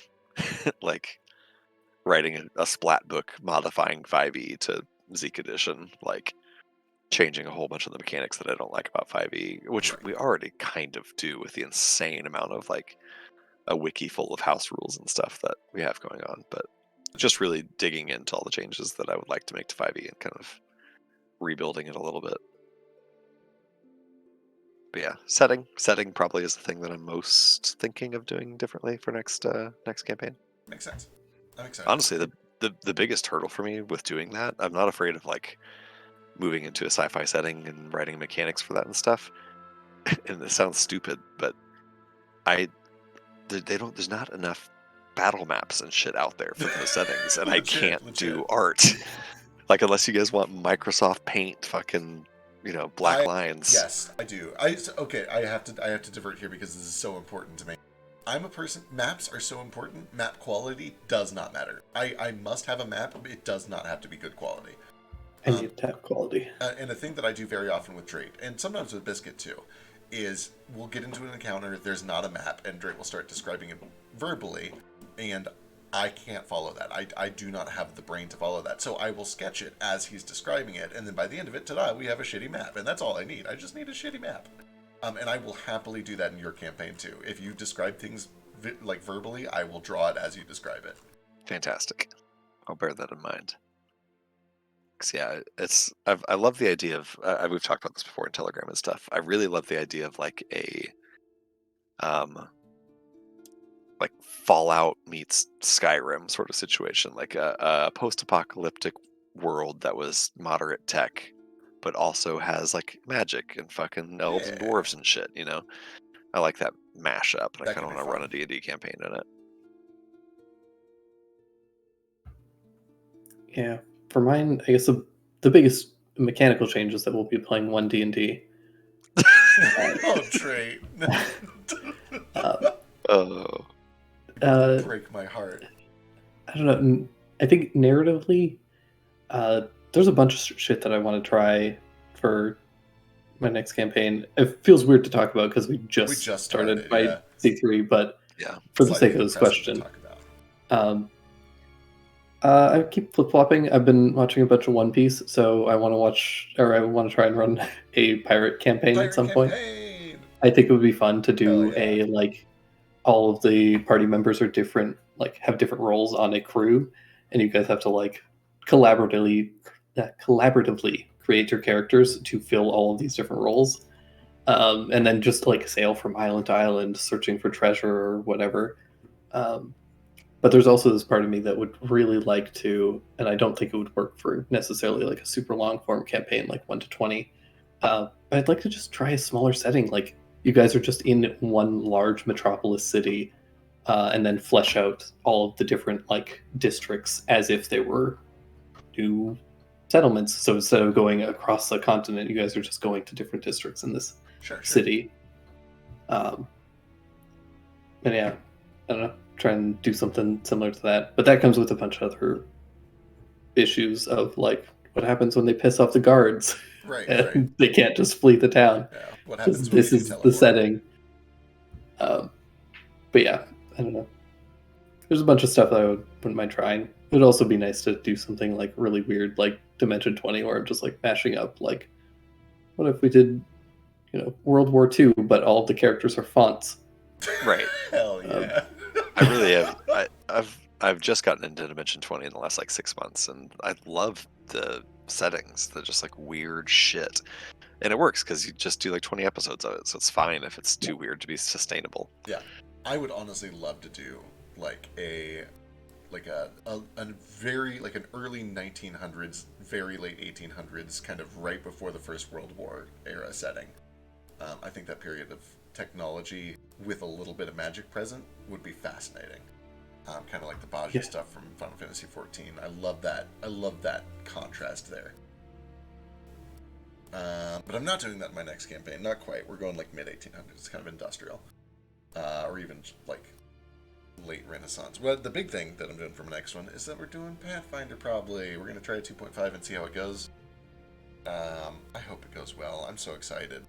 [SPEAKER 1] like writing a splat book modifying 5e to Zeke edition, like changing a whole bunch of the mechanics that I don't like about 5e, which
[SPEAKER 2] Right.
[SPEAKER 1] we already kind of do with the insane amount of like a wiki full of house rules and stuff that we have going on, but just really digging into all the changes that I would like to make to 5e and kind of rebuilding it a little bit. But yeah, setting probably is the thing that I'm most thinking of doing differently for next campaign.
[SPEAKER 2] Makes sense. I'm excited.
[SPEAKER 1] Honestly, the biggest hurdle for me with doing that, I'm not afraid of like moving into a sci-fi setting and writing mechanics for that and stuff. And this sounds stupid, but there's not enough battle maps and shit out there for those settings, and I can't do art. Like, unless you guys want Microsoft Paint fucking, black lines.
[SPEAKER 2] Yes, I do. Okay, I have to divert here because this is so important to me. I'm a person, maps are so important, map quality does not matter. I must have a map, but it does not have to be good quality.
[SPEAKER 3] I need to have quality.
[SPEAKER 2] And a thing that I do very often with Drake, and sometimes with Biscuit too, is we'll get into an encounter, there's not a map, and Drake will start describing it verbally, and I can't follow that. I do not have the brain to follow that. So I will sketch it as he's describing it, and then by the end of it, ta-da, we have a shitty map, and that's all I need. I just need a shitty map. And I will happily do that in your campaign too. If you describe things like verbally, I will draw it as you describe it.
[SPEAKER 1] Fantastic. I'll bear that in mind. 'Cause, yeah, I love the idea of we've talked about this before in Telegram and stuff. I really love the idea of like a like Fallout meets Skyrim sort of situation, like a post-apocalyptic world that was moderate tech, but also has like magic and fucking elves and dwarves and shit. I like that mashup, and I kind of want to run a D&D campaign in it.
[SPEAKER 3] Yeah, for mine, I guess the biggest mechanical change is that we'll be playing one D&D.
[SPEAKER 2] Oh, Trey. Break my heart.
[SPEAKER 3] I don't know. I think narratively, there's a bunch of shit that I want to try for my next campaign. It feels weird to talk about because we just started by C3, but for the sake of this question, I keep flip-flopping. I've been watching a bunch of One Piece, so I want to try and run a pirate campaign at some point. I think it would be fun to do all of the party members are different, have different roles on a crew, and you guys have to collaboratively create your characters to fill all of these different roles, and then just sail from island to island, searching for treasure or whatever. But there's also this part of me that would really like to, and I don't think it would work for necessarily a super long form campaign like 1 to 20. But I'd like to just try a smaller setting. Like you guys are just in one large metropolis city, and then flesh out all of the different districts as if they were new settlements. So instead of going across the continent, you guys are just going to different districts in this city. And yeah, I don't know. Try and do something similar to that, but that comes with a bunch of other issues of what happens when they piss off the guards, and they can't just flee the town.
[SPEAKER 2] Yeah. What happens?
[SPEAKER 3] This is the setting. But yeah, I don't know. There's a bunch of stuff that I wouldn't mind trying. It would also be nice to do something really weird, like Dimension 20, where I'm just mashing up. What if we did, World War II, but all of the characters are fonts?
[SPEAKER 1] Right.
[SPEAKER 2] Hell yeah.
[SPEAKER 1] I really have. I've just gotten into Dimension 20 in the last 6 months, and I love the settings. They're just weird shit, and it works because you just do 20 episodes of it, so it's fine if it's too weird to be sustainable.
[SPEAKER 2] Yeah, I would honestly love to do a very an early 1900s, very late 1800s, kind of right before the First World War era setting. I think that period of technology with a little bit of magic present would be fascinating. Kind of like the Baji stuff from Final Fantasy XIV. I love that contrast there. But I'm not doing that in my next campaign. Not quite. We're going mid 1800s, kind of industrial, or even late Renaissance. Well, the big thing that I'm doing for my next one is that we're doing Pathfinder. Probably we're gonna try 2.5 and see how it goes. I hope it goes well. I'm so excited.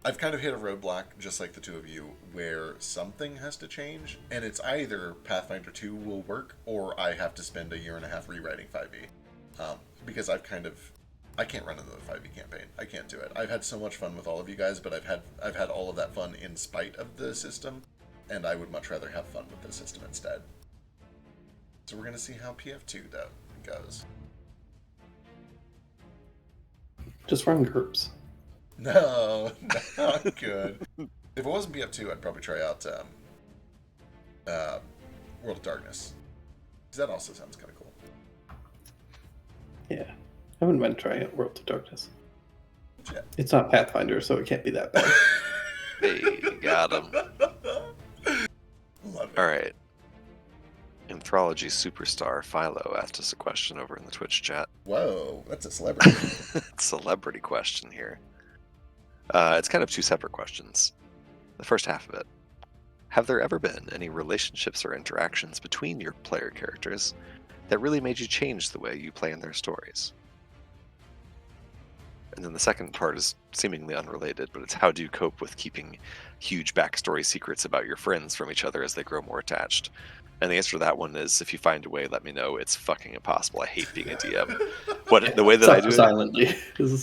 [SPEAKER 2] I've kind of hit a roadblock, just like the two of you, where something has to change, and it's either Pathfinder 2 will work, or I have to spend a year and a half rewriting 5e. Because I can't run another 5e campaign. I can't do it. I've had so much fun with all of you guys, but I've had all of that fun in spite of the system, and I would much rather have fun with the system instead. So we're gonna see how PF2 goes.
[SPEAKER 3] Just run groups.
[SPEAKER 2] No, not good. If it wasn't PF2, I'd probably try out World of Darkness. Because that also sounds kind of cool.
[SPEAKER 3] Yeah. I wouldn't mind trying out World of Darkness.
[SPEAKER 2] Yeah.
[SPEAKER 3] It's not Pathfinder, so it can't be that bad.
[SPEAKER 1] Hey, got him.
[SPEAKER 2] Love it.
[SPEAKER 1] All right. Anthrology superstar Philo asked us a question over in the Twitch chat.
[SPEAKER 2] Whoa, that's a celebrity.
[SPEAKER 1] Celebrity question here. It's kind of two separate questions. The first half of it. Have there ever been any relationships or interactions between your player characters that really made you change the way you play in their stories? And then the second part is seemingly unrelated, but it's how do you cope with keeping huge backstory secrets about your friends from each other as they grow more attached? And the answer to that one is, if you find a way, let me know. It's fucking impossible. I hate being a DM. The way that I do it,
[SPEAKER 3] silently.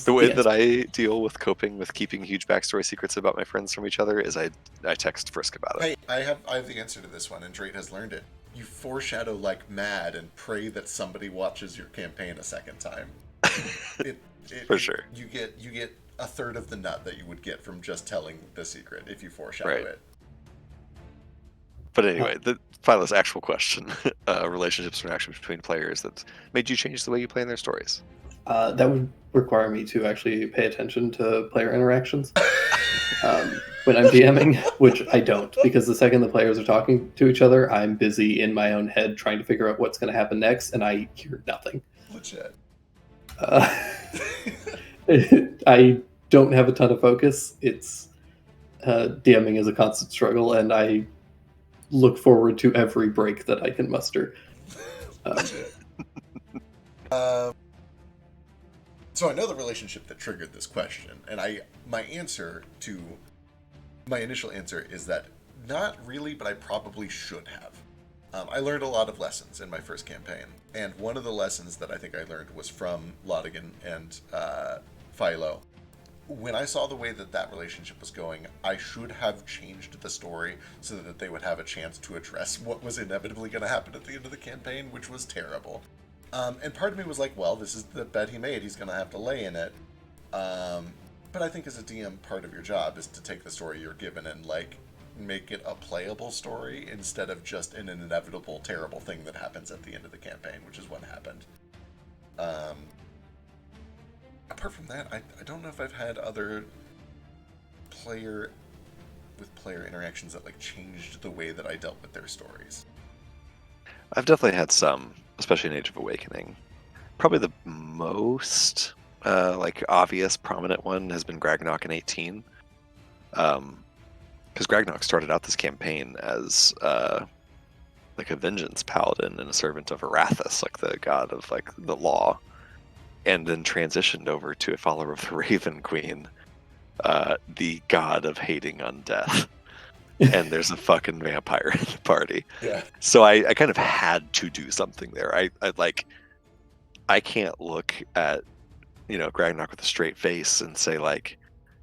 [SPEAKER 1] the way that I deal with coping with keeping huge backstory secrets about my friends from each other is I text Frisk about it.
[SPEAKER 2] Hey, I have the answer to this one, and Drake has learned it. You foreshadow like mad and pray that somebody watches your campaign a second time.
[SPEAKER 1] For sure.
[SPEAKER 2] You get a third of the nut that you would get from just telling the secret if you foreshadow it.
[SPEAKER 1] But anyway, Philo's actual question, relationships or interactions between players that made you change the way you play in their stories.
[SPEAKER 3] That would require me to actually pay attention to player interactions when I'm DMing, which I don't, because the second the players are talking to each other, I'm busy in my own head trying to figure out what's going to happen next, and I hear nothing.
[SPEAKER 2] Legit.
[SPEAKER 3] I don't have a ton of focus. It's DMing is a constant struggle, and I look forward to every break that I can muster.
[SPEAKER 2] So I know the relationship that triggered this question, and my initial answer is that not really, but I probably should have. I learned a lot of lessons in my first campaign, and one of the lessons that I think I learned was from Lodigan and Philo. When I saw the way that relationship was going, I should have changed the story so that they would have a chance to address what was inevitably going to happen at the end of the campaign, which was terrible. And part of me was like, well, this is the bet he made. He's going to have to lay in it. But I think as a DM, part of your job is to take the story you're given and, like, make it a playable story instead of just an inevitable, terrible thing that happens at the end of the campaign, which is what happened. Apart from that, I don't know if I've had other player interactions that, like, changed the way that I dealt with their stories.
[SPEAKER 1] I've definitely had some, especially in Age of Awakening. Probably the most obvious, prominent one has been Gragnok in 18. Because Gragnok started out this campaign as like a vengeance paladin and a servant of Arathis, like the god of like the law, and then transitioned over to a follower of the Raven Queen, the god of hating undeath. And there's a fucking vampire in the party.
[SPEAKER 2] Yeah.
[SPEAKER 1] So I kind of had to do something there. I can't look at, Gragnok with a straight face and say, like,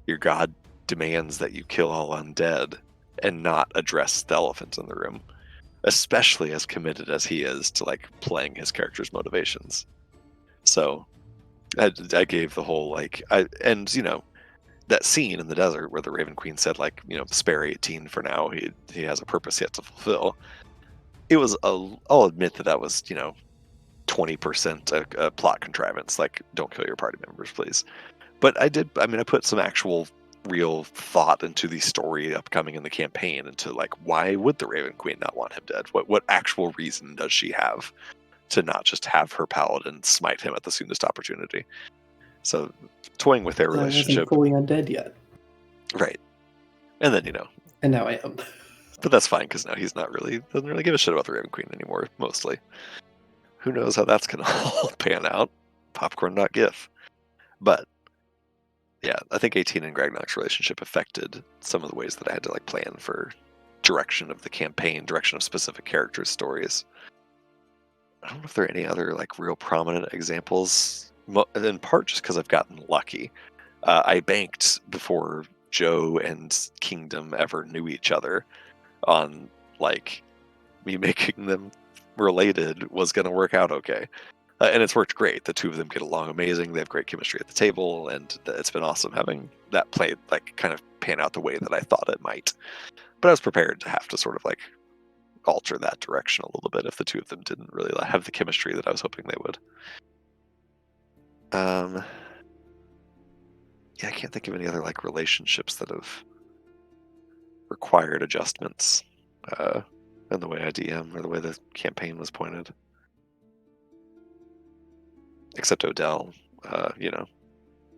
[SPEAKER 1] your god demands that you kill all undead and not address the elephant in the room, especially as committed as he is to, like, playing his character's motivations. So I gave the whole, like, that scene in the desert where the Raven Queen said, like, spare 18 for now. He has a purpose yet to fulfill. It was I'll admit that was 20% a plot contrivance. Like, don't kill your party members, please. But I put some actual real thought into the story upcoming in the campaign, into, like, why would the Raven Queen not want him dead? What actual reason does she have to not just have her paladin smite him at the soonest opportunity? So toying with their relationship.
[SPEAKER 3] I wasn't fully undead yet.
[SPEAKER 1] Right. And then,
[SPEAKER 3] And now I am.
[SPEAKER 1] But that's fine because now he's not really doesn't really give a shit about the Raven Queen anymore. Mostly, who knows how that's gonna all pan out? Popcorn, not GIF. But yeah, I think 18 and Gragnok's relationship affected some of the ways that I had to like plan for direction of the campaign, direction of specific characters' stories. I don't know if there are any other like real prominent examples. In part just because I've gotten lucky. I banked before Joe and Kingdom ever knew each other on like me making them related was going to work out okay. And it's worked great. The two of them get along amazing. They have great chemistry at the table, and it's been awesome having that play like kind of pan out the way that I thought it might. But I was prepared to have to sort of like alter that direction a little bit if the two of them didn't really have the chemistry that I was hoping they would. Yeah, I can't think of any other like relationships that have required adjustments in the way I DM or the way the campaign was pointed. Except Odell,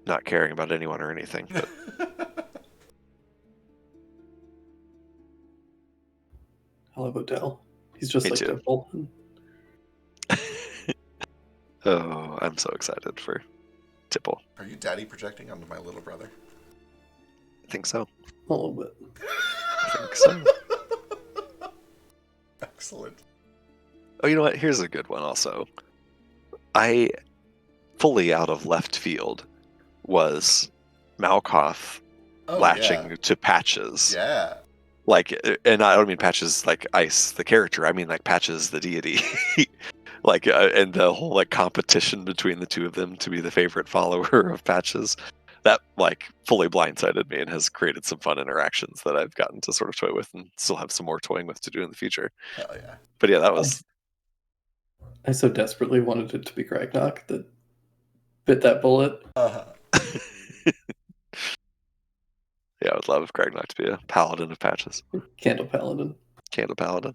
[SPEAKER 1] not caring about anyone or anything. But
[SPEAKER 3] I love Odell. He's just
[SPEAKER 1] me
[SPEAKER 3] like
[SPEAKER 1] too.
[SPEAKER 3] Dimple.
[SPEAKER 1] Oh, I'm so excited for Tipple.
[SPEAKER 2] Are you daddy projecting onto my little brother?
[SPEAKER 1] I think so.
[SPEAKER 3] A little bit.
[SPEAKER 1] I think so.
[SPEAKER 2] Excellent.
[SPEAKER 1] Oh, you know what? Here's a good one also. I, fully out of left field, was Malkoth latching to Patches.
[SPEAKER 2] Yeah.
[SPEAKER 1] Like, and I don't mean Patches like Ice, the character. I mean like Patches, the deity. Like, and the whole like competition between the two of them to be the favorite follower of Patches. That like fully blindsided me and has created some fun interactions that I've gotten to sort of toy with and still have some more toying with to do in the future.
[SPEAKER 2] Hell yeah.
[SPEAKER 1] But yeah, that was.
[SPEAKER 3] I so desperately wanted it to be Gragnok that bit that bullet.
[SPEAKER 2] Uh-huh.
[SPEAKER 1] Yeah, I would love Gragnok to be a paladin of Patches.
[SPEAKER 3] Candle Paladin.
[SPEAKER 1] Candle paladin.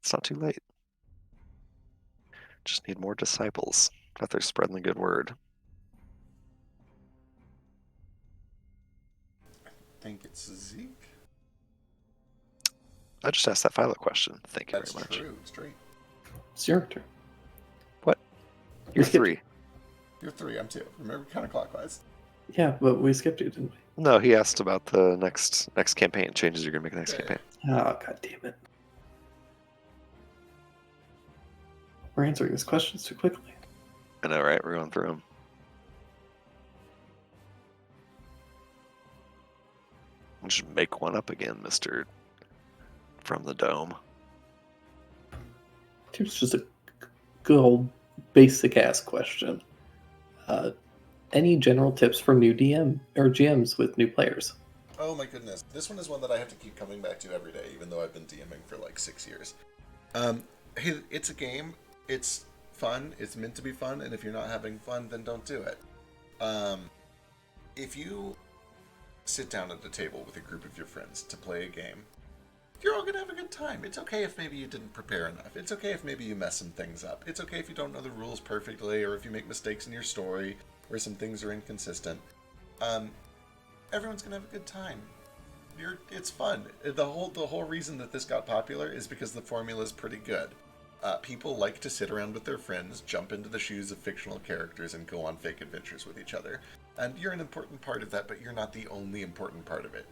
[SPEAKER 1] It's not too late. Just need more disciples out there spreading the good word.
[SPEAKER 2] I think it's Zeke.
[SPEAKER 1] I just asked that Philo question. Thank you
[SPEAKER 2] That's
[SPEAKER 1] very much.
[SPEAKER 2] true. Straight.
[SPEAKER 3] It's your turn.
[SPEAKER 1] What? You're
[SPEAKER 3] skipped-
[SPEAKER 1] 3.
[SPEAKER 2] You're 3. I'm 2. Remember, counterclockwise.
[SPEAKER 3] Yeah, but we skipped you, didn't we?
[SPEAKER 1] No, he asked about the next campaign changes you're gonna make next campaign.
[SPEAKER 3] Oh, god damn it. We're answering these questions too quickly.
[SPEAKER 1] I know, right? We're going through them. Just make one up again, Mister from the Dome.
[SPEAKER 3] It's just a good old basic ass question. Any general tips for new DM or GMs with new players?
[SPEAKER 2] Oh my goodness. This one is one that I have to keep coming back to every day, even though I've been DMing for like 6 years. Hey, it's a game. It's fun. It's meant to be fun. And if you're not having fun, then don't do it. If you sit down at the table with a group of your friends to play a game, you're all going to have a good time. It's okay if maybe you didn't prepare enough. It's okay if maybe you mess some things up. It's okay if you don't know the rules perfectly, or if you make mistakes in your story, or some things are inconsistent. Everyone's going to have a good time. It's fun. The whole reason that this got popular is because the formula is pretty good. People like to sit around with their friends, jump into the shoes of fictional characters, and go on fake adventures with each other. And you're an important part of that, but you're not the only important part of it.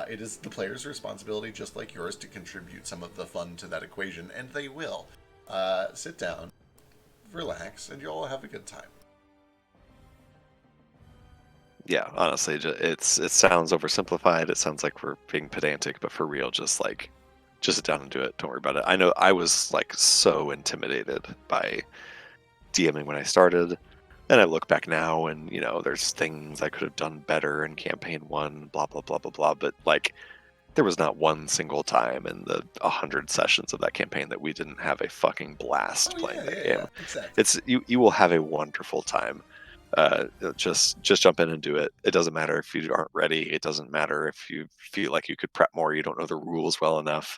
[SPEAKER 2] It is the player's responsibility, just like yours, to contribute some of the fun to that equation, and they will. Sit down, relax, and you'll all have a good time.
[SPEAKER 1] Yeah, honestly, it sounds oversimplified. It sounds like we're being pedantic, but for real, just sit down and do it. Don't worry about it. I know I was like so intimidated by DMing when I started, and I look back now, and there's things I could have done better in campaign 1, blah blah blah blah blah. But like, there was not one single time in the 100 sessions of that campaign that we didn't have a fucking blast playing that game.
[SPEAKER 2] Yeah, exactly.
[SPEAKER 1] It's you will have a wonderful time. Just jump in and do it. It doesn't matter if you aren't ready. It doesn't matter if you feel like you could prep more, you don't know the rules well enough.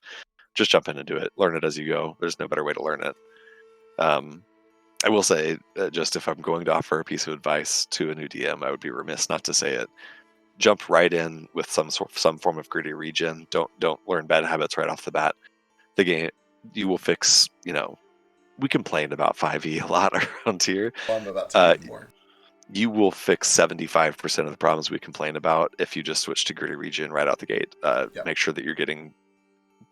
[SPEAKER 1] Just jump in and do it. Learn it as you go. There's no better way to learn it. I will say, just if I'm going to offer a piece of advice to a new DM, I would be remiss not to say it. jump right in with some form of gritty regen. Don't learn bad habits right off the bat. The game, you will fix. We complained about 5e a lot around here.
[SPEAKER 2] Well, I'm about to even more.
[SPEAKER 1] You will fix 75% of the problems we complain about if you just switch to gritty regen right out the gate.
[SPEAKER 2] Yep.
[SPEAKER 1] Make sure that you're getting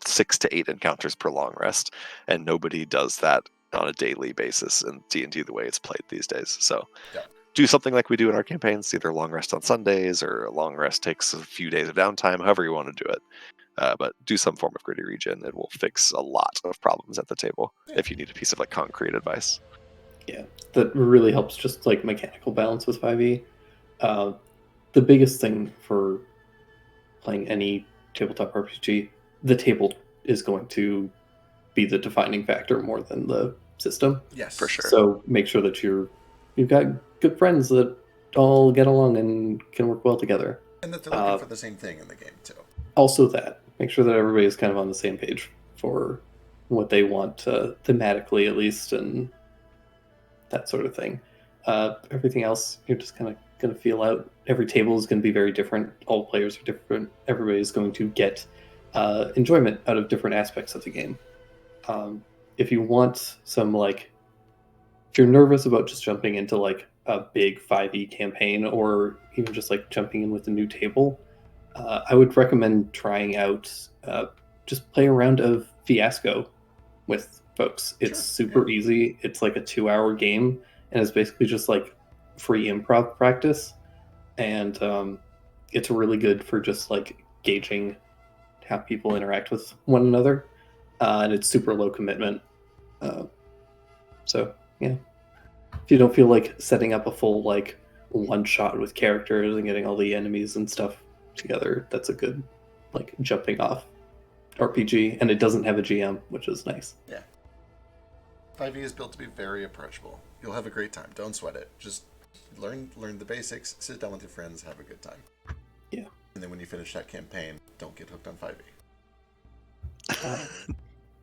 [SPEAKER 1] 6 to 8 encounters per long rest, and nobody does that on a daily basis in D&D the way it's played these days. So
[SPEAKER 2] Yep.
[SPEAKER 1] do something like we do in our campaigns, either a long rest on Sundays or a long rest takes a few days of downtime, however you want to do it. But do some form of gritty regen. It will fix a lot of problems at the table if you need a piece of like concrete advice.
[SPEAKER 3] Yeah, that really helps just like mechanical balance with 5e. The biggest thing for playing any tabletop RPG, the table is going to be the defining factor more than the system.
[SPEAKER 2] Yes.
[SPEAKER 1] For sure.
[SPEAKER 3] So make sure that you've got good friends that all get along and can work well together.
[SPEAKER 2] And that they're looking for the same thing in the game too.
[SPEAKER 3] Also that. Make sure that everybody is kind of on the same page for what they want thematically at least, and that sort of thing. Everything else, you're just kind of going to feel out. Every table is going to be very different. All players are different. Everybody's going to get enjoyment out of different aspects of the game. If you want some, like, if you're nervous about just jumping into, like, a big 5e campaign, or even just, like, jumping in with a new table, I would recommend trying out just play a round of Fiasco with folks. It's super easy. It's like a 2-hour game, and it's basically just like free improv practice. And it's really good for just like gauging how people interact with one another. And it's super low commitment. So, yeah. If you don't feel like setting up a full like one shot with characters and getting all the enemies and stuff together, that's a good like jumping off RPG, and it doesn't have a GM, which is nice.
[SPEAKER 2] Yeah. 5e is built to be very approachable. You'll have a great time. Don't sweat it. Just learn the basics, sit down with your friends, have a good time.
[SPEAKER 3] Yeah.
[SPEAKER 2] And then when you finish that campaign, don't get hooked on 5e.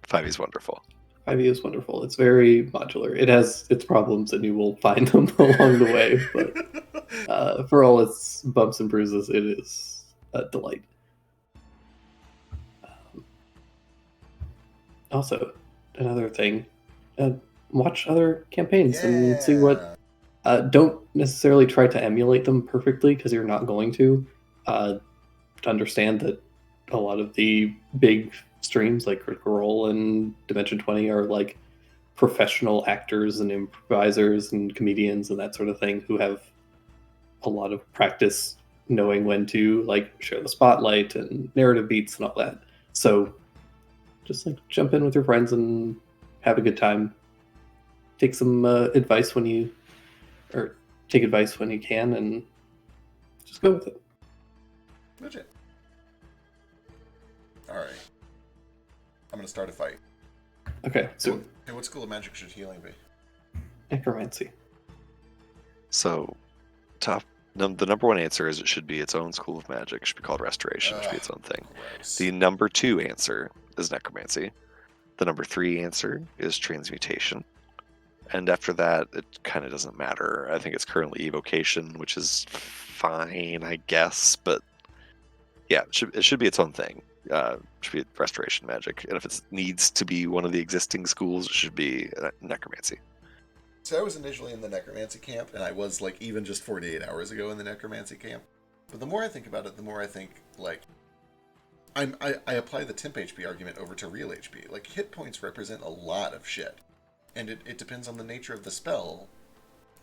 [SPEAKER 1] 5e is wonderful.
[SPEAKER 3] 5e is wonderful. It's very modular. It has its problems, and you will find them along the way, but for all its bumps and bruises, it is a delight. Also, another thing, watch other campaigns and see what. Don't necessarily try to emulate them perfectly, because you're not going to. Understand that a lot of the big streams like Critical Role and Dimension 20 are like professional actors and improvisers and comedians and that sort of thing who have a lot of practice knowing when to like share the spotlight and narrative beats and all that. So just like jump in with your friends and have a good time. Take some advice when you, or take advice when you can, and just go with it.
[SPEAKER 2] Legit. All right. I'm gonna start a fight.
[SPEAKER 3] Okay, so
[SPEAKER 2] Hey, what school of magic should healing be?
[SPEAKER 3] necromancy.
[SPEAKER 1] So, the number one answer is it should be its own school of magic. It should be called restoration. It should be its own thing.
[SPEAKER 2] Gross.
[SPEAKER 1] The number 2 answer is necromancy. The number 3 answer is transmutation. And after that, it kind of doesn't matter. I think it's currently evocation, which is fine, I guess. But yeah, it should be its own thing. It should be restoration magic. And if it needs to be one of the existing schools, it should be necromancy.
[SPEAKER 2] So I was initially in the necromancy camp, and I was like even just 48 hours ago in the necromancy camp. But the more I think about it, the more I think like I apply the temp HP argument over to real HP. Like hit points represent a lot of shit, and it depends on the nature of the spell.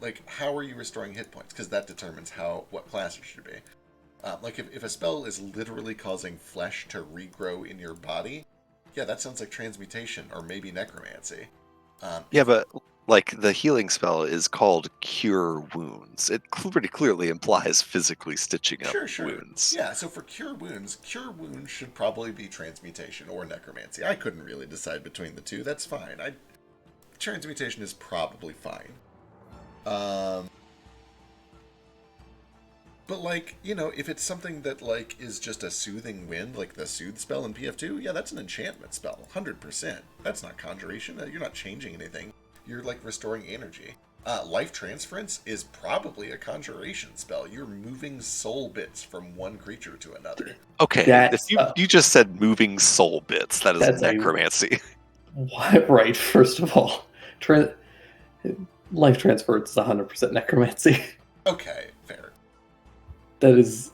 [SPEAKER 2] Like how are you restoring hit points? Because that determines what class it should be. Like if a spell is literally causing flesh to regrow in your body, yeah, that sounds like transmutation or maybe necromancy.
[SPEAKER 1] Yeah, but like the healing spell is called Cure Wounds. It pretty clearly implies physically stitching up wounds.
[SPEAKER 2] Yeah, so for Cure Wounds should probably be transmutation or necromancy. I couldn't really decide between the two. That's fine. Transmutation is probably fine. But, like, you know, if it's something that, like, is just a soothing wind, like the Soothe spell in PF2, yeah, that's an enchantment spell, 100%. That's not conjuration. You're not changing anything. You're, like, restoring energy. Life transference is probably a conjuration spell. You're moving soul bits from one creature to another.
[SPEAKER 1] Okay, if
[SPEAKER 3] That's
[SPEAKER 1] you just said moving soul bits, that is
[SPEAKER 3] that's a
[SPEAKER 1] necromancy.
[SPEAKER 3] right. First of all, tra- life transfer is 100% necromancy.
[SPEAKER 2] Okay, fair.
[SPEAKER 3] That is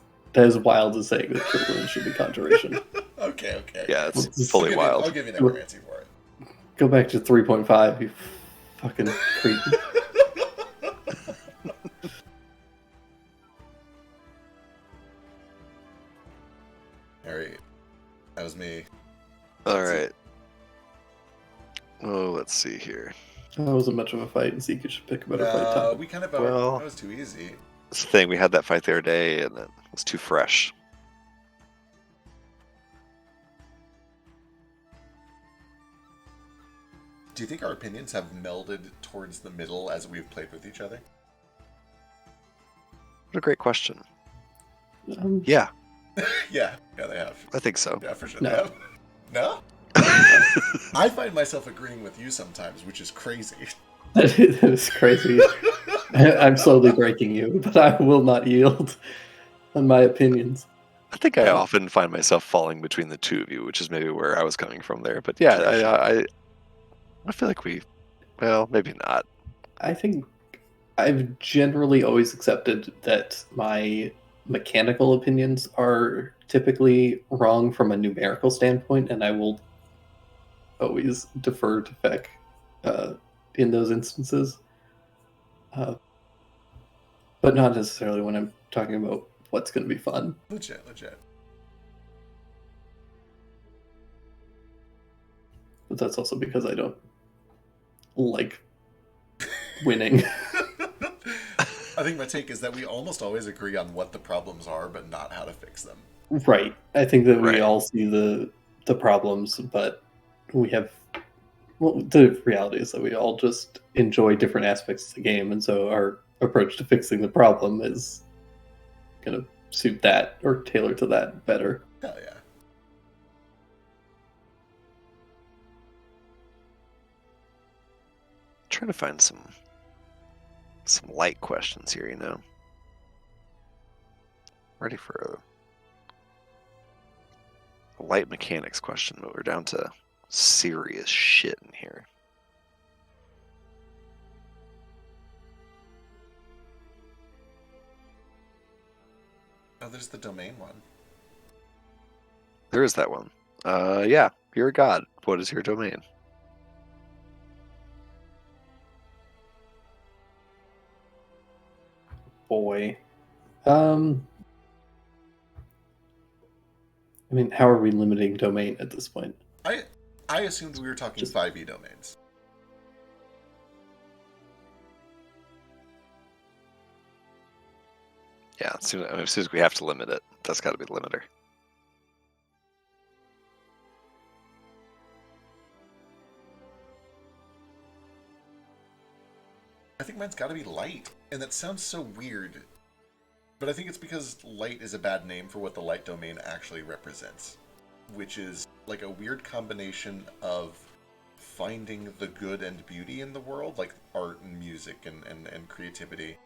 [SPEAKER 3] wild to say that children should be conjuration.
[SPEAKER 2] Okay.
[SPEAKER 1] Yeah, it's
[SPEAKER 3] Let's
[SPEAKER 1] fully
[SPEAKER 2] I'll
[SPEAKER 1] wild.
[SPEAKER 2] give you necromancy for it.
[SPEAKER 3] go back to 3.5. You fucking creep.
[SPEAKER 2] All right, that was me.
[SPEAKER 1] All right. Oh, let's see here.
[SPEAKER 3] That wasn't much of a fight, and Zeke should pick a better fight
[SPEAKER 2] No,
[SPEAKER 3] topic.
[SPEAKER 2] we kind of
[SPEAKER 1] Well-
[SPEAKER 2] that was too easy.
[SPEAKER 1] That's the thing. We had that fight the other day, and it was too fresh.
[SPEAKER 2] Do you think our opinions have melded towards the middle as we've played with each other?
[SPEAKER 1] What a great question.
[SPEAKER 3] Um,
[SPEAKER 1] Yeah,
[SPEAKER 2] Yeah, they have.
[SPEAKER 1] I think so.
[SPEAKER 2] Yeah, for sure.
[SPEAKER 3] No.
[SPEAKER 2] They have. No? I find myself agreeing with you sometimes, which is crazy.
[SPEAKER 3] that is crazy. I'm slowly breaking you, but I will not yield on my opinions.
[SPEAKER 1] I think I often find myself falling between the two of you, which is maybe where I was coming from there. But yeah, I feel like well, maybe not.
[SPEAKER 3] I think I've generally always accepted that my mechanical opinions are typically wrong from a numerical standpoint, and I will always defer to Feck in those instances. But not necessarily when I'm talking about what's going to be fun.
[SPEAKER 2] Legit.
[SPEAKER 3] But that's also because I don't like winning.
[SPEAKER 2] I think my take is that we almost always agree on what the problems are, but not how to fix them.
[SPEAKER 3] Right. I think that we
[SPEAKER 1] Right.
[SPEAKER 3] all see the problems, but we have. Well, the reality is that we all just enjoy different aspects of the game, and so our approach to fixing the problem is going to suit that or tailor to that better.
[SPEAKER 2] Hell yeah.
[SPEAKER 1] Trying to find some light questions here, you know. Ready for a light mechanics question, but we're down to serious shit in here.
[SPEAKER 2] Oh, there's the domain one.
[SPEAKER 1] There is that one. Yeah, you're a god. What is your domain?
[SPEAKER 3] Boy. I mean, how are we limiting domain at this point?
[SPEAKER 2] I assumed we were talking
[SPEAKER 3] Just-
[SPEAKER 2] 5e domains.
[SPEAKER 1] Yeah, as soon as we have to limit it, that's got to be the limiter.
[SPEAKER 2] I think mine's got to be light, and that sounds so weird. But I think it's because light is a bad name for what the light domain actually represents, which is like a weird combination of finding the good and beauty in the world, like art and music and creativity,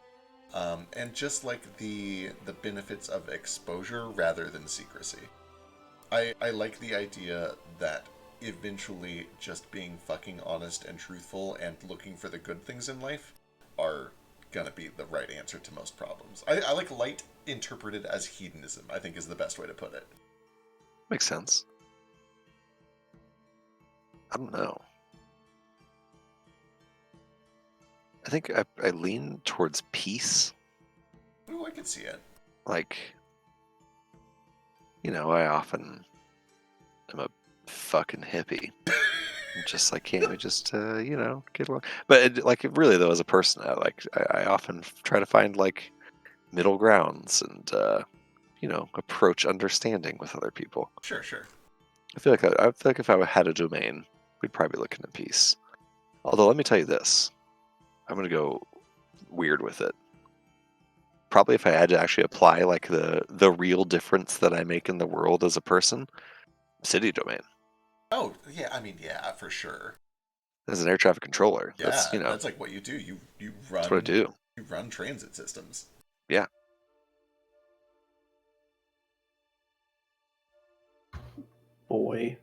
[SPEAKER 2] and just like the benefits of exposure rather than secrecy. I like the idea that eventually just being fucking honest and truthful and looking for the good things in life are gonna be the right answer to most problems. I like light interpreted as hedonism, I think is the best way to put it.
[SPEAKER 1] Makes sense. I don't know. I think I lean towards peace.
[SPEAKER 2] Ooh, I could see it.
[SPEAKER 1] Like, you know, I often am a fucking hippie. I'm just like, can't we just, you know, get along? But like, really though, as a person, I often try to find like middle grounds and, you know, approach understanding with other people.
[SPEAKER 2] Sure.
[SPEAKER 1] I feel like if I had a domain, we'd probably be looking at peace. Although, let me tell you this, I'm gonna go weird with it. Probably if I had to actually apply like the real difference that I make in the world as a person, city domain.
[SPEAKER 2] Oh, yeah, I mean, yeah, for sure.
[SPEAKER 1] as an air traffic controller.
[SPEAKER 2] Yeah,
[SPEAKER 1] That's
[SPEAKER 2] that's like what you do. You
[SPEAKER 1] that's what I do.
[SPEAKER 2] run transit systems.
[SPEAKER 1] Yeah.
[SPEAKER 3] Boy.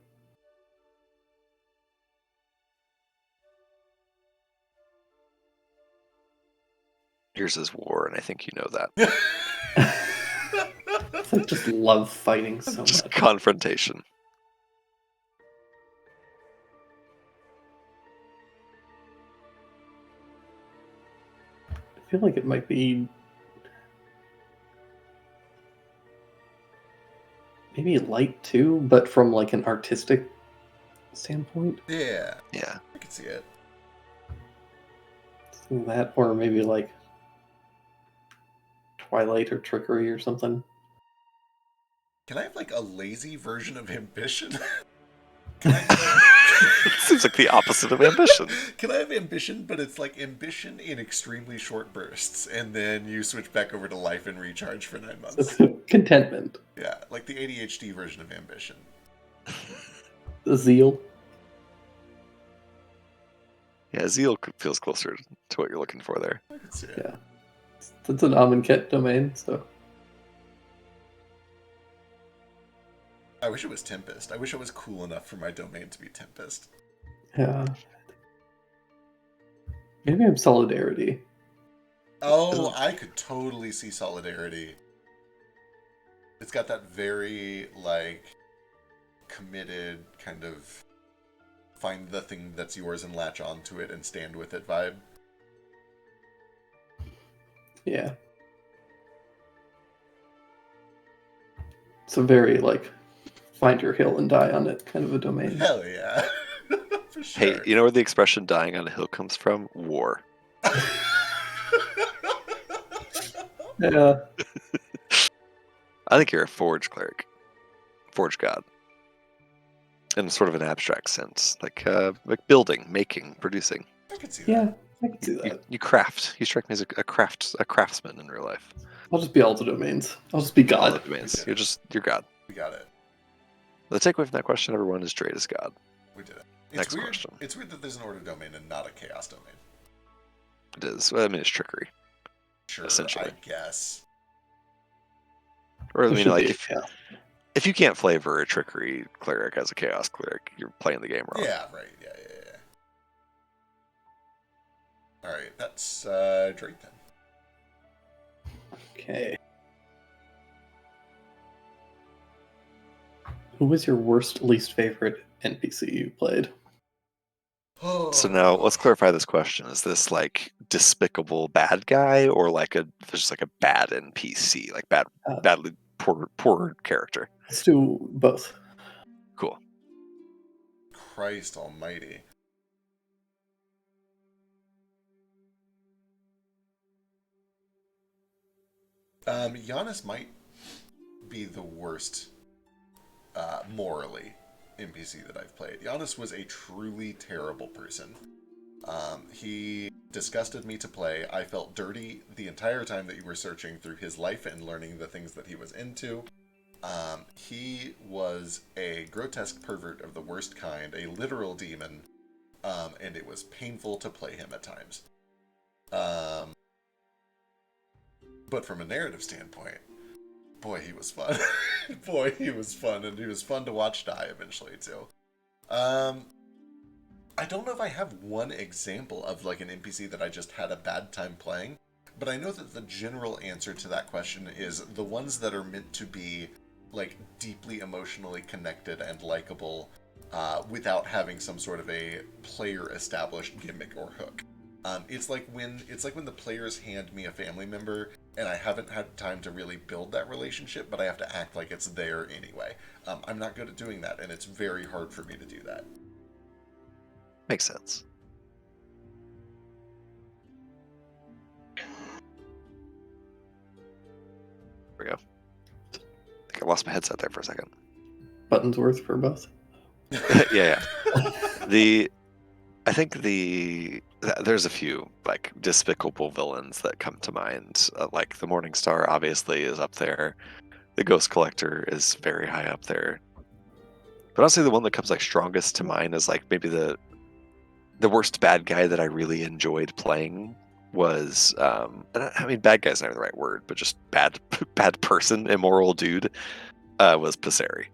[SPEAKER 1] Yours is war, and I think you know that.
[SPEAKER 3] I just love fighting so
[SPEAKER 1] Just
[SPEAKER 3] much.
[SPEAKER 1] confrontation.
[SPEAKER 3] I feel like it might be maybe light too, but from like an artistic standpoint.
[SPEAKER 2] Yeah,
[SPEAKER 1] Yeah.
[SPEAKER 2] I can see it.
[SPEAKER 3] That, or maybe like Twilight or Trickery or something.
[SPEAKER 2] Can I have like a lazy version of ambition?
[SPEAKER 1] Seems like the opposite of ambition.
[SPEAKER 2] Can I have ambition, but it's like ambition in extremely short bursts, and then you switch back over to life and recharge for 9 months?
[SPEAKER 3] Contentment.
[SPEAKER 2] Yeah, like the ADHD version of ambition.
[SPEAKER 3] Zeal.
[SPEAKER 1] Yeah, zeal feels closer to what you're looking for there.
[SPEAKER 2] I can see it.
[SPEAKER 3] Yeah. It's an Amonkhet domain, so.
[SPEAKER 2] I wish it was Tempest. I wish it was cool enough for my domain to be Tempest.
[SPEAKER 3] Yeah. Maybe I'm Solidarity.
[SPEAKER 2] Oh, I could totally see Solidarity. It's got that very, like, committed kind of find the thing that's yours and latch onto it and stand with it vibe.
[SPEAKER 3] Yeah. It's a very, like, find your hill and die on it kind of a domain.
[SPEAKER 2] Hell yeah. For sure.
[SPEAKER 1] Hey, you know where the expression dying on a hill comes from? War.
[SPEAKER 3] Yeah.
[SPEAKER 1] I think you're a forge cleric. Forge god. In sort of an abstract sense. Like building, making, producing.
[SPEAKER 2] I can see
[SPEAKER 3] Yeah,
[SPEAKER 2] that.
[SPEAKER 3] I can see that.
[SPEAKER 1] You craft. You strike me as a craftsman in real life.
[SPEAKER 3] I'll just be all the domains. I'll just be
[SPEAKER 1] All the
[SPEAKER 3] God.
[SPEAKER 1] domains. You're God.
[SPEAKER 2] We got it.
[SPEAKER 1] The takeaway from that question, everyone, is Drade is God.
[SPEAKER 2] We did it.
[SPEAKER 1] Next
[SPEAKER 2] weird.
[SPEAKER 1] question.
[SPEAKER 2] It's weird that there's an order domain and not a chaos domain.
[SPEAKER 1] It is. Well, I mean, it's trickery.
[SPEAKER 2] Sure,
[SPEAKER 1] Essentially.
[SPEAKER 2] I guess.
[SPEAKER 1] Or I
[SPEAKER 3] There
[SPEAKER 1] mean,
[SPEAKER 3] should
[SPEAKER 1] like
[SPEAKER 3] be a chaos.
[SPEAKER 1] if you can't flavor a trickery cleric as a chaos cleric, you're playing the game wrong.
[SPEAKER 2] Yeah, right. Yeah. All right, that's Drake then.
[SPEAKER 3] Okay. Who was your worst, least favorite NPC you played?
[SPEAKER 2] Oh.
[SPEAKER 1] So now let's clarify this question: is this like despicable bad guy, or like just like a bad NPC, like badly poor character?
[SPEAKER 3] Let's do both.
[SPEAKER 1] Cool.
[SPEAKER 2] Christ almighty. Giannis might be the worst morally NPC that I've played. Giannis was a truly terrible person. He disgusted me to play. I felt dirty the entire time that you were searching through his life and learning the things that he was into. He was a grotesque pervert of the worst kind, a literal demon, and it was painful to play him at times. But from a narrative standpoint, boy, he was fun. Boy, he was fun, and he was fun to watch die eventually, too. I don't know if I have one example of, like, an NPC that I just had a bad time playing, but I know that the general answer to that question is the ones that are meant to be, like, deeply emotionally connected and likable without having some sort of a player-established gimmick or hook. It's like when the players hand me a family member and I haven't had time to really build that relationship, but I have to act like it's there anyway. I'm not good at doing that, and it's very hard for me to do that.
[SPEAKER 1] Makes sense. There we go. I think I lost my headset there for a second.
[SPEAKER 3] Buttons worth for both.
[SPEAKER 1] yeah. I think there's a few like despicable villains that come to mind. Like the Morning Star obviously is up there. The Ghost Collector is very high up there. But honestly, the one that comes like strongest to mind is like maybe the the worst bad guy that I really enjoyed playing was, I mean, bad guy's not the right word, but just bad person, immoral dude, was Passeri.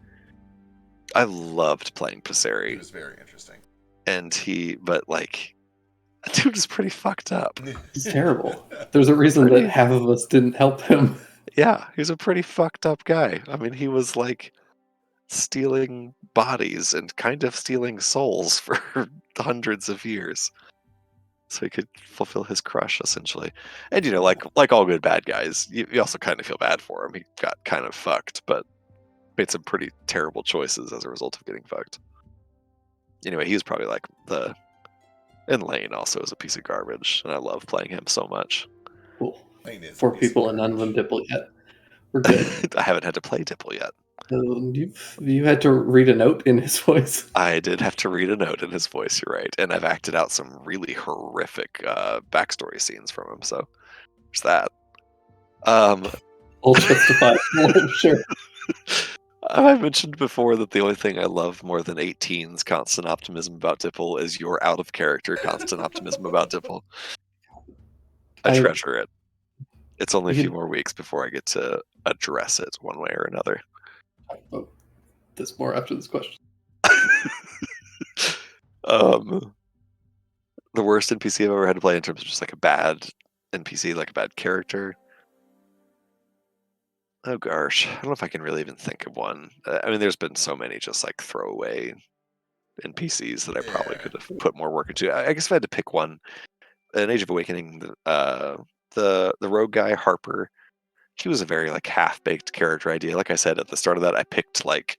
[SPEAKER 1] I loved playing
[SPEAKER 2] It
[SPEAKER 1] Passeri,
[SPEAKER 2] was very interesting.
[SPEAKER 1] and but like, that dude was pretty fucked up.
[SPEAKER 3] It's terrible. There's a reason that half of us didn't help him.
[SPEAKER 1] Yeah, he was a pretty fucked up guy. I mean, he was like stealing bodies and kind of stealing souls for hundreds of years, so he could fulfill his crush, essentially. And like all good bad guys, you also kind of feel bad for him. He got kind of fucked, but made some pretty terrible choices as a result of getting fucked. Anyway, he was probably like and Lane also is a piece of garbage, and I love playing him so much.
[SPEAKER 3] Cool.
[SPEAKER 2] Lane is a
[SPEAKER 3] 4
[SPEAKER 2] piece of
[SPEAKER 3] people and none of them
[SPEAKER 2] garbage.
[SPEAKER 3] Dipple yet. We're good.
[SPEAKER 1] I haven't had to play Dipple yet.
[SPEAKER 3] You had to read a note in his voice.
[SPEAKER 1] I did have to read a note in his voice, you're right. And I've acted out some really horrific backstory scenes from him, so there's that.
[SPEAKER 3] All justified. Sure.
[SPEAKER 1] Have I mentioned before that the only thing I love more than 18's constant optimism about Dipple is your out of character constant optimism about Dipple? I treasure it. It's only a few more weeks before I get to address it one way or another.
[SPEAKER 3] Oh, there's more after this question.
[SPEAKER 1] The worst NPC I've ever had to play in terms of just like a bad NPC, like a bad character. Oh gosh, I don't know if I can really even think of one. I mean, there's been so many just like throwaway NPCs that I probably could have put more work into. I guess if I had to pick one, in Age of Awakening, the rogue guy Harper, he was a very like half-baked character idea. Like I said at the start of that, I picked like,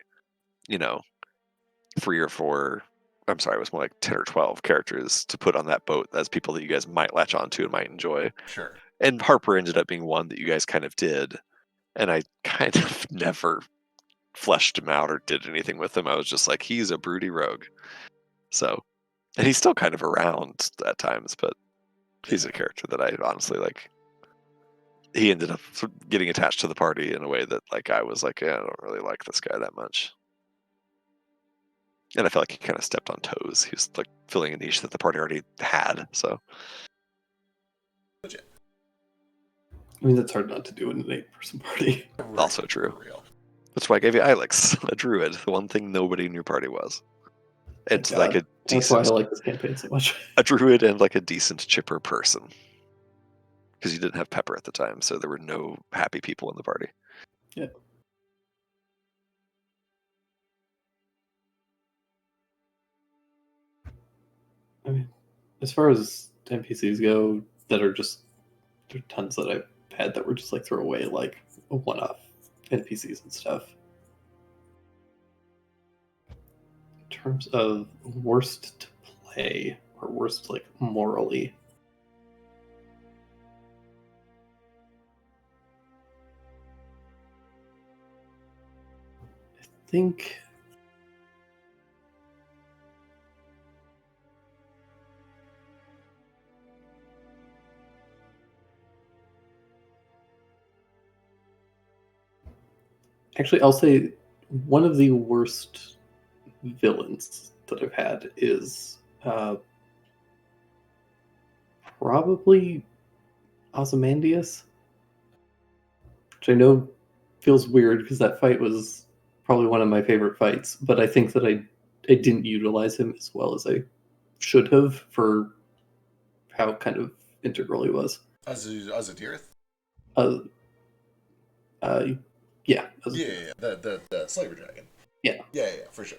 [SPEAKER 1] 3 or 4. I'm sorry, it was more like 10 or 12 characters to put on that boat as people that you guys might latch onto and might enjoy.
[SPEAKER 2] Sure.
[SPEAKER 1] And Harper ended up being one that you guys kind of did. And I kind of never fleshed him out or did anything with him. I was just like, he's a broody rogue. So, and he's still kind of around at times, but he's a character that I honestly like. He ended up getting attached to the party in a way that like I was like, yeah, I don't really like this guy that much. And I felt like he kind of stepped on toes. He was like filling a niche that the party already had. So,
[SPEAKER 3] I mean, that's hard not to do in an 8-person party.
[SPEAKER 1] Also true. That's why I gave you Ilex, a druid, the one thing nobody in your party was. And like a decent.
[SPEAKER 3] That's why I like this campaign so much.
[SPEAKER 1] A druid and like a decent chipper person. Because you didn't have Pepper at the time, so there were no happy people in the party.
[SPEAKER 3] Yeah. I mean, as far as NPCs go, that are just, there are tons that I've had that were just like throwaway, like one-off NPCs and stuff. In terms of worst to play or worst like morally, I think actually I'll say one of the worst villains that I've had is probably Ozymandias, which I know feels weird because that fight was probably one of my favorite fights, but I think that I didn't utilize him as well as I should have for how kind of integral he was.
[SPEAKER 2] Azadirth?
[SPEAKER 3] Yeah.
[SPEAKER 2] Yeah, the Slaver Dragon.
[SPEAKER 3] Yeah,
[SPEAKER 2] for sure.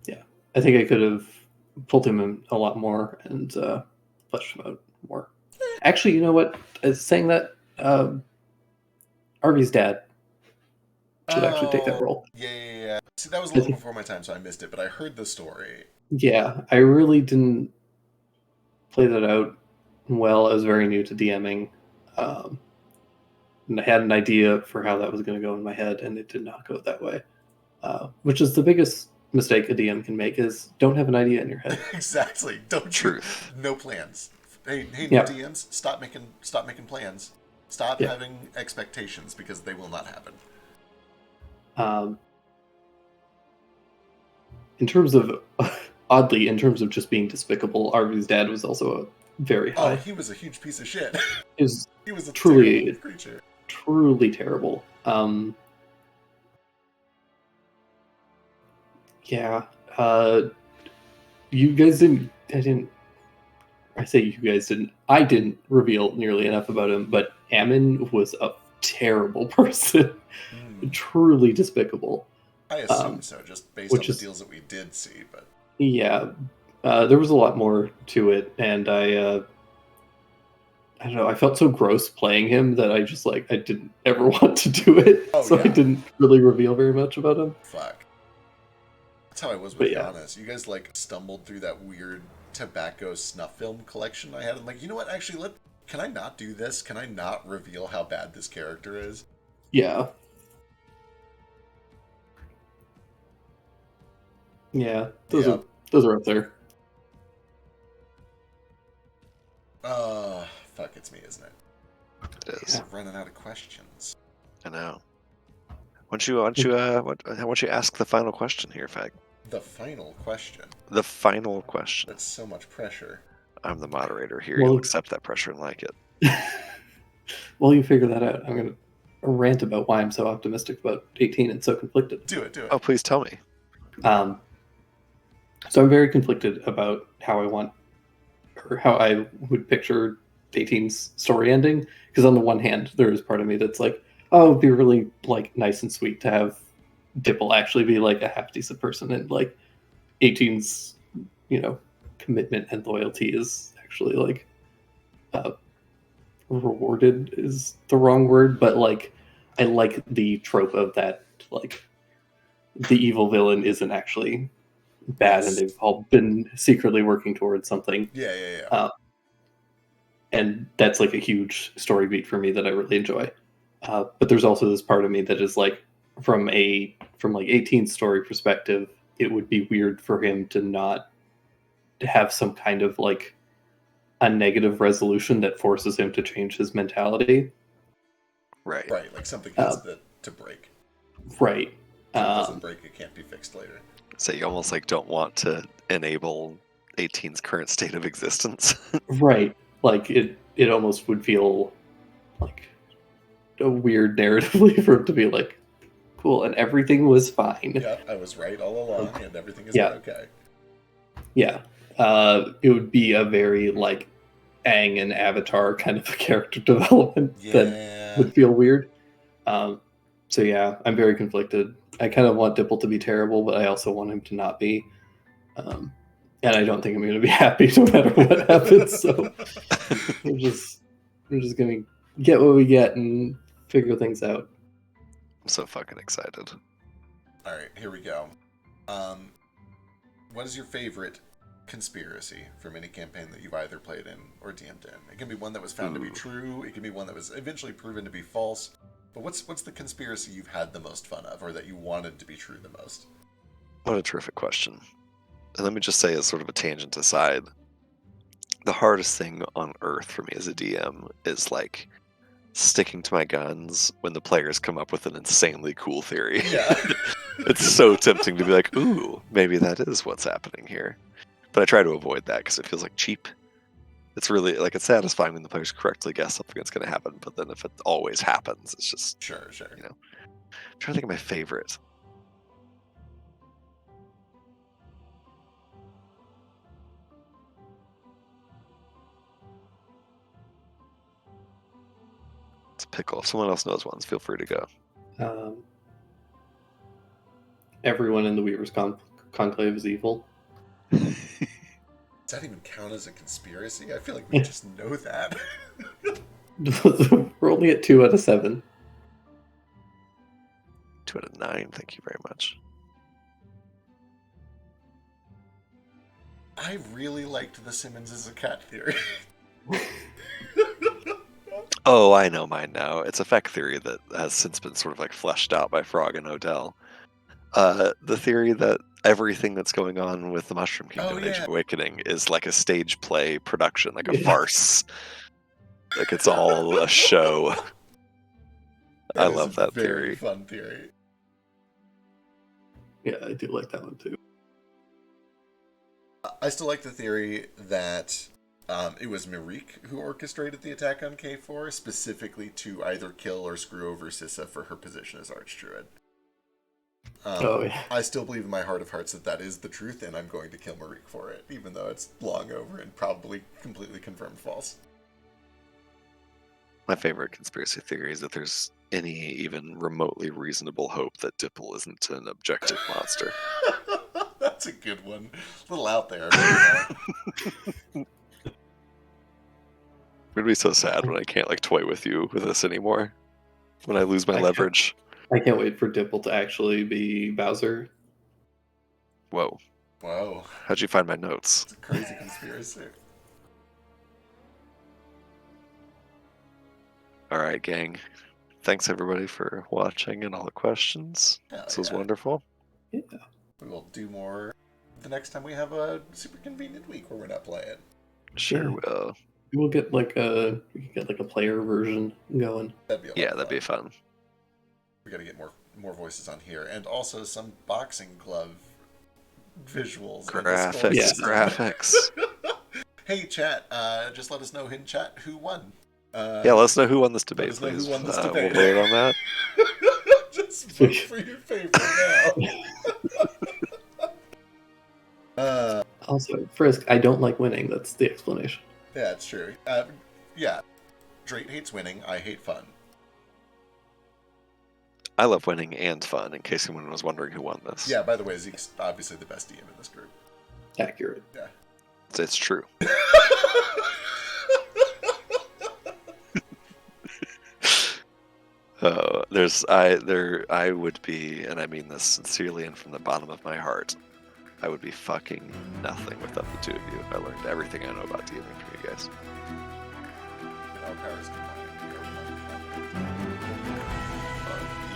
[SPEAKER 3] Yeah, I think I could have pulled him in a lot more and fleshed him out more. Actually, you know what? Saying that, Arby's dad should actually take that role.
[SPEAKER 2] Yeah. See, that was a little before my time, so I missed it, but I heard the story.
[SPEAKER 3] Yeah, I really didn't play that out well. I was very new to DMing. And I had an idea for how that was going to go in my head, and it did not go that way. Which is the biggest mistake a DM can make, is don't have an idea in your head.
[SPEAKER 2] Exactly. Don't
[SPEAKER 1] Truth.
[SPEAKER 2] No plans. Hey,
[SPEAKER 3] Yeah.
[SPEAKER 2] DMs, stop making plans. Stop having expectations, because they will not happen.
[SPEAKER 3] In terms of oddly, in terms of just being despicable, Arvy's dad was also a very
[SPEAKER 2] Oh,
[SPEAKER 3] high.
[SPEAKER 2] he was a huge piece of shit.
[SPEAKER 3] It was
[SPEAKER 2] He was a
[SPEAKER 3] truly,
[SPEAKER 2] terrible creature.
[SPEAKER 3] truly terrible. Yeah. You guys didn't. I say you guys didn't. I didn't reveal nearly enough about him, but Ammon was a terrible person. Truly despicable.
[SPEAKER 2] I assume so, just based on the deals that we did see. But
[SPEAKER 3] yeah, there was a lot more to it, and I don't know. I felt so gross playing him that I just I didn't ever want to do it, I didn't really reveal very much about him.
[SPEAKER 2] Fuck. That's how I was with Giannis. You guys stumbled through that weird tobacco snuff film collection I had. I'm like, you know what? Actually, can I not do this? Can I not reveal how bad this character is?
[SPEAKER 3] Yeah. Yeah, those are up there.
[SPEAKER 2] Fuck, it's me, isn't it?
[SPEAKER 1] It is.
[SPEAKER 2] I'm running out of questions.
[SPEAKER 1] I know. Why don't you ask the final question here, Fag?
[SPEAKER 2] The final question.
[SPEAKER 1] The final question.
[SPEAKER 2] That's so much pressure.
[SPEAKER 1] I'm the moderator here. You'll accept that pressure and like it.
[SPEAKER 3] While you figure that out, I'm going to rant about why I'm so optimistic about 18 and so conflicted.
[SPEAKER 2] Do it.
[SPEAKER 1] Oh, please tell me.
[SPEAKER 3] So I'm very conflicted about how I would picture 18's story ending. Because on the one hand, there is part of me that's like, oh, it'd be really nice and sweet to have Dipple actually be a half decent person, and 18's commitment and loyalty is actually rewarded is the wrong word, but I like the trope of that the evil villain isn't actually bad, and they've all been secretly working towards something.
[SPEAKER 2] Yeah.
[SPEAKER 3] And that's a huge story beat for me that I really enjoy. But there's also this part of me that is from 18's story perspective, it would be weird for him to not have some kind of a negative resolution that forces him to change his mentality.
[SPEAKER 2] Right. Something has to break.
[SPEAKER 3] Right.
[SPEAKER 2] If it doesn't break, it can't be fixed later.
[SPEAKER 1] So you almost don't want to enable 18's current state of existence.
[SPEAKER 3] Right. It almost would feel a weird narratively for him to be cool, and everything was fine.
[SPEAKER 2] Yeah, I was right all along, and everything is okay.
[SPEAKER 3] Yeah. It would be a very Aang and Avatar kind of a character development that would feel weird. So yeah, I'm very conflicted. I kind of want Dipple to be terrible, but I also want him to not be. And I don't think I'm going to be happy no matter what happens. So we're just going to get what we get and figure things out.
[SPEAKER 1] I'm so fucking excited.
[SPEAKER 2] All right, here we go. What is your favorite conspiracy from any campaign that you've either played in or DM'd in? It can be one that was found to be true. It can be one that was eventually proven to be false. But what's the conspiracy you've had the most fun of, or that you wanted to be true the most?
[SPEAKER 1] What a terrific question. And let me just say, as sort of a tangent aside, the hardest thing on earth for me as a DM is sticking to my guns when the players come up with an insanely cool theory.
[SPEAKER 2] Yeah.
[SPEAKER 1] It's so tempting to be ooh, maybe that is what's happening here. But I try to avoid that because it feels cheap. It's really it's satisfying when the players correctly guess something that's going to happen, but then if it always happens, it's just
[SPEAKER 2] sure.
[SPEAKER 1] I'm trying to think of my favorite. It's a pickle. If someone else knows ones, feel free to go.
[SPEAKER 3] Everyone in the Weaver's Conclave is evil.
[SPEAKER 2] Does that even count as a conspiracy? I feel like we just know that.
[SPEAKER 3] We're only at 2 out of 7.
[SPEAKER 1] 2 out of 9, thank you very much.
[SPEAKER 2] I really liked the Simmons is a cat theory.
[SPEAKER 1] Oh, I know mine now. It's a feck theory that has since been sort of fleshed out by Frog and Odell. The theory that everything that's going on with the Mushroom Kingdom and Age of Awakening is a stage play production, a farce. It's all a show. I love that theory.
[SPEAKER 2] Fun theory.
[SPEAKER 3] Yeah, I do like that one too.
[SPEAKER 2] I still like the theory that it was Marik who orchestrated the attack on K4, specifically to either kill or screw over Sissa for her position as Archdruid.
[SPEAKER 3] Oh, yeah.
[SPEAKER 2] I still believe in my heart of hearts that that is the truth, and I'm going to kill Marik for it, even though it's long over and probably completely confirmed false.
[SPEAKER 1] My favorite conspiracy theory is that there's any even remotely reasonable hope that Dipple isn't an objective monster.
[SPEAKER 2] That's a good one. A little out there. But,
[SPEAKER 1] It'd be so sad when I can't like toy with you with this anymore. When I lose my leverage.
[SPEAKER 3] I can't wait for Dipple to actually be Bowser.
[SPEAKER 1] Whoa.
[SPEAKER 2] Whoa.
[SPEAKER 1] How'd you find my notes?
[SPEAKER 2] It's a crazy conspiracy.
[SPEAKER 1] Alright, gang. Thanks everybody for watching and all the questions.
[SPEAKER 2] Hell
[SPEAKER 1] This was
[SPEAKER 2] yeah.
[SPEAKER 1] wonderful.
[SPEAKER 3] Yeah.
[SPEAKER 2] We will do more the next time we have a super convenient week where we're not playing.
[SPEAKER 1] Sure
[SPEAKER 3] Yeah.
[SPEAKER 1] will.
[SPEAKER 3] We'll get like a player version going.
[SPEAKER 2] That'd be a lot
[SPEAKER 1] Yeah,
[SPEAKER 2] of
[SPEAKER 1] that'd be
[SPEAKER 2] fun.
[SPEAKER 1] fun.
[SPEAKER 2] We gotta get more voices on here, and also some boxing glove visuals. and the scores.
[SPEAKER 1] Graphics,
[SPEAKER 3] Yes.
[SPEAKER 1] graphics.
[SPEAKER 2] Hey, chat, just let us know in chat who won.
[SPEAKER 1] Yeah, let us know who won this debate,
[SPEAKER 2] us know who
[SPEAKER 1] please.
[SPEAKER 2] won this
[SPEAKER 1] We'll
[SPEAKER 2] debate.
[SPEAKER 1] vote on that.
[SPEAKER 2] Just vote for your favorite now.
[SPEAKER 3] Also, Frisk, I don't like winning. That's the explanation.
[SPEAKER 2] Yeah, it's true. Yeah, Drake hates winning. I hate fun.
[SPEAKER 1] I love winning and fun, in case anyone was wondering who won this.
[SPEAKER 2] Yeah, by the way, Zeke's obviously the best DM in this group.
[SPEAKER 3] Accurate.
[SPEAKER 2] Yeah.
[SPEAKER 1] It's true. I would be, and I mean this sincerely and from the bottom of my heart, I would be fucking nothing without the two of you. I learned everything I know about DMing from you guys.
[SPEAKER 2] Our powers combined.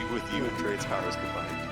[SPEAKER 1] You with you and Trade's powers combined.